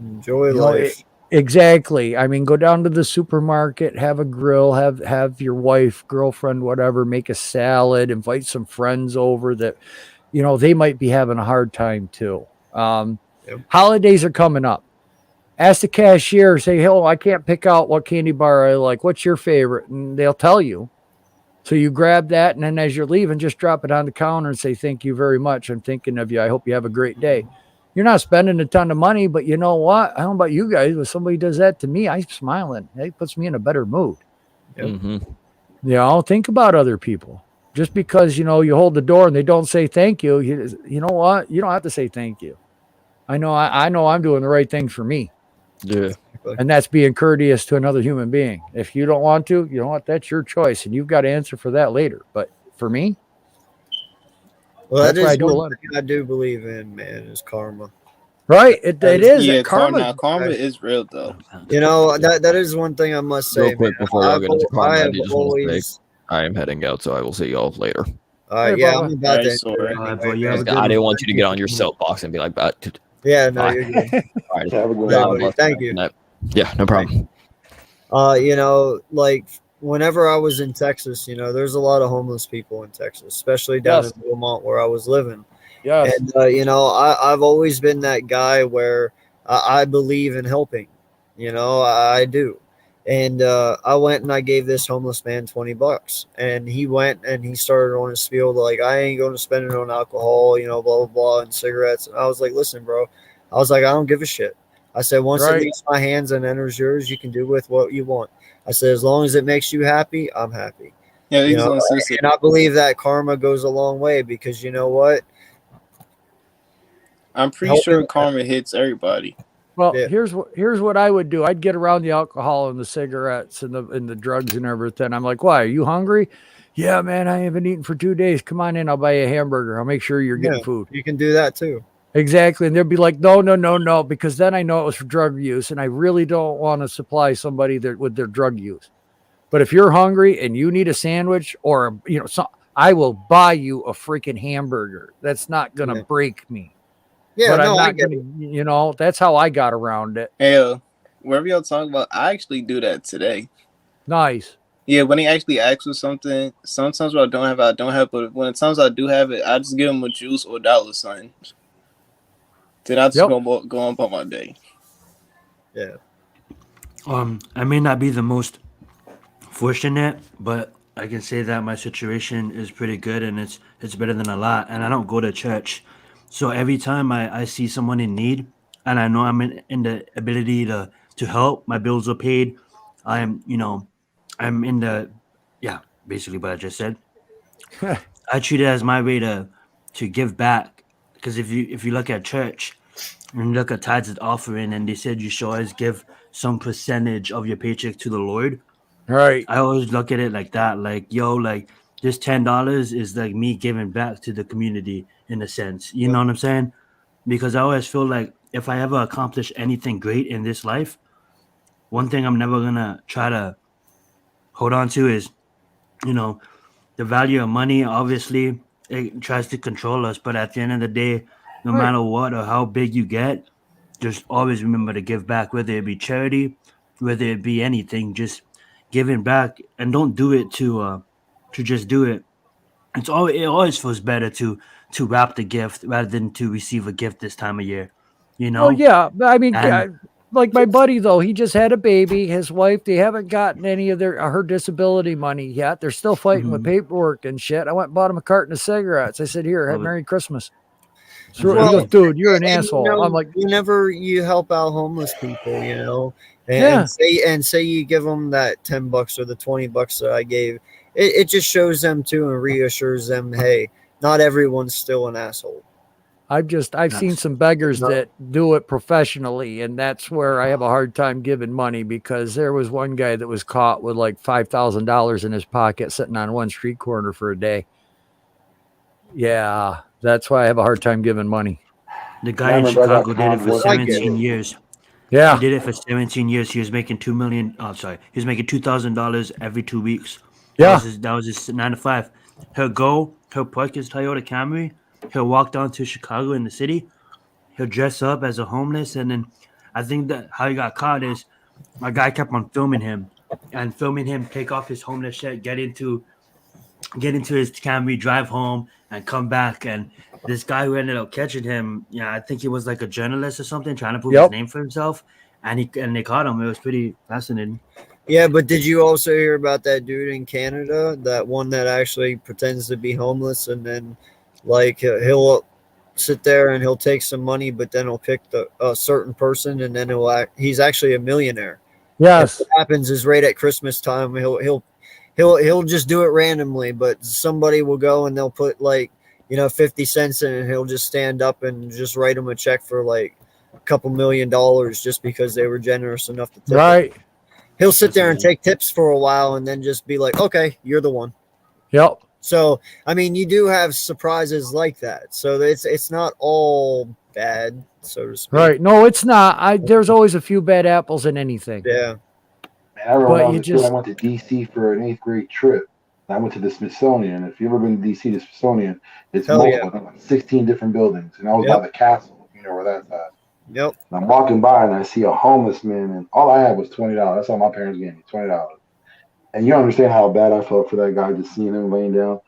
Enjoy life. Exactly. I mean, go down to the supermarket, have a grill, have your wife, girlfriend, whatever, make a salad, invite some friends over that, they might be having a hard time too. Yep. Holidays are coming up. Ask the cashier, say, "Oh, I can't pick out what candy bar I like. What's your favorite?" And they'll tell you. So you grab that, and then as you're leaving, just drop it on the counter and say, "Thank you very much. I'm thinking of you. I hope you have a great day." You're not spending a ton of money, but you know what? I don't know about you guys. When somebody does that to me, I'm smiling. It puts me in a better mood. Mhm. Think about other people. Just because, you hold the door and they don't say thank you, you know what? You don't have to say thank you. I know I'm doing the right thing for me. Yeah. And that's being courteous to another human being. If you don't want to, you know what? That's your choice, and you've got to answer for that later. But for me, Well, that's that what I is do a one lot. thing I do believe in, man, is karma. Right? It is. Yeah, Karma. karma is real though. That is one thing I must say, Real quick man. before y'all get into I karma, I have just want to say always. I am heading out, so I will see y'all later. All right, Hey, yeah, Bubba. I'm about Alright, to so, enter right. anyway, you have man. a good I didn't one. want you to get on your soapbox and be like, "But Yeah, no, bye." you're good. Alrighty. Have a good Yeah, one. buddy. Thank you. Yeah, no problem. Like whenever I was in Texas, there's a lot of homeless people in Texas, especially down Yes. in Wilmot where I was living. Yes. And I've always been that guy where I believe in helping. I do. And I went and I gave this homeless man $20, and he went and he started on his spiel like, I ain't going to spend it on alcohol, blah blah blah, and cigarettes. And I was like, listen, bro. I was like, I don't give a shit. I said, once it Right. leaves my hands and enters yours, you can do with what you want. I said, as long as it makes you happy, I'm happy. Yeah, You he's know, on sister. and I believe that karma goes a long way, because you know what? I'm pretty Helping- sure karma hits everybody. Well, Yeah. here's what I would do. I'd get around the alcohol and the cigarettes and the drugs and everything. I'm like, why? Are you hungry? Yeah, man, I haven't eaten for 2 days. Come on in, I'll buy you a hamburger. I'll make sure you're getting Yeah, food. you can do that too. Exactly. And they'll be like, no, because then I know it was for drug use, and I really don't want to supply somebody with their drug use. But if you're hungry and you need a sandwich or I will buy you a freaking hamburger. That's not gonna Yeah. break me. Yeah, But I'm no, I not get gonna, it. that's how I got around it. Hey, wherever y'all talking about, I actually do that today. Nice. Yeah, when they actually ask for something, sometimes when I don't have, but when the times I do have it, I just give them a juice or dollar sign. Then I just go on about my day. Yeah. I may not be the most fortunate, but I can say that my situation is pretty good, and it's better than a lot. And I don't go to church, so every time I see someone in need, and I know I'm in the ability to help, my bills are paid. I'm in the basically what I just said. I treat it as my way to give back, because if you look at church and you look at tithes and offering, and they said you should always give some percentage of your paycheck to the Lord. Right. I always look at it like that, like, yo, like this $10 is like me giving back to the community in a sense. You know what I'm saying? Because I always feel like if I ever accomplish anything great in this life, one thing I'm never gonna try to hold on to is, the value of money. Obviously, it tries to control us, but at the end of the day, no Right. matter what or how big you get, just always remember to give back, whether it be charity, whether it be anything. Just giving back, and don't do it to just do it. It always feels better to wrap the gift rather than to receive a gift this time of year. Well, yeah. I mean, And like my buddy though, he just had a baby. His wife, they haven't gotten any of her disability money yet. They're still fighting with paperwork and shit. I went and bought him a carton of cigarettes. I said, "Here, have Merry Christmas." So he goes, "Dude, you're an asshole." I'm like, whenever you help out homeless people, Yeah. and say you give them that $10 or the $20 that I gave, it just shows them too and reassures them, hey, not everyone's still an asshole. I've seen some beggars that do it professionally, and that's where I have a hard time giving money, because there was one guy that was caught with like $5,000 in his pocket sitting on one street corner for a day. Yeah, that's why I have a hard time giving money. The guy in Chicago did it for 17 years. Yeah. He did it for 17 years. He was making $2 million. Oh, sorry. He was making $2,000 every 2 weeks. Yeah. That was his 9 to 5. He'll park his Toyota Camry. He'll walk down to Chicago in the city. He'll dress up as a homeless, and then I think that how he got caught is a guy kept on filming him take off his homeless shit, get into his Camry, drive home, and come back. And this guy who ended up catching him, I think he was like a journalist or something, trying to prove his name for himself, and they caught him. It was pretty fascinating. Yeah, but did you also hear about that dude in Canada, that one that actually pretends to be homeless, and then like he'll sit there and he'll take some money, but then he'll pick a certain person, and then he's actually a millionaire. Yes. And what happens is right at Christmas time, he'll just do it randomly, but somebody will go and they'll put like 50 cents in, and he'll just stand up and just write them a check for like a couple $1 million just because they were generous enough to tip Right. him. He'll sit there and take tips for a while and then just be like, okay, you're the one. Yep. So, I mean, you do have surprises like that. So it's not all bad, so to speak. Right. No, it's not. There's always a few bad apples in anything. Yeah. Man, I remember when I But was you a kid, I just went to D.C. for an 8th grade trip. I went to the Smithsonian. If you've ever been to D.C., the Smithsonian, it's Hell yeah. multiple, like 16 different buildings. And I was by the castle, where that's at. Yep. And I'm walking by and I see a homeless man, and all I had was $20. That's all my parents gave me, $20. And you understand how bad I felt for that guy, just seeing him laying down.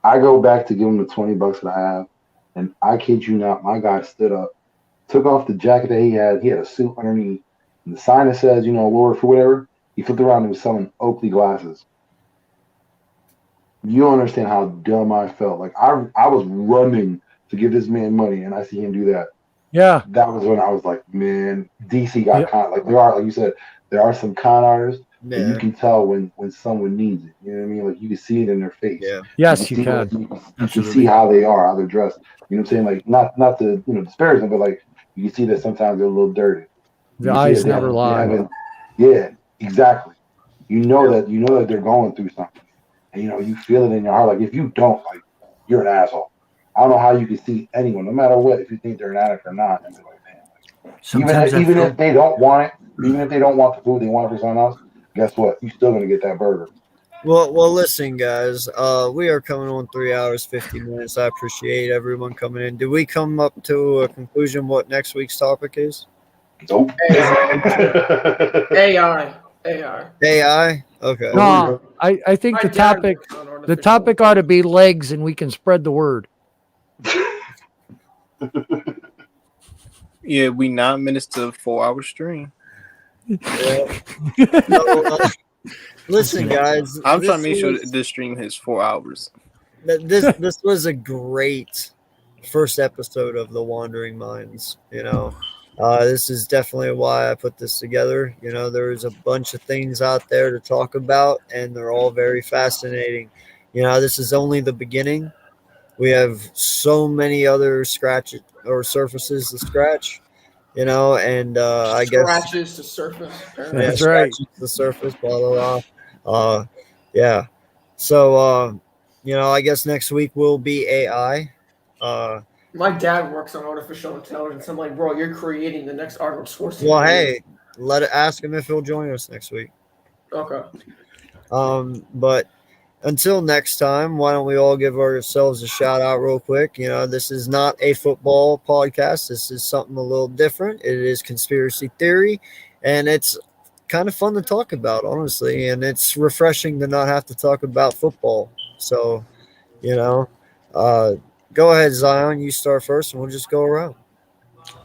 I go back to give him the $20 that I have, and I kid you not, my guy stood up, took off the jacket that he had. He had a suit underneath, and the sign that says, Lord for whatever. He flipped around and was selling Oakley glasses. You don't understand how dumb I felt. Like I was running to give this man money, and I see him do that. Yeah. That was when I was like, man, DC got con. Like there are, like you said, there are some con artists, but you can tell when someone needs it. You know what I mean? Like you can see it in their face. Yeah. Yes, you you can. can. You can see how they are, how they're dressed. You know what I'm saying? Like not to disparage them, but like you can see that sometimes they're a little dirty. The eyes never lie. Yeah, exactly. You know that they're going through something, and you feel it in your heart. Like if you don't, like you're an asshole. I don't know how you can see anyone, no matter what, if you think they're an addict or not, and be like, man, even if they don't want it, even if they don't want the food, they want it for someone else. Guess what? You're still gonna get that burger. Well, listen, guys. We are coming on 3 hours 50 minutes. I appreciate everyone coming in. Did we come up to a conclusion what next week's topic is? Nope. AI. Okay. No, I think the topic ought to be legs, and we can spread the word. Yeah, we 9 minutes to a 4-hour stream. Listen, guys. I'm trying to make sure that this stream hits 4 hours. This was a great first episode of The Wandering Minds. This is definitely why I put this together. There's a bunch of things out there to talk about, and they're all very fascinating. This is only the beginning. We have so many other surfaces to scratch. And I guess scratches to surface. Apparently. That's right. Scratches to surface. Blah blah blah. Yeah. So I guess next week will be AI. My dad works on artificial intelligence. I'm like, bro, you're creating the next Arnold Schwarzenegger. Well, hey, ask him if he'll join us next week. Okay. But until next time, why don't we all give ourselves a shout out real quick? This is not a football podcast. This is something a little different. It is conspiracy theory, and it's kind of fun to talk about, honestly, and it's refreshing to not have to talk about football. So, go ahead, Zion. You start first, and we'll just go around.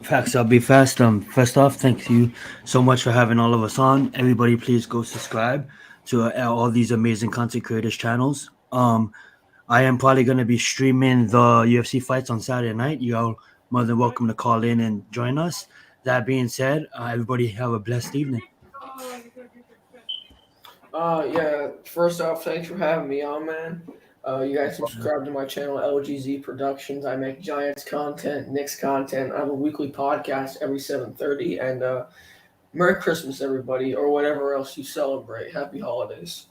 Facts. I'll be fast. First off, thank you so much for having all of us on. Everybody, please go subscribe to all these amazing content creators channels. I am probably going to be streaming the UFC fights on Saturday night. You're more than welcome to call in and join us. That being said, everybody have a blessed evening. Yeah. First off, thanks for having me on, man. You guys subscribe to my channel, LGZ Productions. I make Giants content, Knicks content. I have a weekly podcast every 7:30. And Merry Christmas, everybody, or whatever else you celebrate. Happy holidays.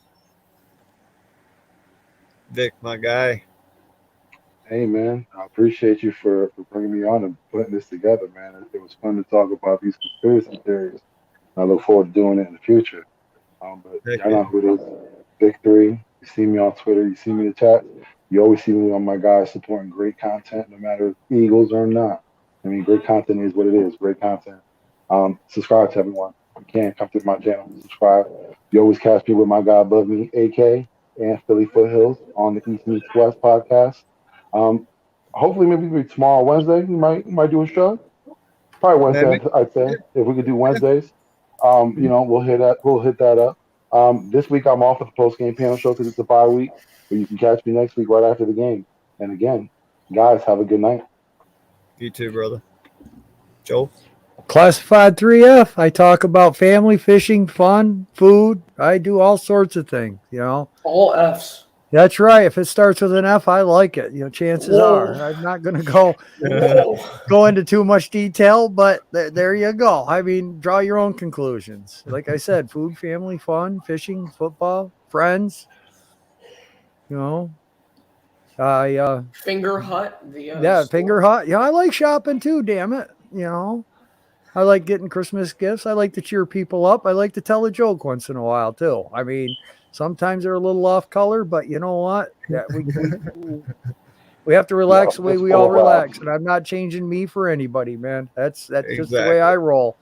Vic, my guy. Hey, man, I appreciate you for bringing me on and putting this together, man. It was fun to talk about these conspiracy theories. I look forward to doing it in the future. But y'all know who it is. Victory. You see me on Twitter. You see me in the chat. You always see me on my guys supporting great content, no matter if Eagles or not. I mean, great content is what it is. Great content. Subscribe to everyone. You can come to my channel and subscribe. You always catch me with my guy above me, AK, and Philly Foothills on the East Meets West podcast. Hopefully, maybe tomorrow, Wednesday, we might do a show. Probably Wednesday, Maybe. I'd say, if we could do Wednesdays. We'll hit that up. This week I'm off at the post game panel show because it's a bye week, but you can catch me next week right after the game. And again, guys, have a good night. You too, brother. Joel? Classified 3F. I talk about family, fishing, fun, food. I do all sorts of things, All F's. That's right. If it starts with an F, I like it. Chances are I'm not going to go into too much detail, but there you go. I mean, draw your own conclusions. Like I said, food, family, fun, fishing, football, friends. I Finger Hut. Finger Hut. Yeah, I like shopping too. Damn it. I like getting Christmas gifts. I like to cheer people up. I like to tell a joke once in a while too. I mean, sometimes they're a little off color, but you know what? Yeah, we have to relax the way we all relax, and I'm not changing me for anybody, man. That's just the way I roll.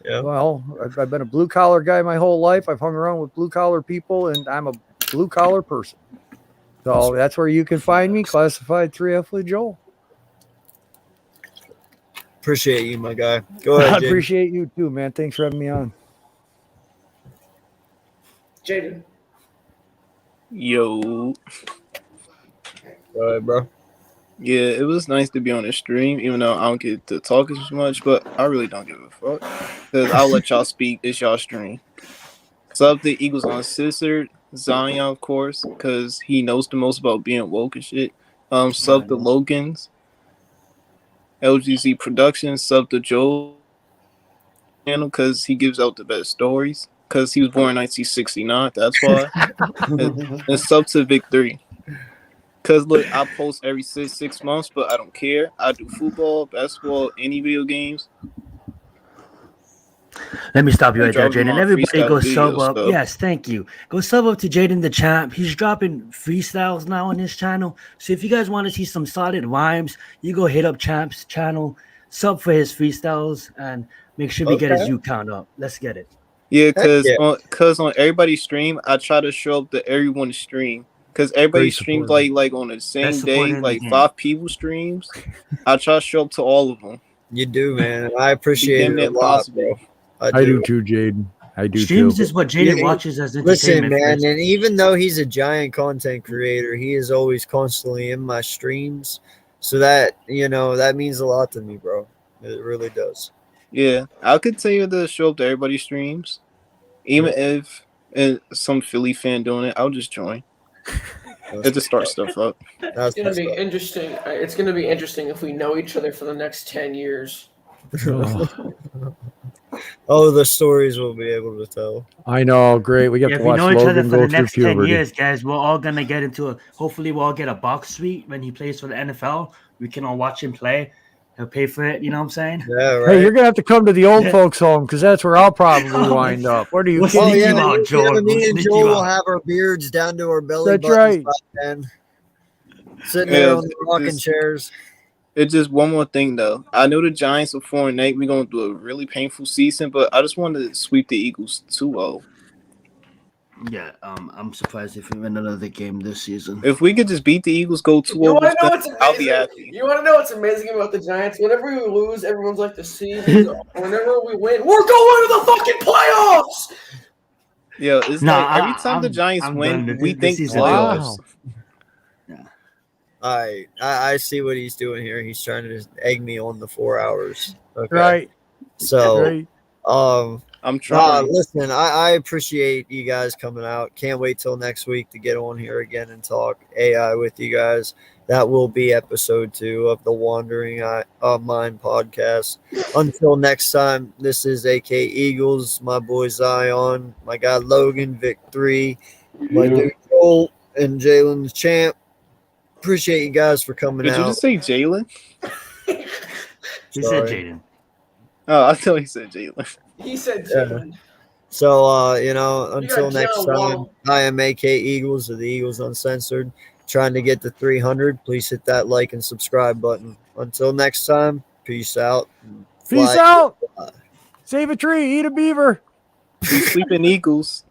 Yeah. Well, I've been a blue collar guy my whole life. I've hung around with blue collar people, and I'm a blue collar person. So that's where you can find me, Classified 3F with Joel. Appreciate you, my guy. Go ahead, I Jaden. appreciate you too, man. Thanks for having me on. Jaden. Yo. Go ahead, bro. Yeah, it was nice to be on the stream, even though I don't get to talk as much, but I really don't give a fuck. Because I'll let y'all speak. It's y'all stream. Sub the Eagles Uncensored. Zion, of course, because he knows the most about being woke and shit. Sub the Logans. LGC Productions. Sub the Joel channel because he gives out the best stories. Because he was born in 1969. That's why. and sub to Vic 3. Because, look, I post every 6 months, but I don't care. I do football, basketball, any video games. Let me stop you right there, dropping Jaden. my Everybody freestyle go sub videos, up. though. Yes, thank you. Go sub up to Jaden the Champ. He's dropping freestyles now on his channel. So if you guys want to see some solid rhymes, you go hit up Champ's channel, sub for his freestyles, and make sure we get his view count up. Let's get it. Yeah, because on everybody's stream, I try to show up to everyone's stream. Because everybody streams like on the same day, like 5 people streams. I try to show up to all of them. You do, man. I appreciate it a lot, bro. I do too, Jaden. I do Streams too. is what Jaden watches as Listen, entertainment. man, and even though he's a giant content creator, he is always constantly in my streams. So that, that means a lot to me, bro. It really does. Yeah, I'll continue to show up to everybody's streams. Even if some Philly fan doing it, I'll just join. And just start stuff up. It's gonna be interesting. It's gonna be interesting if we know each other for the next 10 years. Oh, the stories we'll be able to tell. I know, great. We got Yeah, to if we watch know each other Logan for go the through next 10 puberty. years, guys, we're all going to get into hopefully we'll all get a box suite when he plays for the NFL. We can all watch him play. He'll pay for it. You know what I'm saying? Yeah, right. Hey, you're gonna have to come to the old folks' home because that's where I'll probably wind up. What are you What's kidding the me? out, Joel? Me and We'll Joel you will out. have our beards down to our belly That's buttons, right. man. Sitting there on the rocking chairs. It's just one more thing though. I know the Giants are 4-8. We're gonna do a really painful season, but I just wanted to sweep the Eagles 2-0. Yeah, I'm surprised if we win another game this season. If we could just beat the Eagles, go 2-0, You want to know what's I'll be amazing? happy. You want to know what's amazing about the Giants? Whenever we lose, everyone's like the season. Whenever we win, we're going to the fucking playoffs. Yeah, it's like every time the Giants win, we think playoffs. I see what he's doing here. He's trying to just egg me on the 4 hours. Okay. Right. So, Right. I'm trying. Listen, I appreciate you guys coming out. Can't wait till next week to get on here again and talk AI with you guys. That will be episode 2 of the Wandering Mind podcast. Until next time, this is AK Eagles, my boy Zion, my guy Logan, Vic 3, my dude Joel, and Jalen the Champ. Appreciate you guys for coming Did out. you just say Jalen? He said Jaden. Oh, I thought he said Jalen. He said Jalen. So, until got next John time, Wall. I am AK Eagles of the Eagles Uncensored. Trying to get to 300. Please hit that like and subscribe button. Until next time, peace out. Peace Fly. out. Bye. Save a tree, eat a beaver. Two sleeping eagles.